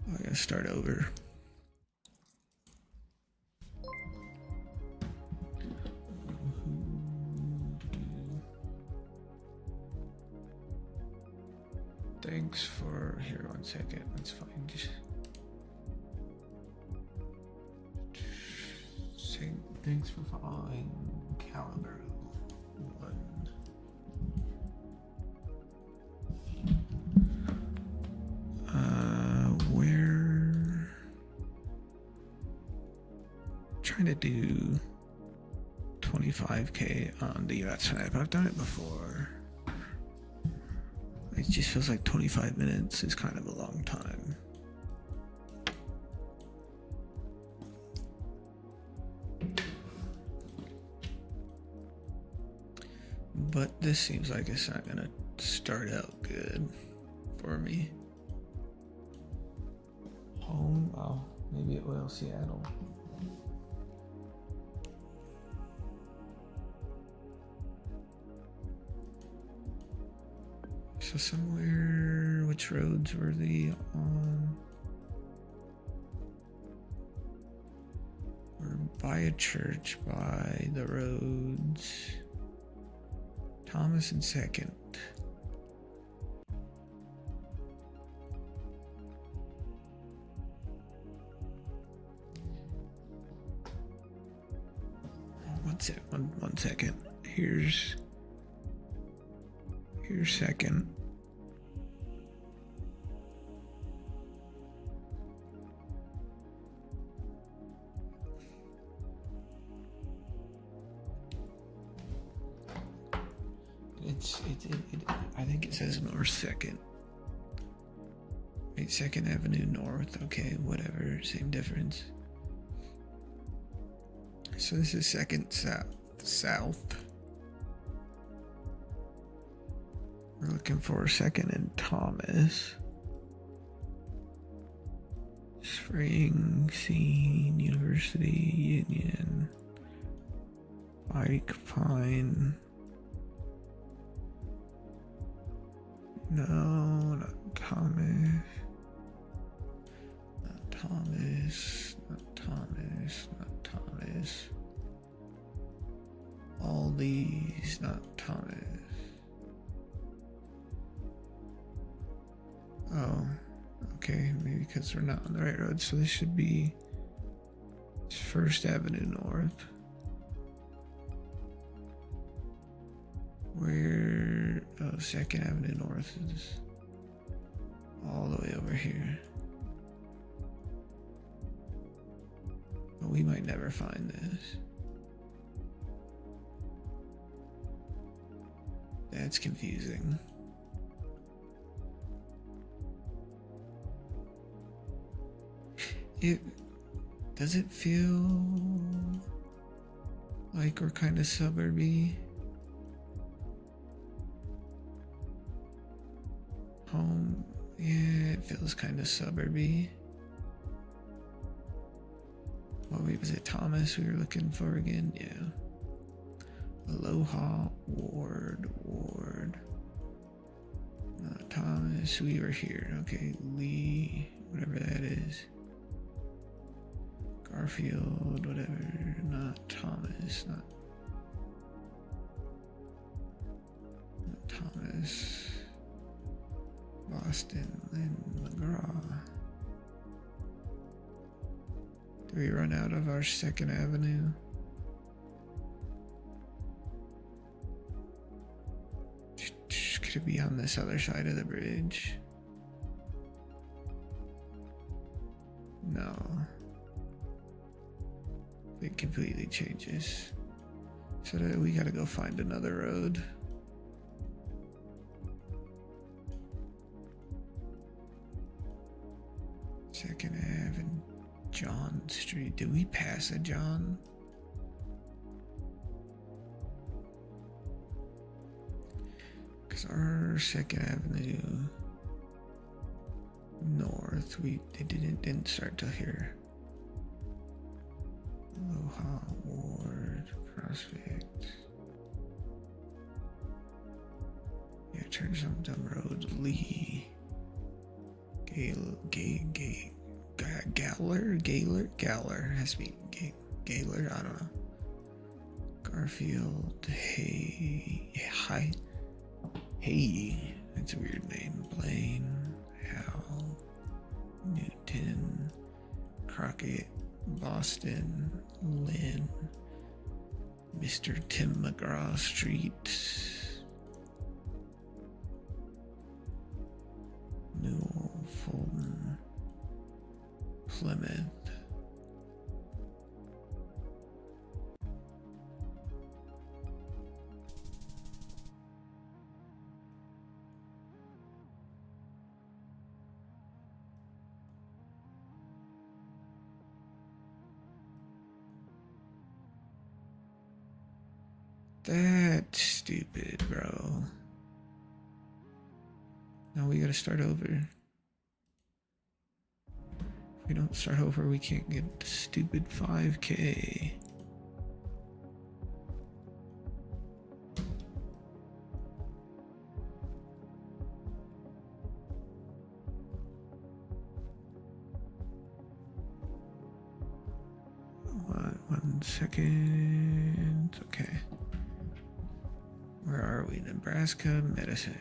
Speaker 1: I gotta start over. Thanks for, here 1 second, let's find, thanks for following Caliber 1. We're trying to do 25K on the US map. I've done it before. It just feels like 25 minutes is kind of a long time. But this seems like it's not gonna start out good for me. Home? Oh, maybe it will. Seattle. So somewhere, which roads were they on? We're by a church, by the roads. Thomas and Second. One second. Here's Second. I think it says North Second. Right, 2nd Avenue North. Okay, whatever. Same difference. So this is 2nd South. We're looking for 2nd and Thomas. Spring, Scene, University, Union, Pike, Pine. No, not Thomas. Not Thomas. Not Thomas. Not Thomas. All these, not Thomas. Oh, okay, maybe because we're not on the right road, so this should be 1st Avenue North. Where, oh, 2nd Avenue North is all the way over here. But we might never find this. That's confusing. Does it feel like we're kind of suburby? Home, yeah, it feels kind of suburby. What was it, Thomas we were looking for again? Yeah. Aloha, Ward. Not Thomas, we were here. Okay, Lee, whatever that is. Garfield, whatever. Not Thomas, not Thomas. Boston, Lynn, McGraw. Do we run out of our 2nd Avenue? Could it be on this other side of the bridge? No. It completely changes. So we gotta go find another road. Second Ave and John Street. Did we pass a John? Because our 2nd Avenue North, they didn't start till here. Aloha, Ward, Prospect. Yeah, turn some dumb road. Lee. Galler has to be Gaylor, I don't know. Garfield, Hey, that's a weird name. Blaine, Hal, Newton, Crockett, Boston, Lynn, Mr. Tim McGraw Street, Newell, Fulton, Plymouth. That's stupid, bro. Now we gotta start over. If we don't start over, we can't get the stupid 5K. 1 second. Okay. Where are we? Nebraska, Medicine.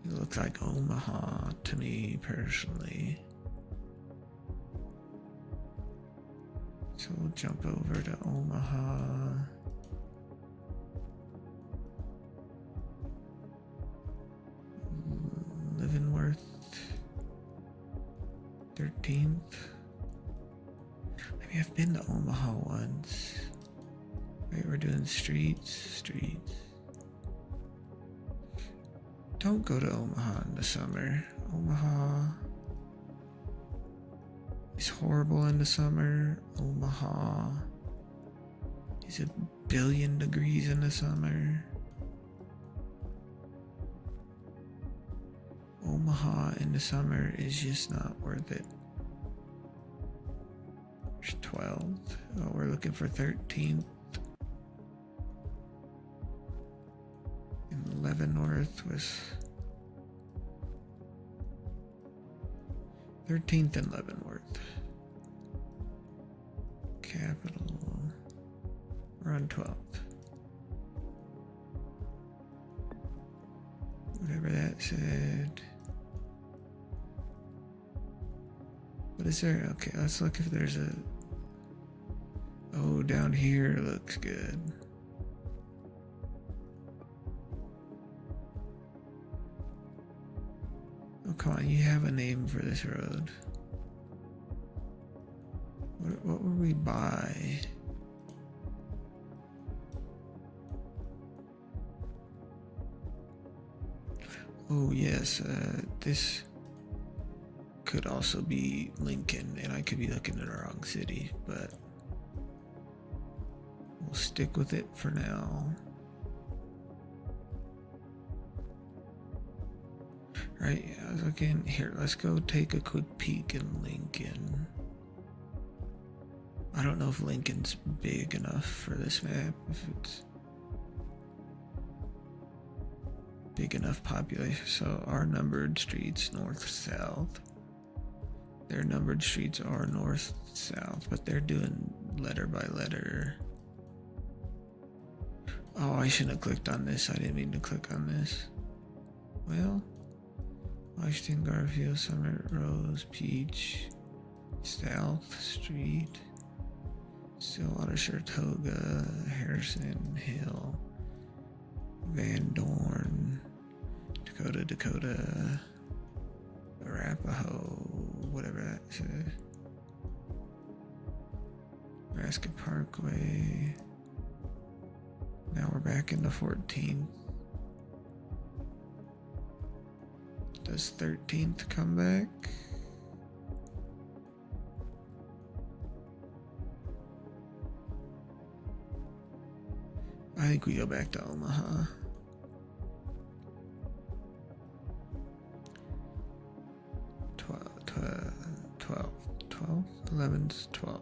Speaker 1: It looks like Omaha to me personally. So we'll jump over to Omaha. Leavenworth. 13th. I mean, I've been to Omaha once. Right, we're doing streets. Don't go to Omaha in the summer. Omaha is horrible in the summer. Omaha is 1,000,000,000 degrees in the summer. Omaha in the summer is just not worth it. There's 12th. Oh, we're looking for 13th. And Leavenworth was 13th and Leavenworth. Capital. We're on 12th. Whatever that said. What is there? Okay, let's look if there's a... Oh, down here looks good. Oh, come on, you have a name for this road. What were we by? Oh, yes, this could also be Lincoln, and I could be looking at the wrong city, but we'll stick with it for now. Right, I was looking here. Let's go take a quick peek in Lincoln. I don't know if Lincoln's big enough for this map, if it's big enough population. So our numbered streets north-south. Their numbered streets are north-south, but they're doing letter by letter. Oh, I shouldn't have clicked on this. I didn't mean to click on this. Well, Washington, Garfield, Summit, Rose, Peach, South Street, Stillwater, Saratoga, Harrison, Hill, Van Dorn, Dakota, Arapahoe, whatever that says, Nebraska Parkway. Now we're back in the 14th. Does 13th come back? I think we go back to Omaha. 11th, 12th.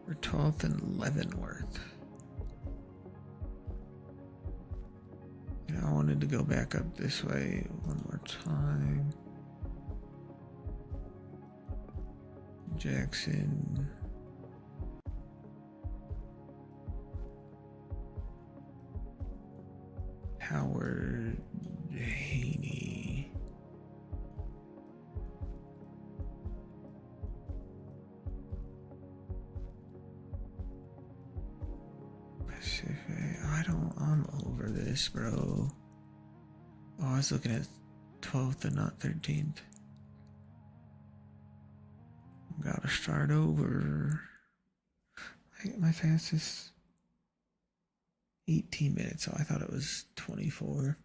Speaker 1: We're 12th and Leavenworth. I wanted to go back up this way one more time. Jackson. Howard. Haney. Pacific. I'm over this, bro. Oh, I was looking at 12th and not 13th. Gotta start over. My fastest 18 minutes, so I thought it was 24.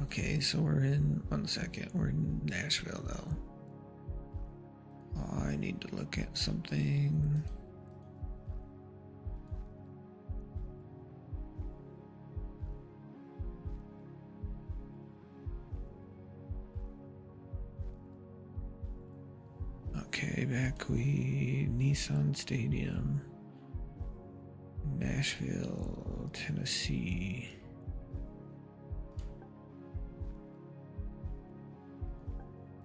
Speaker 1: Okay, so we're in 1 second. We're in Nashville though. Oh, I need to look at something. Okay, Nissan Stadium. Nashville, Tennessee.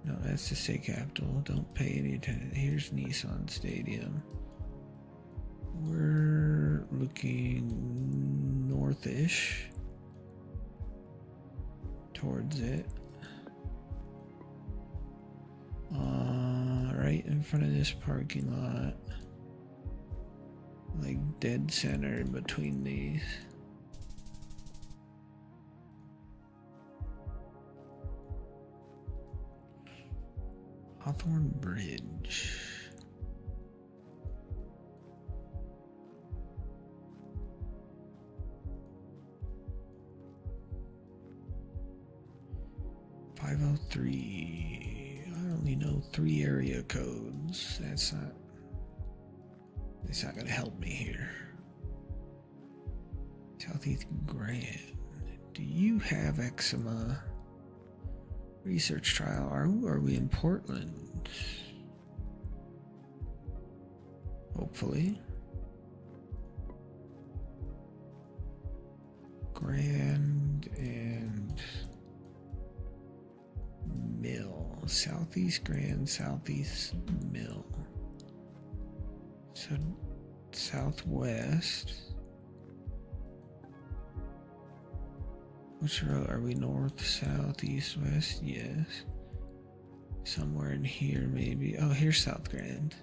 Speaker 1: No, that's the state capital. Don't pay any attention. Here's Nissan Stadium. We're looking northish towards it. Right in front of this parking lot. Like dead center in between these. Hawthorne Bridge. .503. I only know 3 area codes. It's not gonna help me here. Southeast Grand. Do you have eczema? Research trial. Are we in Portland? Hopefully. Grand and Mill. Southeast Grand, Southeast Mill. So southwest. Which road are we? North, south, east, west? Yes. Somewhere in here, maybe. Oh, here's South Grand.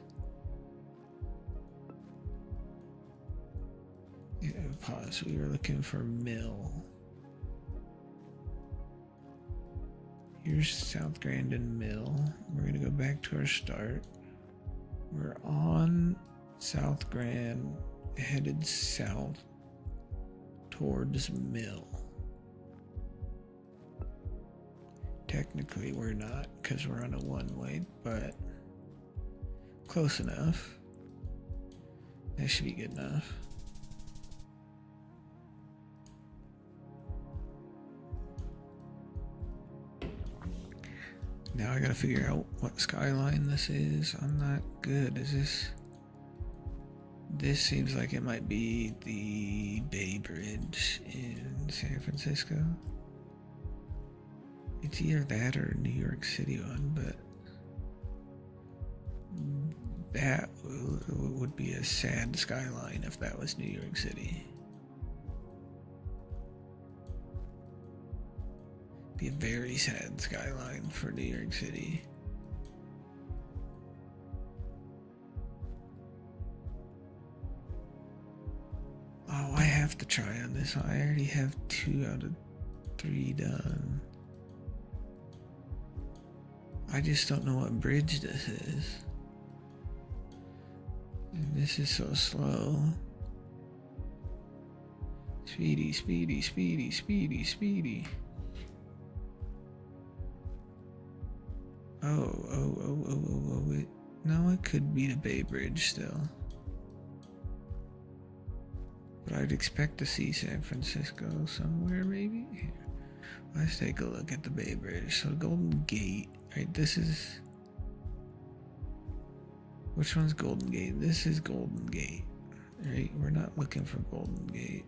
Speaker 1: Yeah, pause. We were looking for Mill. Here's South Grand and Mill. We're gonna go back to our start. We're on South Grand, headed south towards Mill. Technically we're not, because we're on a one-way, but close enough. That should be good enough. Now I gotta figure out what skyline this is. I'm not good. Is this... This seems like it might be the Bay Bridge in San Francisco. It's either that or New York City one, but that would be a sad skyline if that was New York City. Be a very sad skyline for New York City. Oh, I have to try on this one. I already have 2 out of 3 done. I just don't know what bridge this is. And this is so slow. Speedy, speedy, speedy, speedy, speedy. Oh, wait. No, it could be the Bay Bridge still. But I'd expect to see San Francisco somewhere, maybe? Here. Let's take a look at the Bay Bridge. So Golden Gate, right? This is... Which one's Golden Gate? This is Golden Gate, right? We're not looking for Golden Gate.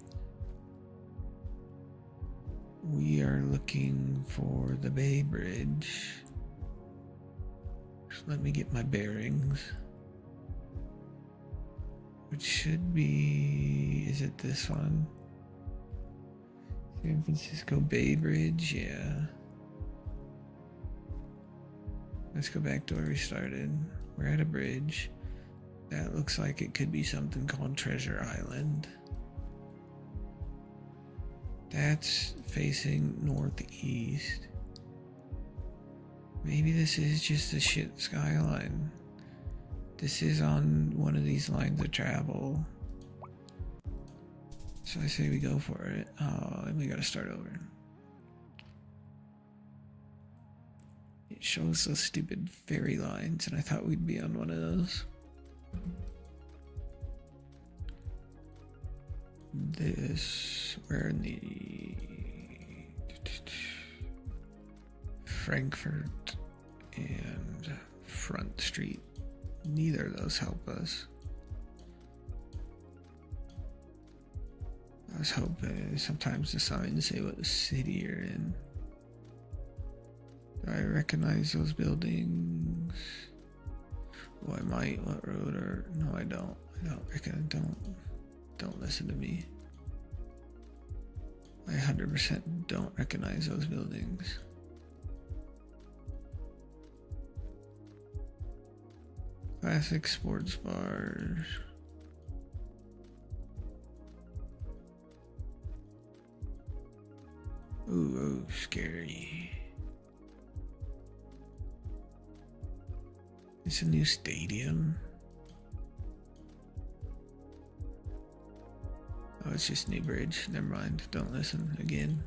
Speaker 1: We are looking for the Bay Bridge. Just let me get my bearings. Which should be... Is it this one? San Francisco Bay Bridge, yeah. Let's go back to where we started. We're at a bridge. That looks like it could be something called Treasure Island. That's facing northeast. Maybe this is just a shit skyline. This is on one of these lines of travel. So I say we go for it. Oh, and we gotta start over. It shows those stupid fairy lines, and I thought we'd be on one of those. We're in the Frankfurt and Front Street. Neither of those help us. was hoping sometimes the signs say what city you're in. Do I recognize those buildings? Oh, I might. What road or no? I don't. I don't reckon. Don't listen to me. I 100% don't recognize those buildings. Classic sports bars. Ooh, oh, scary. It's a new stadium. Oh, it's just New Bridge. Never mind. Don't listen again.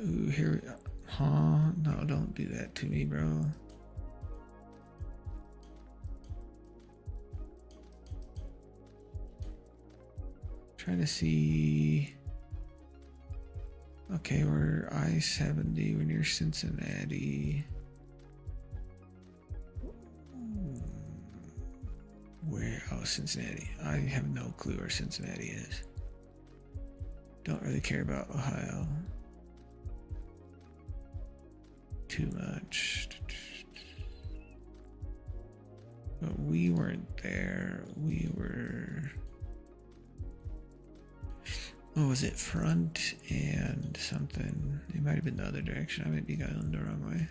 Speaker 1: Ooh, here we go. Huh? No, don't do that to me, bro. Trying to see. Okay, we're I-70. We're near Cincinnati. Where? Oh, Cincinnati. I have no clue where Cincinnati is. Don't really care about Ohio too much. But we weren't there. We were. What was it? Front and something. It might have been the other direction. I might be going the wrong way.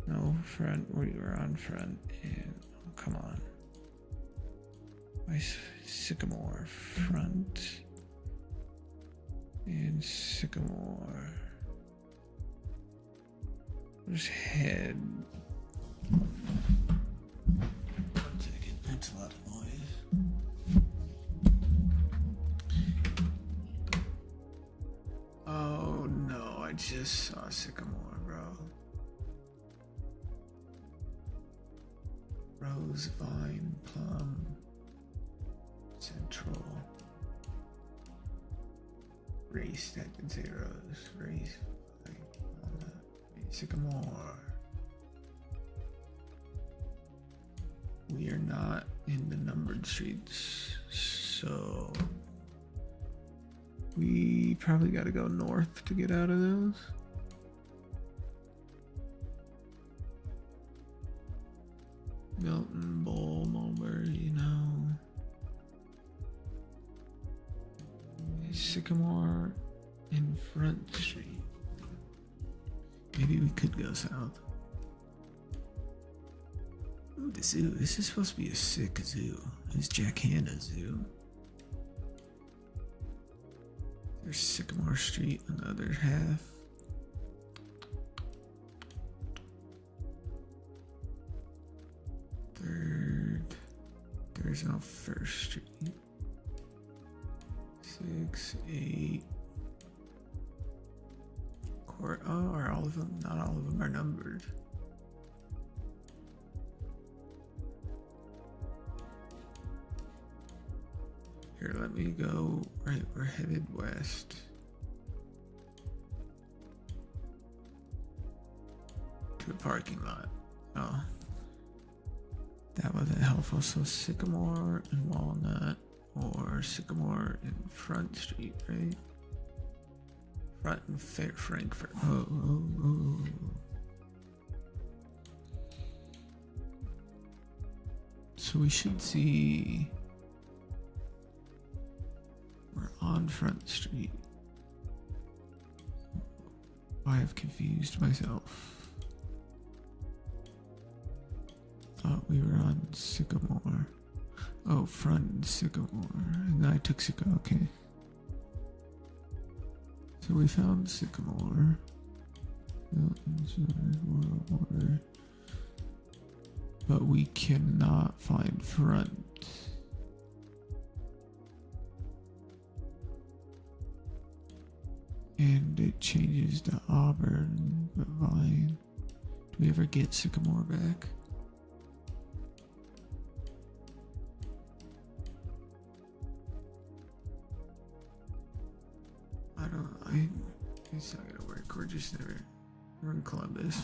Speaker 1: No, front. We were on front. And oh, come on. Why Sycamore? Front and Sycamore. Just head. 1 second. That's a lot of noise. Oh no, I just saw Sycamore, bro. Rose, Vine, Plum, Central. Race, that didn't say Rose. Race, Vine, Walnut, Sycamore. We are not in the numbered streets, so we probably got to go north to get out of those. Milton, Bull, Mulberry, you know. Sycamore in Front Street. Maybe we could go south. Ooh, the zoo. This is supposed to be a sick zoo. It's Jack Hanna Zoo. There's Sycamore Street on the other half. There's no First Street. 6, 8. Court. Oh, are all of them? Not all of them are numbered. Here, let me go. Right, we're headed west. To a parking lot. Oh. That wasn't helpful. So Sycamore and Walnut, or Sycamore and Front Street, right? Front and Frankfurt. Oh. So we should see. We're on Front Street. I have confused myself. Thought we were on Sycamore. Oh, Front and Sycamore. And I took Sycamore. Okay. So we found Sycamore. But we cannot find Front. And it changes to Auburn, but Vine. Do we ever get Sycamore back? It's not gonna work. We're in Columbus.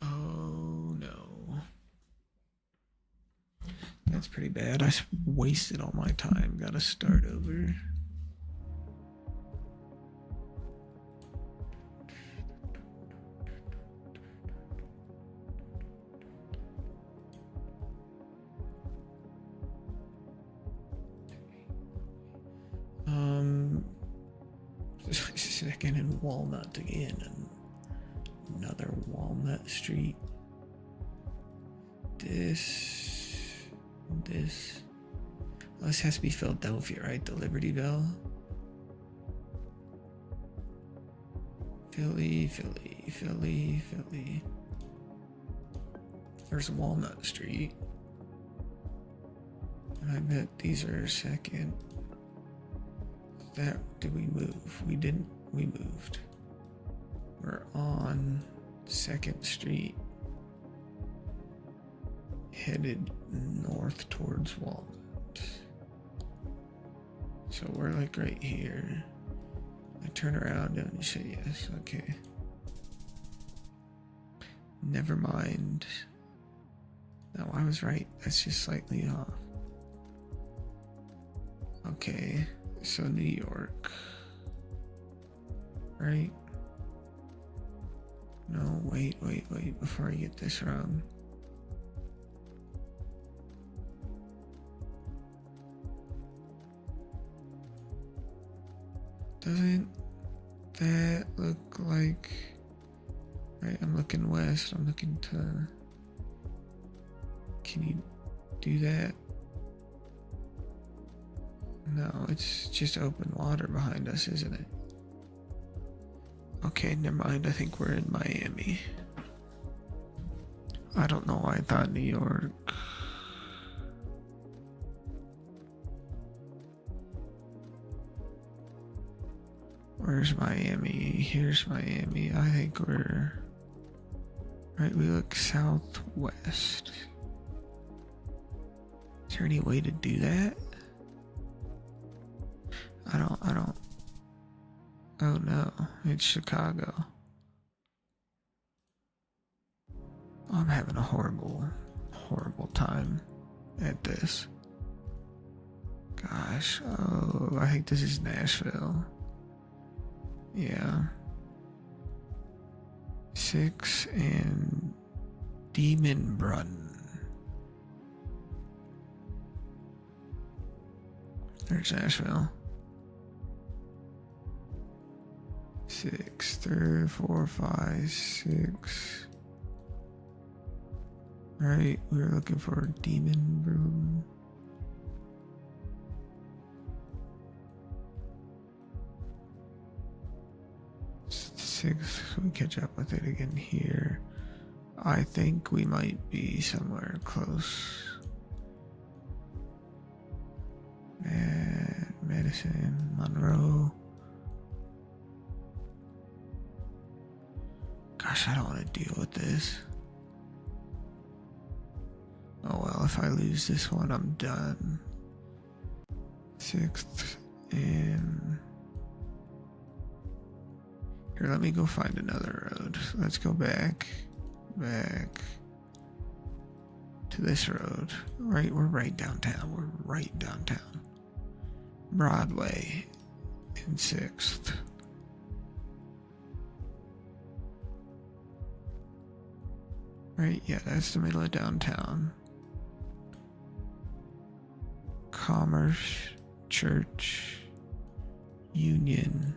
Speaker 1: Oh no. That's pretty bad. I wasted all my time. Gotta start over. Second and Walnut again, and another Walnut Street. This. Oh, this has to be Philadelphia, right? The Liberty Bell. Philly. There's Walnut Street. I bet these are second. Did we move? We didn't. We moved. We're on 2nd Street, headed north towards Walnut. So we're like right here. I turn around and you say yes. Okay. Never mind. No, I was right. That's just slightly off. Okay. So New York. Right? No, wait, before I get this wrong. Doesn't that look like... Right, I'm looking west, I'm looking to... Can you do that? No, it's just open water behind us, isn't it? Okay, never mind. I think we're in Miami. I don't know why I thought New York. Where's Miami? Here's Miami. I think we're... Right, we look southwest. Is there any way to do that? I don't. Oh no, it's Chicago. I'm having a horrible time at this. Gosh, oh, I think this is Nashville. Yeah. 6 and Demonbrunn. There's Nashville. 6, 3, 4, 5, 6. Right, we were looking for Demonbrunn. Six, we catch up with it again here. I think we might be somewhere close. Madison, Monroe. Gosh, I don't want to deal with this. Oh well, if I lose this one, I'm done. 6th and... Here, let me go find another road. Let's go back to this road. Right, we're right downtown. We're right downtown. Broadway in 6th. Right, yeah, that's the middle of downtown. Commerce, Church, Union.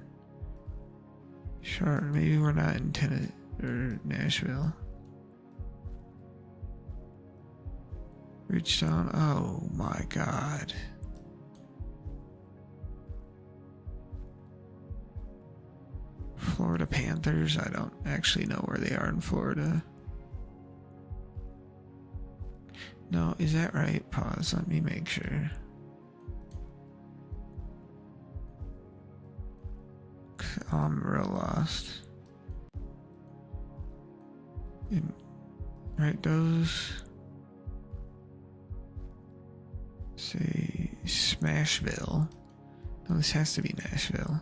Speaker 1: Sure, maybe we're not in Tennessee or Nashville. Ridgetown, oh my god. Florida Panthers, I don't actually know where they are in Florida. No, is that right? Pause, let me make sure. I'm real lost. Right, those say Smashville. No, this has to be Nashville.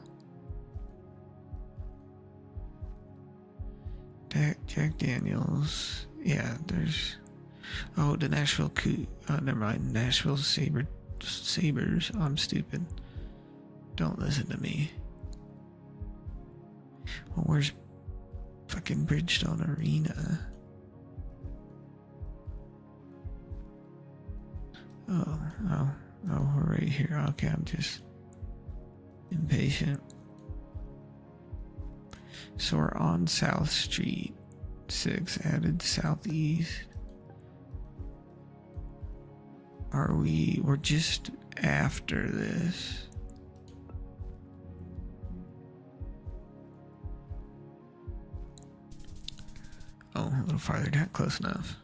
Speaker 1: Jack Daniels. Yeah, there's... Oh, the Nashville never mind. Nashville Sabres. I'm stupid. Don't listen to me. Well, where's fucking Bridgestone Arena? Oh, we're right here. Okay, I'm just impatient. So we're on South Street 6, added southeast. We're just after this. Oh, a little farther down, close enough.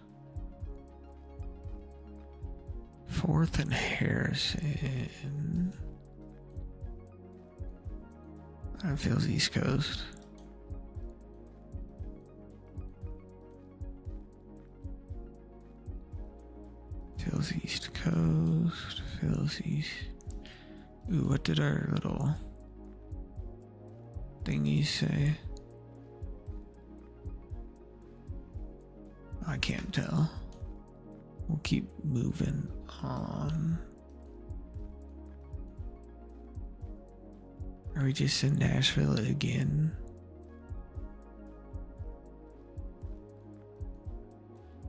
Speaker 1: 4th and Harrison. That feels East Coast. Feels East Coast. Feels East. Ooh, what did our little thingies say? I can't tell. We'll keep moving on. Are we just in Nashville again?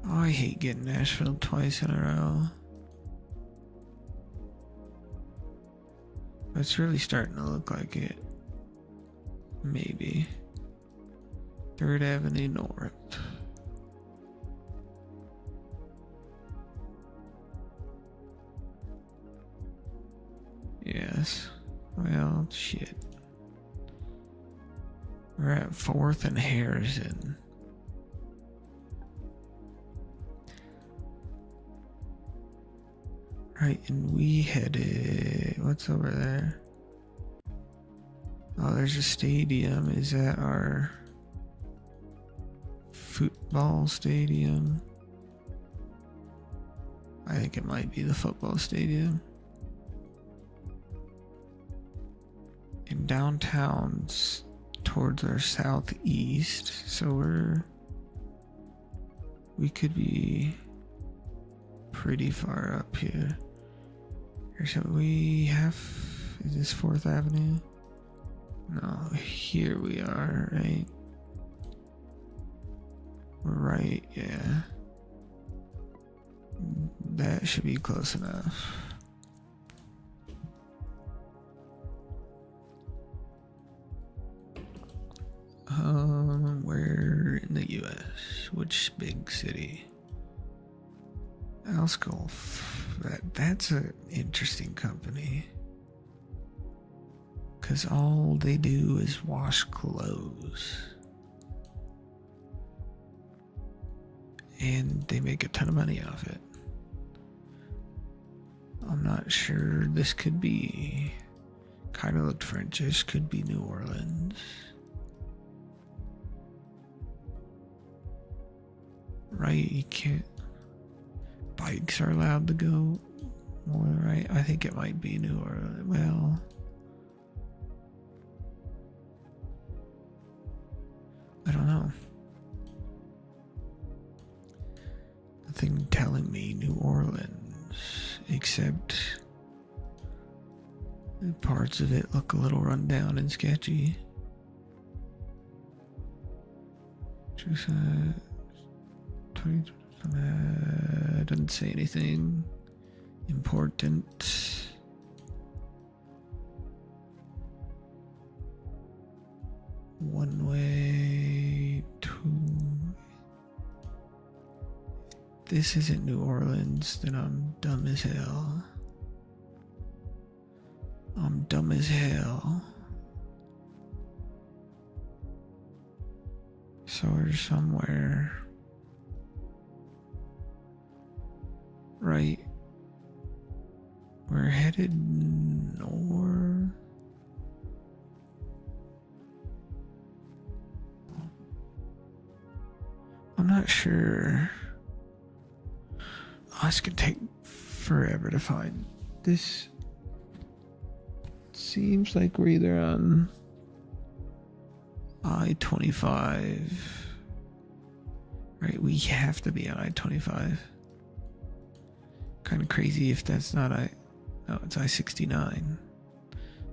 Speaker 1: Oh, I hate getting Nashville twice in a row. It's really starting to look like it. Maybe. 3rd Avenue North. Yes. Well, shit. We're at 4th and Harrison. Right, and we headed... What's over there? Oh, there's a stadium. Is that our football stadium? I think it might be the football stadium. And downtown's towards our southeast, so we could be pretty far up here. So we have, is this 4th Avenue? No, here we are, right? We're right, yeah. That should be close enough. Where in the US? Which big city? Alsgolf. That's an interesting company. Because all they do is wash clothes. And they make a ton of money off it. I'm not sure. This could be... Kind of looked Frenchish. Could be New Orleans. Right, you can't... Bikes are allowed to go more, right? I think it might be New Orleans. Well... I don't know. Nothing telling me New Orleans, except parts of it look a little run down and sketchy. Just, 20, doesn't say anything important. One way to... This isn't New Orleans, then I'm dumb as hell. I'm dumb as hell. So we're somewhere... Right. We're headed north. I'm not sure. Oh, this could take forever to find. This seems like we're either on I-25. Right, we have to be on I-25. Kind of crazy if that's not I. No, it's I-69.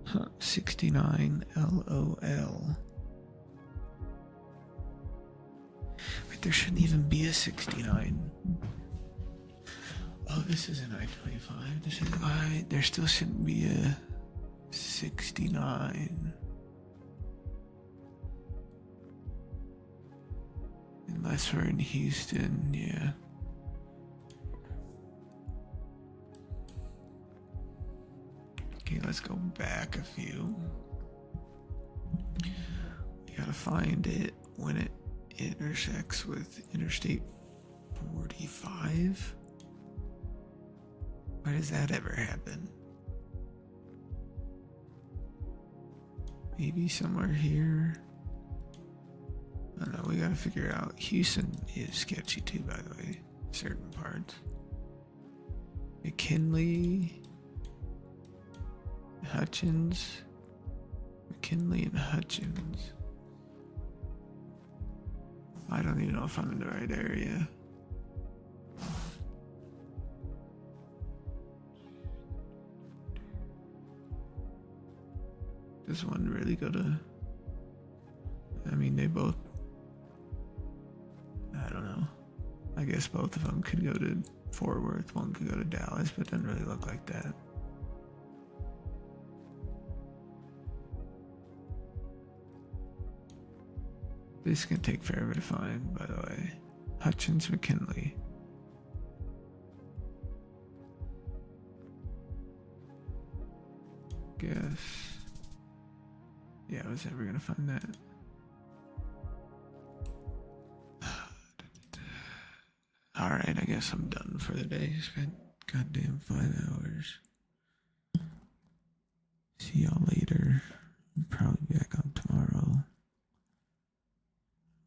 Speaker 1: Huh, 69 LOL. Wait, there shouldn't even be a 69. Oh, this is an I-25. This is I. There still shouldn't be a 69. Unless we're in Houston, yeah. Okay, let's go back a few. We gotta find it when it intersects with Interstate 45. Why does that ever happen? Maybe somewhere here. I don't know, we gotta figure it out. Houston is sketchy too, by the way. Certain parts. McKinley. Hutchins. McKinley and Hutchins. I don't even know if I'm in the right area. Does one really go to... I mean, they both... I don't know. I guess both of them could go to Fort Worth. One could go to Dallas, but it doesn't really look like that. This can take forever to find, by the way. Hutchins McKinley. Guess. Yeah, I was never gonna find that. Alright, I guess I'm done for the day. Spent goddamn 5 hours. See y'all later. I'll probably be back on tomorrow.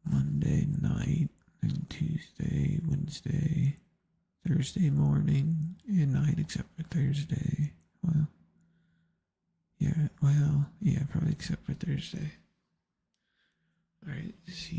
Speaker 1: Monday night and Tuesday, Wednesday, Thursday morning and night except for Thursday. Yeah, probably except for Thursday. Alright, see